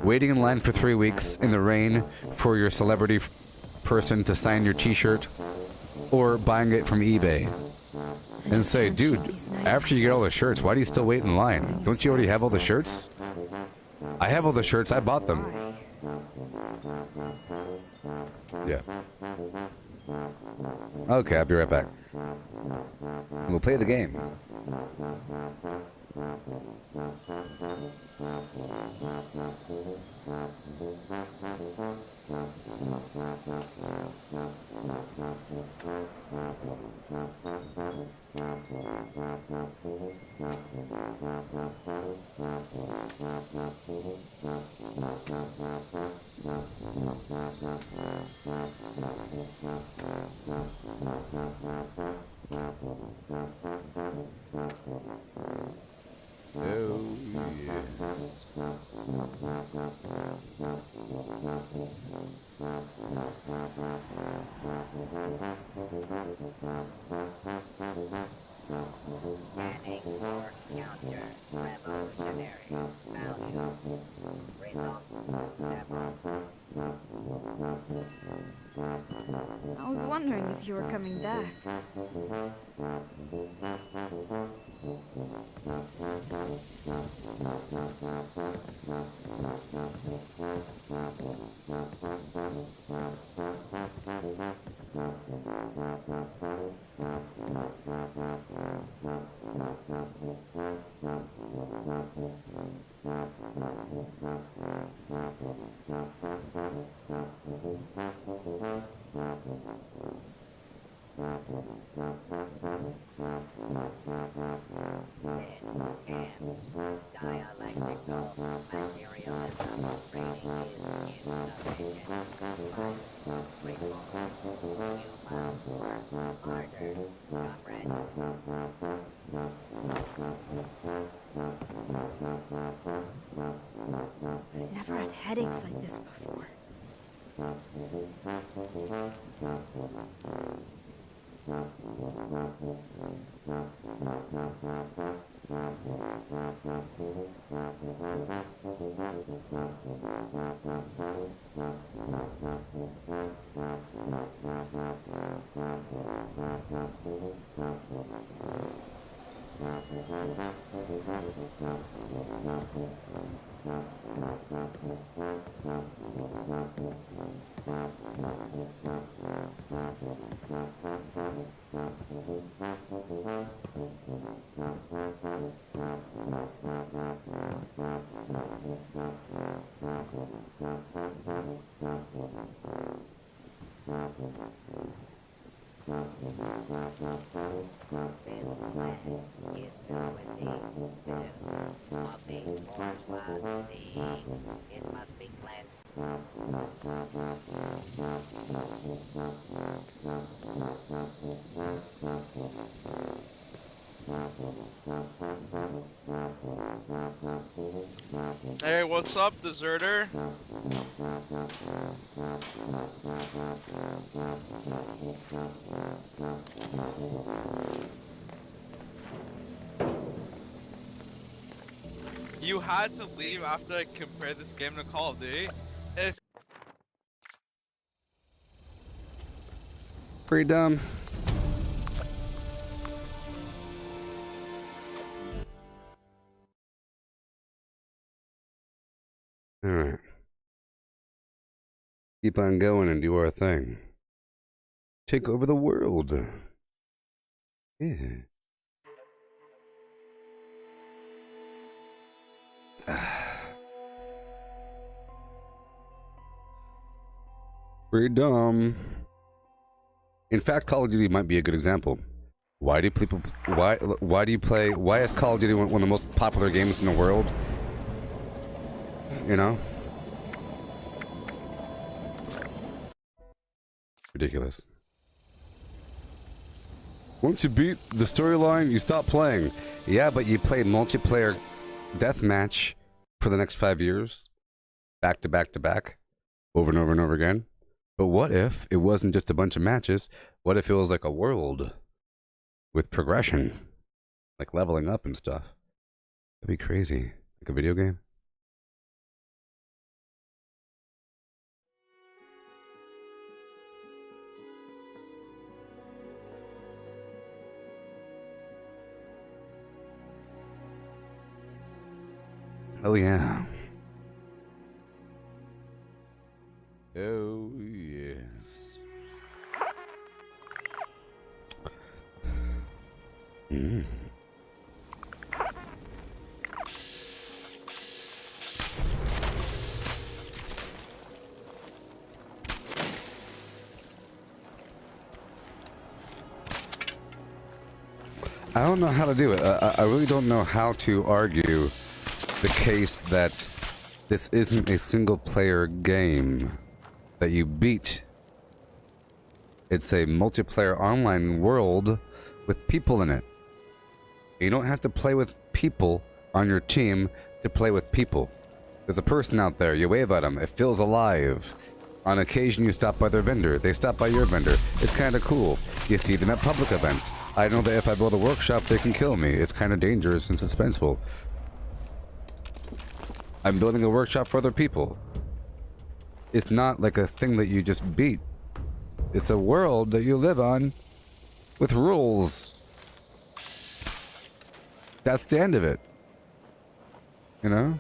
Waiting in line for 3 weeks in the rain for your celebrity person to sign your t-shirt, or buying it from eBay and say, dude, after you get all the shirts, why do you still wait in line? Don't you already have all the shirts? I have all the shirts, I bought them. Yeah. Okay, I'll be right back. We'll play the game. Oh, yes. Scanning for counter-revolutionary value. Results never. I was wondering if you were coming back. I've never had headaches like this before. It must be cleansed. Hey, what's up, deserter? You had to leave after I compared this game to Call of Duty? It's Pretty dumb. Alright. Keep on going and do our thing. Take over the world. Yeah. Pretty dumb. In fact, Call of Duty might be a good example. Why do people? Why do you play? Why is Call of Duty one of the most popular games in the world? You know, ridiculous. Once you beat the storyline, you stop playing. Yeah, but you play multiplayer deathmatch for the next 5 years, back to back to back, over and over and over again. But what if it wasn't just a bunch of matches? What if it was like a world with progression, like leveling up and stuff? That'd be crazy. Like a video game. Oh yeah. Oh yes. Mm. I don't know how to do it. I really don't know how to argue the case that this isn't a single-player game that you beat. It's a multiplayer online world with people in it. You don't have to play with people on your team to play with people. There's a person out there, you wave at them, it feels alive. On occasion you stop by their vendor, they stop by your vendor. It's kind of cool. You see them at public events. I know that if I build a workshop they can kill me. It's kind of dangerous and suspenseful. I'm building a workshop for other people. It's not like a thing that you just beat. It's a world that you live on with rules. That's the end of it. You know?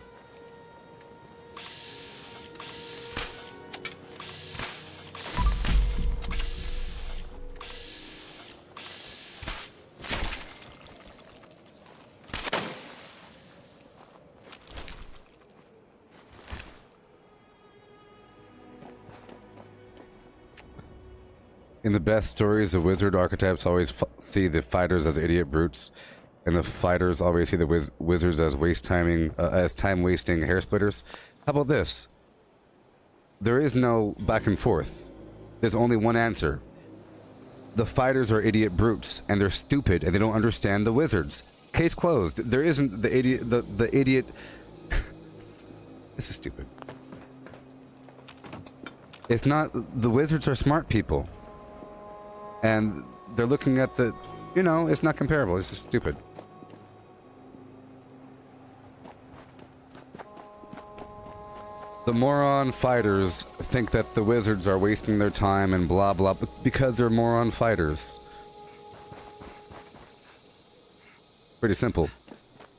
In the best stories, the wizard archetypes always see the fighters as idiot brutes, and the fighters always see the wizards as time-wasting hair splitters. How about this? There is no back and forth. There's only one answer. the fighters are idiot brutes, and they're stupid, and they don't understand the wizards. Case closed. There isn't the idiot... The idiot... This is stupid. It's not... The wizards are smart people. And they're looking at the... You know, it's not comparable. It's just stupid. The moron fighters think that the wizards are wasting their time and blah blah because they're moron fighters. Pretty simple.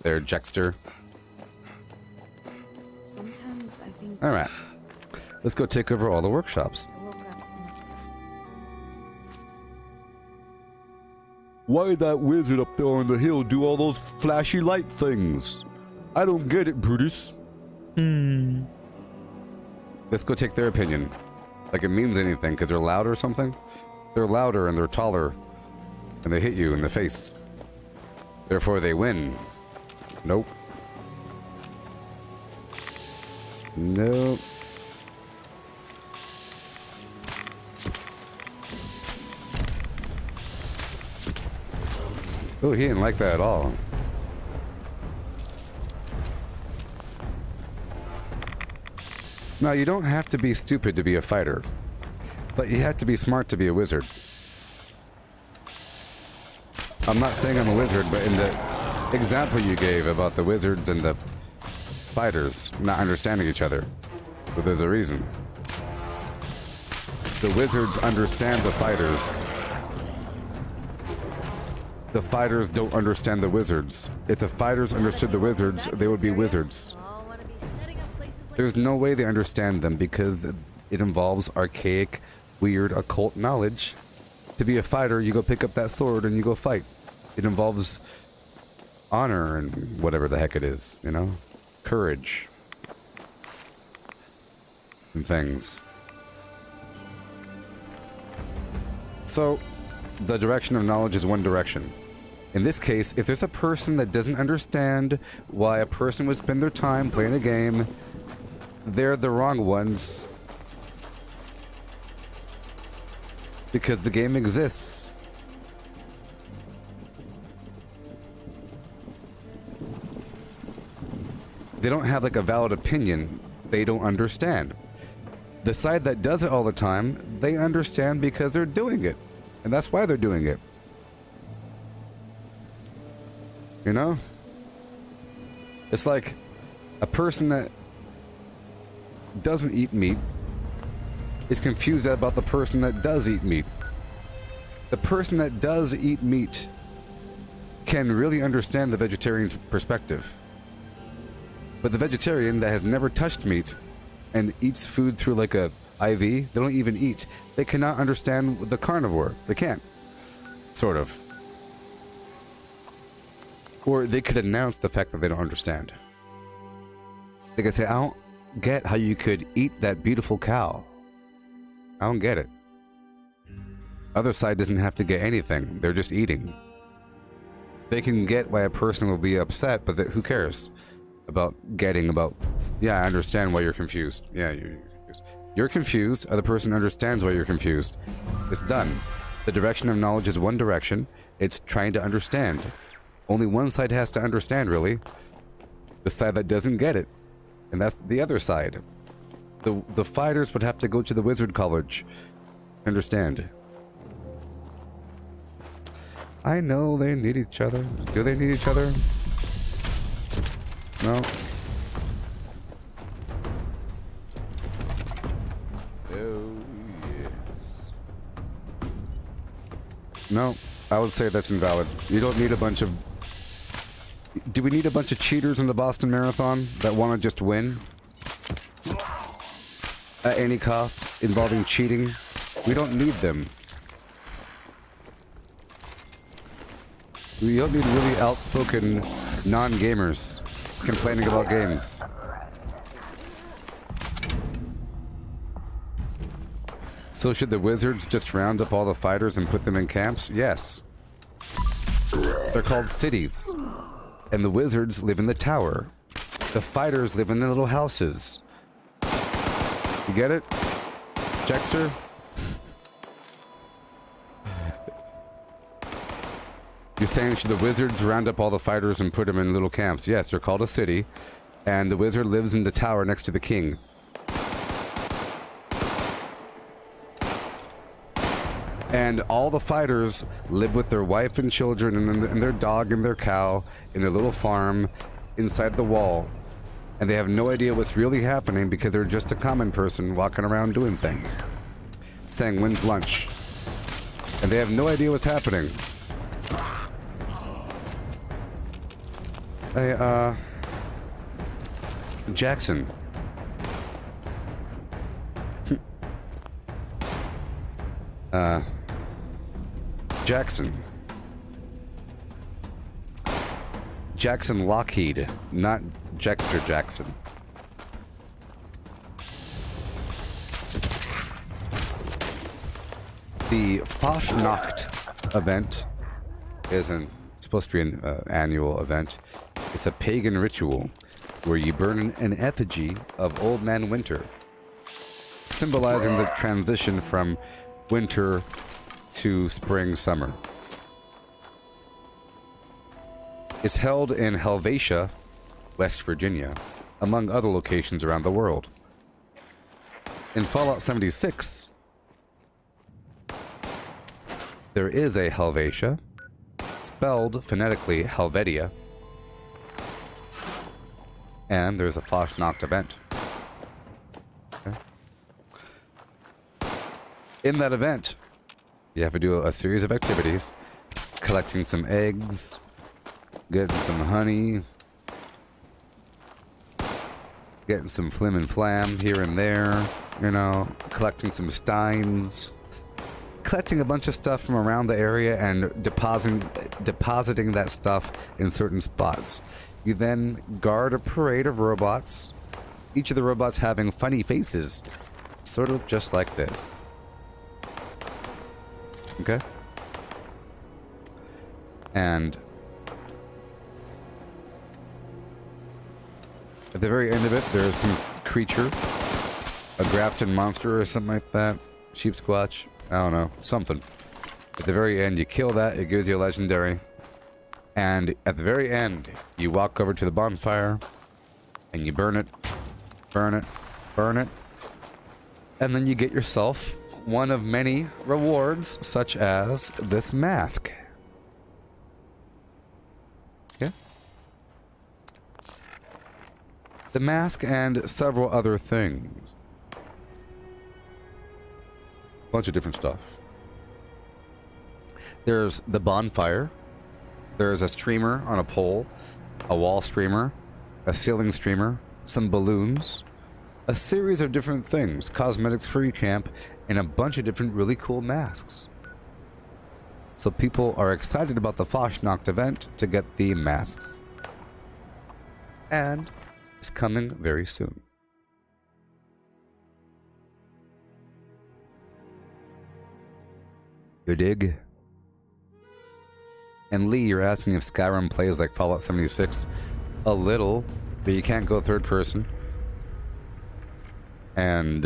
They're Jexter. Sometimes I think. All right, let's go take over all the workshops. Why did that wizard up there on the hill do all those flashy light things? I don't get it, Brutus. Let's go take their opinion. Like it means anything, because they're loud or something? They're louder and they're taller. And they hit you in the face. Therefore they win. Nope. Nope. Oh, he didn't like that at all. Now, you don't have to be stupid to be a fighter, but you have to be smart to be a wizard. I'm not saying I'm a wizard, but in the example you gave about the wizards and the fighters not understanding each other, but there's a reason. The wizards understand the fighters. The fighters don't understand the wizards. If the fighters understood the wizards, they would be wizards. There's no way they understand them because it involves archaic, weird, occult knowledge. To be a fighter, you go pick up that sword and you go fight. It involves honor and whatever the heck it is, you know? Courage. And things. So, the direction of knowledge is one direction. In this case, if there's a person that doesn't understand why a person would spend their time playing a game, they're the wrong ones. Because the game exists. They don't have like a valid opinion. They don't understand. The side that does it all the time, they understand because they're doing it. And that's why they're doing it. You know? It's like a person that doesn't eat meat is confused about the person that does eat meat. The person that does eat meat can really understand the vegetarian's perspective. But the vegetarian that has never touched meat and eats food through like a IV, they don't even eat. They cannot understand the carnivore. They can't. Sort of. Or they could announce the fact that they don't understand. They could say, I don't get how you could eat that beautiful cow. I don't get it. Other side doesn't have to get anything. They're just eating. They can get why a person will be upset, but who cares about getting about... Yeah, I understand why you're confused. Yeah, you're confused. You're confused. Other person understands why you're confused. It's done. The direction of knowledge is one direction. It's trying to understand. Only one side has to understand, really. The side that doesn't get it. And that's the other side. The fighters would have to go to the wizard college to understand. I know they need each other. Do they need each other? No. Oh, yes. No, I would say that's invalid. You don't need a bunch of... Do we need a bunch of cheaters in the Boston Marathon that want to just win? At any cost, involving cheating? We don't need them. We don't need really outspoken non-gamers complaining about games. So should the wizards just round up all the fighters and put them in camps? Yes. They're called cities. And the wizards live in the tower. The fighters live in the little houses. You get it? Jexter? You're saying should the wizards round up all the fighters and put them in little camps? Yes, they're called a city, and the wizard lives in the tower next to the king. And all the fighters live with their wife and children and their dog and their cow in their little farm inside the wall. And they have no idea what's really happening because they're just a common person walking around doing things. Saying, when's lunch? And they have no idea what's happening. Hey, Jackson. Jackson. Jackson Lockheed, not Jexter Jackson. The Fastnacht event is supposed to be an annual event. It's a pagan ritual where you burn an effigy of Old Man Winter, symbolizing the transition from winter to spring, summer. It's held in Helvetia, West Virginia, among other locations around the world. In Fallout 76, there is a Helvetia, spelled phonetically Helvetia, and there's a Fastnacht event. Okay. In that event, you have to do a series of activities, collecting some eggs, getting some honey, getting some flim and flam here and there, you know, collecting some steins, collecting a bunch of stuff from around the area and depositing that stuff in certain spots. You then guard a parade of robots, each of the robots having funny faces, sort of just like this. Okay? And at the very end of it, there's some creature, a Grafton monster or something like that, sheep squatch, I don't know, something. At the very end, you kill that, it gives you a legendary. And at the very end, you walk over to the bonfire, and you burn it, burn it, burn it, and then you get yourself one of many rewards, such as this mask. Okay? The mask and several other things. Bunch of different stuff. There's the bonfire. There's a streamer on a pole, a wall streamer, a ceiling streamer, some balloons, a series of different things, cosmetics for your camp, and a bunch of different really cool masks. So people are excited about the Fastnacht event to get the masks. And it's coming very soon. You dig? And Lee, you're asking if Skyrim plays like Fallout 76. A little, but you can't go third person. And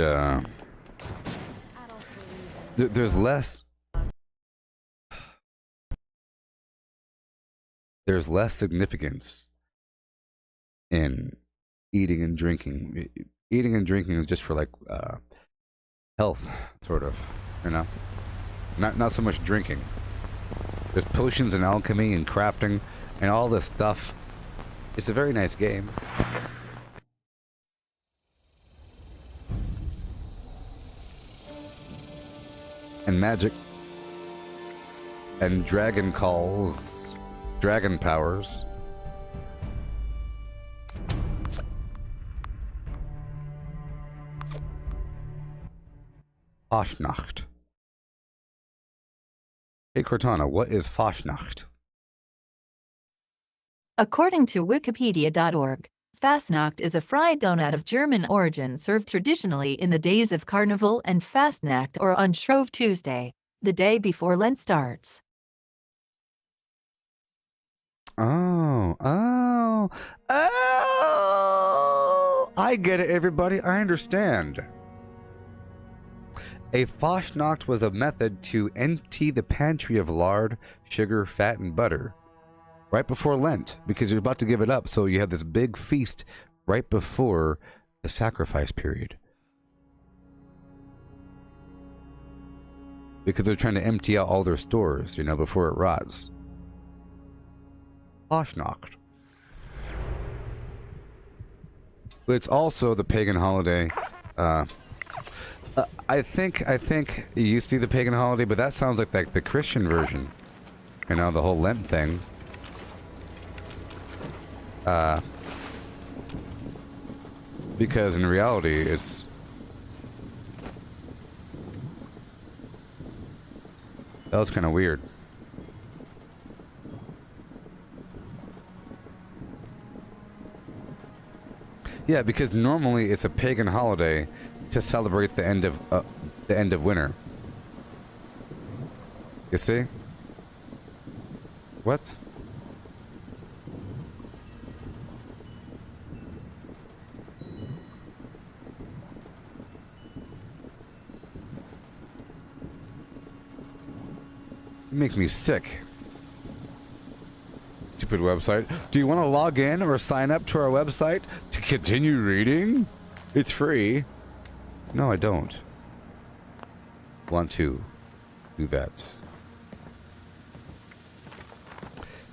there's less significance in eating and drinking. Eating and drinking is just for like health, sort of, you know. Not so much drinking. There's potions and alchemy and crafting and all this stuff. It's a very nice game. And magic. And dragon calls. Dragon powers. Fastnacht. Hey Cortana, what is Fastnacht? According to Wikipedia.org, Fastnacht is a fried donut of German origin served traditionally in the days of Carnival and Fastnacht or on Shrove Tuesday, the day before Lent starts. Oh, I get it, everybody. I understand. A Fastnacht was a method to empty the pantry of lard, sugar, fat, and butter right before Lent, because you're about to give it up, so you have this big feast right before the sacrifice period. Because they're trying to empty out all their stores, you know, before it rots. Fastnacht. But it's also the pagan holiday. I think it used to be the pagan holiday, but that sounds like the Christian version. You know, the whole Lent thing. Because in reality, it's... That was kind of weird. Yeah, because normally it's a pagan holiday to celebrate the end of winter. You see? What? You make me sick. Stupid website. Do you want to log in or sign up to our website to continue reading? It's free. No, I don't want to do that.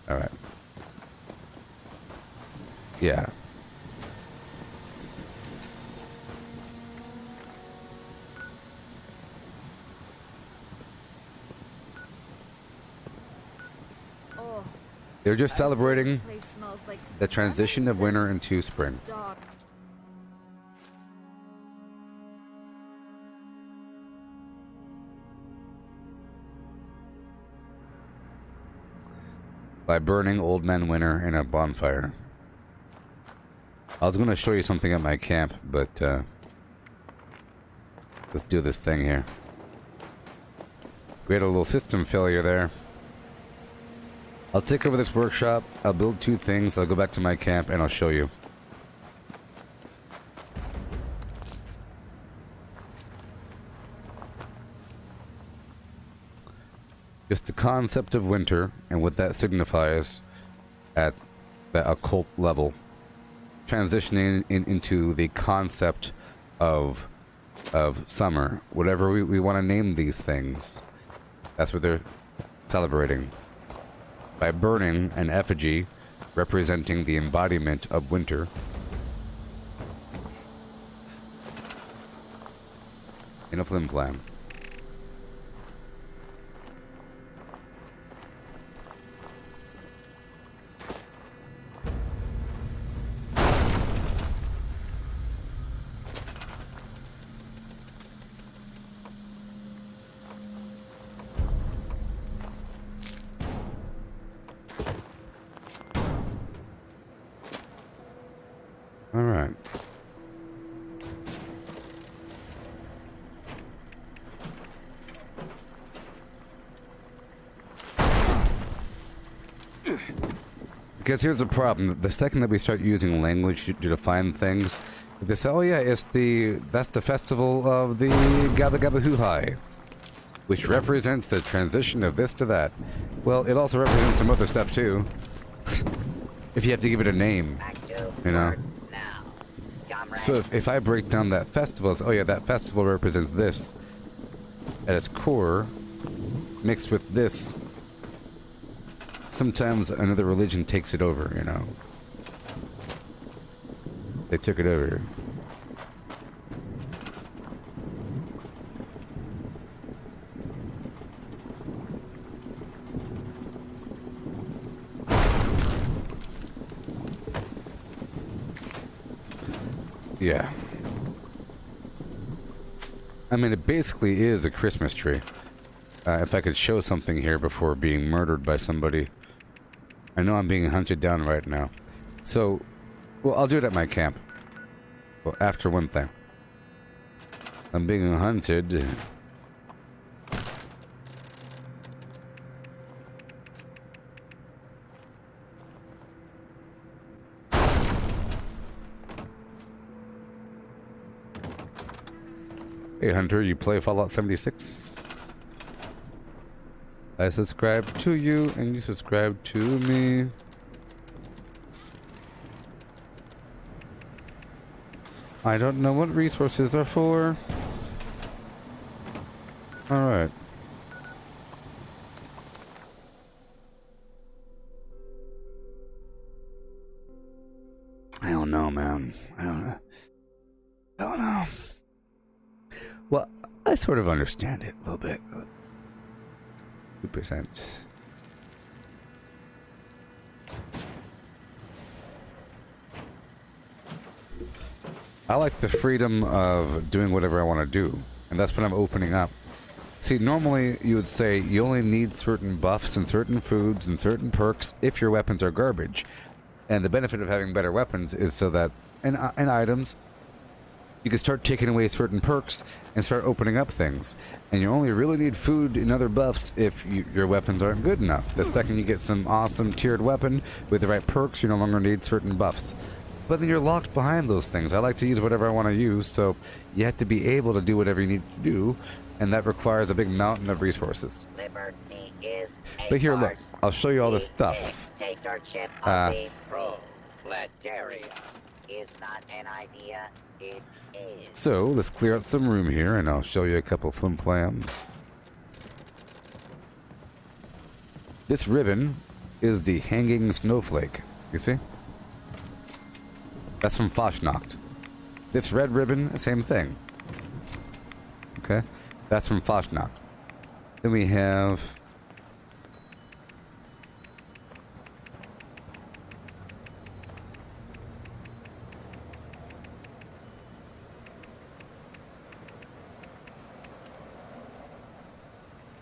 All right. Yeah. They're just celebrating the transition of winter into spring. By burning Old Man Winter in a bonfire. I was going to show you something at my camp, but let's do this thing here. We had a little system failure there. I'll take over this workshop, I'll build 2 things, I'll go back to my camp, and I'll show you. Just the concept of winter, and what that signifies at the occult level. Transitioning into the concept of summer. Whatever we want to name these things. That's what they're celebrating. By burning an effigy representing the embodiment of winter. In a flim flam. Alright. Because here's the problem. The second that we start using language to define things, they say, oh yeah, that's the festival of the Gabba Gabba Hoo Hai, which represents the transition of this to that. Well, it also represents some other stuff too. If you have to give it a name, you know. So if I break down that festival, it's, oh yeah, that festival represents this at its core, mixed with this. Sometimes another religion takes it over, you know. They took it over. Yeah. I mean, it basically is a Christmas tree. If I could show something here before being murdered by somebody. I know I'm being hunted down right now. So, well, I'll do it at my camp. Well, after one thing. I'm being hunted. Hey Hunter, you play Fallout 76? I subscribe to you and you subscribe to me. I don't know what resources are for. Alright. I don't know, man. I don't know. Well, I sort of understand it a little bit. 2%. I like the freedom of doing whatever I want to do, and that's what I'm opening up. See, normally you would say you only need certain buffs and certain foods and certain perks if your weapons are garbage. And the benefit of having better weapons is so that, and items, you can start taking away certain perks and start opening up things. And you only really need food and other buffs if your weapons aren't good enough. The second you get some awesome tiered weapon with the right perks, you no longer need certain buffs. But then you're locked behind those things. I like to use whatever I want to use, so you have to be able to do whatever you need to do, and that requires a big mountain of resources. Liberty is But here, look, I'll show you all this stuff. Dictatorship of the proletariat is not an idea, it is. So, let's clear out some room here, and I'll show you a couple flim-flams. This ribbon is the hanging snowflake. You see? That's from Fashnacht. This red ribbon, same thing. Okay? That's from Fashnacht. Then we have...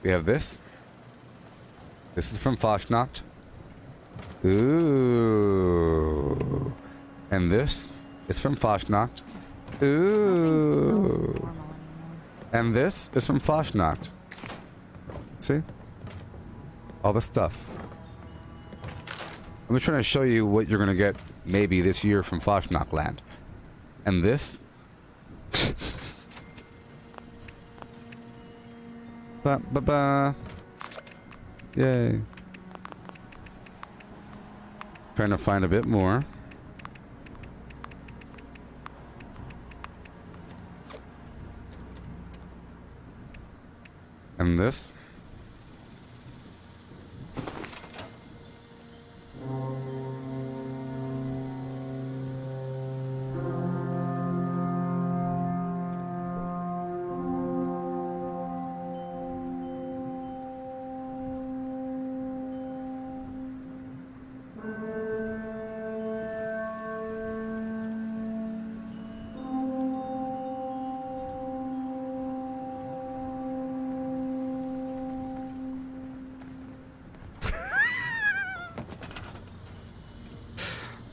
We have this. This is from Fashnacht. Ooh. And this is from Fashnacht. Ooh. And this is from Fashnacht. See? All the stuff. I'm just trying to show you what you're going to get maybe this year from Fashnacht land. And this... Ba-ba-ba. Yay. Trying to find a bit more. And this.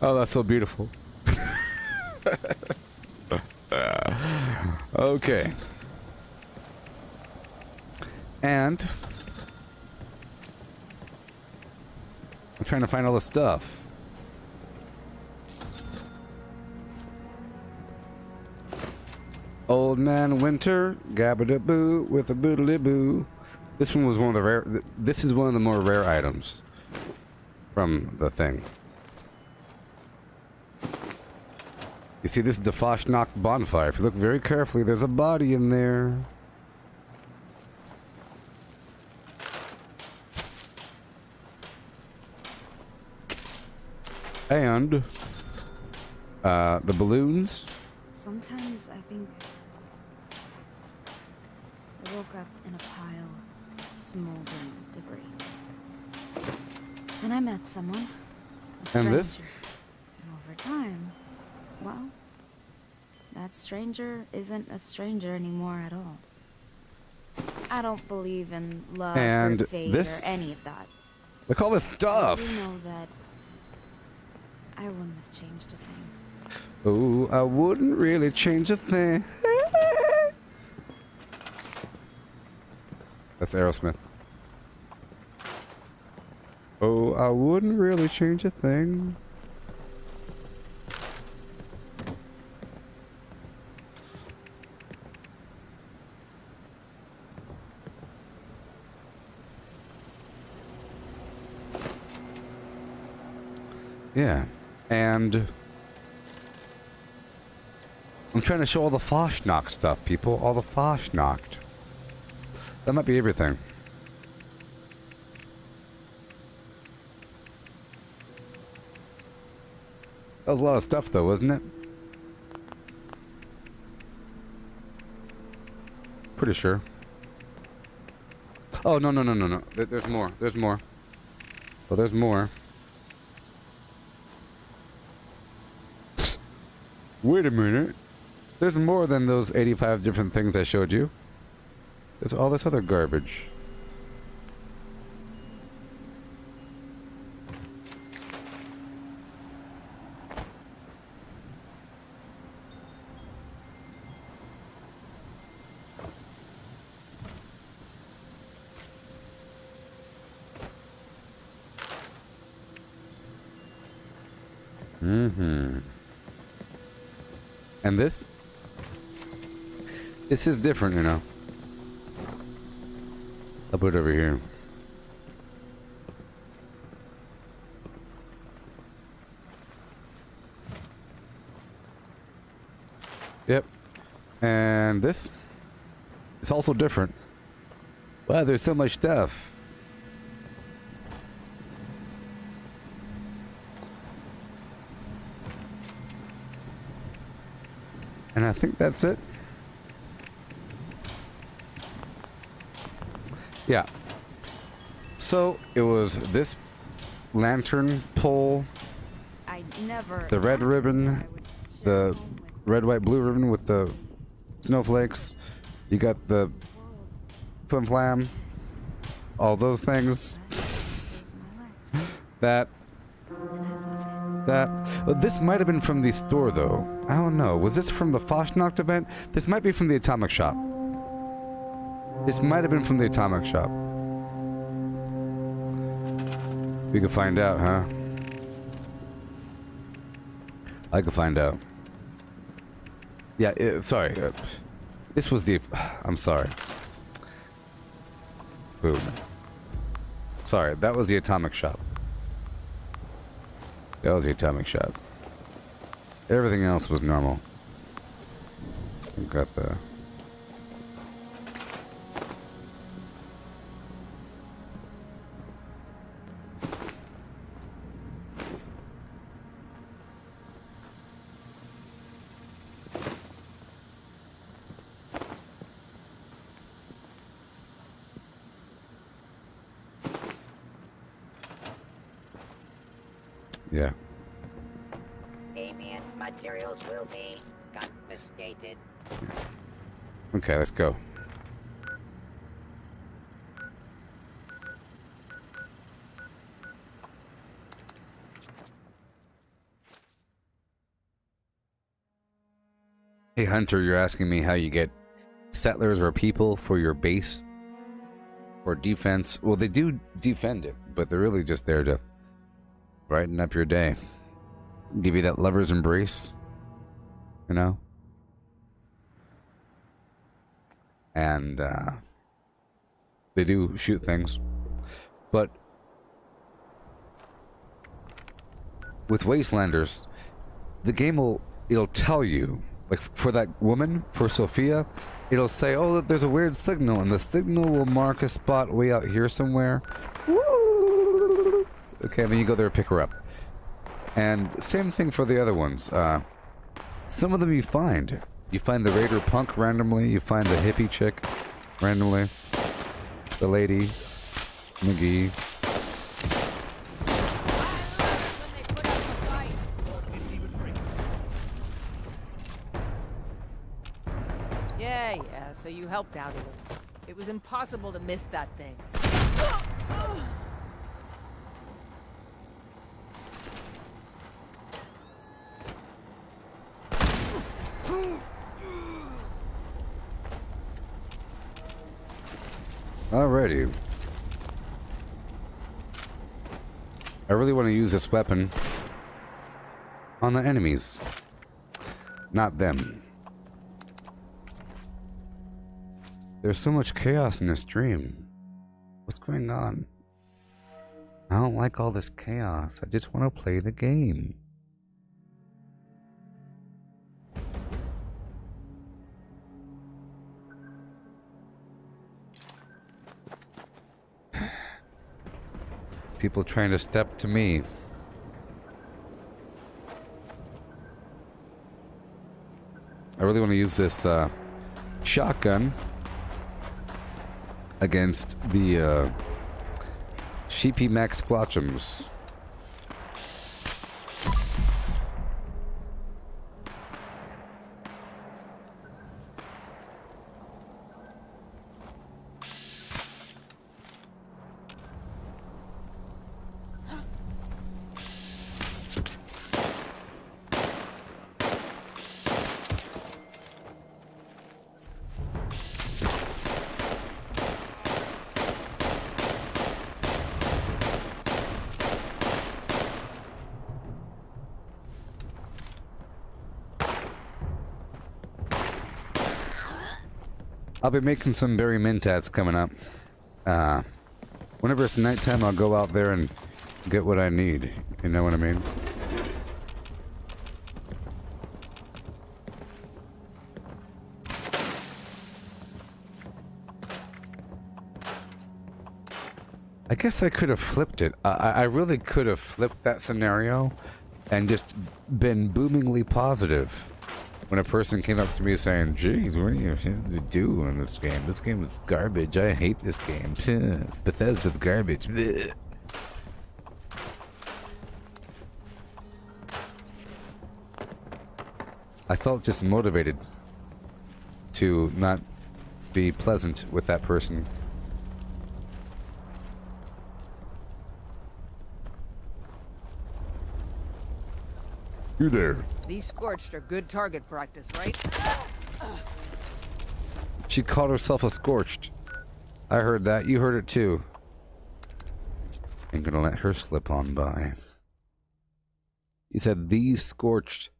Oh, that's so beautiful. Okay. And I'm trying to find all the stuff. Old Man Winter, gabba-da-boo with a boodly-boo. This one was one of the rare. This is one of the more rare items from the thing. You see, this is the Fashnacht bonfire. If you look very carefully, there's a body in there. And the balloons. Sometimes I think I woke up in a pile of smoldering debris. And I met someone. A And this? stranger. And over time, well, that stranger isn't a stranger anymore at all. I don't believe in love And or fate this? or any of that. Look at all this stuff. I do know that I wouldn't have changed a thing. Oh, I wouldn't really change a thing. That's Aerosmith. Oh, I wouldn't really change a thing. Yeah. And I'm trying to show all the Foshnock stuff, people. All the Foshnock. That might be everything. That was a lot of stuff, though, wasn't it? Pretty sure. Oh, no, no, no, no, no. There's more. There's more. Oh, there's more. Wait a minute. There's more than those 85 different things I showed you. There's all this other garbage. Mm-hmm. And this? This is different, you know. I'll put it over here. Yep. And this? It's also different. Wow, there's so much stuff. And I think that's it. Yeah. So it was this lantern pole, the red ribbon, the red, white, blue ribbon with the snowflakes. You got the flim flam, all those things. That. Well, this might have been from the store, though. I don't know. Was this from the Foshnocked event? This might be from the Atomic Shop. This might have been from the Atomic Shop. We could find out, huh? I could find out. Yeah, sorry. This was the... I'm sorry. Boom. Sorry, that was the Atomic Shop. That was the Atomic Shop. Everything else was normal. Got the... Yeah. Avian materials will be confiscated. Okay, let's go. Hey Hunter, you're asking me how you get settlers or people for your base or defense. Well, they do defend it, but they're really just there to brighten up your day. Give you that lover's embrace, you know? And they do shoot things. But with Wastelanders, the game it'll tell you, like for that woman, for Sophia, it'll say, oh, there's a weird signal, and the signal will mark a spot way out here somewhere. Okay, then you go there and pick her up. And same thing for the other ones. Some of them you find. You find the Raider punk randomly. You find the hippie chick randomly. The lady. McGee. Yeah, so you helped out a little. It was impossible to miss that thing. Alrighty. I really want to use this weapon on the enemies, not them. There's so much chaos in this stream. What's going on? I don't like all this chaos. I just want to play the game. People trying to step to me. I really want to use this shotgun against the Sheepy Max Squatchums. I'll be making some berry mentats coming up. Whenever it's nighttime, I'll go out there and get what I need. You know what I mean? I guess I could have flipped it. I really could have flipped that scenario and just been boomingly positive. When a person came up to me saying, "Geez, what are you do in this game? This game is garbage. I hate this game. Bethesda's garbage." Blech. I felt just motivated to not be pleasant with that person. You there? These scorched are good target practice, right? She called herself a scorched. I heard that. You heard it too. Ain't gonna let her slip on by. He said these scorched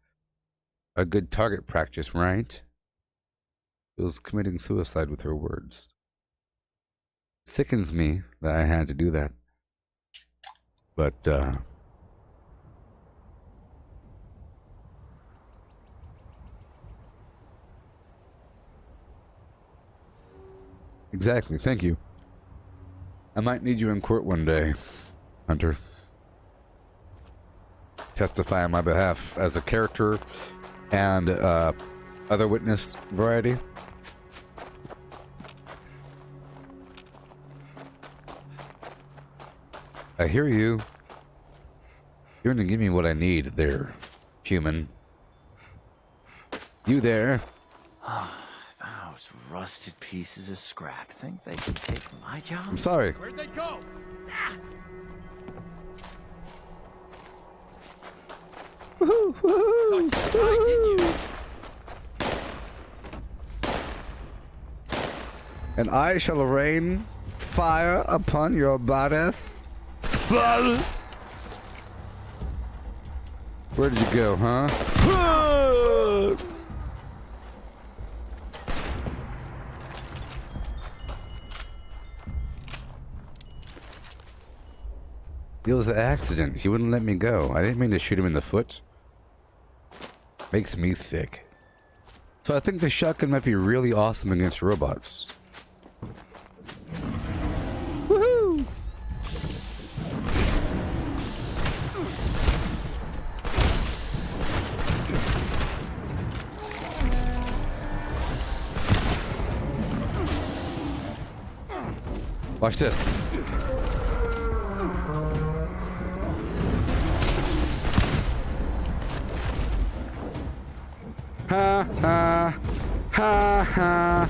are good target practice, right? She was committing suicide with her words. Sickens me that I had to do that. But, exactly, thank you. I might need you in court one day, Hunter. Testify on my behalf as a character and other witness variety. I hear you. You're gonna give me what I need there, human. You there? Those rusted pieces of scrap think they can take my job? I'm sorry. Where'd they go? Woohoo! Woohoo! And I shall rain fire upon your bodies. Where did you go, huh? It was an accident. He wouldn't let me go. I didn't mean to shoot him in the foot. Makes me sick. So I think the shotgun might be really awesome against robots. Woohoo! Watch this. Ha ha ha ha.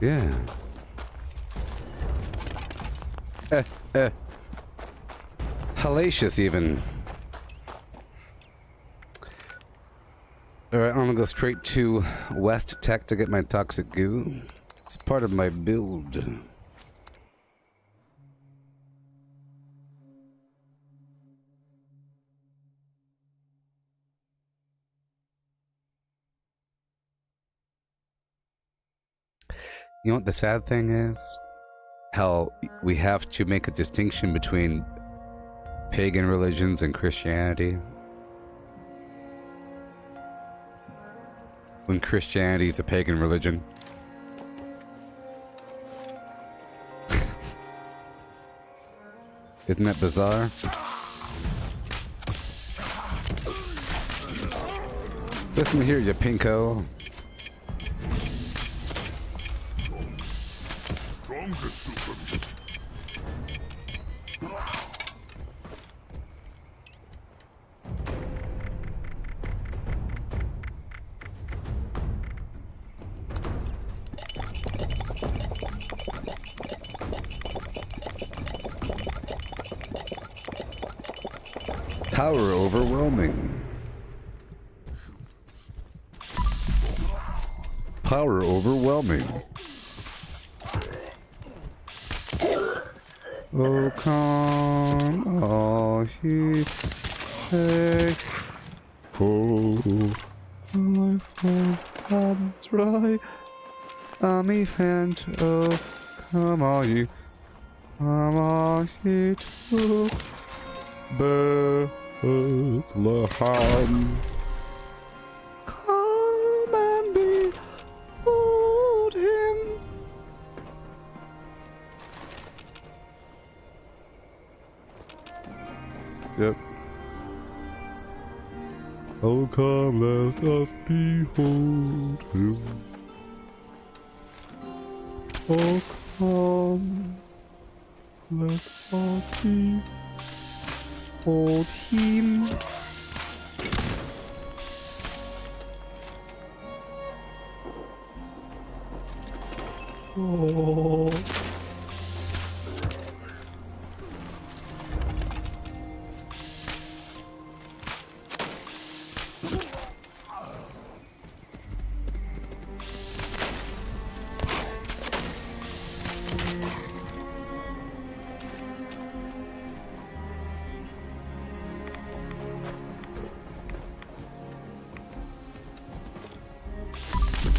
Yeah. Hellacious even. Alright, I'm gonna go straight to West Tech to get my toxic goo. It's part of my build. You know what the sad thing is? How we have to make a distinction between pagan religions and Christianity. When Christianity is a pagan religion. Isn't that bizarre? Listen here, you pinko. Power overwhelming. Power overwhelming. Oh, come all ye faithful. My phone dry. Ami fent. Oh, come all ye to Bethlehem. Come and behold him. Yep. Oh, come, let us behold him. Oh, come, let us behold him. Oh.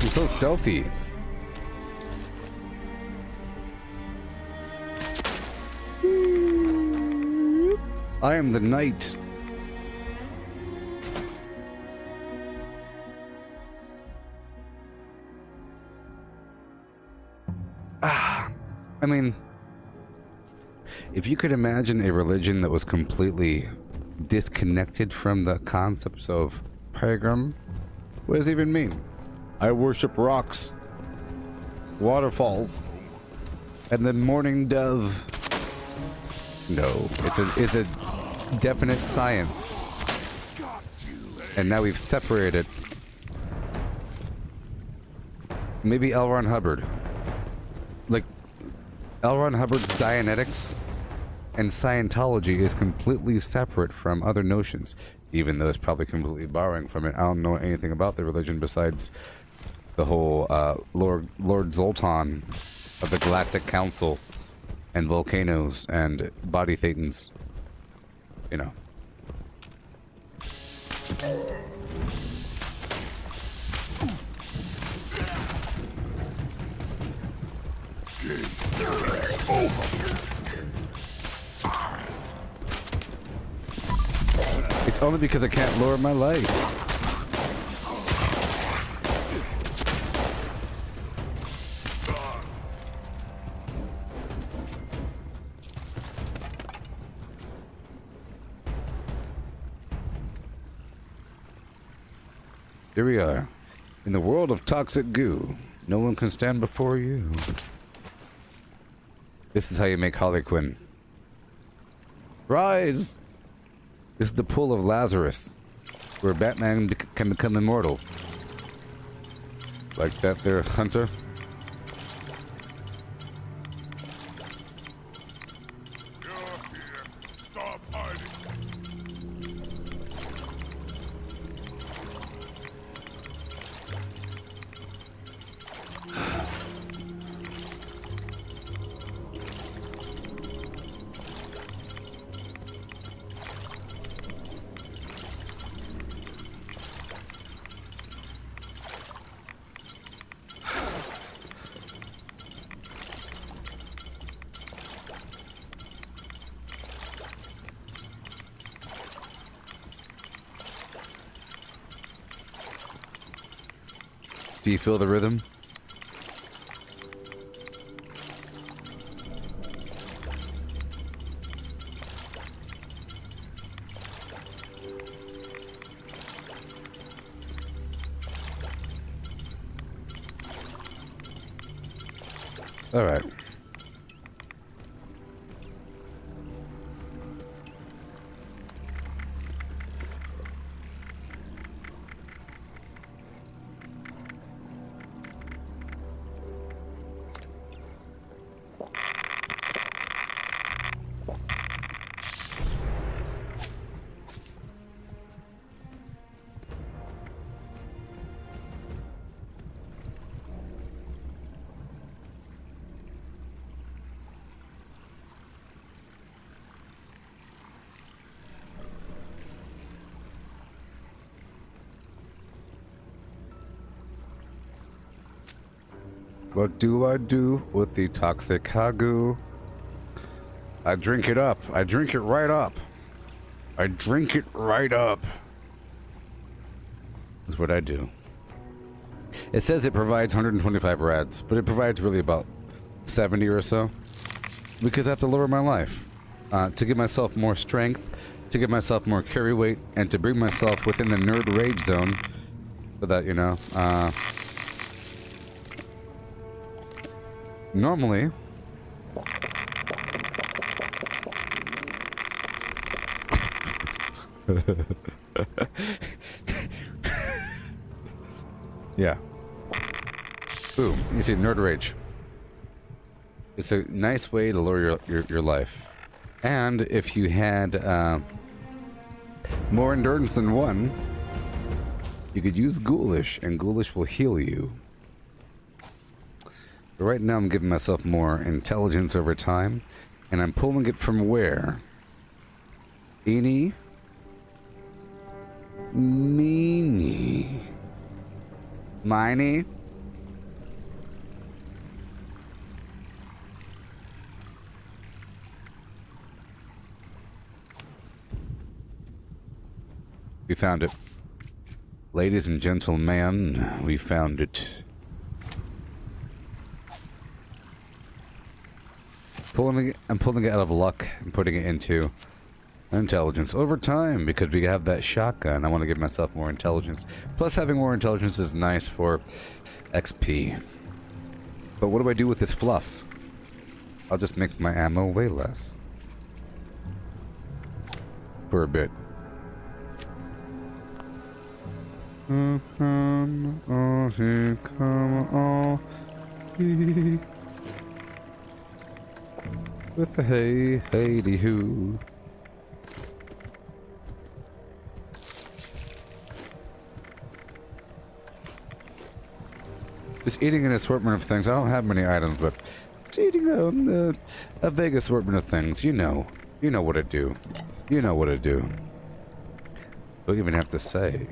You're so stealthy. I am the knight. I mean, if you could imagine a religion that was completely disconnected from the concepts of pagan, what does it even mean? I worship rocks, waterfalls, and the morning dove. No, it's a definite science. And now we've separated. Maybe L. Ron Hubbard. Like, L. Ron Hubbard's Dianetics and Scientology is completely separate from other notions, even though it's probably completely borrowing from it. I don't know anything about the religion besides the whole Lord Zoltan of the Galactic Council and volcanoes and body thetans, you know. It's only because I can't lower my life. Here we are. In the world of toxic goo, no one can stand before you. This is how you make Harley Quinn. Rise! This is the pool of Lazarus, where Batman can become immortal. Like that there, Hunter? Do you feel the rhythm? All right. What do I do with the toxic Hagu? I drink it up. I drink it right up. I drink it right up. That's what I do. It says it provides 125 rads, but it provides really about 70 or so. Because I have to lower my life. To give myself more strength, to give myself more carry weight, and to bring myself within the nerd rage zone. So that, you know, normally, yeah. Boom. You see, nerd rage. It's a nice way to lower your life. And if you had more endurance than one, you could use Ghoulish, and Ghoulish will heal you. But right now I'm giving myself more intelligence over time, and I'm pulling it from where? Eeny, meeny, miny. We found it. Ladies and gentlemen, we found it. I'm pulling it out of luck and putting it into intelligence over time because we have that shotgun. I want to give myself more intelligence. Plus, having more intelligence is nice for XP. But what do I do with this fluff? I'll just make my ammo way less. For a bit. Oh, here come all with the hey, hey, hoo. Just eating an assortment of things. I don't have many items, but just eating a vague assortment of things. You know what I do. You know what I do. Don't even have to say.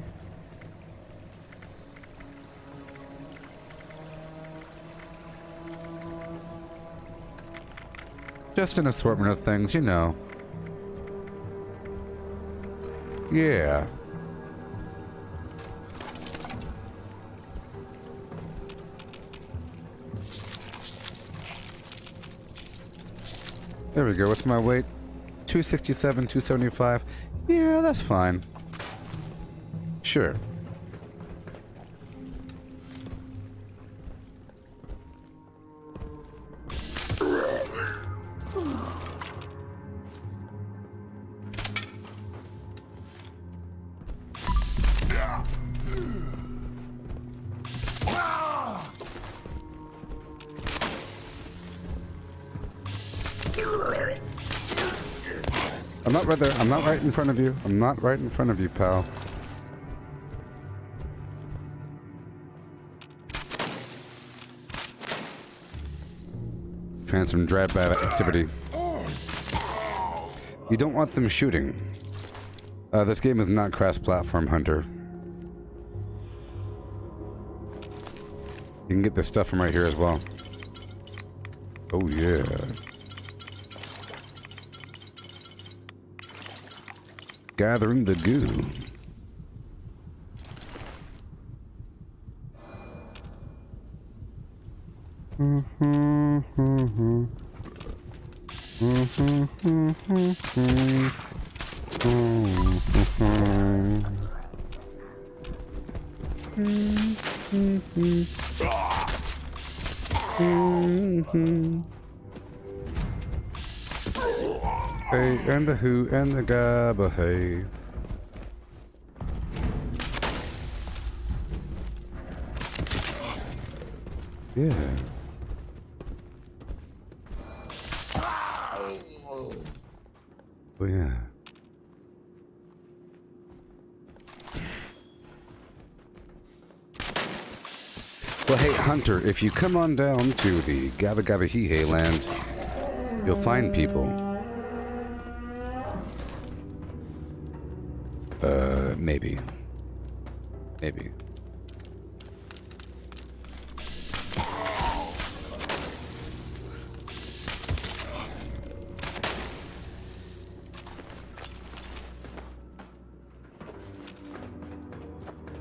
Just an assortment of things, you know. Yeah. There we go. What's my weight? 267, 275. Yeah, that's fine. Sure. I'm not right there. I'm not right in front of you. I'm not right in front of you, pal. Trying some drive-by activity. You don't want them shooting. This game is not cross-platform, Hunter. You can get this stuff from right here as well. Oh, yeah. Gathering the goo. Hey, and the who, and the gabba, hey. Yeah. Oh, yeah. Well, hey, Hunter, if you come on down to the Gabba Gabba Hee Hey land, you'll find people. Maybe. Maybe.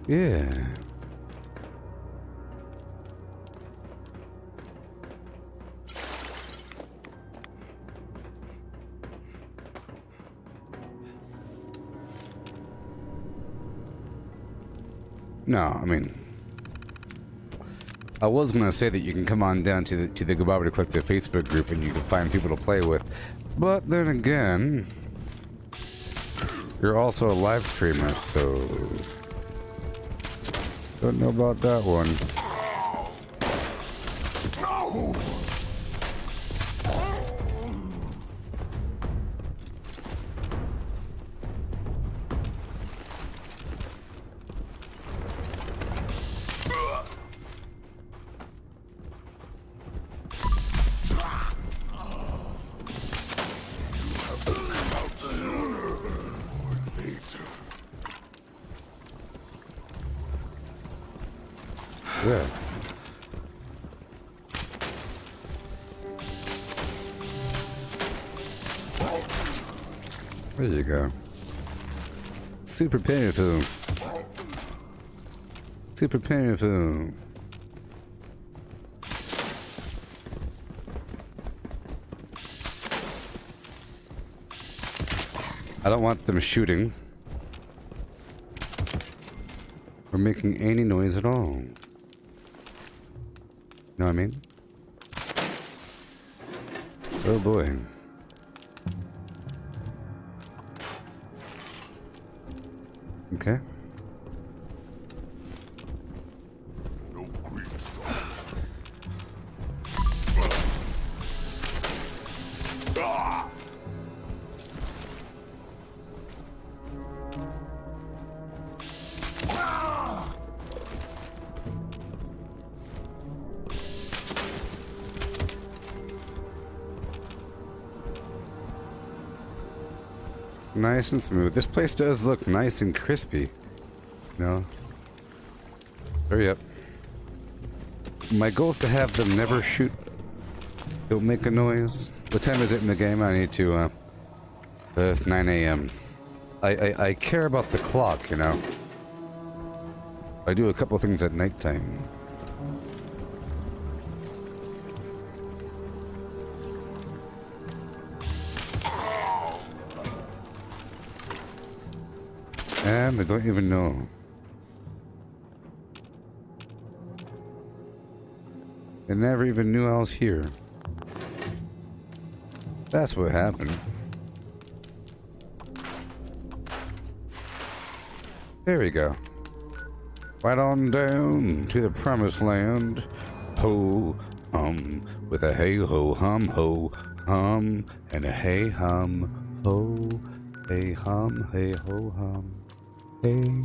Yeah. No, I mean, I was gonna say that you can come on down to the Gooboberti Collective Facebook group and you can find people to play with, but then again, you're also a live streamer, so don't know about that one. Yeah. There you go. Super painful. Super painful. I don't want them shooting or making any noise at all. Know what I mean? Oh boy. Okay. No green stuff. Nice and smooth. This place does look nice and crispy. No. Hurry up. My goal is to have them never shoot. Don't make a noise. What time is it in the game? I need to, it's 9 a.m. I care about the clock, you know. I do a couple things at nighttime. And I don't even know. I never even knew I was here. That's what happened. There we go. Right on down to the promised land. Ho, with a hey ho hum ho hum and a hey hum ho, hey hum hey ho hum. Hey.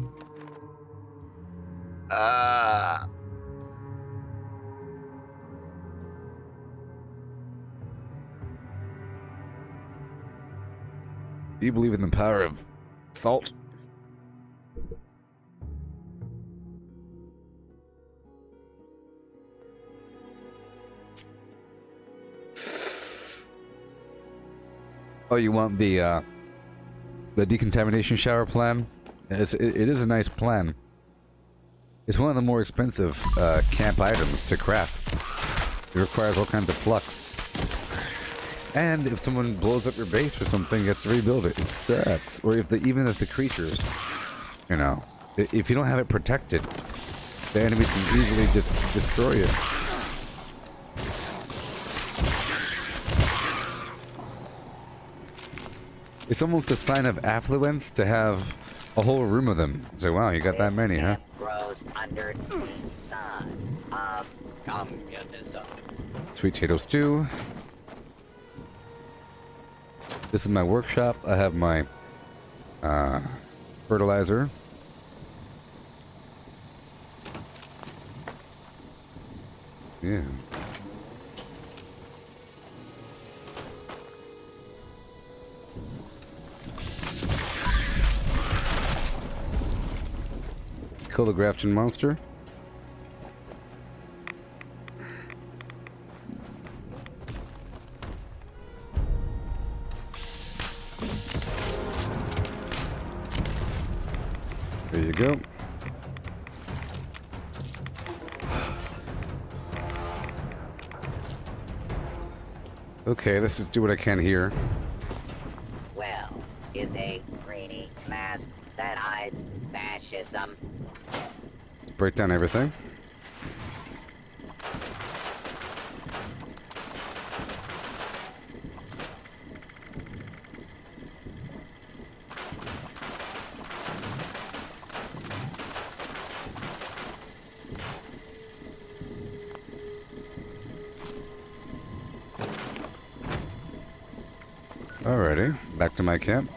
Do you believe in the power of salt? Oh, you want the decontamination shower plan? It is a nice plan. It's one of the more expensive camp items to craft. It requires all kinds of flux. And if someone blows up your base or something, you have to rebuild it. It sucks. Or even if the creatures, you know, if you don't have it protected, the enemies can easily just destroy it. It's almost a sign of affluence to have a whole room of them. So wow, you got that many, huh? Grows under the sun. Come get this up. Sweet potato stew. This is my workshop. I have my fertilizer. Yeah. Kill the Grafton monster. There you go. Okay, let's just do what I can here. Well, is a greedy mask that hides fascism. Let's break down everything. Alrighty, back to my camp.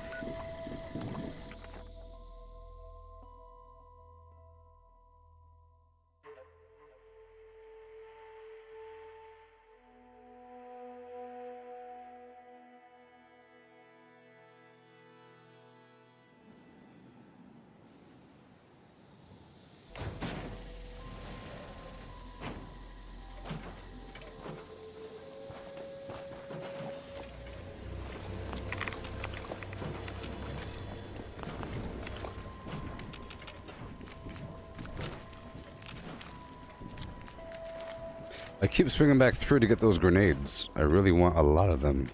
I keep swinging back through to get those grenades. I really want a lot of them.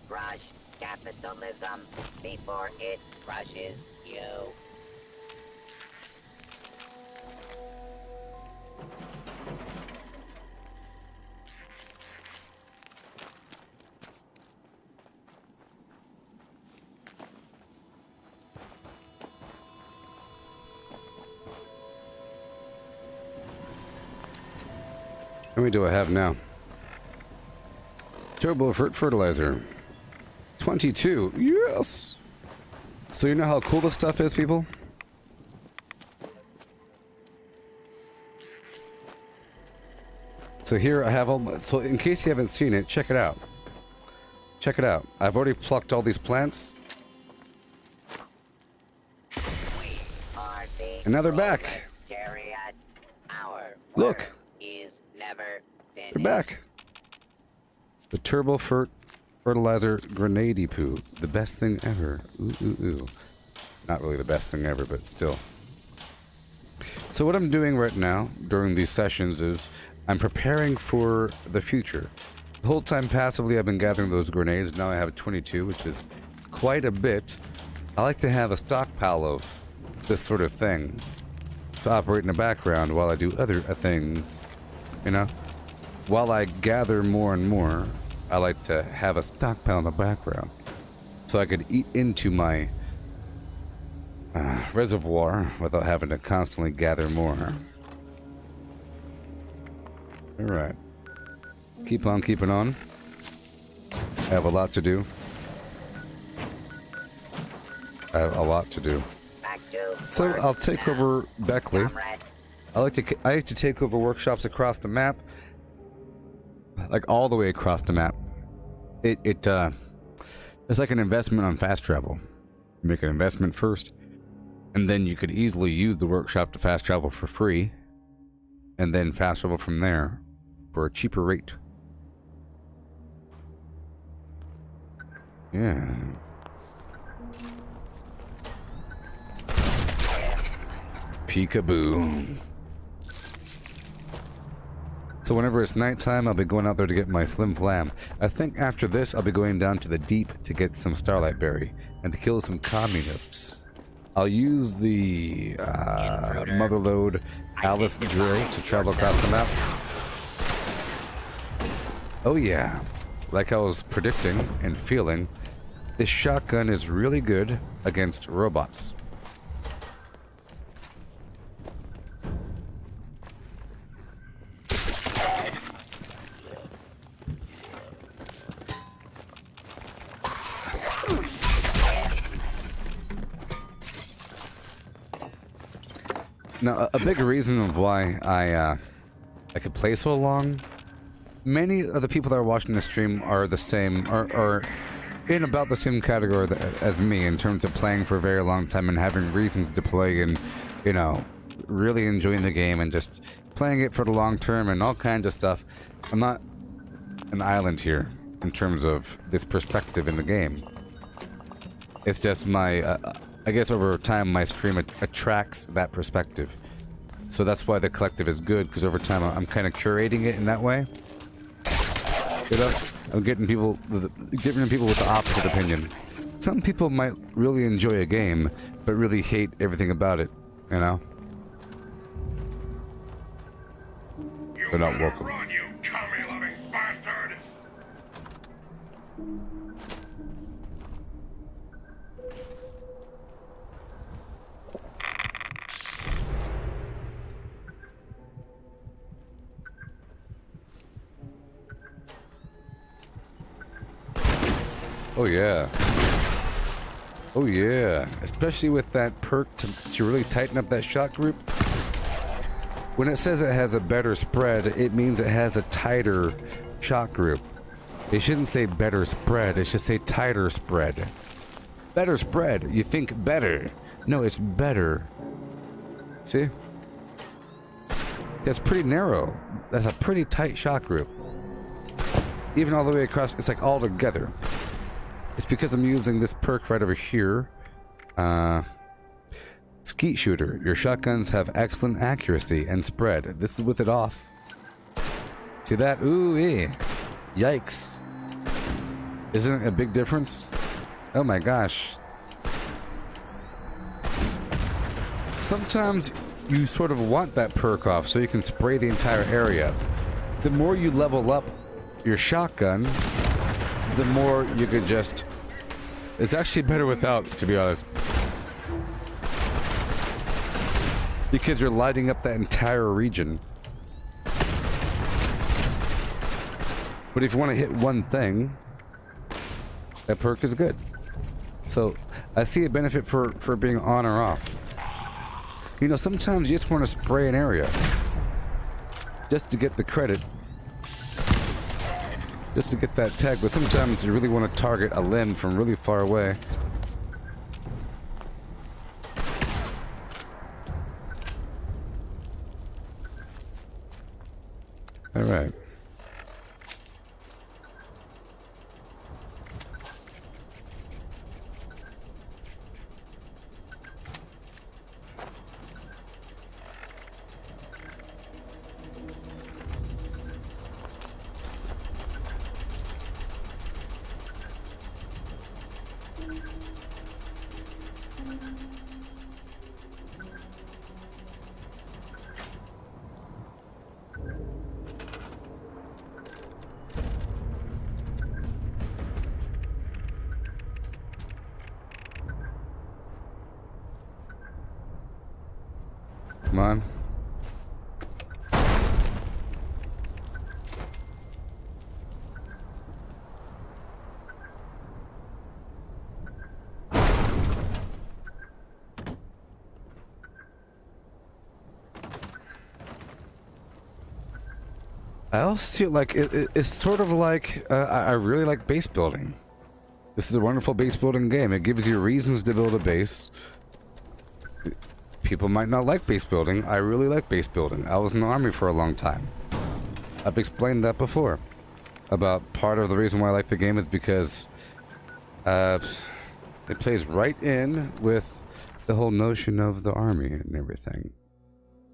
Crush capitalism before it crushes you. How many do I have now? Turbo fertilizer. 22. Yes! So you know how cool this stuff is, people? So here I have all my... So in case you haven't seen it, check it out. Check it out. I've already plucked all these plants. And now they're back. Look. They're back. The turbo fertilizer grenade poo. The best thing ever. Ooh, ooh, ooh. Not really the best thing ever, but still. So what I'm doing right now during these sessions is I'm preparing for the future. The whole time passively I've been gathering those grenades. Now I have 22, which is quite a bit. I like to have a stockpile of this sort of thing to operate in the background while I do other things, you know? While I gather more and more, I like to have a stockpile in the background so I could eat into my reservoir without having to constantly gather more. Alright. Keep on keeping on. I have a lot to do. I have a lot to do. So I'll take over Beckley. I like to take over workshops across the map. Like all the way across the map. It's like an investment on fast travel. You make an investment first, and then you could easily use the workshop to fast travel for free, and then fast travel from there for a cheaper rate. Yeah. Peekaboo. So whenever it's nighttime, I'll be going out there to get my flim flam. I think after this, I'll be going down to the deep to get some starlight berry and to kill some communists. I'll use the Motherlode Alice drill to travel across the map. Oh yeah, like I was predicting and feeling, this shotgun is really good against robots. Now, a big reason of why I could play so long, many of the people that are watching the stream are the same, are in about the same category as me in terms of playing for a very long time and having reasons to play and, you know, really enjoying the game and just playing it for the long term and all kinds of stuff. I'm not an island here in terms of this perspective in the game. It's just my, I guess over time my stream attracts that perspective. So that's why the collective is good, because over time I'm kind of curating it in that way. You know, I'm getting people with the opposite opinion. Some people might really enjoy a game, but really hate everything about it, you know? They're not welcome. Run, you commie-loving bastard! Oh yeah. Oh yeah. Especially with that perk to really tighten up that shot group. When it says it has a better spread, it means it has a tighter shot group. It shouldn't say better spread, it should say tighter spread. Better spread. You think better. No, it's better. See? That's pretty narrow. That's a pretty tight shot group. Even all the way across, it's like all together. It's because I'm using this perk right over here. Skeet shooter. Your shotguns have excellent accuracy and spread. This is with it off. See that? Ooh, eh. Yikes. Isn't it a big difference? Oh my gosh. Sometimes you sort of want that perk off so you can spray the entire area. The more you level up your shotgun, the more you could just... It's actually better without, to be honest. Because you're lighting up that entire region. But if you want to hit one thing, that perk is good. So, I see a benefit for being on or off. You know, sometimes you just want to spray an area. Just to get the credit. Just to get that tag, but sometimes you really want to target a limb from really far away. Alright. Come on. I also feel like it's sort of like I really like base building. This is a wonderful base building game. It gives you reasons to build a base. People might not like base building. I really like base building. I was in the army for a long time. I've explained that before. About part of the reason why I like the game is because it plays right in with the whole notion of the army and everything.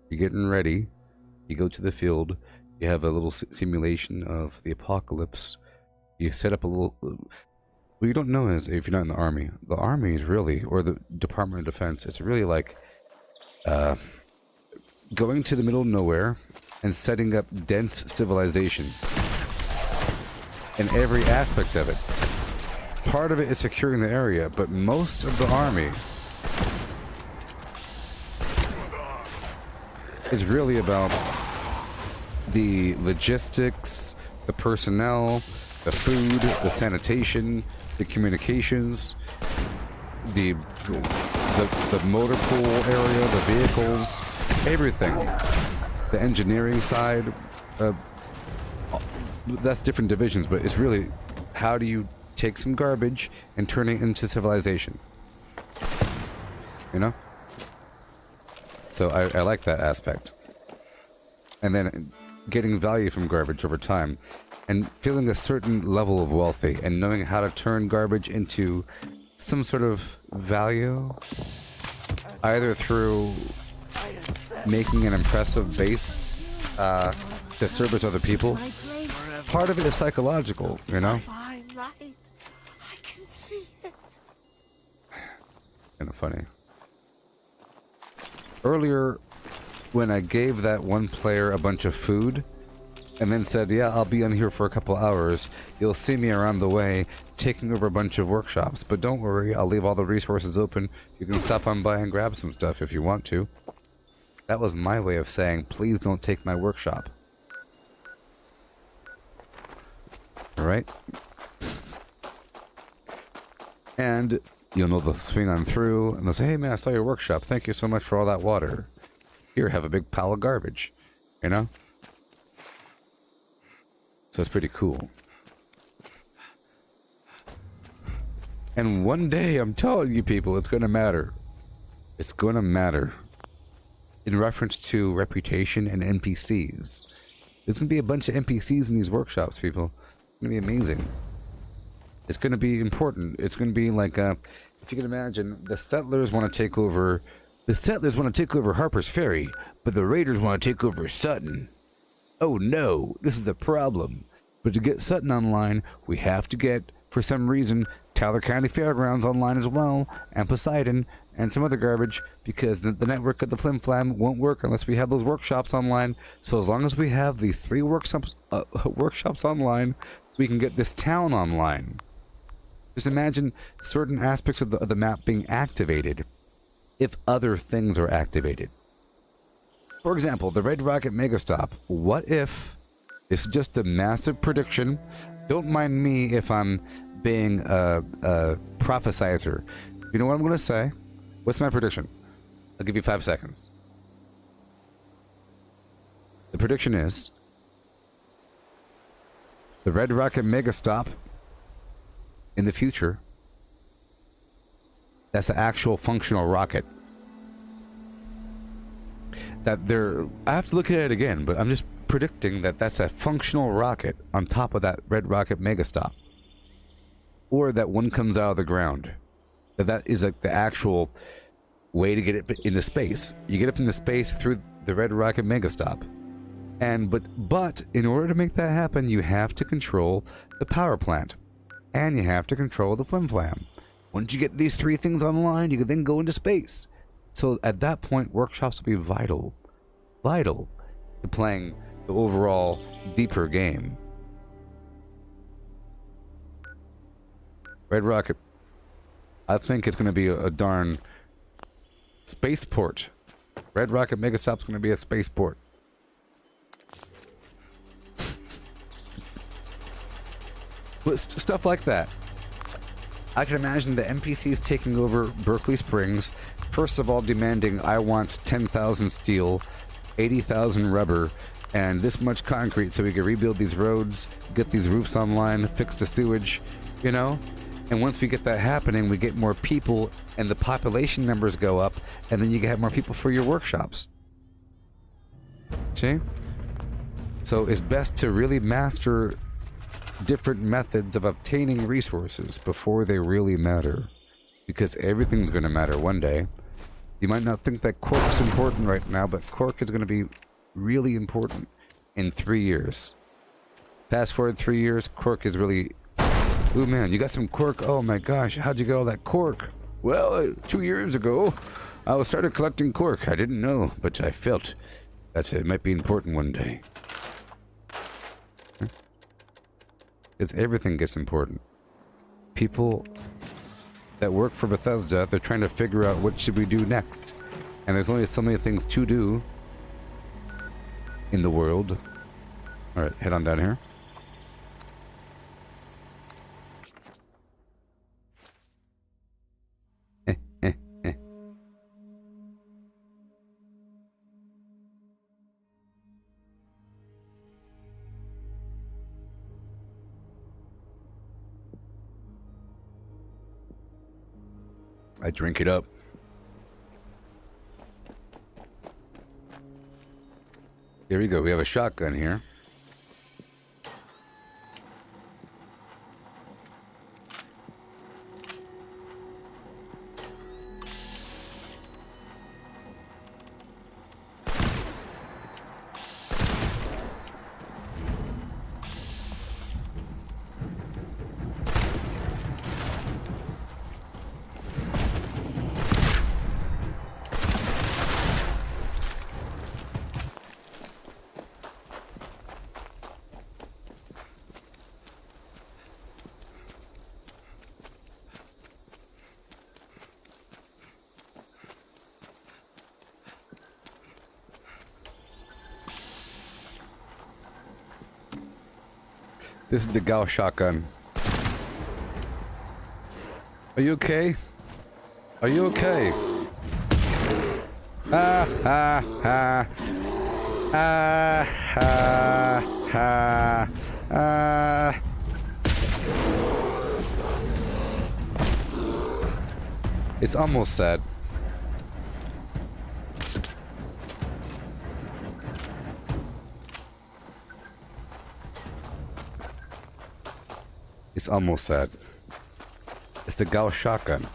You're getting ready. You go to the field. You have a little simulation of the apocalypse. You set up a little... What you don't know is, if you're not in the army, the army is really, or the Department of Defense, it's really like going to the middle of nowhere and setting up dense civilization in every aspect of it. Part of it is securing the area, but most of the army is really about the logistics, the personnel, the food, the sanitation, the communications, the motor pool area, the vehicles, everything. The engineering side, that's different divisions, but it's really how do you take some garbage and turn it into civilization, you know? So I like that aspect. And then getting value from garbage over time and feeling a certain level of wealthy and knowing how to turn garbage into some sort of value, either through making an impressive base to service other people. Part of it is psychological, you know? Fine light. I can see it. Kind of funny. Earlier, when I gave that one player a bunch of food, and then said, yeah, I'll be on here for a couple hours, you'll see me around the way, taking over a bunch of workshops, but don't worry, I'll leave all the resources open. You can stop on by and grab some stuff if you want to. That was my way of saying, please don't take my workshop. Alright? And you'll know they'll swing on through, and they'll say, hey man, I saw your workshop, thank you so much for all that water. Here, have a big pile of garbage, you know? So it's pretty cool. And one day, I'm telling you people, it's going to matter. It's going to matter. In reference to reputation and NPCs. There's going to be a bunch of NPCs in these workshops, people. It's going to be amazing. It's going to be important. It's going to be like, if you can imagine, the settlers want to take over... The settlers want to take over Harper's Ferry, but the raiders want to take over Sutton. Oh no, this is a problem. But to get Sutton online, we have to get, for some reason, Tyler County Fairgrounds online as well, and Poseidon, and some other garbage, because the network of the Flim Flam won't work unless we have those workshops online. So as long as we have these 3 workshops online, we can get this town online. Just imagine certain aspects of the map being activated if other things are activated. For example, the Red Rocket Megastop. What if, this is just a massive prediction, don't mind me if I'm being a prophesizer. You know what I'm going to say? What's my prediction? I'll give you 5 seconds. The prediction is the Red Rocket Megastop in the future, that's an actual functional rocket. That there, I have to look at it again, but I'm just predicting that that's a functional rocket on top of that Red Rocket Megastop. Or that one comes out of the ground. That is like the actual way to get it into space. You get it from the space through the Red Rocket Megastop. And but in order to make that happen, you have to control the power plant. And you have to control the Flim Flam. Once you get these 3 things online, you can then go into space. So at that point, workshops will be vital to playing the overall deeper game. Red Rocket, I think it's going to be a darn spaceport. Red Rocket Megastop's going to be a spaceport. But stuff like that. I can imagine the NPCs taking over Berkeley Springs, first of all demanding, I want 10,000 steel, 80,000 rubber, and this much concrete so we can rebuild these roads, get these roofs online, fix the sewage, you know? And once we get that happening, we get more people and the population numbers go up, and then you get more people for your workshops. See? So it's best to really master different methods of obtaining resources before they really matter, because everything's going to matter one day. You might not think that cork's important right now, but cork is going to be really important in 3 years. Fast forward 3 years, cork is really... Ooh, man, you got some cork? Oh, my gosh, how'd you get all that cork? Well, 2 years ago, I started collecting cork. I didn't know, but I felt that it might be important one day. Because everything gets important. People that work for Bethesda, they're trying to figure out what should we do next. And there's only so many things to do in the world. Alright, head on down here. I drink it up. Here we go. We have a shotgun here. This is the Gauss shotgun. Are you okay? Are you okay? Ah, ha, ha. Ah, ha, ha. Ah. It's almost sad. It's almost sad. It's the Gauss shotgun.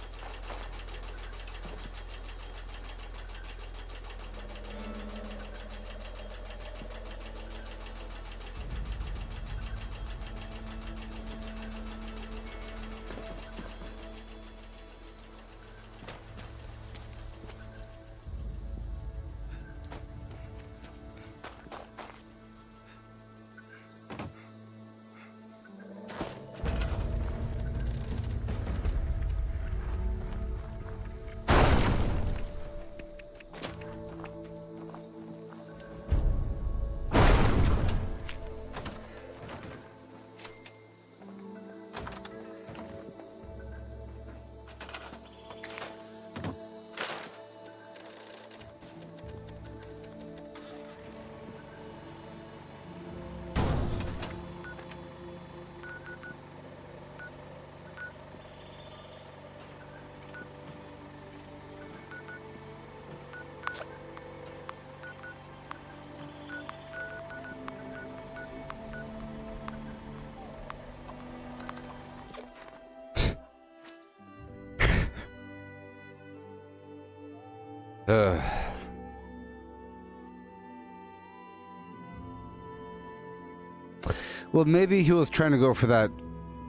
Well, maybe he was trying to go for that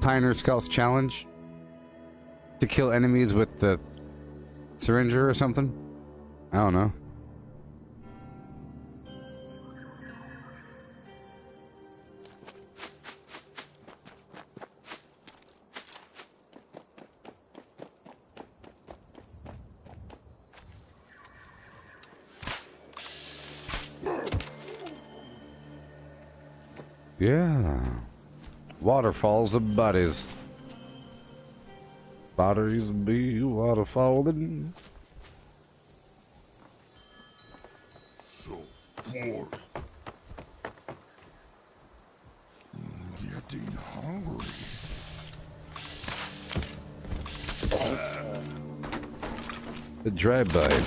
Pioneer Scouts challenge to kill enemies with the syringer or something. I don't know. Yeah. Waterfalls of bodies. Bodies be waterfalling. So bored. Getting hungry. The drive-by.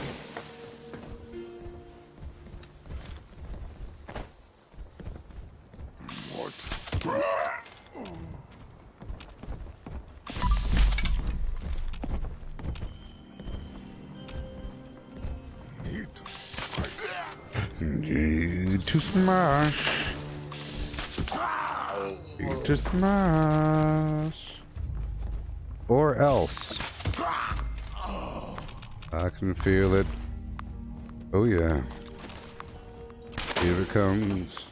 Need to smash. Beat to smash. Or else. I can feel it. Oh yeah. Here it comes.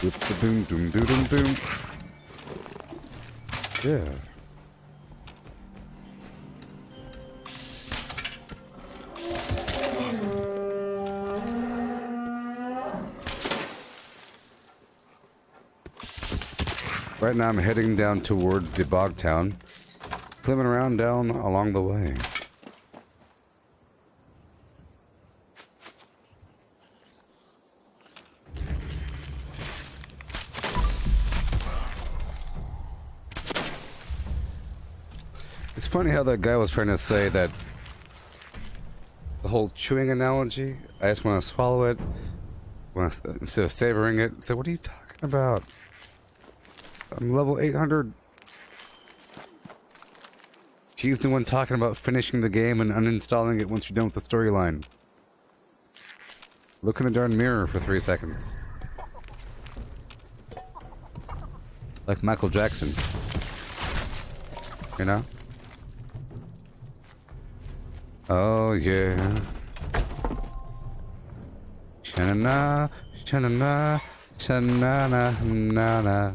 With the boom doom doom doom doom. Yeah. Right now I'm heading down towards the bog town, climbing around down along the way. It's funny how that guy was trying to say that the whole chewing analogy, I just want to swallow it instead of savoring it. So what are you talking about? I'm level 800. She's the one talking about finishing the game and uninstalling it once you're done with the storyline. Look in the darn mirror for 3 seconds. Like Michael Jackson. You know? Oh yeah. Sha-na-na, sha-na-na, sha-na-na-na-na.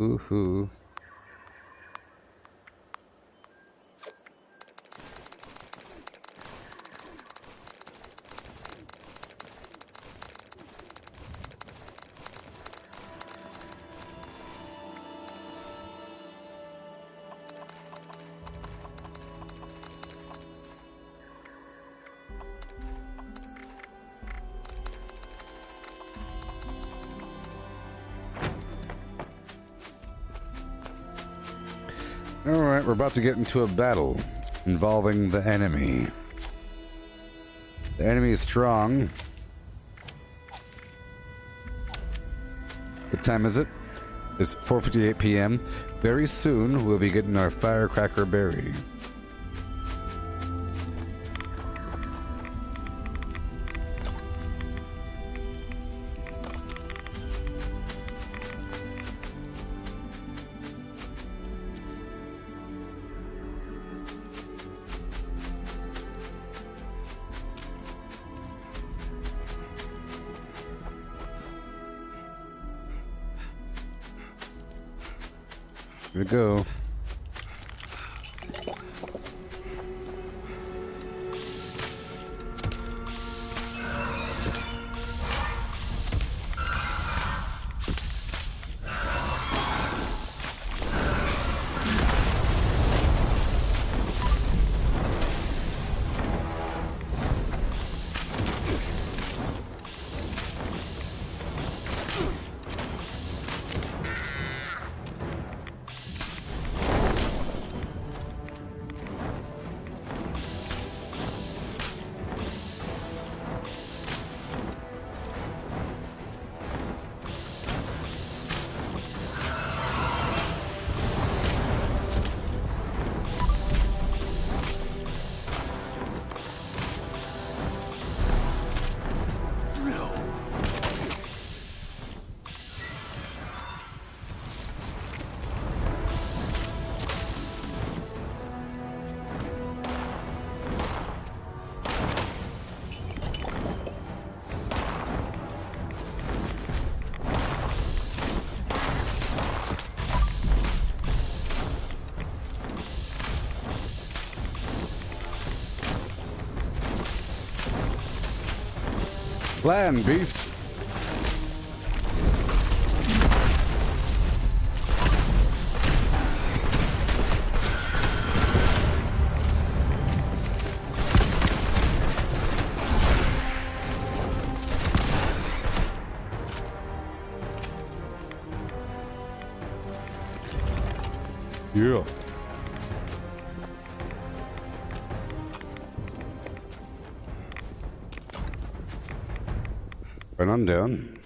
Woohoo. Alright, we're about to get into a battle involving the enemy. The enemy is strong. What time is it? It's 4:58 p.m. Very soon we'll be getting our firecracker berry. Here we go. Land, beast. Yeah. Right on down.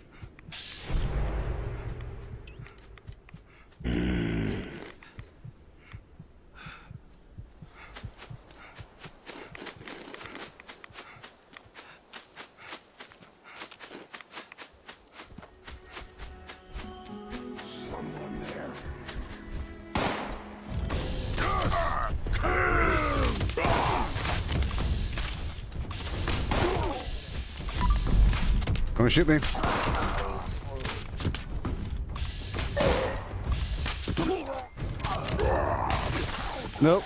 Don't shoot me. Nope.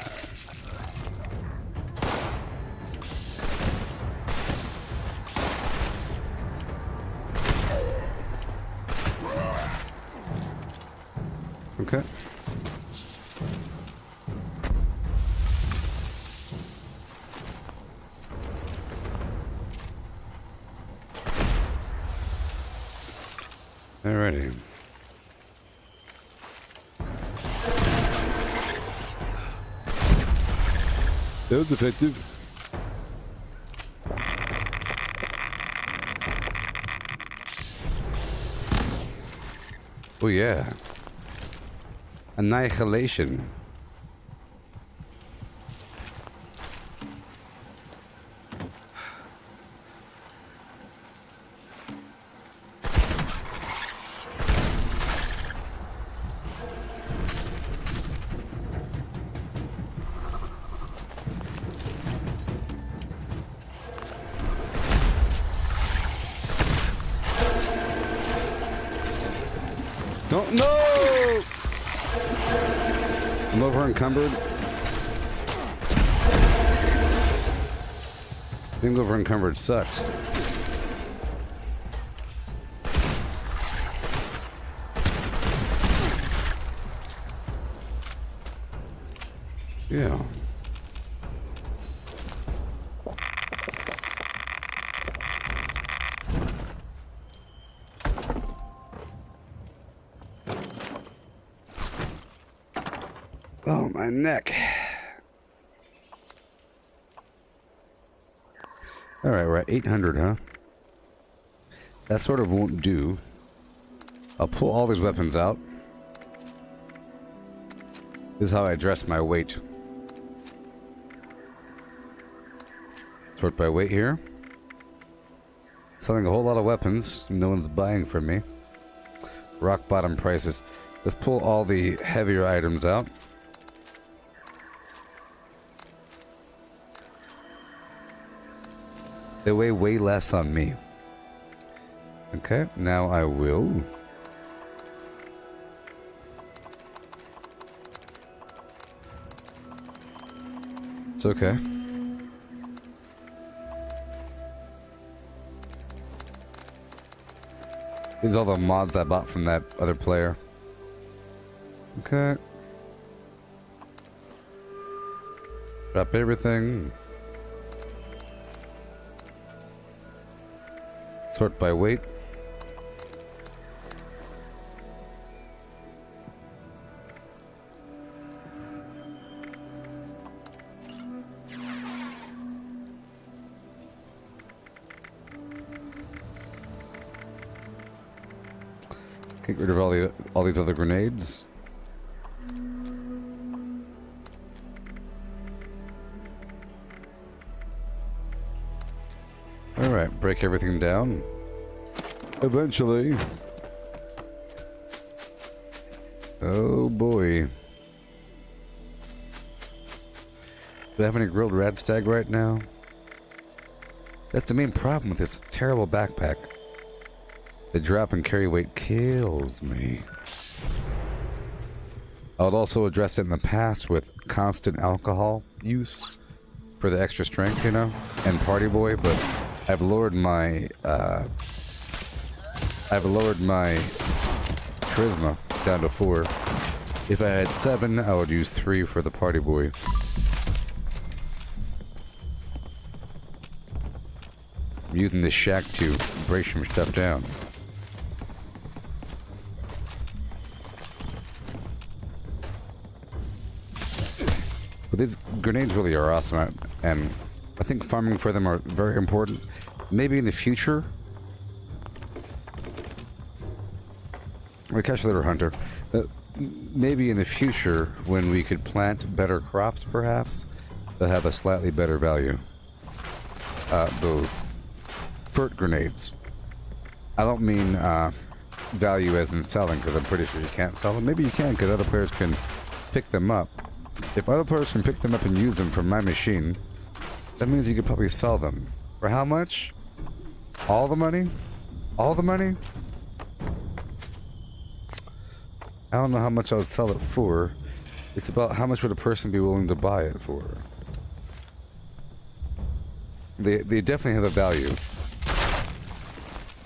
Okay. Alrighty. That was effective. Oh yeah. Annihilation. Don't no! I'm over encumbered. Being over encumbered sucks. Yeah. Oh, my neck. Alright, we're at 800, huh? That sort of won't do. I'll pull all these weapons out. This is how I address my weight. Sort by weight here. Selling a whole lot of weapons. No one's buying from me. Rock bottom prices. Let's pull all the heavier items out. They weigh way less on me. Okay, now I will. It's okay. These are all the mods I bought from that other player. Okay. Drop everything. Sort by weight. Get rid of all these other grenades. Alright, break everything down. Eventually. Oh boy. Do I have any grilled radstag right now? That's the main problem with this terrible backpack. The drop and carry weight kills me. I would also address it in the past with constant alcohol use for the extra strength, you know, and party boy, but I've lowered my charisma down to 4. If I had 7, I would use 3 for the party boy. I'm using this shack to break some stuff down. But these grenades really are awesome, and I think farming for them are very important. Maybe in the future, we catch a little hunter. Maybe in the future, when we could plant better crops, perhaps, that have a slightly better value. Those fert grenades. I don't mean value as in selling, because I'm pretty sure you can't sell them. Maybe you can, because other players can pick them up. If other players can pick them up and use them from my machine, that means you could probably sell them. For how much? All the money? All the money? I don't know how much I would sell it for. It's about how much would a person be willing to buy it for. They definitely have a value.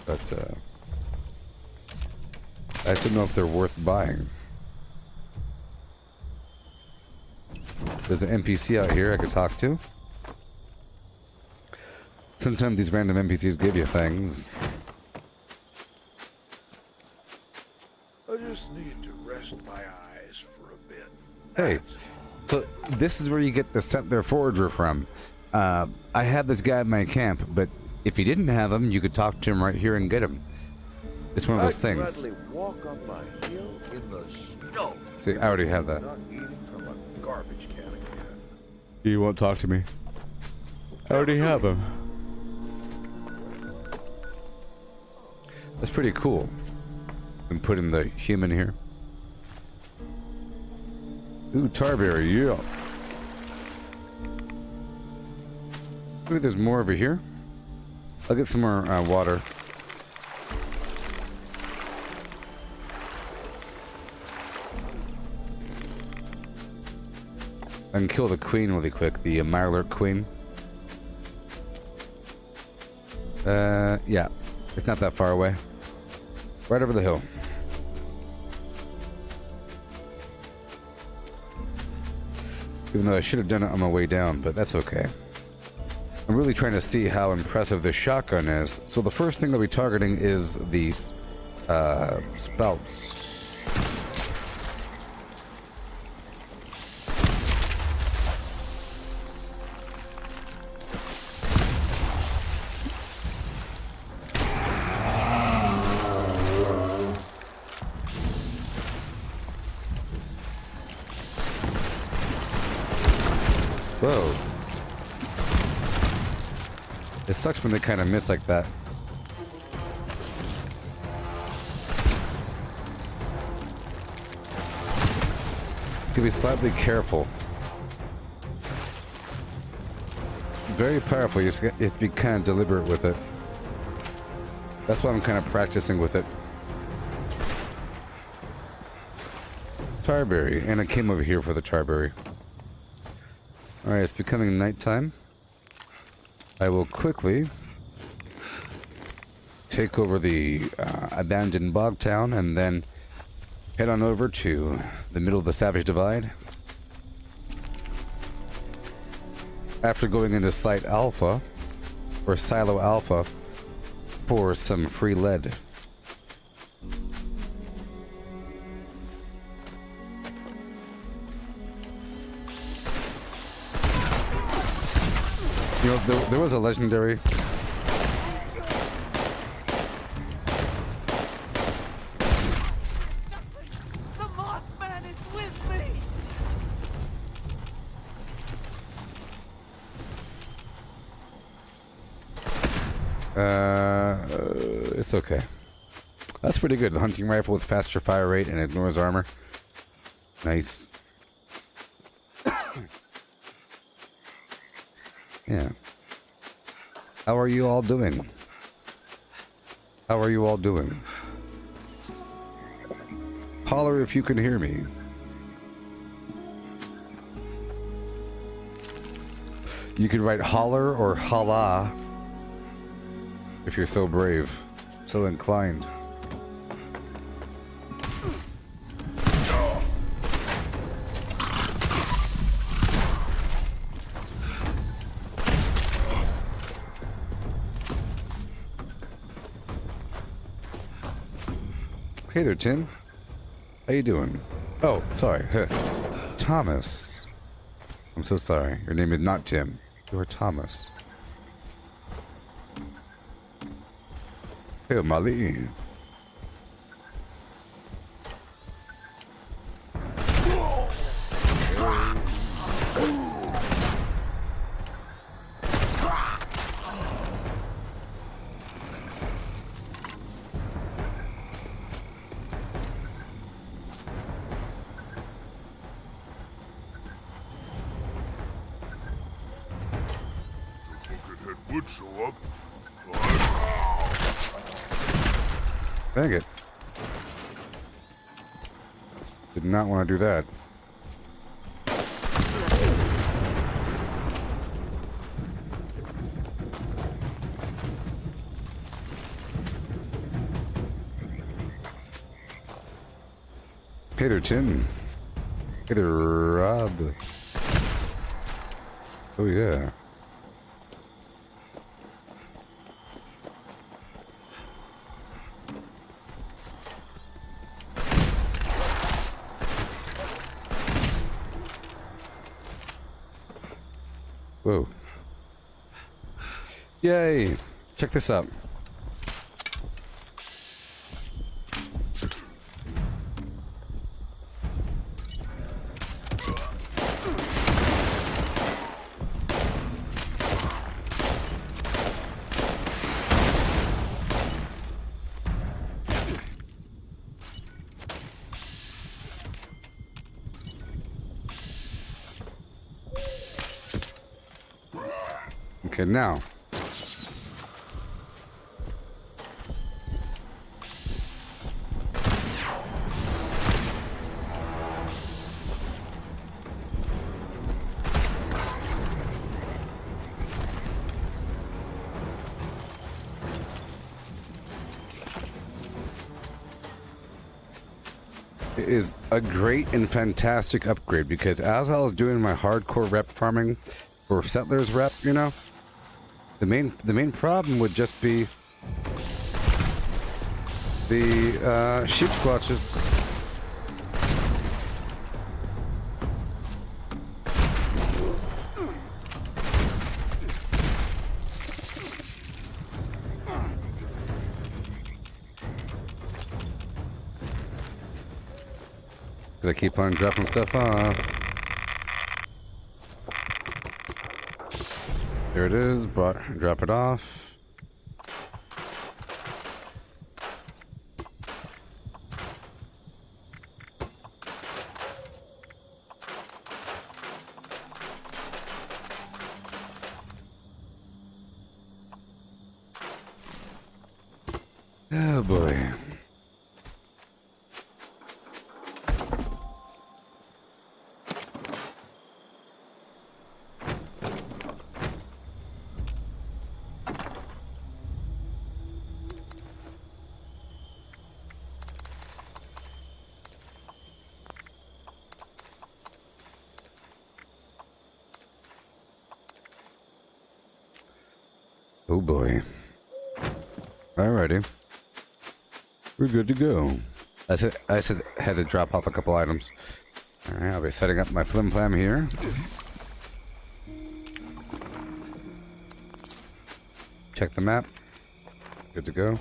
But, I just don't know if they're worth buying. There's an NPC out here I could talk to. Sometimes these random NPCs give you things. I just need to rest my eyes for a bit. Hey, so this is where you get the Sent Their Forager from. I had this guy at my camp, but if you didn't have him, you could talk to him right here and get him. It's one of those things. I'd gladly walk up a hill in the snow. See, I already have that. Not eating from a garbage can again. You won't talk to me. I already have him. That's pretty cool. And put in the human here. Ooh, tarberry, yeah. Maybe there's more over here. I'll get some more water. I can kill the queen really quick, the Mirelurk queen. Yeah, it's not that far away. Right over the hill. Even though I should have done it on my way down, but that's okay. I'm really trying to see how impressive this shotgun is. So the first thing I'll be targeting is the spouts. Whoa. It sucks when they kind of miss like that. You can be slightly careful. Very powerful, you just have to be kind of deliberate with it. That's why I'm kind of practicing with it. Tarberry, and I came over here for the tarberry. Alright, it's becoming nighttime. I will quickly take over the abandoned bog town and then head on over to the middle of the Savage Divide. After going into Site Alpha, or Silo Alpha, for some free lead. You know, there was a legendary. The Mothman is with me. It's okay. That's pretty good. The hunting rifle with faster fire rate and ignores armor. Nice. Yeah. How are you all doing? How are you all doing? Holler if you can hear me. You can write holler or holla if you're so brave, so inclined. Hey there, Tim. How you doing? Oh, sorry. Thomas. I'm so sorry. Your name is not Tim. You're Thomas. Hey, Molly. Would show up. Dang it. Did not want to do that. Hey there, Tim. Hey there, Rob. Oh, yeah. Whoa. Yay! Check this out. Okay, now. It is a great and fantastic upgrade because as I was doing my hardcore rep farming for Settlers rep, you know, the main problem would just be the sheep squatches. I keep on dropping stuff off. There it is. Drop it off. Oh boy. Oh boy. Alrighty. We're good to go. I said had to drop off a couple items. Alright, I'll be setting up my flim flam here. Check the map. Good to go.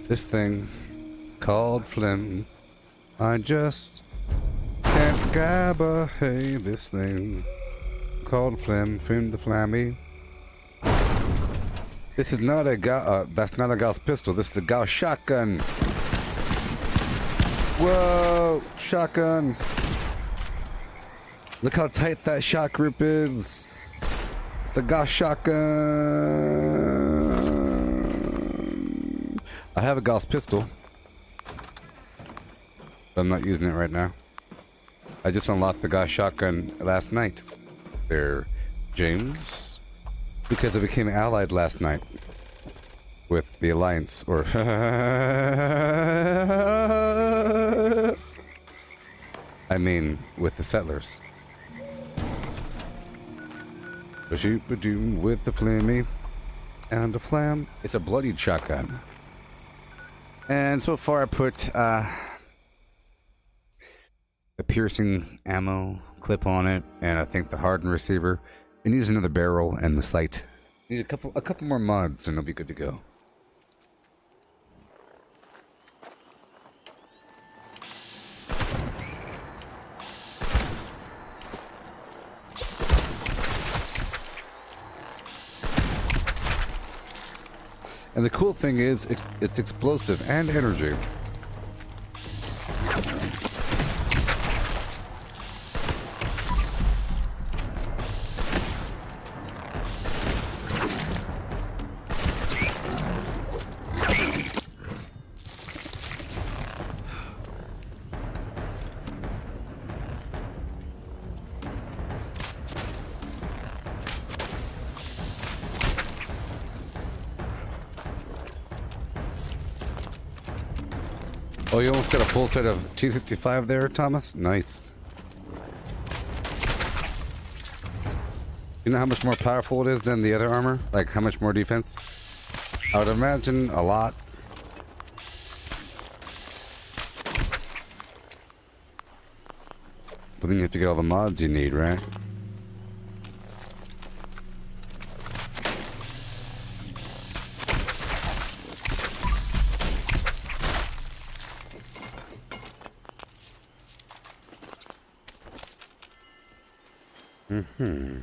This thing called Flim, I just can't grab a hey. This thing called Flim the Flammy. This is not a that's not a Gauss pistol. This is a Gauss shotgun. Whoa, shotgun! Look how tight that shot group is. It's a Gauss shotgun. I have a Gauss pistol, but I'm not using it right now. I just unlocked the Gauss shotgun last night. There, James, because I became allied last night with the Alliance, or I mean, with the Settlers. Ba-shoot-ba-doom with the flammy and the flam. It's a bloodied shotgun. And so far I put a piercing ammo clip on it, and I think the hardened receiver. It needs another barrel and the sight. It needs a couple more mods and it'll be good to go. And the cool thing is, it's explosive and energy. Oh, you almost got a full set of T65 there, Thomas? Nice. You know how much more powerful it is than the other armor? Like, how much more defense? I would imagine a lot. But then you have to get all the mods you need, right? Mm-hmm.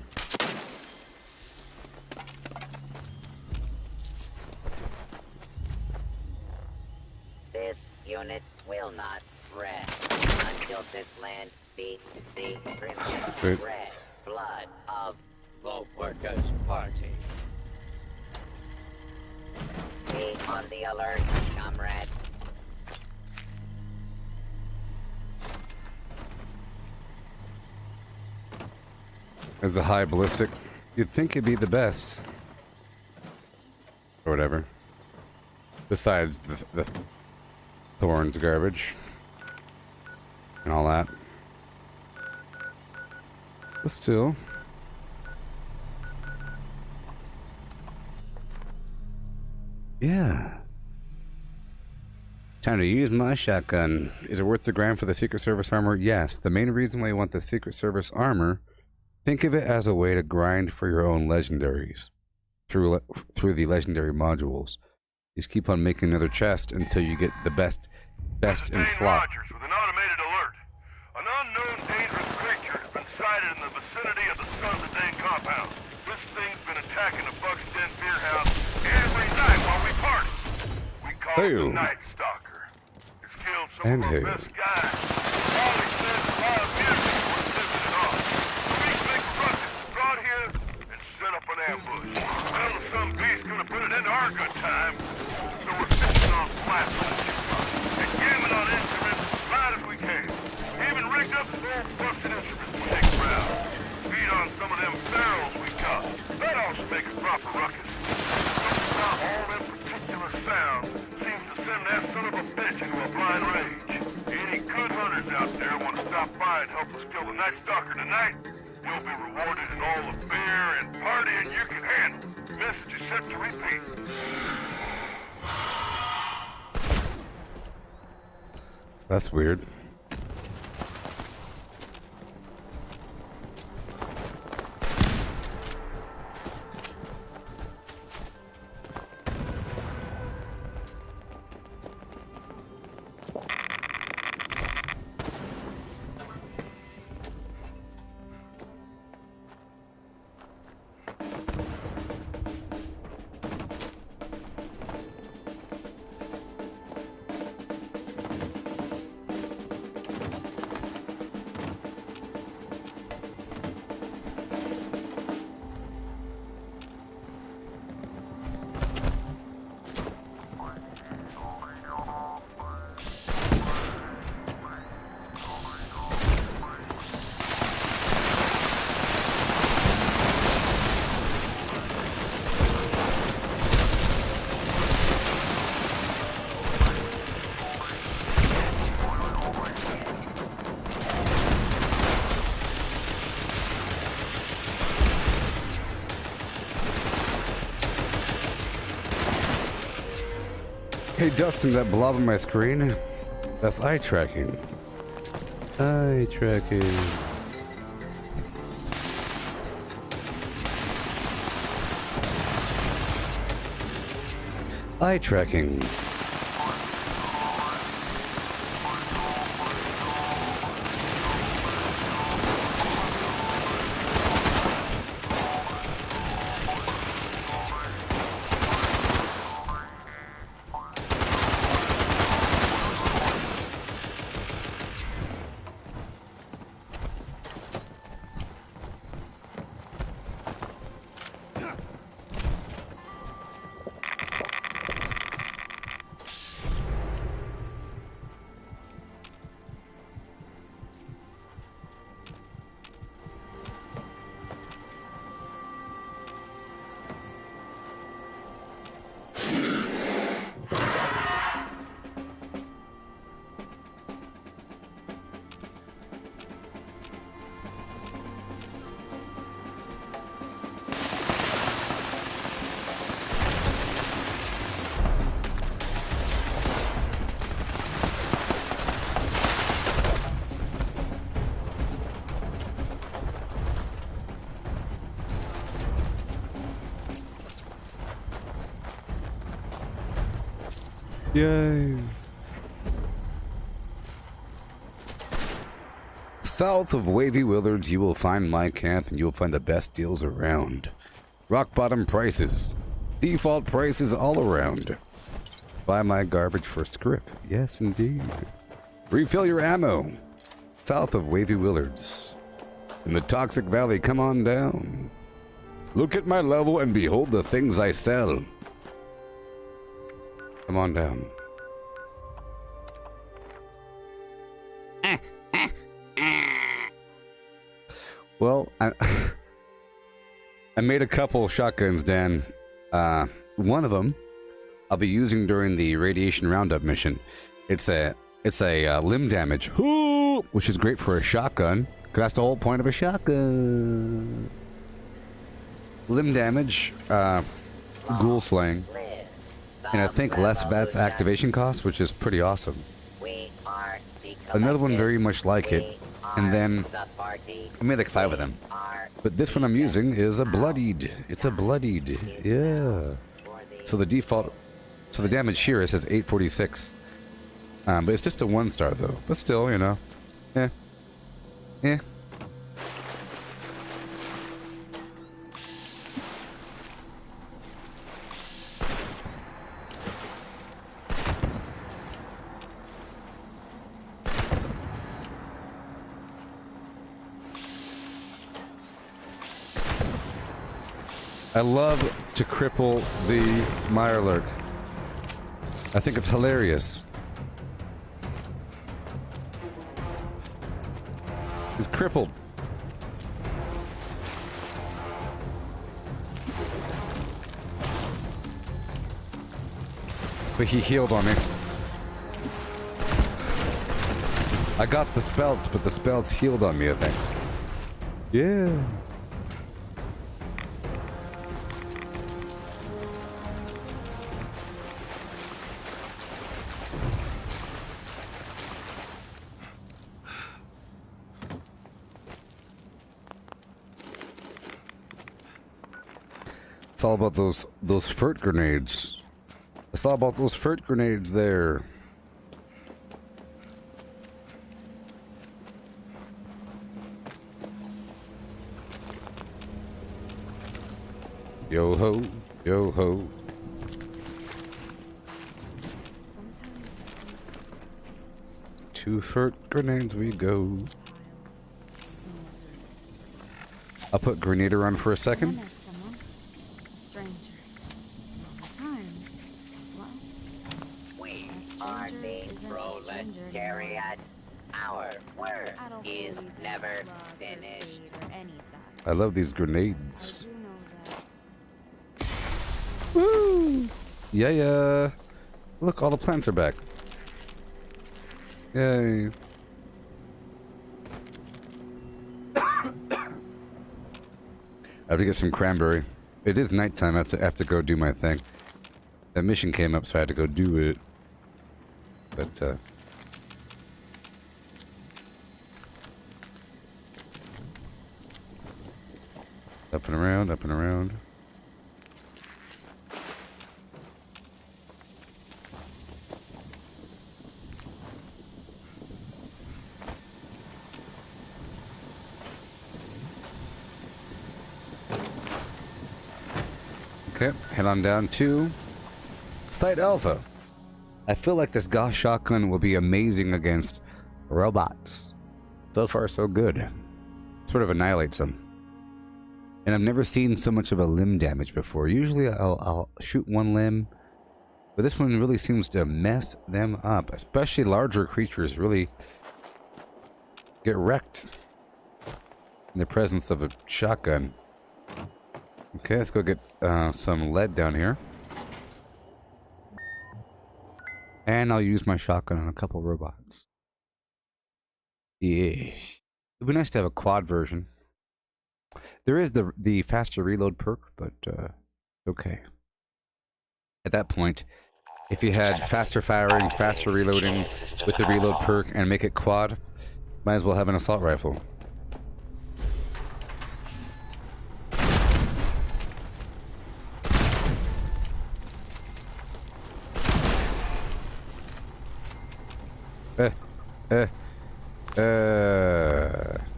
This unit will not rest until this land beats the crimson red blood of the Workers' Party. Be on the alert, comrade. As a high ballistic, you'd think it'd be the best. Or whatever. Besides the thorns garbage. And all that. But still. Yeah. Time to use my shotgun. Is it worth the grand for the Secret Service armor? Yes. The main reason why you want the Secret Service armor, think of it as a way to grind for your own legendaries through the legendary modules. You just keep on making another chest until you get the best in slot. Rogers with an automated alert. An unknown dangerous creature has been sighted in the vicinity of the Sons of Dane compound. This thing's been attacking the Buck's Den beer house every night while we party. We call it the Night Stalker. It's killed some of our best guys. All he says is wild music was living it off. Brought here and set up an ambush. Well, some beast could have put it into our good time, so we're fishing on flats and jamming on instruments as loud as we can. Even rigged up some old busted instruments to make proud. Feed on some of them barrels we got. That ought to make a proper ruckus. Not all them particular sounds seems to send that son of a bitch into a blind rage. Any good hunters out there want to stop by and help us kill the Night Stalker tonight? You'll be rewarded in all the beer and partying you can handle. Message is set to repeat. That's weird. Hey Dustin, that blob on my screen, that's eye tracking. Eye tracking. Eye tracking. Yay. South of Wavy Willards, you will find my camp and you will find the best deals around. Rock bottom prices. Default prices all around. Buy my garbage for script. Yes, indeed. Refill your ammo. South of Wavy Willards. In the Toxic Valley, come on down. Look at my level and behold the things I sell. Come on down. Well, I made a couple shotguns, Dan. One of them I'll be using during the radiation roundup mission. It's a limb damage, which is great for a shotgun, because that's the whole point of a shotgun. Limb damage, ghoul slaying, and I think less VATS activation costs, which is pretty awesome. Another one very much like it, and then I made like 5 of them. But this one I'm using is a bloodied. It's a bloodied, yeah. So the default, so the damage here it says 846. But it's just a 1-star though. But still, you know, eh. I love to cripple the Mirelurk. I think it's hilarious. He's crippled. But he healed on me. I got the spells, but the spells healed on me, I think. Yeah. It's all about those FERT grenades. It's all about those FERT grenades there. Yo ho, yo ho. To FERT grenades we go. I'll put Grenader on for a second. Proletariat. Our work is never finished. I love these grenades. Woo! Yeah. Look, all the plants are back. Yay. I have to get some cranberry. It is nighttime. I have to go do my thing. That mission came up, so I had to go do it. But, up and around, up and around. Okay, head on down to Site Alpha. I feel like this Gosh shotgun will be amazing against robots. So far, so good. Sort of annihilates them. And I've never seen so much of a limb damage before. Usually I'll shoot one limb, but this one really seems to mess them up. Especially larger creatures really get wrecked in the presence of a shotgun. Okay, let's go get some lead down here. And I'll use my shotgun on a couple robots. Yeah. It'd be nice to have a quad version. There is the faster reload perk, but okay. At that point, if you had faster firing, faster reloading with the reload perk and make it quad, might as well have an assault rifle.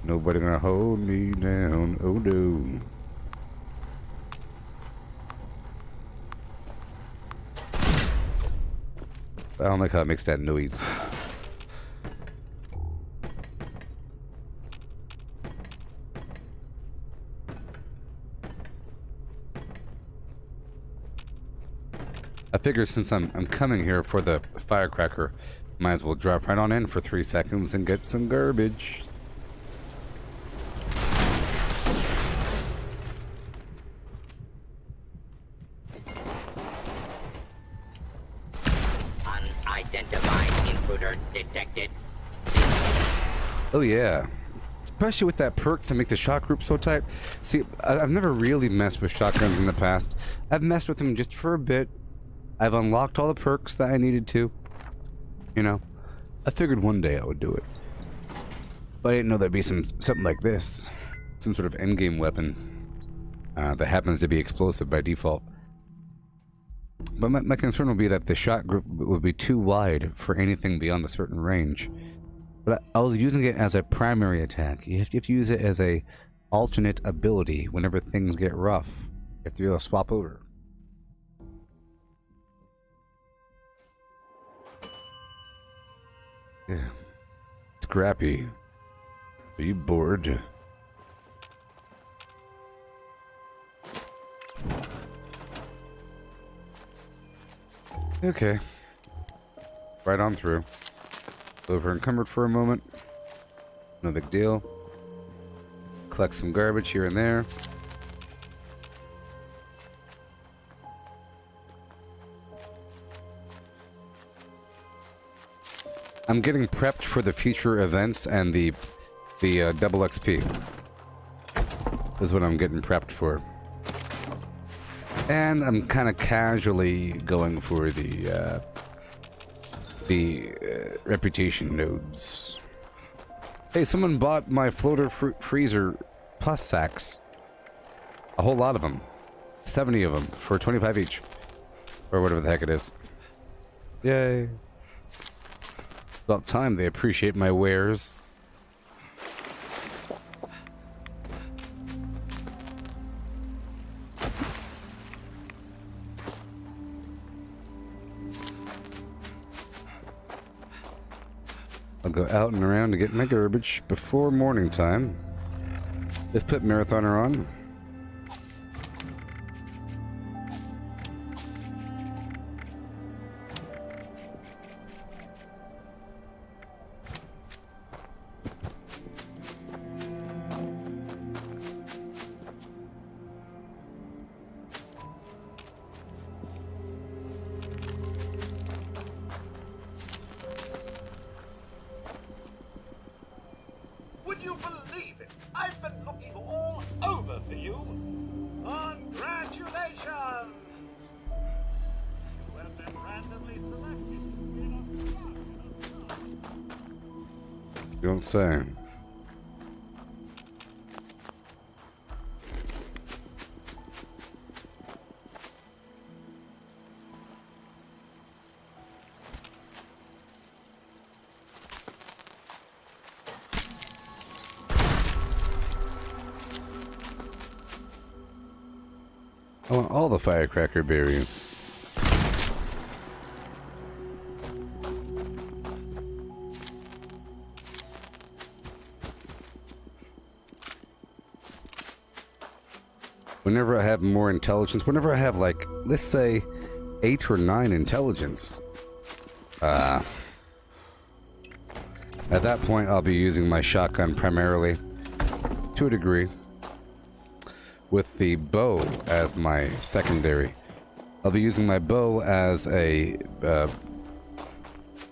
Nobody gonna hold me down. Oh no. I don't like how it makes that noise. I figure since I'm coming here for the firecracker, might as well drop right on in for 3 seconds and get some garbage. Unidentified intruder detected. Oh yeah. Especially with that perk to make the shot group so tight. See, I've never really messed with shotguns in the past. I've messed with them just for a bit. I've unlocked all the perks that I needed to. You know, I figured one day I would do it. But I didn't know there'd be something like this. Some sort of endgame weapon that happens to be explosive by default. But my concern would be that the shot group would be too wide for anything beyond a certain range. But I was using it as a primary attack. You have to use it as a alternate ability whenever things get rough. You have to be able to swap over. Yeah. Scrappy. Are you bored? Okay. Right on through. Over encumbered for a moment. No big deal. Collect some garbage here and there. I'm getting prepped for the future events and the double XP. Is what I'm getting prepped for. And I'm kind of casually going for the reputation nodes. Hey, someone bought my floater freezer pus sacks. A whole lot of them. 70 of them for 25 each. Or whatever the heck it is. Yay. About time they appreciate my wares. I'll go out and around to get my garbage before morning time. Let's put Marathoner on. Would you believe it? I've been looking all over for you. Congratulations! You have been randomly selected. You don't say. I want all the firecracker berry. Whenever I have more intelligence, whenever I have like, let's say 8 or 9 intelligence, at that point I'll be using my shotgun primarily, to a degree, with the bow as my secondary. I'll be using my bow as a,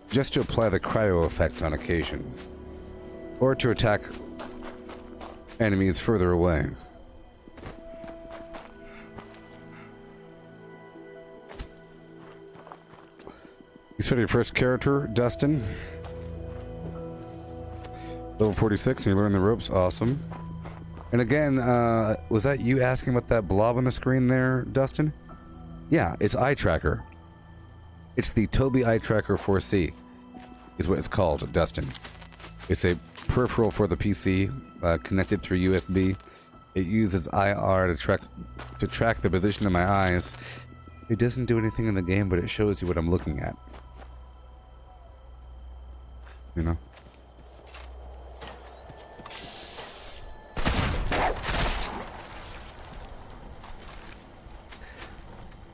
just to apply the cryo effect on occasion, or to attack enemies further away. You started your first character, Dustin. Level 46, and you learn the ropes. Awesome. And again, was that you asking about that blob on the screen there, Dustin? Yeah, it's Eye Tracker. It's the Toby Eye Tracker 4C. is what it's called, Dustin. It's a peripheral for the PC, connected through USB. It uses IR to track the position of my eyes. It doesn't do anything in the game, but it shows you what I'm looking at. You know?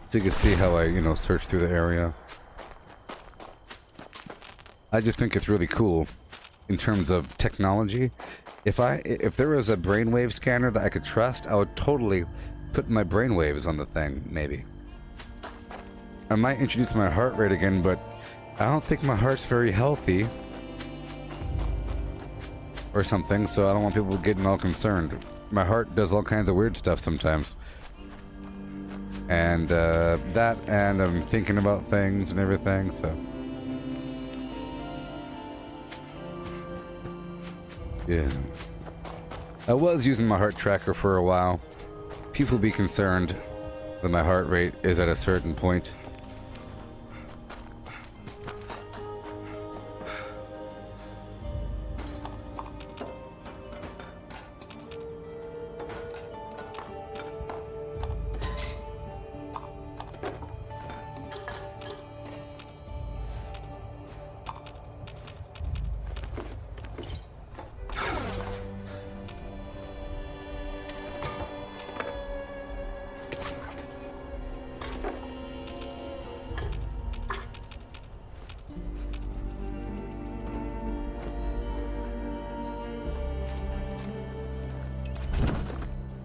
So you can see how I, search through the area. I just think it's really cool in terms of technology. If there was a brainwave scanner that I could trust, I would totally put my brainwaves on the thing, maybe. I might introduce my heart rate again, but I don't think my heart's very healthy. Or something, so I don't want people getting all concerned. My heart does all kinds of weird stuff sometimes. And and I'm thinking about things and everything, so. Yeah. I was using my heart tracker for a while. People be concerned that my heart rate is at a certain point.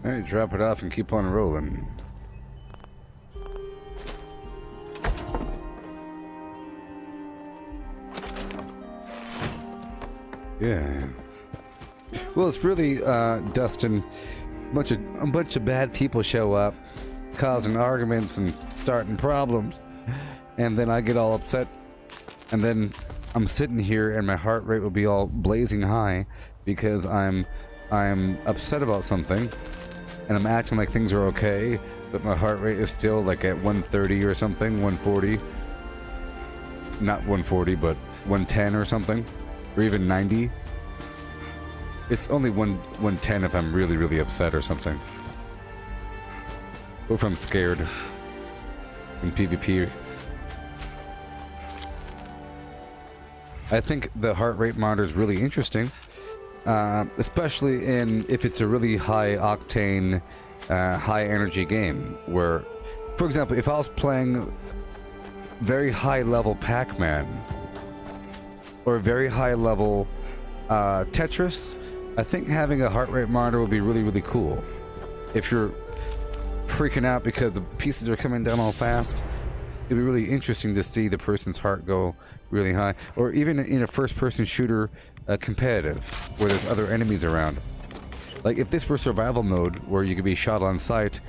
Alright, drop it off and keep on rolling. Yeah. Well, it's really, Dustin, a bunch of bad people show up, causing arguments and starting problems, and then I get all upset, and then I'm sitting here and my heart rate will be all blazing high because I'm upset about something. And I'm acting like things are okay, but my heart rate is still like at 130 or something, 140. Not 140, but 110 or something. Or even 90. It's only 110 if I'm really, really upset or something. Or if I'm scared. In PvP. I think the heart rate monitor is really interesting. Especially if it's a really high octane, high energy game where, for example, if I was playing very high level Pac-Man or very high level Tetris, I think having a heart rate monitor would be really, really cool. If you're freaking out because the pieces are coming down all fast, it'd be really interesting to see the person's heart go really high. Or even in a first-person shooter, competitive, where there's other enemies around. Like if this were survival mode, where you could be shot on sight,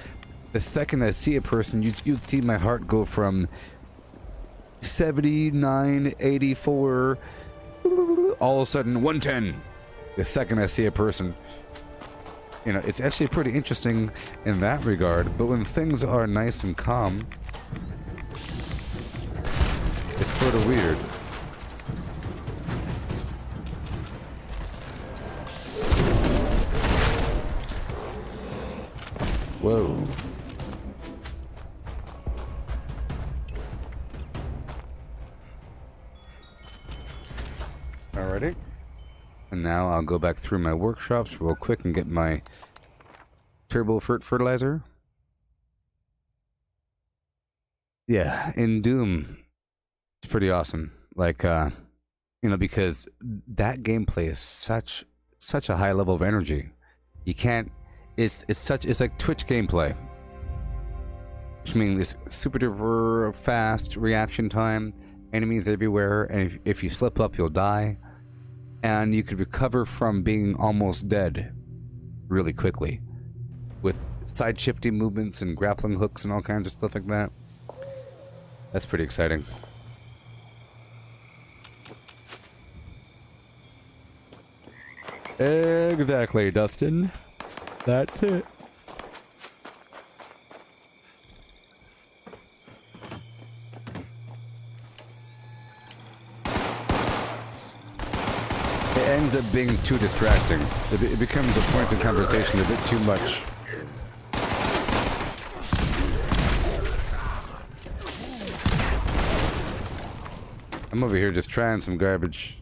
the second I see a person, you'd see my heart go from 79, 84, all of a sudden 110. The second I see a person. It's actually pretty interesting in that regard, but when things are nice and calm, it's sort of weird. Whoa. Alrighty. And now I'll go back through my workshops real quick and get my turbo fertilizer. Yeah, in Doom, it's pretty awesome. Like, because that gameplay is such a high level of energy. You can't. It's like Twitch gameplay, which means it's super duper fast reaction time, enemies everywhere, and if you slip up, you'll die, and you could recover from being almost dead really quickly with side shifting movements and grappling hooks and all kinds of stuff like that. That's pretty exciting. Exactly, Dustin. That's it. ends up being too distracting. It becomes a point of conversation a bit too much. I'm over here just trying some garbage.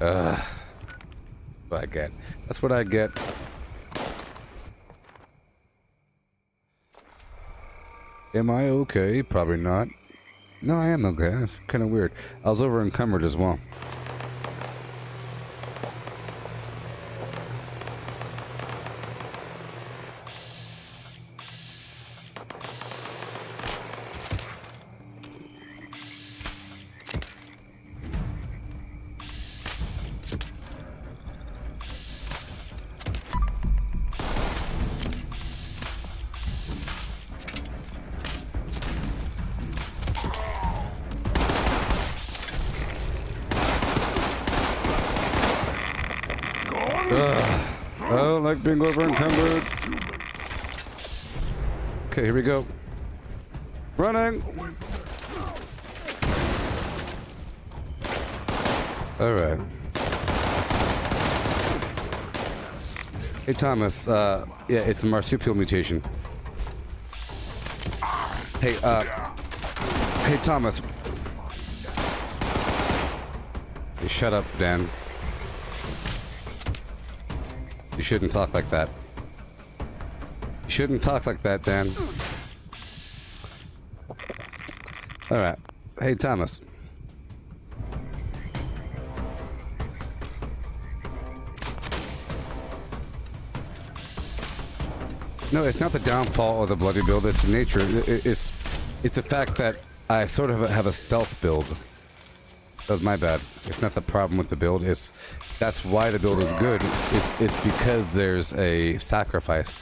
Ugh. What I get. That's what I get. Am I okay? Probably not. No, I am okay. That's kind of weird. I was over encumbered as well. I don't like being over encumbered. Okay, here we go. Running! Alright. Hey Thomas, yeah, it's a marsupial mutation. Hey, hey Thomas. Hey, shut up, Dan. You shouldn't talk like that. You shouldn't talk like that, Dan. Alright. Hey, Thomas. No, it's not the downfall of the bloody build, it's the nature. It's the fact that I sort of have a stealth build. That was my bad. It's not the problem with the build, that's why the build is good. It's because there's a sacrifice.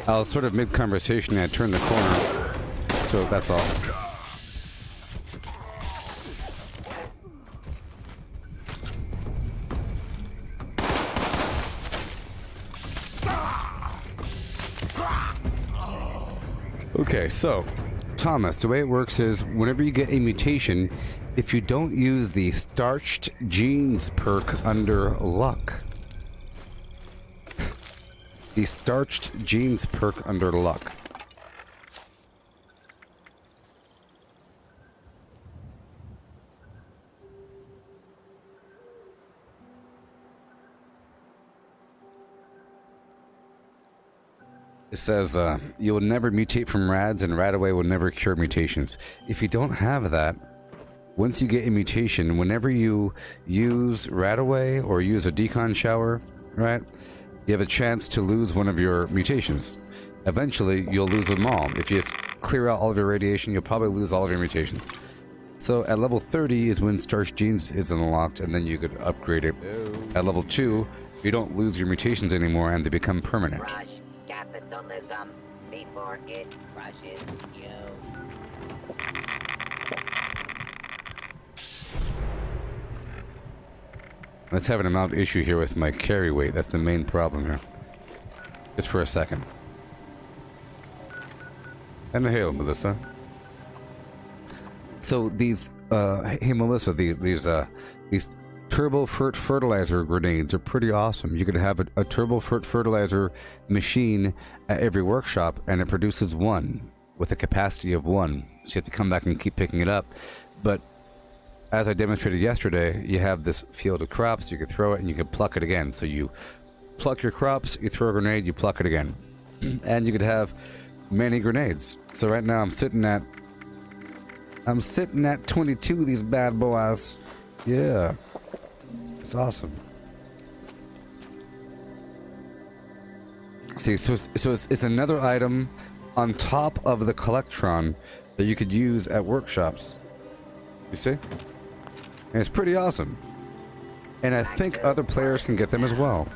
I was sort of mid-conversation and I turned the corner. So that's all. Okay, so Thomas, the way it works is whenever you get a mutation, if you don't use the starched genes perk under luck. The starched genes perk under luck. It says, you will never mutate from rads and radaway will never cure mutations. If you don't have that, once you get a mutation, whenever you use radaway or use a decon shower, right, you have a chance to lose one of your mutations. Eventually, you'll lose them all. If you clear out all of your radiation, you'll probably lose all of your mutations. So at level 30 is when starch genes is unlocked, and then you could upgrade it. At level 2, you don't lose your mutations anymore, and they become permanent. Capitalism before it crushes you. Let's have an mild issue here with my carry weight. That's the main problem here. Just for a second. And hail, Melissa. So these, hey Melissa, these turbo fertilizer grenades are pretty awesome. You could have a turbo fertilizer machine at every workshop, and it produces one with a capacity of 1. So you have to come back and keep picking it up. But as I demonstrated yesterday, you have this field of crops. You can throw it and you can pluck it again. So you pluck your crops, you throw a grenade, you pluck it again, and you could have many grenades. So right now I'm sitting at 22 of these bad boys. Yeah. It's awesome. See, so it's another item on top of the Collectron that you could use at workshops. You see? And it's pretty awesome. And I think other players can get them as well.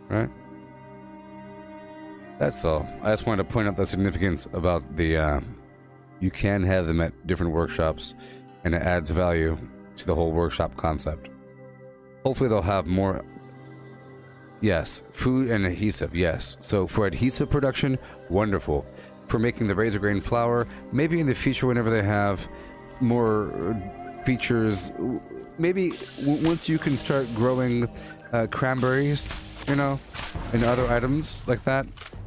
Right? That's all. I just wanted to point out the significance about the, you can have them at different workshops, and it adds value to the whole workshop concept. Hopefully they'll have more. Yes, food and adhesive, yes. So for adhesive production, wonderful. for making the razor grain flour. Maybe in the future, whenever they have more features, maybe once you can start growing cranberries, you know, and other items like that,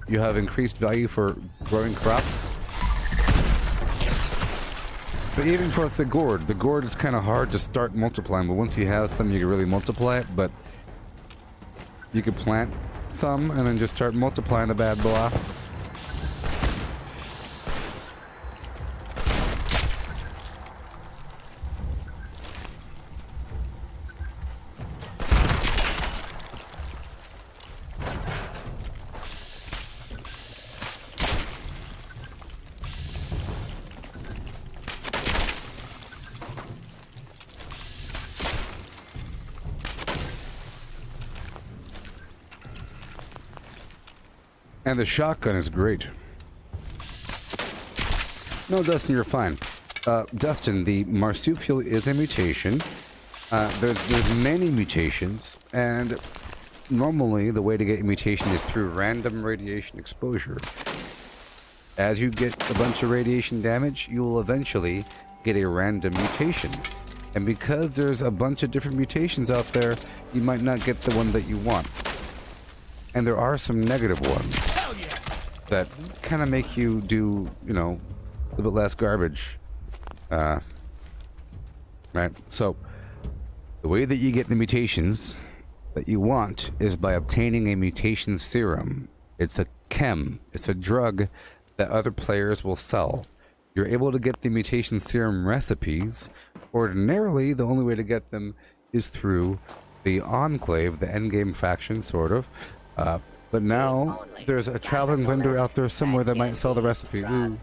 you have increased value for growing crops. But even for the gourd is kind of hard to start multiplying, but once you have some, you can really multiply it. But you could plant some and then just start multiplying the bad blah. And the shotgun is great. No, Dustin, you're fine. Dustin, the marsupial is a mutation. There's many mutations, and normally the way to get a mutation is through random radiation exposure. As you get a bunch of radiation damage, you will eventually get a random mutation. And because there's a bunch of different mutations out there, you might not get the one that you want. And there are some negative ones that kind of make you do, you know, a little bit less garbage. Right? So, the way that you get the mutations that you want is by obtaining a mutation serum. It's a chem. It's a drug that other players will sell. You're able to get the mutation serum recipes. Ordinarily, the only way to get them is through the Enclave, the endgame faction, sort of. But now, there's a traveling vendor out there somewhere that might sell the recipe. Ooh.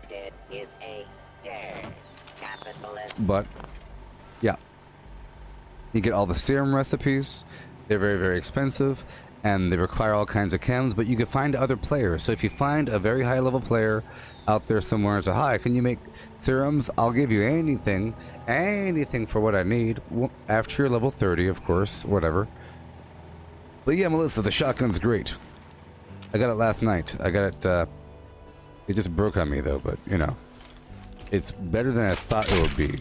But, yeah. You get all the serum recipes. They're very, very expensive. And they require all kinds of chems. But you can find other players. So if you find a very high-level player out there somewhere and say, hi, can you make serums? I'll give you anything. Anything for what I need. Well, after you're level 30, of course. Whatever. But yeah, Melissa, the shotgun's great. I got it last night. I got it, it just broke on me though, but, you know. It's better than I thought it would be.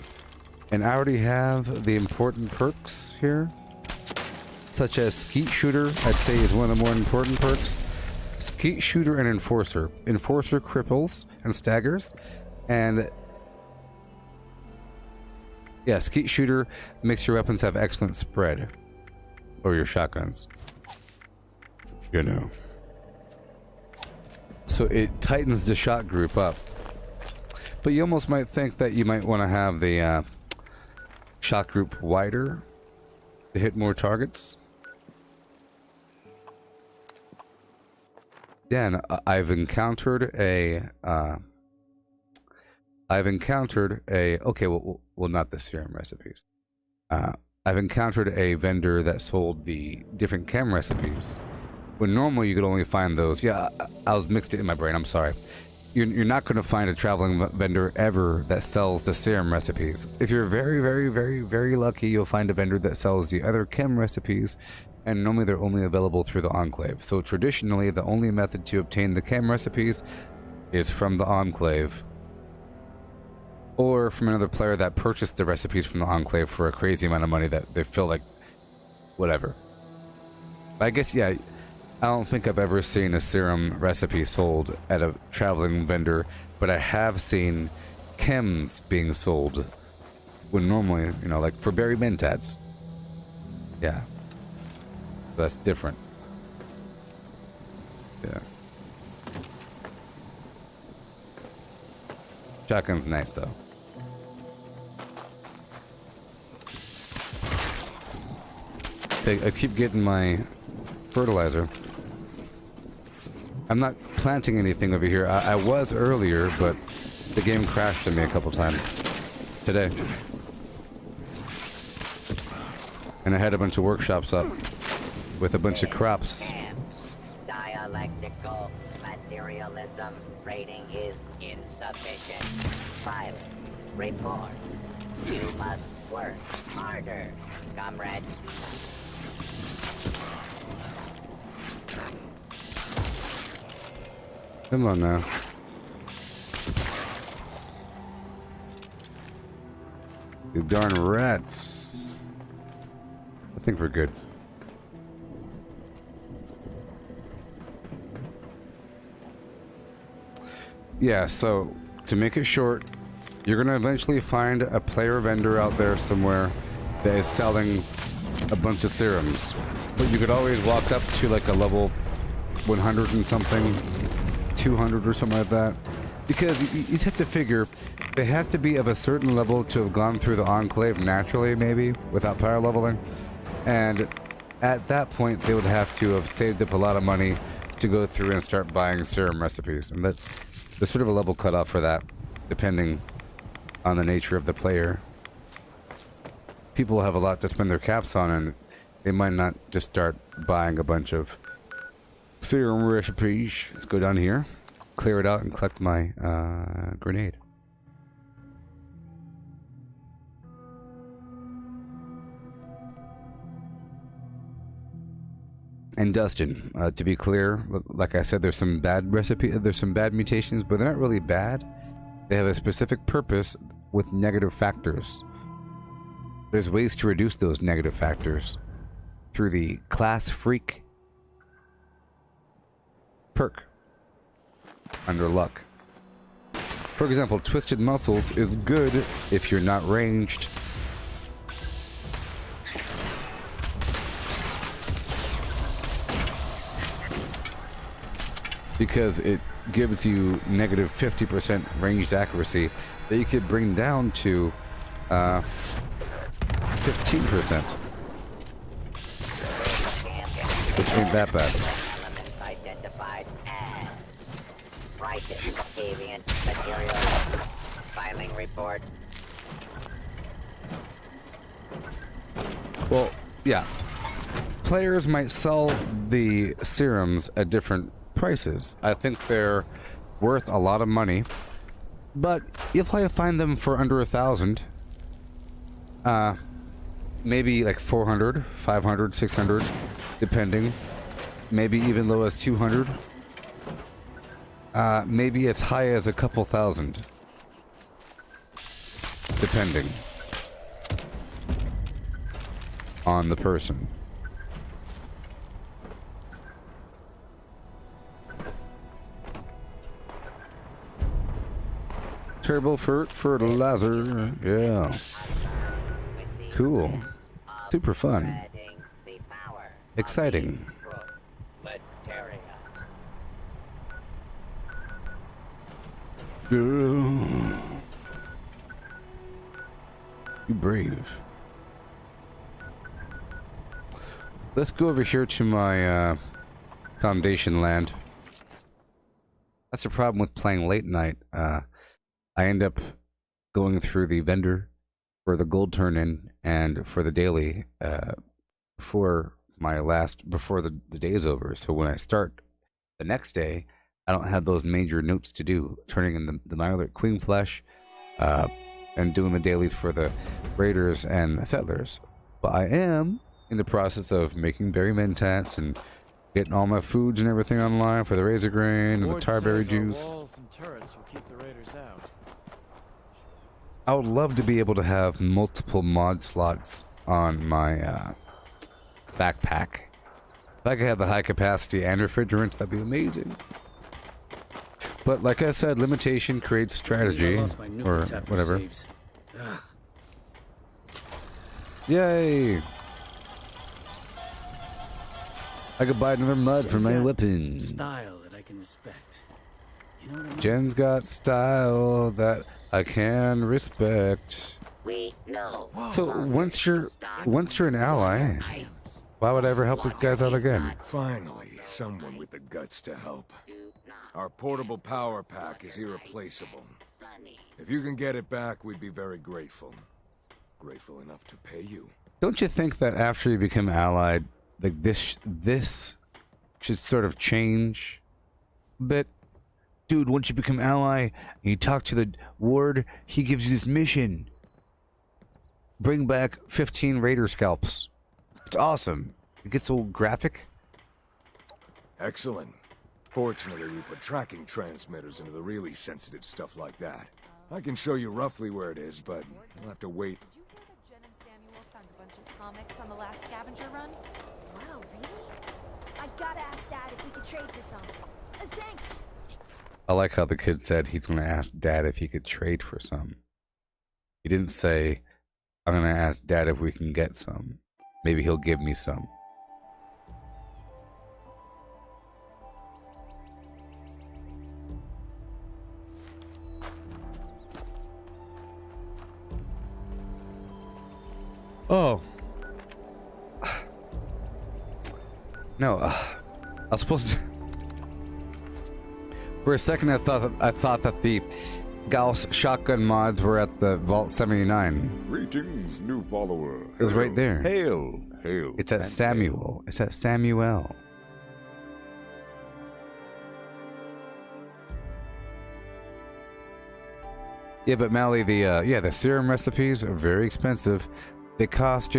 And I already have the important perks here. Such as Skeet Shooter, I'd say is one of the more important perks. Skeet Shooter and Enforcer. Enforcer cripples and staggers. And yeah, Skeet Shooter makes your weapons have excellent spread. Or your shotguns. You know. So it tightens the shot group up. But you almost might think that you might want to have the shot group wider to hit more targets. Dan, I've encountered a okay, well, not the serum recipes. I've encountered a vendor that sold the different chem recipes. When normally you could only find those. Yeah, I was mixed in my brain. I'm sorry. You're not going to find a traveling vendor ever that sells the serum recipes. If you're very, very, very, very lucky, you'll find a vendor that sells the other chem recipes, and normally they're only available through the Enclave. So traditionally, the only method to obtain the chem recipes is from the Enclave, or from another player that purchased the recipes from the Enclave for a crazy amount of money that they feel like whatever. But I guess, yeah, I don't think I've ever seen a serum recipe sold at a traveling vendor, but I have seen chems being sold when normally, you know, like for berry mentats. Yeah. So that's different. Yeah. Shotgun's nice though. I keep getting my fertilizer. I'm not planting anything over here. I was earlier, but the game crashed on me a couple times today. And I had a bunch of workshops up with a bunch of crops. Dialectical materialism rating is insufficient. Pilot, report. You must work harder, comrade. Come on now. You darn rats. I think we're good. Yeah, so to make it short, you're gonna eventually find a player vendor out there somewhere that is selling a bunch of serums. But you could always walk up to like a level 100 and something, 200 or something like that. Because you just have to figure, they have to be of a certain level to have gone through the Enclave naturally, maybe, without power leveling. And at that point, they would have to have saved up a lot of money to go through and start buying serum recipes. And that there's sort of a level cutoff for that, depending on the nature of the player. People have a lot to spend their caps on, and they might not just start buying a bunch of serum recipes. Let's go down here, clear it out, and collect my grenade. And Dustin, to be clear, like I said, there's some bad mutations, but they're not really bad. They have a specific purpose with negative factors. There's ways to reduce those negative factors through the Class Freak perk under luck. For example, Twisted Muscles is good if you're not ranged. Because it gives you negative 50% ranged accuracy that you could bring down to 15%. Which ain't that bad. Identified as Righteous Deviant Material. Filing report. Well, yeah. Players might sell the serums at different prices. I think they're worth a lot of money, but you'll probably find them for under 1,000. Maybe like 400, 500, 600, depending. Maybe even low as 200. Maybe as high as a couple thousand, depending on the person. Turbo fertilizer, yeah. Cool. Super fun. Exciting. Girl. You brave. Let's go over here to my Foundation land. That's the problem with playing late night. I end up going through the vendor for the gold turn-in and for the daily before the day is over. So when I start the next day, I don't have those major notes to do, turning in the Miler Queen Flesh and doing the dailies for the Raiders and the Settlers. But I am in the process of making berry mentats and getting all my foods and everything online for the razor grain and the tarberry juice. Walls and turrets will keep the raiders out. I would love to be able to have multiple mod slots on my backpack. If I could have the high capacity and refrigerant, that'd be amazing. But like I said, limitation creates strategy, or whatever. Yay! I could buy another mud for my weapon. Style that I can respect. You know what I mean? Jen's got style that I can respect. We know. So once you're an ally, why would I ever help these guys out again? Finally, someone with the guts to help. Our portable power pack is irreplaceable. If you can get it back, we'd be very grateful. Grateful enough to pay you. Don't you think that after you become allied, like this should sort of change a bit? Dude, once you become ally and you talk to the ward, he gives you this mission. Bring back 15 raider scalps. It's awesome. It gets all graphic. Excellent. Fortunately, we put tracking transmitters into the really sensitive stuff like that. I can show you roughly where it is, but you'll have to wait comics on the last scavenger run? Wow, really? I gotta ask Dad if we could trade for some. Thanks. I like how the kid said he's going to ask Dad if he could trade for some. He didn't say, I'm going to ask Dad if we can get some. Maybe he'll give me some. Oh. No, I was supposed to... For a second, I thought that the Gauss shotgun mods were at the Vault 79. Greetings, new follower. It was right there. Hail, hail. It's at Samuel. It's at Samuel. Yeah, but Mally, the serum recipes are very expensive. They cost,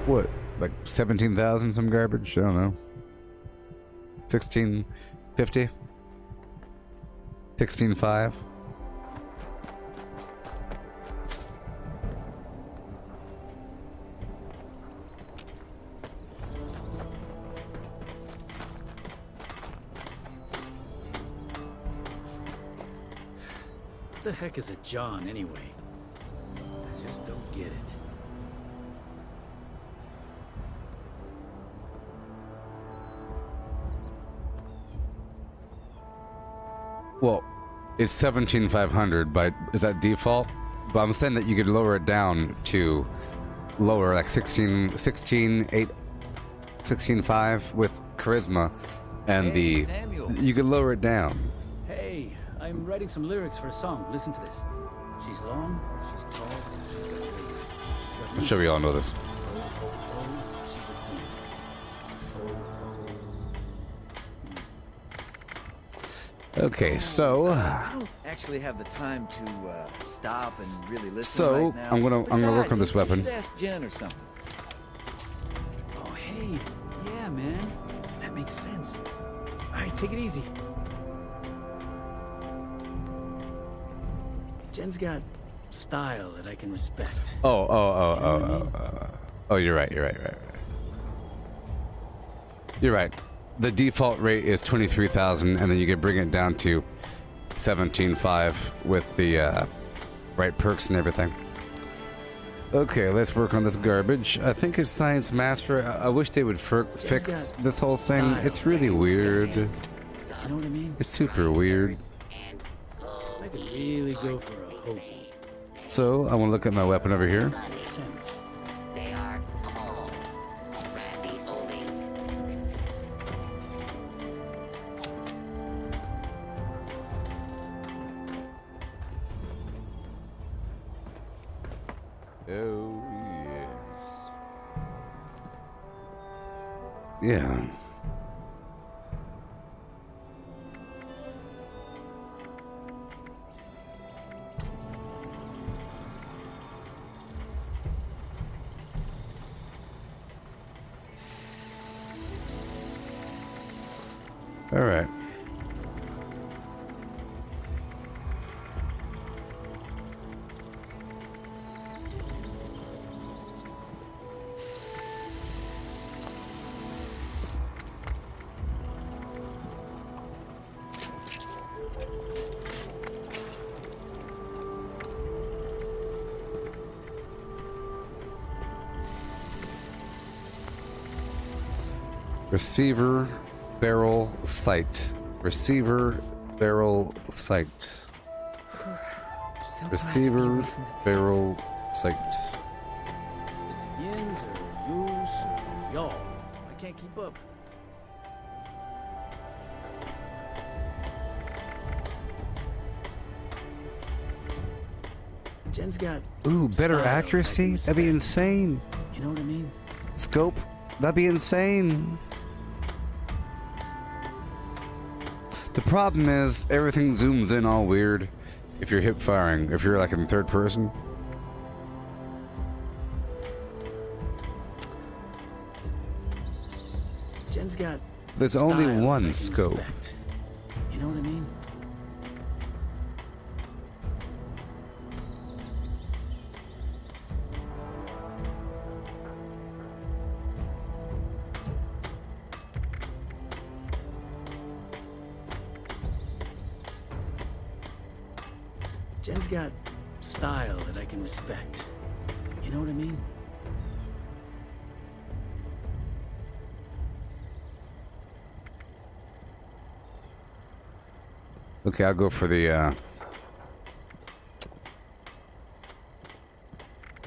what, like 17,000 some garbage? I don't know. 1650? 16.5? What the heck is a John anyway? I just don't get it. Well, it's 17,500, but is that default? But I'm saying that you could lower it down to lower, like 16.5 with charisma, and Hey, Samuel. you could lower it down. Hey, I'm writing some lyrics for a song. Listen to this. She's long, she's tall, she's got grace. I'm sure we all know this. She's a queen. Okay, so I don't actually have the time to stop and really listen So, right now. I'm gonna work on Besides, this you weapon. should ask Jen or something. Oh, hey. Yeah, man. That makes sense. All right, take it easy. Jen's got style that I can respect. Oh, you're right. You're right. The default rate is 23,000, and then you can bring it down to 17.5 with the right perks and everything. Okay, let's work on this garbage. I think it's Science Master. I wish they would fix this whole thing. It's really weird. You know what I mean? It's super weird. I could really go for a hope. So, I want to look at my weapon over here. They are all ravioli. Oh, yes. Yeah. All right. Receiver, barrel, sight. Receiver, barrel, sight. Receiver, barrel, sight. Is it yins or yous or y'all? I can't keep up. Jen's got Ooh, better style accuracy? I can That'd be respect. insane. You know what I mean? Scope? That'd be insane. The problem is, everything zooms in all weird if you're hip firing, if you're like in third person. Jen's got There's only style I one can scope. respect. You know what I mean? Jen's got style that I can respect. You know what I mean? Okay, I'll go for the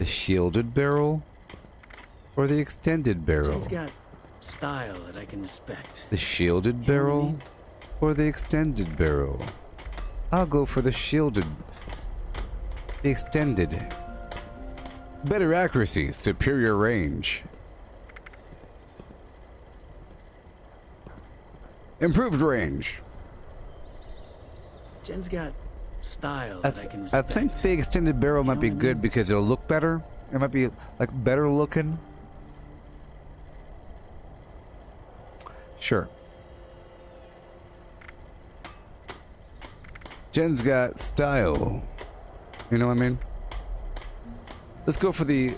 shielded barrel or the extended barrel. Jen's got style that I can respect. The shielded barrel or the extended barrel. I'll go for the shielded. The extended. Better accuracy, superior range. Improved range. Jen's got style that I can respect. I think the extended barrel might be good because it'll look better. It might be like better looking. Sure. Jen's got style. You know what I mean? Let's go for the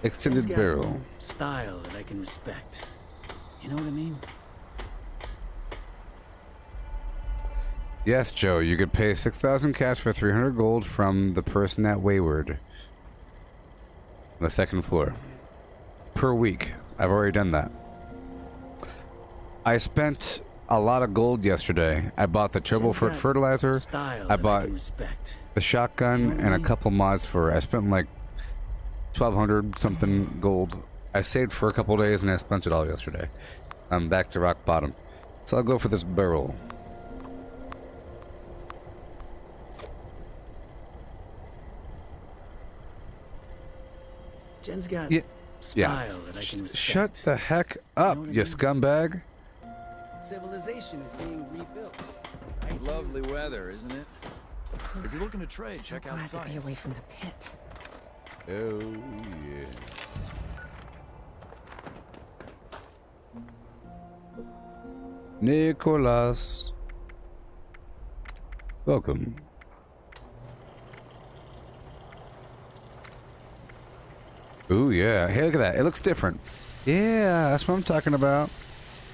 extended Jen's got barrel. Style that I can respect. You know what I mean? Yes, Joe, you could pay 6,000 cash for 300 gold from the person at Wayward. On the second floor. Per week. I've already done that. I spent a lot of gold yesterday. I bought the turbo fertilizer. I bought the shotgun and a couple mods for it. I spent like 1,200 something gold. I saved for a couple days and I spent it all yesterday. I'm back to rock bottom. So I'll go for this barrel. Jen's got style Yeah. that I can respect. Shut the heck up, you scumbag. Civilization is being rebuilt. Lovely weather, isn't it? If you're looking to trade, check out Glad to be Sites. away from the pit. Oh, yes. Nicholas. Welcome. Ooh, yeah. Hey, look at that. It looks different. Yeah, that's what I'm talking about.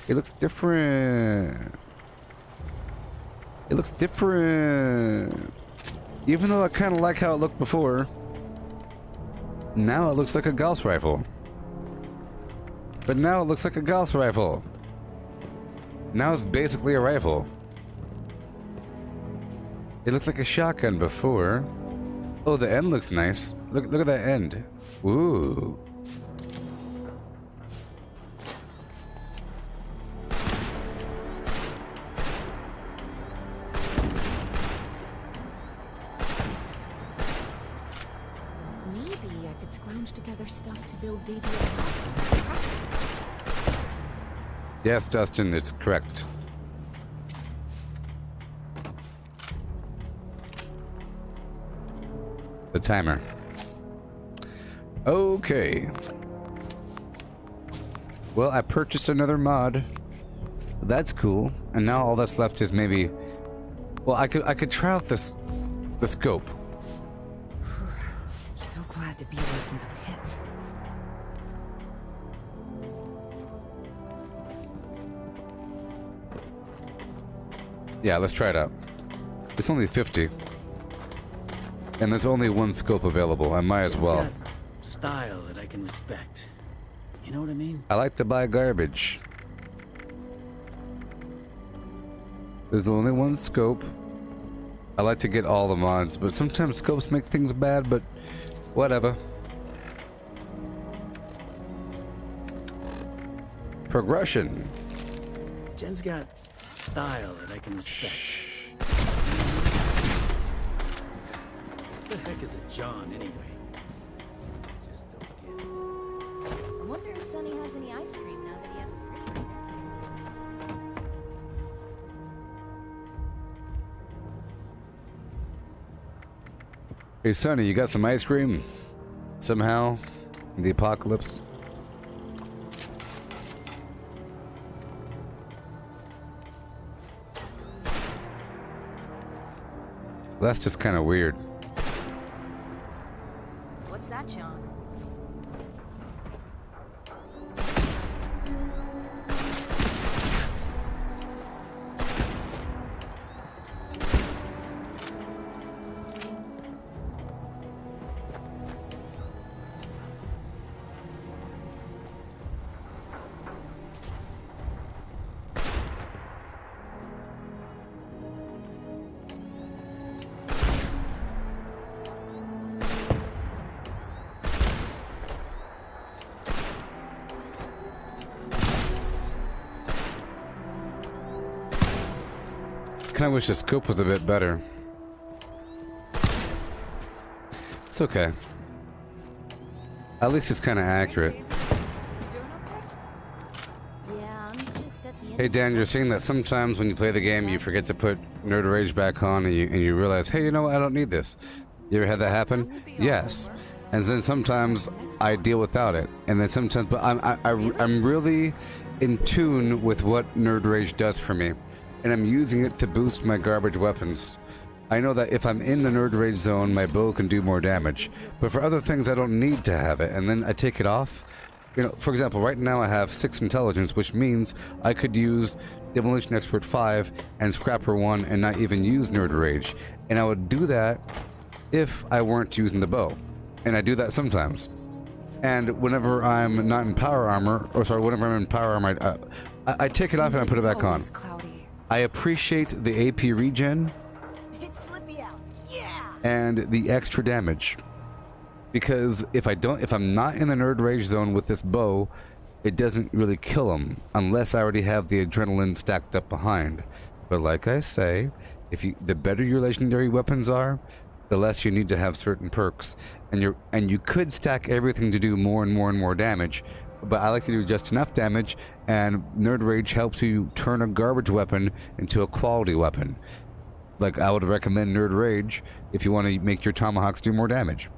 It looks different. It looks different. Even though I kind of like how it looked before. Now it looks like a Gauss rifle. But now it looks like a Gauss rifle. Now it's basically a rifle. It looked like a shotgun before. Oh, the end looks nice. Look at that end. Ooh. Maybe I could scrounge together stuff to build DDR. Yes, Dustin, it's correct. The timer. Okay. Well, I purchased another mod. That's cool. And now all that's left is maybe. Well, I could try out the scope. So glad to be away from the pit. Yeah, let's try it out. It's only 50. And there's only one scope available. I might as well. Style that I can respect. You know what I mean? I like to buy garbage. There's only one scope. I like to get all the mods, but sometimes scopes make things bad, but whatever. Progression. Jen's got style that I can respect. What the heck is a John anyway? Just don't get it. I wonder if Sonny has any ice cream now that he has a refrigerator. Hey, Sonny, you got some ice cream? Somehow? In the apocalypse? Well, that's just kind of weird. What's that, John? kind of wish the scope was a bit better. It's okay. At least it's kind of accurate. Yeah, I'm just at the end. Hey Dan, you're saying that sometimes when you play the game, you forget to put Nerd Rage back on, and you realize, hey, you know what? I don't need this. You ever had that happen? Yes. And then sometimes I deal without it, and then sometimes, but I'm really in tune with what Nerd Rage does for me, and I'm using it to boost my garbage weapons. I know that if I'm in the Nerd Rage zone, my bow can do more damage, but for other things I don't need to have it, and then I take it off. You know, for example, right now I have 6 intelligence, which means I could use Demolition Expert 5 and Scrapper 1 and not even use Nerd Rage. And I would do that if I weren't using the bow. And I do that sometimes. And whenever I'm not in power armor, or sorry, whenever I'm in power armor, I take it off and I put it back on. I appreciate the AP regen It's slippy out. Yeah. and the extra damage. Because if I'm not in the Nerd Rage zone with this bow, it doesn't really kill them unless I already have the adrenaline stacked up behind. But like I say, the better your legendary weapons are, the less you need to have certain perks, and you could stack everything to do more and more and more damage. But I like to do just enough damage, and Nerd Rage helps you turn a garbage weapon into a quality weapon. Like I would recommend Nerd Rage if you want to make your tomahawks do more damage.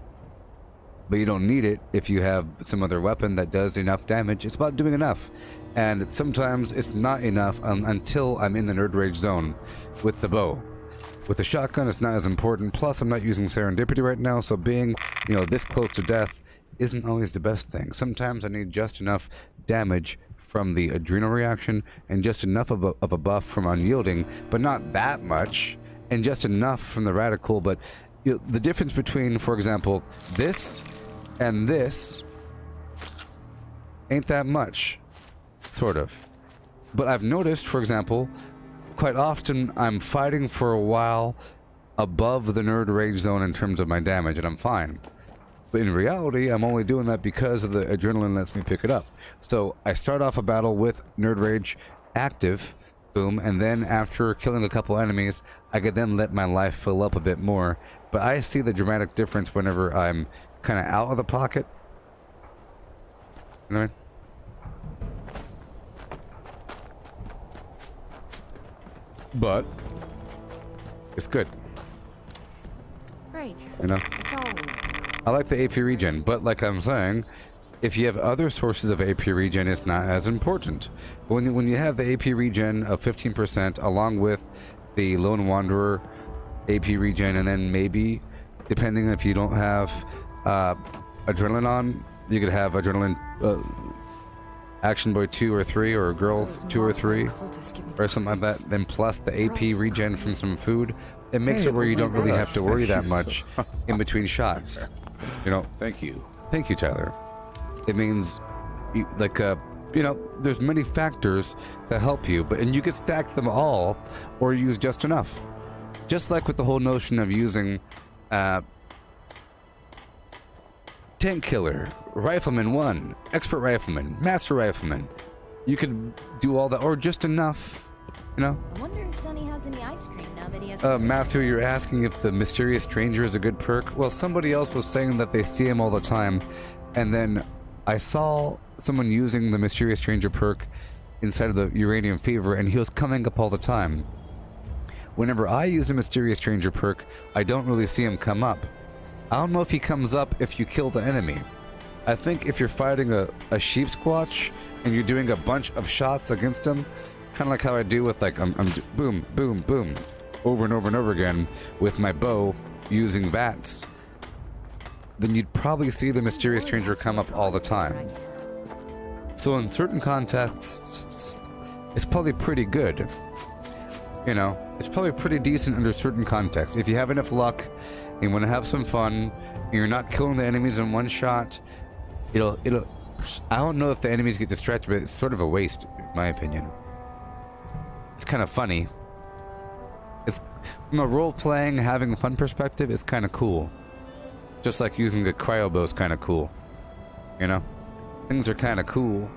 But you don't need it if you have some other weapon that does enough damage. It's about doing enough. And sometimes it's not enough until I'm in the Nerd Rage zone with the bow. With the shotgun, it's not as important. Plus, I'm not using Serendipity right now, so being, this close to death isn't always the best thing. Sometimes I need just enough damage from the adrenal reaction and just enough of a buff from unyielding, but not that much, and just enough from the radical. But the difference between, for example, this and this ain't that much, sort of. But I've noticed, for example, quite often I'm fighting for a while above the Nerd Rage zone in terms of my damage, and I'm fine. But in reality, I'm only doing that because of the adrenaline lets me pick it up. So I start off a battle with Nerd Rage active, boom, and then after killing a couple enemies, I could then let my life fill up a bit more. But I see the dramatic difference whenever I'm kind of out of the pocket. You know what I mean? But it's good. Great. You know? It's all. I like the AP regen, but like I'm saying, if you have other sources of AP regen, it's not as important. But when you have the AP regen of 15% along with the Lone Wanderer AP regen, and then maybe, depending if you don't have adrenaline on, you could have adrenaline Action Boy 2 or 3, or Girl 2 or 3, or something like that, then plus the AP regen from some food, it makes it where you don't really have to worry that much in between shots. Thank you. Thank you, Tyler. It means, there's many factors that help you, and you can stack them all or use just enough. Just like with the whole notion of using Tank Killer, Rifleman 1, Expert Rifleman, Master Rifleman. You could do all that, or just enough, I wonder if Sonny has any ice cream now that he has. Matthew, you're asking if the Mysterious Stranger is a good perk? Well, somebody else was saying that they see him all the time, and then I saw someone using the Mysterious Stranger perk inside of the Uranium Fever, and he was coming up all the time. Whenever I use a Mysterious Stranger perk, I don't really see him come up. I don't know if he comes up if you kill the enemy. I think if you're fighting a sheep squatch and you're doing a bunch of shots against him, kind of like how I do with I'm boom, boom, boom, over and over and over again with my bow using VATS, then you'd probably see the Mysterious Stranger come up all the time. So in certain contexts, it's probably pretty good. It's probably pretty decent under certain contexts. If you have enough luck, and you want to have some fun, and you're not killing the enemies in one shot, it'll. I don't know if the enemies get distracted, but it's sort of a waste, in my opinion. It's kind of funny. It's from a role-playing, having fun perspective, it's kind of cool. Just like using a cryo bow is kind of cool. Things are kind of cool.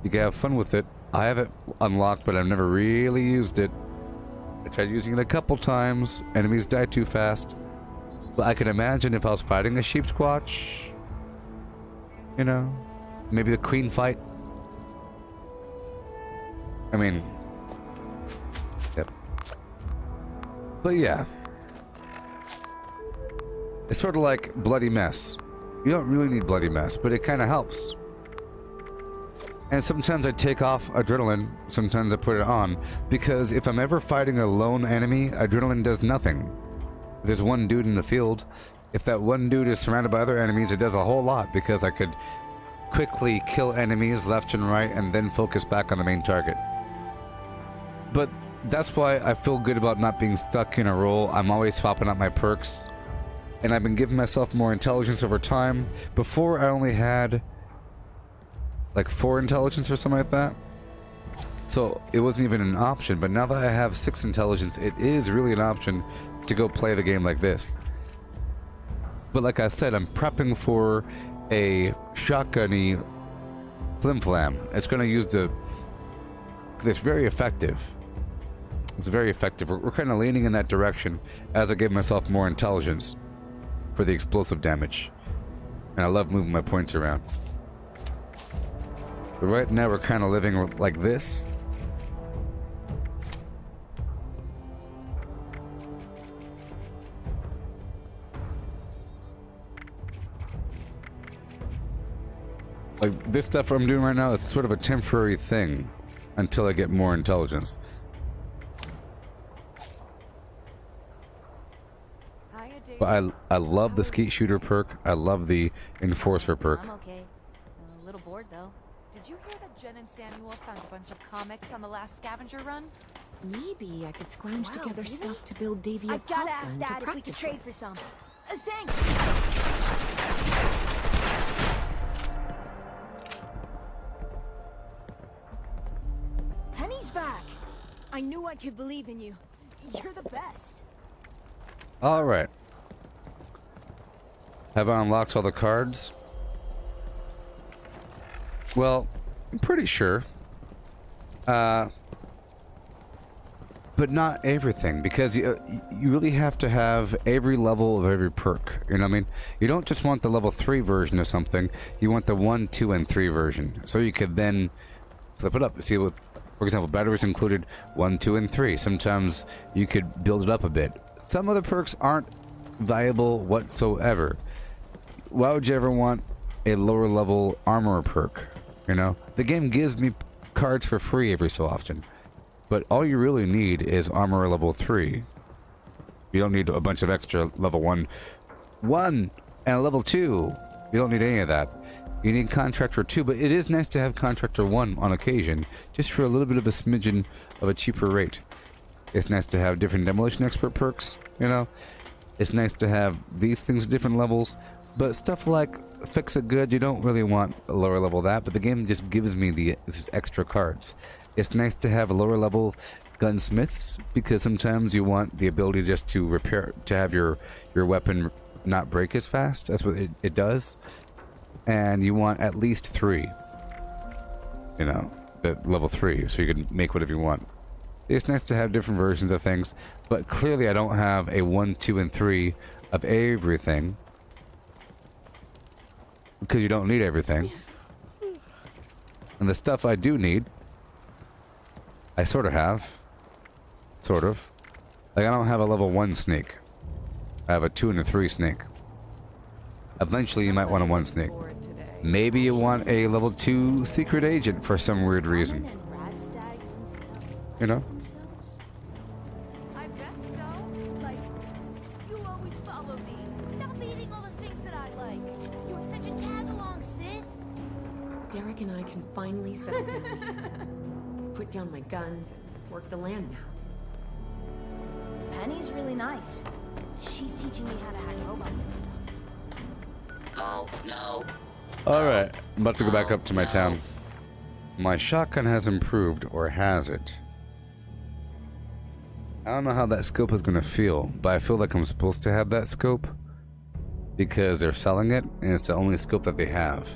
You can have fun with it, I have it unlocked, but I've never really used it. I tried using it a couple times. Enemies die too fast. But I can imagine if I was fighting a sheep squatch, you know, maybe the queen fight. I mean, yep. But yeah. It's sort of like Bloody Mess. You don't really need Bloody Mess, but it kind of helps. And sometimes I take off adrenaline, sometimes I put it on, because if I'm ever fighting a lone enemy, adrenaline does nothing. If there's one dude in the field, if that one dude is surrounded by other enemies, it does a whole lot, because I could quickly kill enemies left and right and then focus back on the main target. But that's why I feel good about not being stuck in a role. I'm always swapping out my perks, and I've been giving myself more intelligence over time. Before, I only had like 4 intelligence or something like that, so it wasn't even an option. But now that I have 6 intelligence, it is really an option to go play the game like this. But like I said, I'm prepping for a shotgun-y flim-flam. It's going to use it's very effective. It's very effective. We're kind of leaning in that direction as I give myself more intelligence for the explosive damage. And I love moving my points around. But right now we're kind of living like this. Like this stuff I'm doing right now, it's sort of a temporary thing until I get more intelligence. But I love the skeet shooter perk. I love the enforcer perk. I'm okay. A little bored though. Did you hear that Jen and Samuel found a bunch of comics on the last scavenger run? Maybe I could scrounge together really? stuff to build Davy a I gotta pop ask gun Dad to if we could practice trade with. for some. Thanks! Penny's back! I knew I could believe in you. You're the best. Alright. Have I unlocked all the cards? Well, I'm pretty sure. But not everything, because you really have to have every level of every perk. You know what I mean? You don't just want the level 3 version of something. You want the 1, 2, and 3 version. So you could then flip it up. See, with, for example, batteries included 1, 2, and 3. Sometimes you could build it up a bit. Some other perks aren't valuable whatsoever. Why would you ever want a lower level armor perk? You know? The game gives me cards for free every so often. But all you really need is armor level 3. You don't need a bunch of extra level 1 and a level 2. You don't need any of that. You need Contractor 2, but it is nice to have Contractor 1 on occasion, just for a little bit of a smidgen of a cheaper rate. It's nice to have different Demolition Expert perks, you know? It's nice to have these things at different levels, but stuff like Fix It Good, you don't really want a lower level of that, but the game just gives me these extra cards. It's nice to have a lower level gunsmiths, because sometimes you want the ability just to repair, to have your weapon not break as fast. That's what it does. And you want at least 3. You know, the level 3, so you can make whatever you want. It's nice to have different versions of things, but clearly I don't have a 1, 2, and 3 of everything. Because you don't need everything. And the stuff I do need, I sort of have. Sort of. Like, I don't have a level 1 snake. I have a 2 and a 3 snake. Eventually you might want a 1 snake. Maybe you want a level 2 secret agent for some weird reason. You know? I bet so. Like, you always follow me. Stop eating all the things that I like. You were such a tag-along, sis. Derek and I can finally settle down. Put down my guns and work the land now. Penny's really nice. She's teaching me how to hack robots and stuff. Oh, no. Alright, I'm about to go back up to my town. My shotgun has improved, or has it? I don't know how that scope is going to feel, but I feel like I'm supposed to have that scope because they're selling it, and it's the only scope that they have.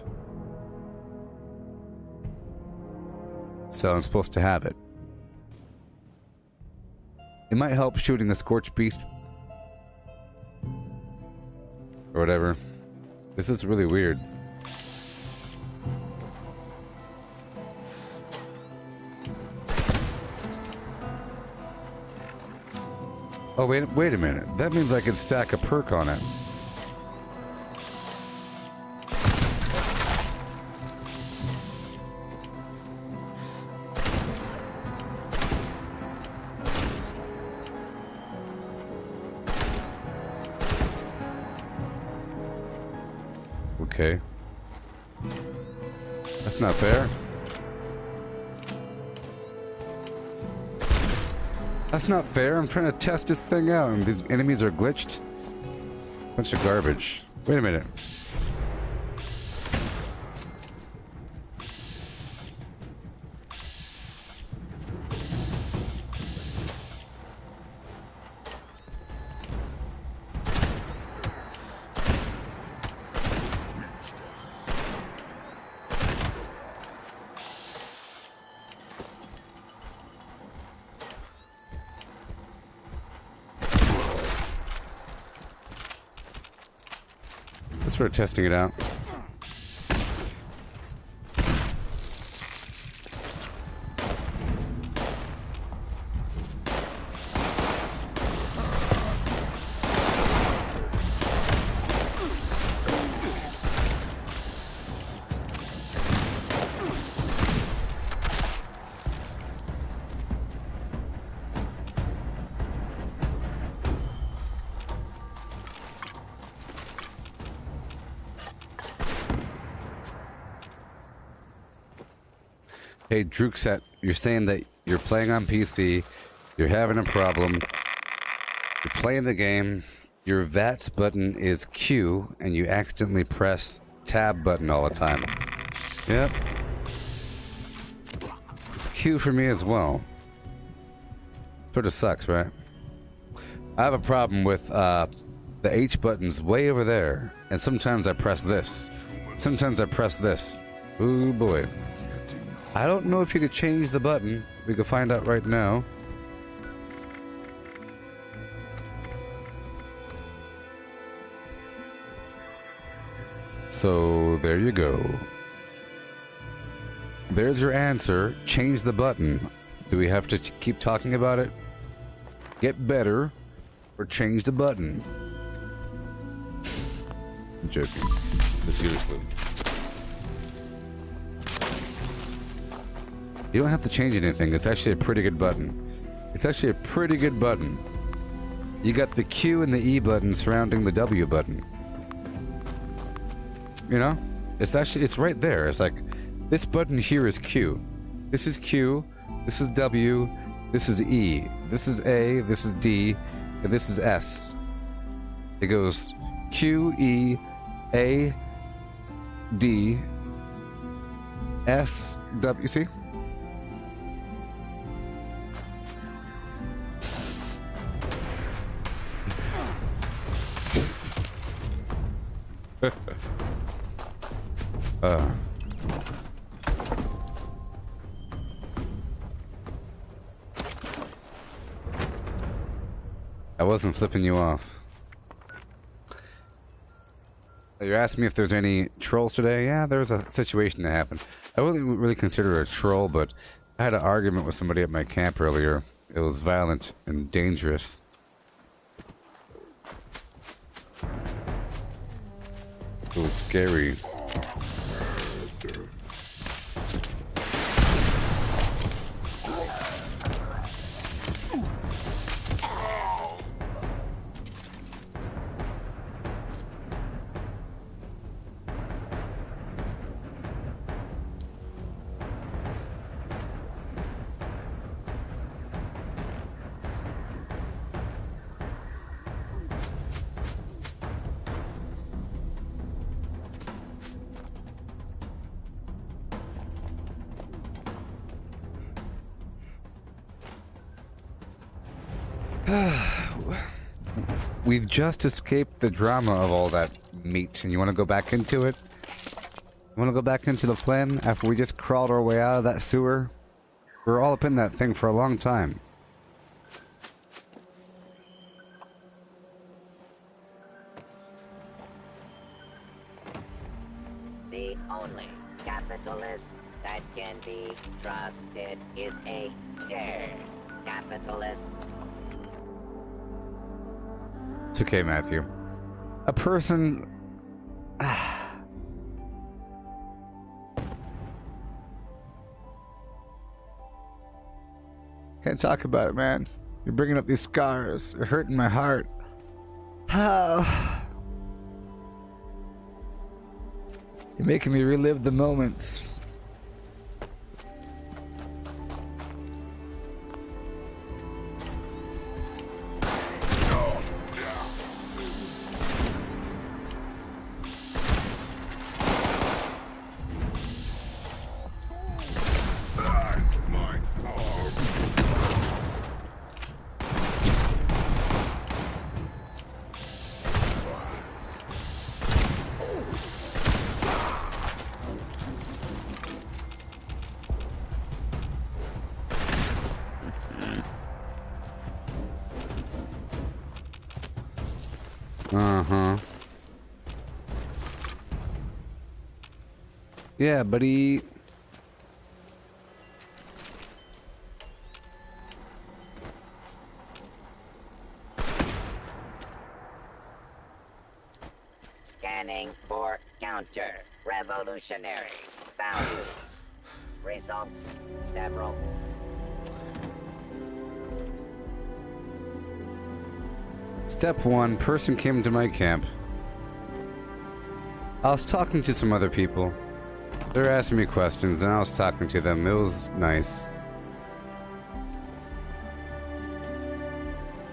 so I'm supposed to have it. It might help shooting a Scorch Beast. Or whatever. This is really weird. Oh, wait a minute. That means I can stack a perk on it. Okay. That's not fair. That's not fair. I'm trying to test this thing out and these enemies are glitched. Bunch of garbage. Wait a minute. Sort of testing it out. Hey, Drukset, you're saying that you're playing on PC, you're having a problem, you're playing the game, your VATS button is Q, and you accidentally press tab button all the time. Yep. It's Q for me as well. Sort of sucks, right? I have a problem with the H button's way over there, and sometimes I press this. Sometimes I press this. Ooh boy. I don't know if you could change the button. We can find out right now. So there you go. There's your answer. Change the button. Do we have to keep talking about it? Get better or change the button? I'm joking. But seriously. You don't have to change anything. It's actually a pretty good button. It's actually a pretty good button. You got the Q and the E button surrounding the W button. You know? It's actually, it's right there. It's like, this button here is Q. This is Q. This is W. This is E. This is A. This is D. And this is S. It goes Q, E, A, D, S, W. See? I wasn't flipping you off. You're asking me if there's any trolls today? Yeah, there was a situation that happened. I wouldn't really consider it a troll, but I had an argument with somebody at my camp earlier. It was violent and dangerous. It was scary. We've just escaped the drama of all that meat, and you want to go back into it? You want to go back into the Flynn after we just crawled our way out of that sewer? We're all up in that thing for a long time. The only capitalist that can be trusted is a scared capitalist. It's okay, Matthew. A person... Can't talk about it, man. You're bringing up these scars. You're hurting my heart. You're making me relive the moments. Uh-huh. Yeah, buddy. Scanning for counter-revolutionary values. Results, several. Step 1, person came to my camp. I was talking to some other people. They were asking me questions and I was talking to them. It was nice.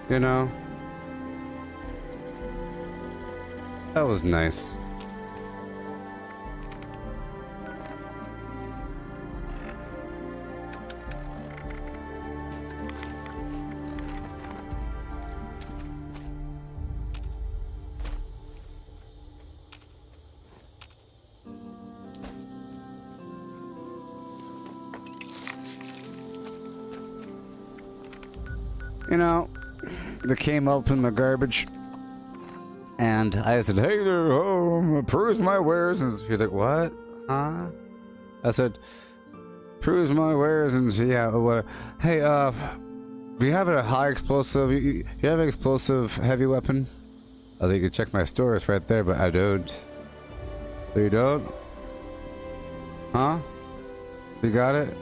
You know? That was nice. You know, they came up in the garbage, and I said, "Hey there, peruse my wares." And he's like, "What? Huh?" I said, "Peruse my wares." And she, yeah, hey, do you have a high explosive? You have an explosive heavy weapon? I was like, "You can check my store, it's right there," but I don't. So you don't? Huh? You got it?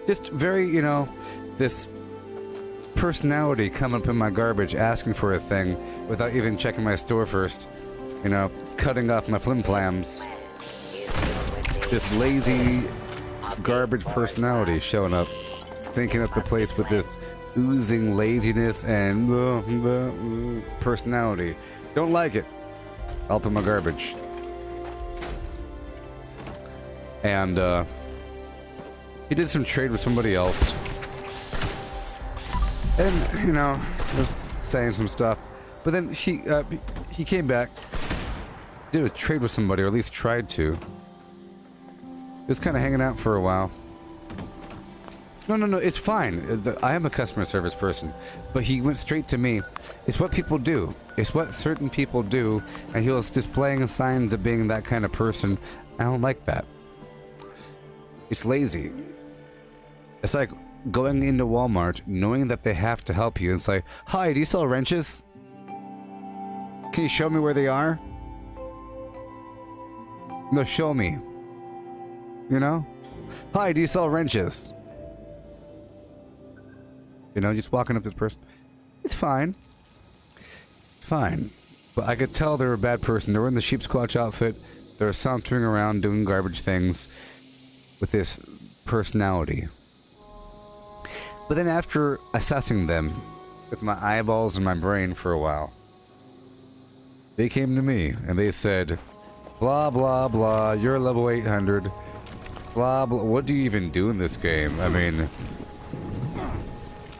Just very, you know, this personality come up in my garbage asking for a thing without even checking my store first. You know, cutting off my flim-flams. This lazy garbage personality showing up, thinking up the place with this oozing laziness and personality. Don't like it. I'll put my garbage. And he did some trade with somebody else. And, you know, was saying some stuff. But then he came back, did a trade with somebody, or at least tried to. He was kind of hanging out for a while. No, it's fine. I am a customer service person. But he went straight to me. It's what people do. It's what certain people do. And he was displaying signs of being that kind of person. I don't like that. It's lazy. It's like going into Walmart, knowing that they have to help you, and say, "Hi, do you sell wrenches? Can you show me where they are?" No, show me. You know? "Hi, do you sell wrenches?" You know, just walking up to the person. It's fine. Fine. But I could tell they were a bad person. They were in the sheep squatch outfit. They were sauntering around doing garbage things with this personality. But then after assessing them with my eyeballs and my brain for a while, they came to me and they said, "Blah, blah, blah, you're level 800. Blah, blah. What do you even do in this game?" I mean,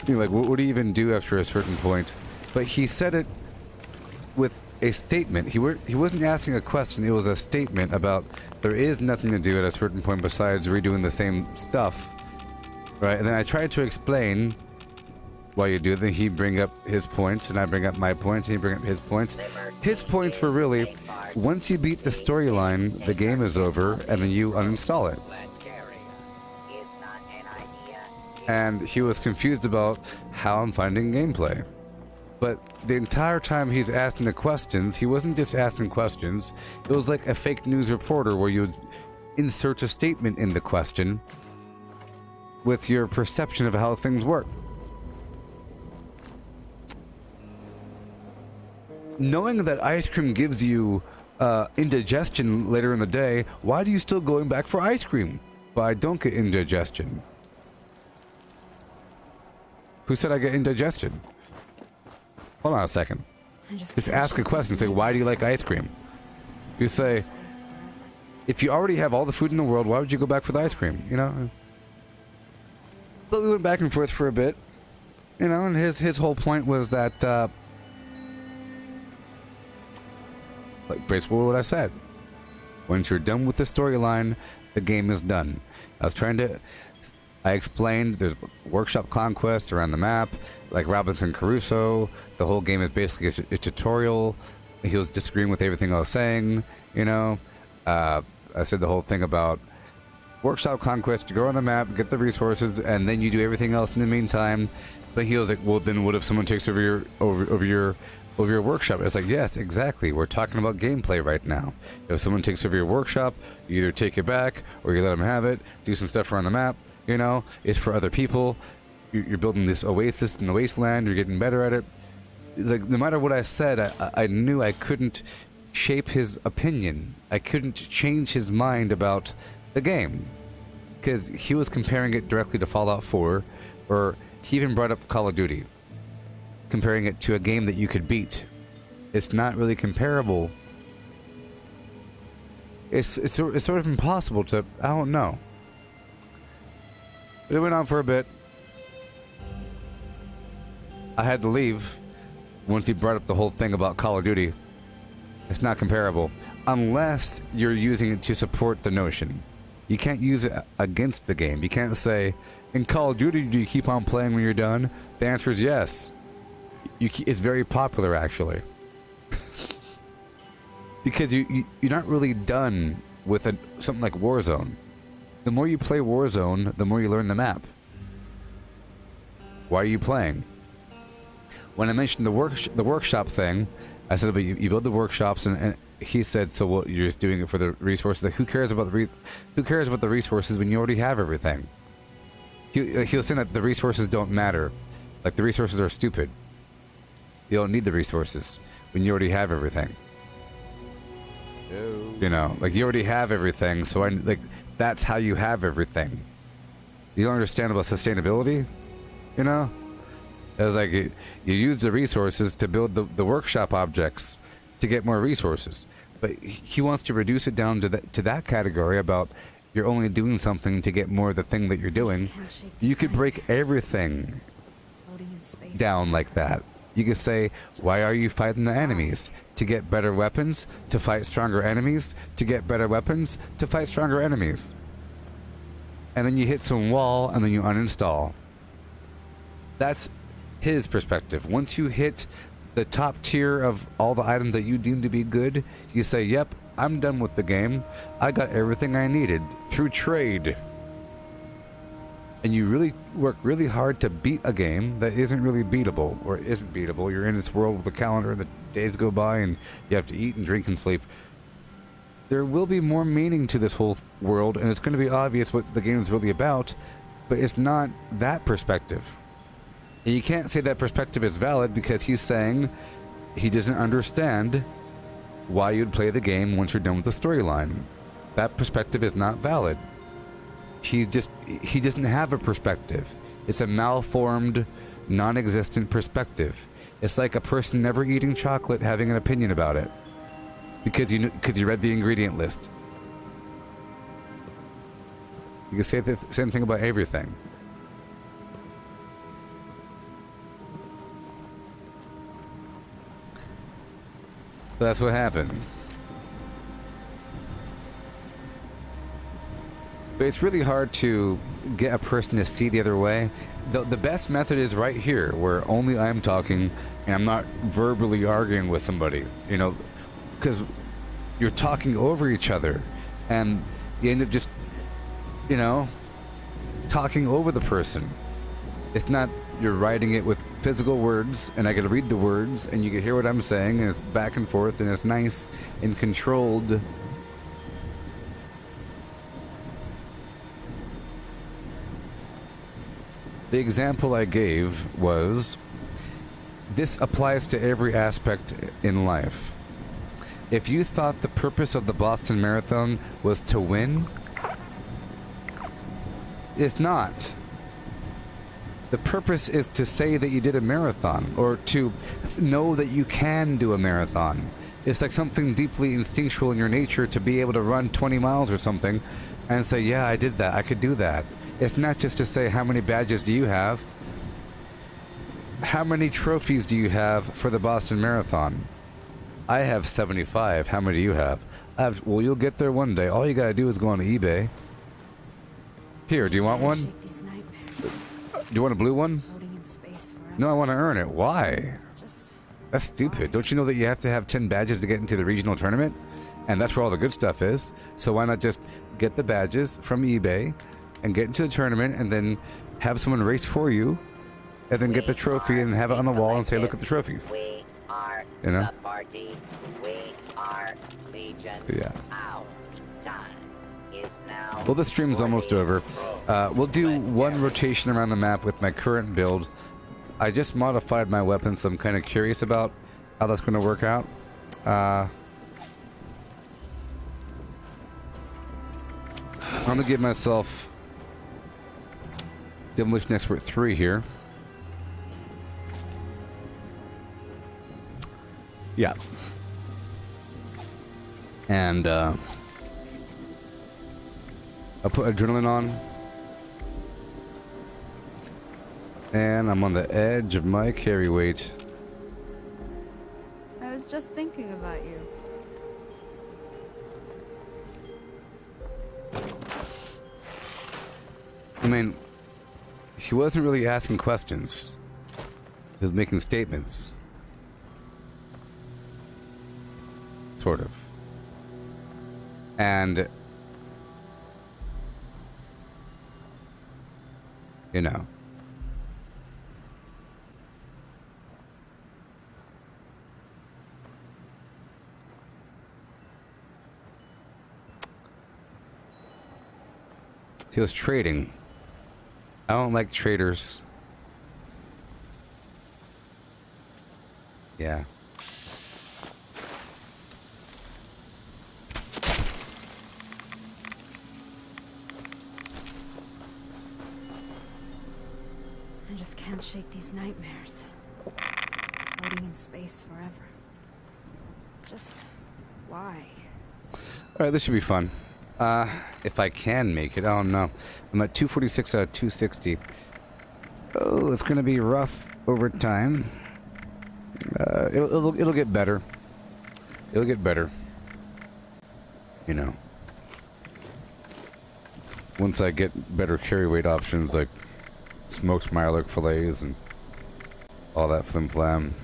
you're like, what do you even do after a certain point? But he said it with a statement. He wasn't asking a question. It was a statement about there is nothing to do at a certain point besides redoing the same stuff. Right, and then I tried to explain why you do that. He bring up his points, and I bring up my points, and he bring up his points. His points were really, once you beat the storyline, the game is over, and then you uninstall it. And he was confused about how I'm finding gameplay. But the entire time he's asking the questions, he wasn't just asking questions. It was like a fake news reporter where you would insert a statement in the question with your perception of how things work. Knowing that ice cream gives you indigestion later in the day, why do you still going back for ice cream? But I don't get indigestion. Who said I get indigestion? Hold on a second. Just ask a question. Say, why do you like ice cream? You say, if you already have all the food in the world, why would you go back for the ice cream? You know? But we went back and forth for a bit. You know, and his whole point was that, like, basically what I said. Once you're done with the storyline, the game is done. I explained there's workshop conquest around the map, like Robinson Crusoe. The whole game is basically a tutorial. He was disagreeing with everything I was saying, you know. I said the whole thing about workshop conquest, you go on the map, get the resources, and then you do everything else in the meantime. But he was like, well, then what if someone takes over your workshop? It's like, yes, exactly. We're talking about gameplay right now. If someone takes over your workshop, you either take it back or you let them have it, do some stuff around the map. You know, it's for other people. You're building this oasis in the wasteland. You're getting better at it. Like, no matter what I said, I knew I couldn't shape his opinion. I couldn't change his mind about the game. Because he was comparing it directly to Fallout 4, or he even brought up Call of Duty, comparing it to a game that you could beat. It's not really comparable. It's sort of impossible to, I don't know. But it went on for a bit. I had to leave once he brought up the whole thing about Call of Duty. It's not comparable. Unless you're using it to support the notion. You can't use it against the game. You can't say, in Call of Duty, do you keep on playing when you're done? The answer is yes. It's very popular, actually. Because you're not really done with something like Warzone. The more you play Warzone, the more you learn the map. Why are you playing? When I mentioned the workshop thing, I said, but you build the workshops, and he said, so what, you're just doing it for the resources? Like, who cares about the resources when you already have everything? He was saying that the resources don't matter. Like, the resources are stupid. You don't need the resources when you already have everything. No. You know, like, you already have everything, so that's how you have everything. You don't understand about sustainability? You know? It was like, you use the resources to build the workshop objects to get more resources. But he wants to reduce it down to that category about you're only doing something to get more of the thing that you're doing. You could break everything down like that. You could say, why are you fighting the enemies? To get better weapons, to fight stronger enemies, to get better weapons, to fight stronger enemies. And then you hit some wall, and then you uninstall. That's his perspective. Once you hit the top tier of all the items that you deem to be good, you say, yep, I'm done with the game. I got everything I needed through trade. And you really work really hard to beat a game that isn't really beatable, or isn't beatable. You're in this world with a calendar, and the days go by, and you have to eat and drink and sleep. There will be more meaning to this whole world, and it's going to be obvious what the game is really about, but it's not that perspective. And you can't say that perspective is valid because he's saying he doesn't understand why you'd play the game once you're done with the storyline. That perspective is not valid. He doesn't have a perspective. It's a malformed, non-existent perspective. It's like a person never eating chocolate having an opinion about it because you read the ingredient list. You can say the same thing about everything. So that's what happened. But it's really hard to get a person to see the other way. The best method is right here, where only I'm talking and I'm not verbally arguing with somebody, you know, because you're talking over each other and you end up just, you know, talking over the person. It's not, you're writing it with physical words and I get to read the words and you can hear what I'm saying and it's back and forth and it's nice and controlled. The example I gave was, this applies to every aspect in life. If you thought the purpose of the Boston Marathon was to win, it's not. The purpose is to say that you did a marathon, or to know that you can do a marathon. It's like something deeply instinctual in your nature to be able to run 20 miles or something and say, yeah, I did that, I could do that. It's not just to say, how many badges do you have? How many trophies do you have for the Boston Marathon? I have 75. How many do you have? Well, you'll get there one day. All you gotta do is go on eBay. Here, do you want one? Do you want a blue one? No, I want to earn it. Why? That's stupid. Don't you know that you have to have 10 badges to get into the regional tournament? And that's where all the good stuff is. So why not just get the badges from eBay and get into the tournament and then have someone race for you and then get the trophy and have it on the wall and say, look at the trophies. We are you know? the party. We are Legion. Yeah. Our time is now. Well, this stream's almost over. We'll do one rotation around the map with my current build. I just modified my weapon, so I'm kind of curious about how that's going to work out. I'm going to give myself Demolition Expert 3 here. Yeah. And I'll put Adrenaline on. And I'm on the edge of my carry weight. I was just thinking about you. I mean, he wasn't really asking questions. He was making statements. Sort of. And, you know. He was trading. I don't like traders. Yeah. I just can't shake these nightmares. Floating in space forever. Just why? Alright, this should be fun. If I can make it. Oh no. I'm at 246 out of 260. Oh, it's gonna be rough over time. It'll get better. It'll get better. You know. Once I get better carry weight options like smoked mirelurk fillets and all that flim flam.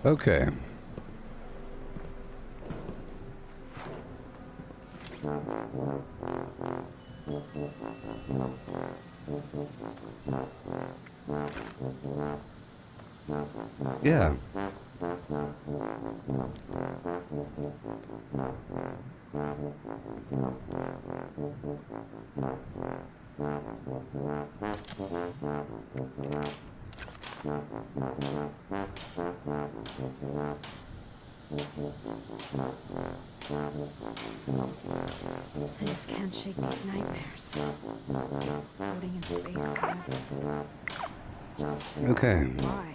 Okay. Yeah. I just can't shake these nightmares. Floating in space forever. Just Okay. why?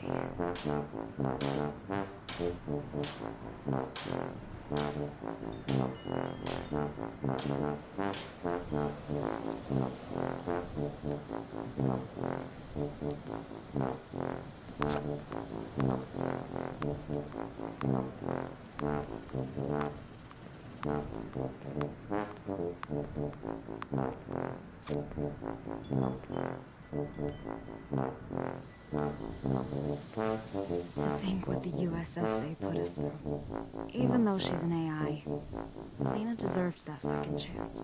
To think what the USSA put us through. Even though she's an AI, Athena deserved that second chance.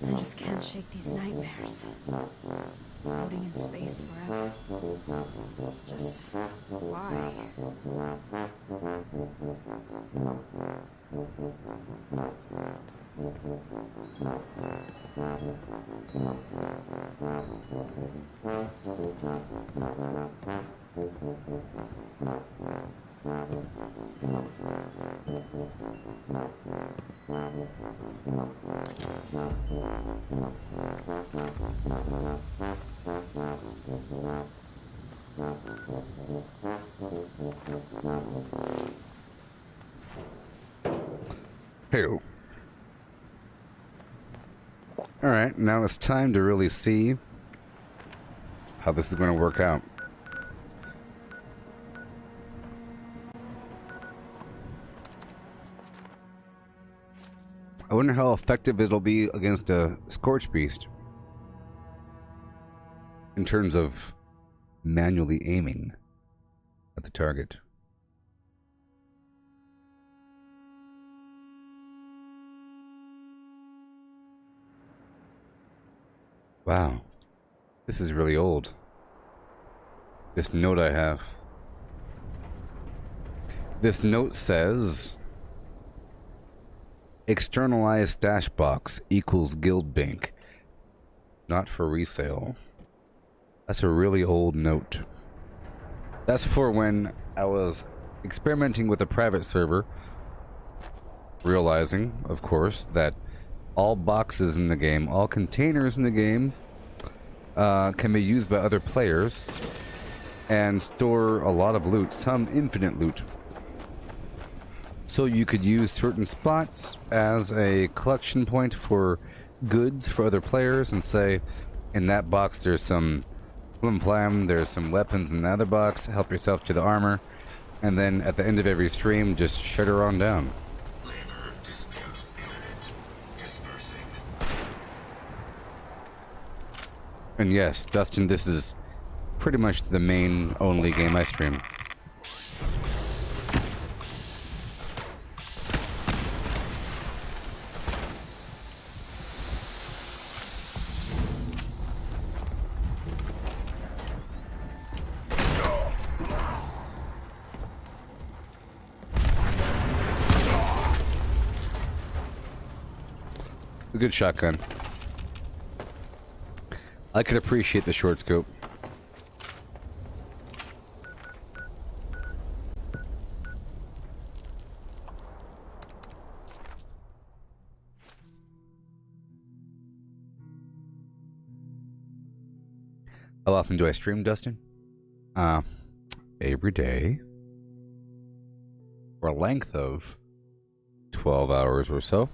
I just can't shake these nightmares. Floating in space forever. Just why? Hey. Alright, now it's time to really see how this is going to work out. I wonder how effective it'll be against a Scorch Beast in terms of manually aiming at the target. Wow, this is really old. This note I have. This note says, externalized stash box equals guild bank. Not for resale. That's a really old note. That's for when I was experimenting with a private server, realizing, of course, that all boxes in the game, all containers in the game, can be used by other players and store a lot of loot, some infinite loot. So you could use certain spots as a collection point for goods for other players and say, in that box there's some flim flam, there's some weapons in the other box, help yourself to the armor, and then at the end of every stream, just shut her on down. And yes, Dustin, this is pretty much the main only game I stream. A good shotgun. I could appreciate the short scope. How often do I stream, Dustin? Every day. For a length of 12 hours or so.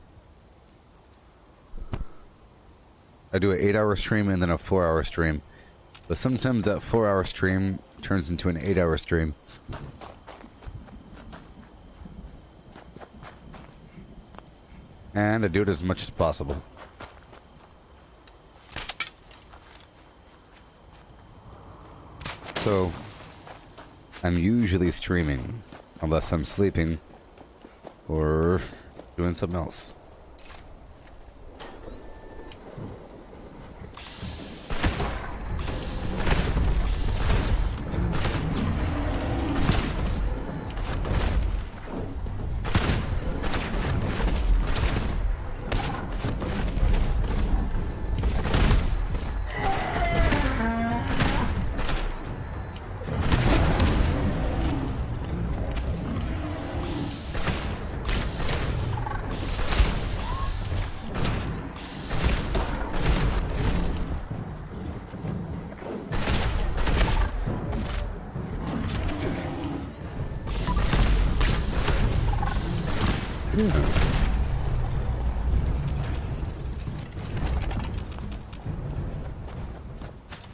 I do an 8-hour stream and then a 4-hour stream. But sometimes that 4-hour stream turns into an 8-hour stream. And I do it as much as possible. So, I'm usually streaming, unless I'm sleeping or doing something else.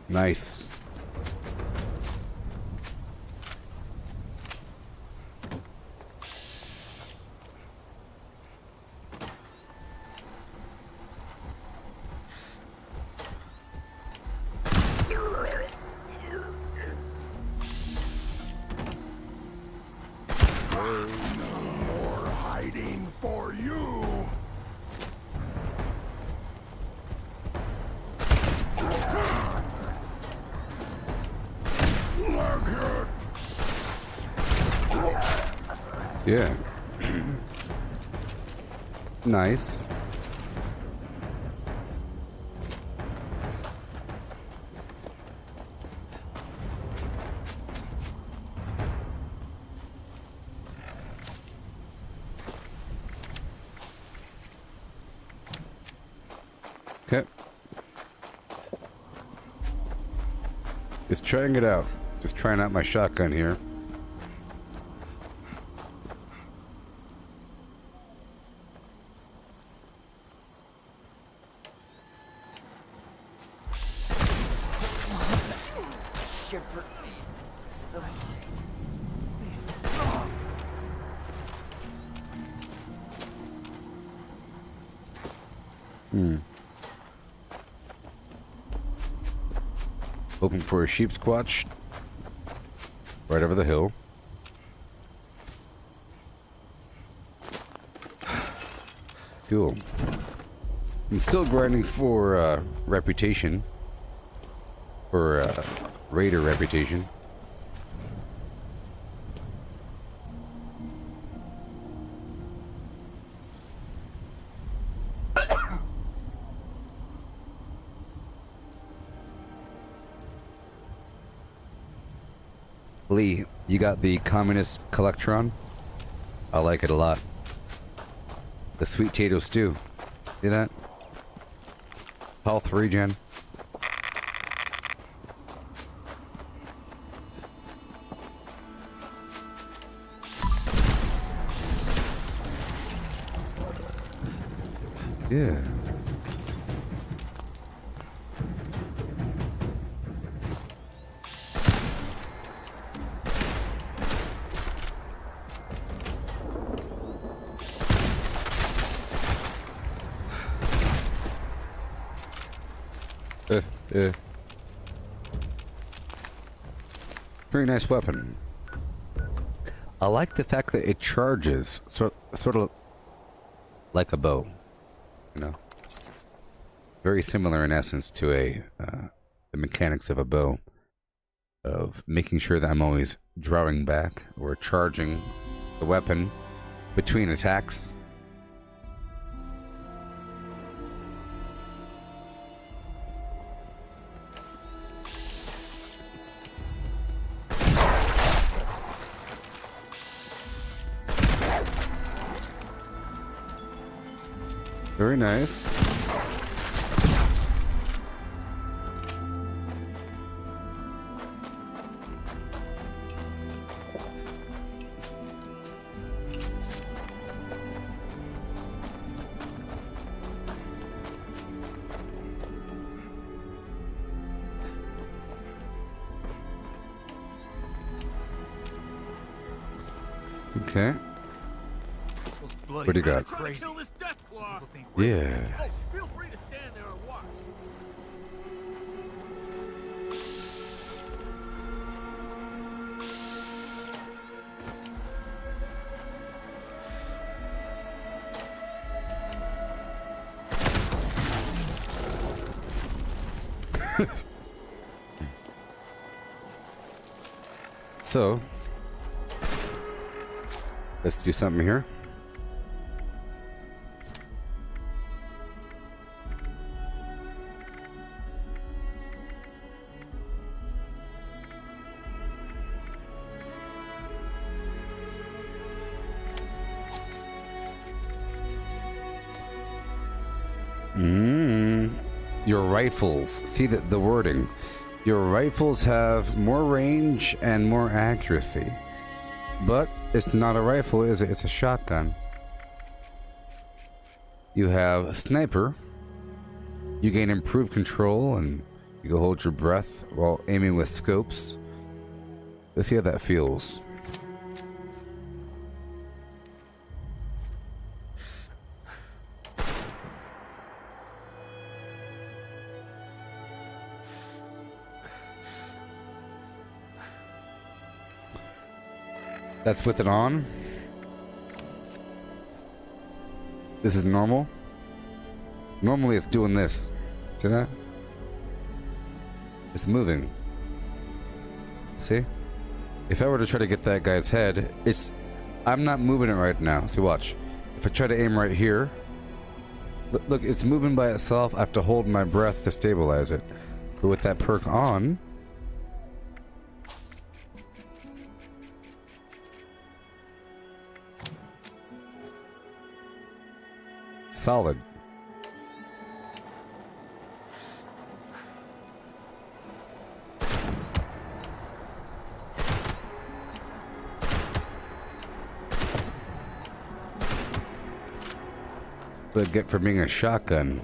Nice. More hiding for you. Yeah. Nice. Okay. Just trying it out. Just trying out my shotgun here. Hoping for a sheep squatch right over the hill. Cool. I'm still grinding for reputation. For raider reputation. Lee, you got the communist collectron? I like it a lot. The sweet potato stew. See that? Health regen. Yeah. Very nice weapon. I like the fact that it charges sort of like a bow, you know. Very similar in essence to the mechanics of a bow, of making sure that I'm always drawing back or charging the weapon between attacks. Very nice. Okay. What do you got? Yeah. Feel free to stand there and watch. So, let's do something here. Your rifles. See the wording. Your rifles have more range and more accuracy. But it's not a rifle, is it? It's a shotgun. You have a sniper. You gain improved control and you can hold your breath while aiming with scopes. Let's see how that feels. That's with it on. This is normal. Normally it's doing this. See that? It's moving. See? If I were to try to get that guy's head, I'm not moving it right now. See, watch. If I try to aim right here, look, it's moving by itself. I have to hold my breath to stabilize it. But with that perk on, solid. What I get for being a shotgun.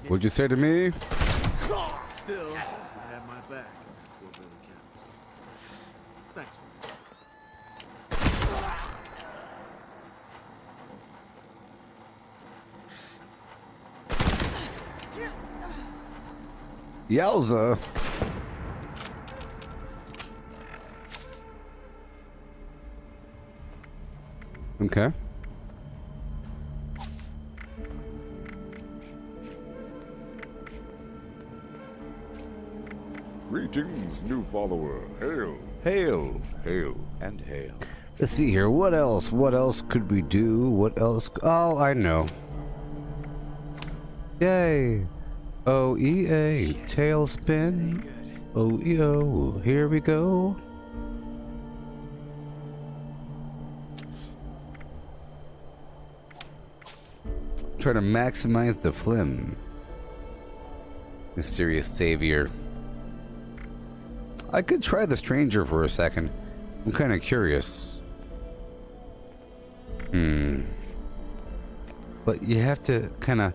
What'd you say to me? Still, you have my back. That's what really counts. Thanks. Yowza. Okay. Greetings, new follower. Hail. Hail. Hail and hail. Let's see here. What else? What else could we do? What else? Oh, I know. Yay. OEA. Tailspin. OEO. Here we go. Try to maximize the flim. Mysterious savior. I could try the stranger for a second. I'm kind of curious. But you have to kind of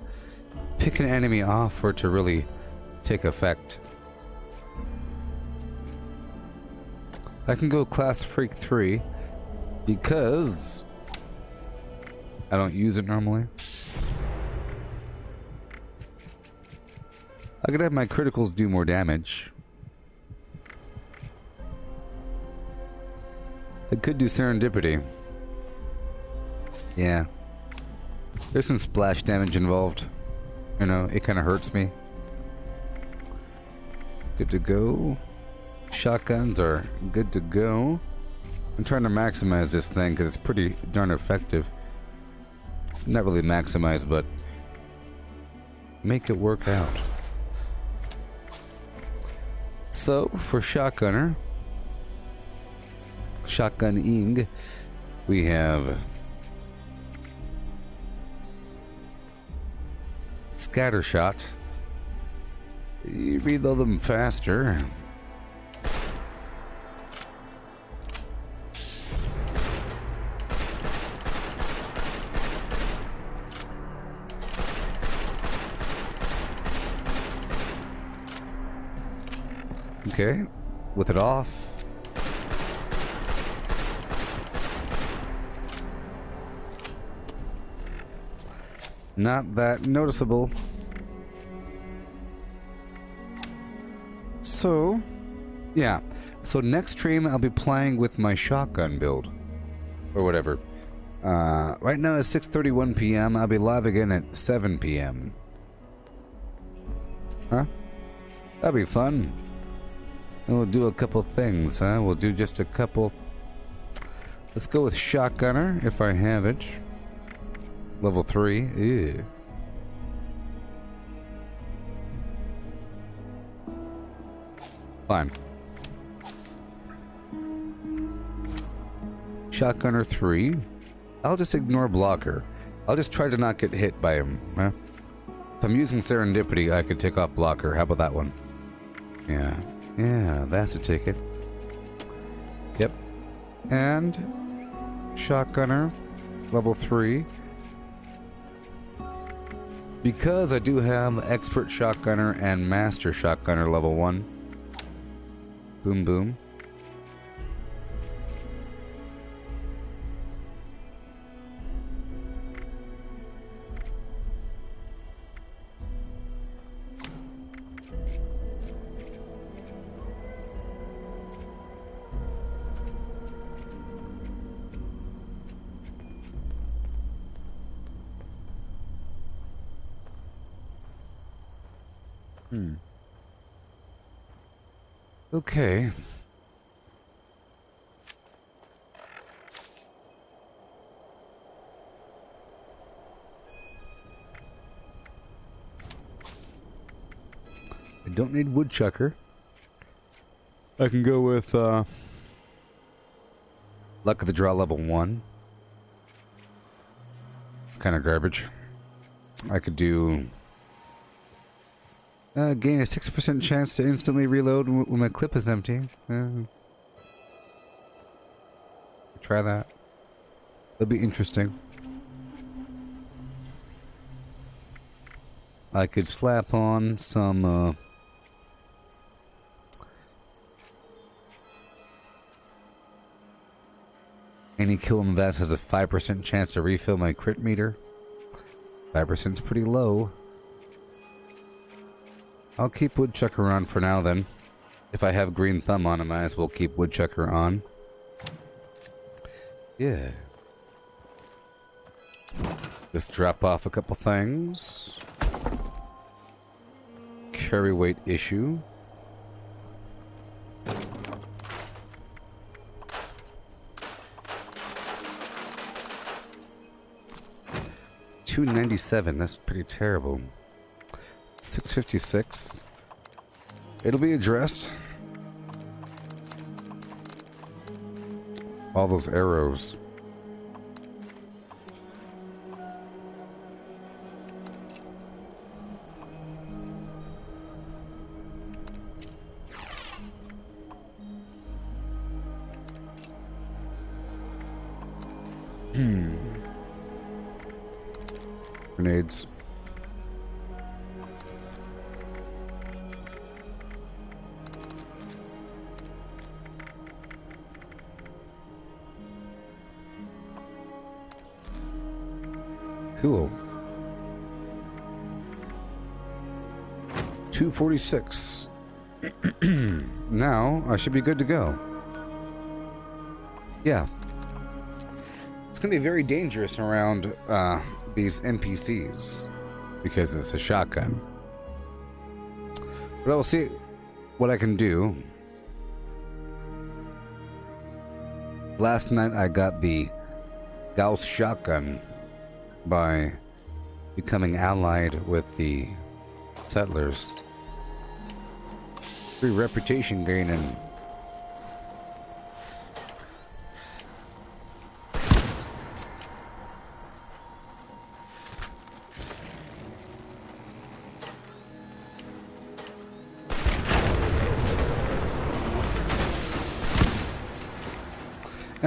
pick an enemy off for it to really take effect. I can go Class Freak 3 because I don't use it normally. I could have my criticals do more damage. It could do serendipity. Yeah. There's some splash damage involved. You know, it kind of hurts me. Good to go. Shotguns are good to go. I'm trying to maximize this thing because it's pretty darn effective. Not really maximize, but make it work out. So, for shotgunner, shotgunning, we have scatter shot. You reload them faster. Okay, with it off. Not that noticeable. So, yeah. So next stream I'll be playing with my shotgun build. Or whatever. Right now it's 6:31 p.m. I'll be live again at 7 p.m. Huh? That'll be fun. And we'll do a couple things, huh? We'll do just a couple. Let's go with shotgunner, if I have it. Level 3. Ew. Fine. Shotgunner 3. I'll just ignore blocker. I'll just try to not get hit by him. Huh? If I'm using serendipity, I could take off blocker. How about that one? Yeah. Yeah, that's a ticket. Yep. And shotgunner, level 3. Because I do have expert shotgunner and master shotgunner level 1. Boom boom. Okay. I don't need woodchucker. I can go with luck of the draw level 1. Kind of garbage. I could do gain a 6% chance to instantly reload when my clip is empty. Try that. It'll be interesting. I could slap on some any kill in vest has a 5% chance to refill my crit meter. 5% is pretty low. I'll keep woodchucker on for now then. If I have green thumb on, I might as well keep woodchucker on. Yeah. Just drop off a couple things. Carry weight issue. $297, that's pretty terrible. 656. It'll be addressed. All those arrows. Grenades. Cool. 246. Now I should be good to go. Yeah. It's gonna be very dangerous around these NPCs because it's a shotgun. But I will see what I can do. Last night I got the Gauss shotgun by becoming allied with the settlers. Free reputation gain and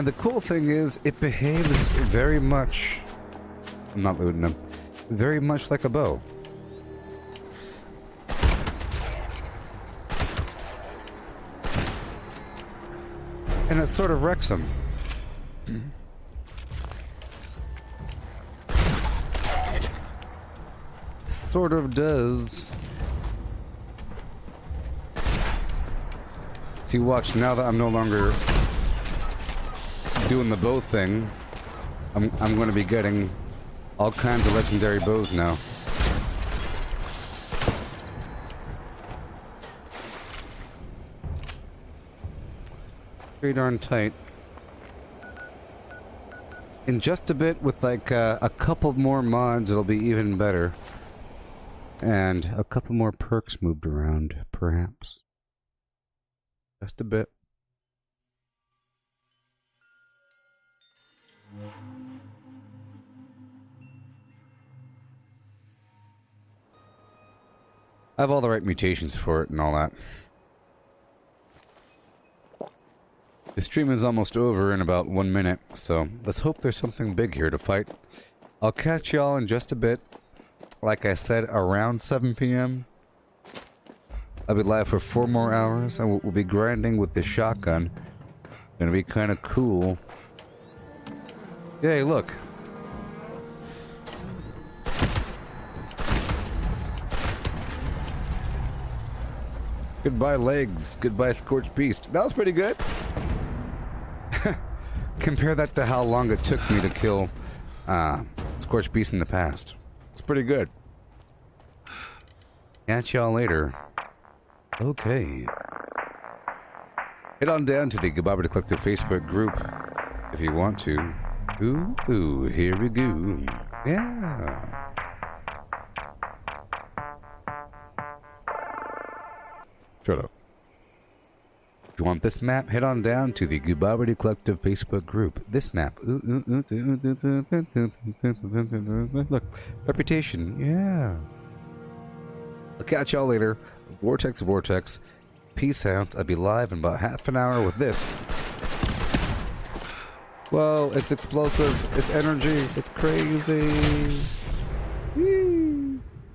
the cool thing is, it behaves very much. I'm not looting them. Very much like a bow. And it sort of wrecks them. Sort of does. See, watch, now that I'm no longer doing the bow thing, I'm going to be getting all kinds of legendary bows now. Pretty darn tight. In just a bit, with like a couple more mods, it'll be even better. And a couple more perks moved around, perhaps. Just a bit. I have all the right mutations for it and all that. The stream is almost over in about 1 minute, so let's hope there's something big here to fight. I'll catch y'all in just a bit. Like I said, around 7 p.m. I'll be live for 4 more hours, and we'll be grinding with the shotgun. Gonna be kind of cool. Yay, look. Goodbye legs, goodbye Scorched Beast. That was pretty good. Compare that to how long it took me to kill Scorched Beast in the past. It's pretty good. Catch y'all later. Okay. Head on down to the Gooboberti Collective Facebook group if you want to. Ooh, here we go. Yeah. Shut up. If you want this map, head on down to the Gooboberti Collective Facebook group. This map. Look, reputation. Yeah. I'll catch y'all later. Vortex. Peace out. I'll be live in about half an hour with this. Whoa, it's explosive. It's energy. It's crazy.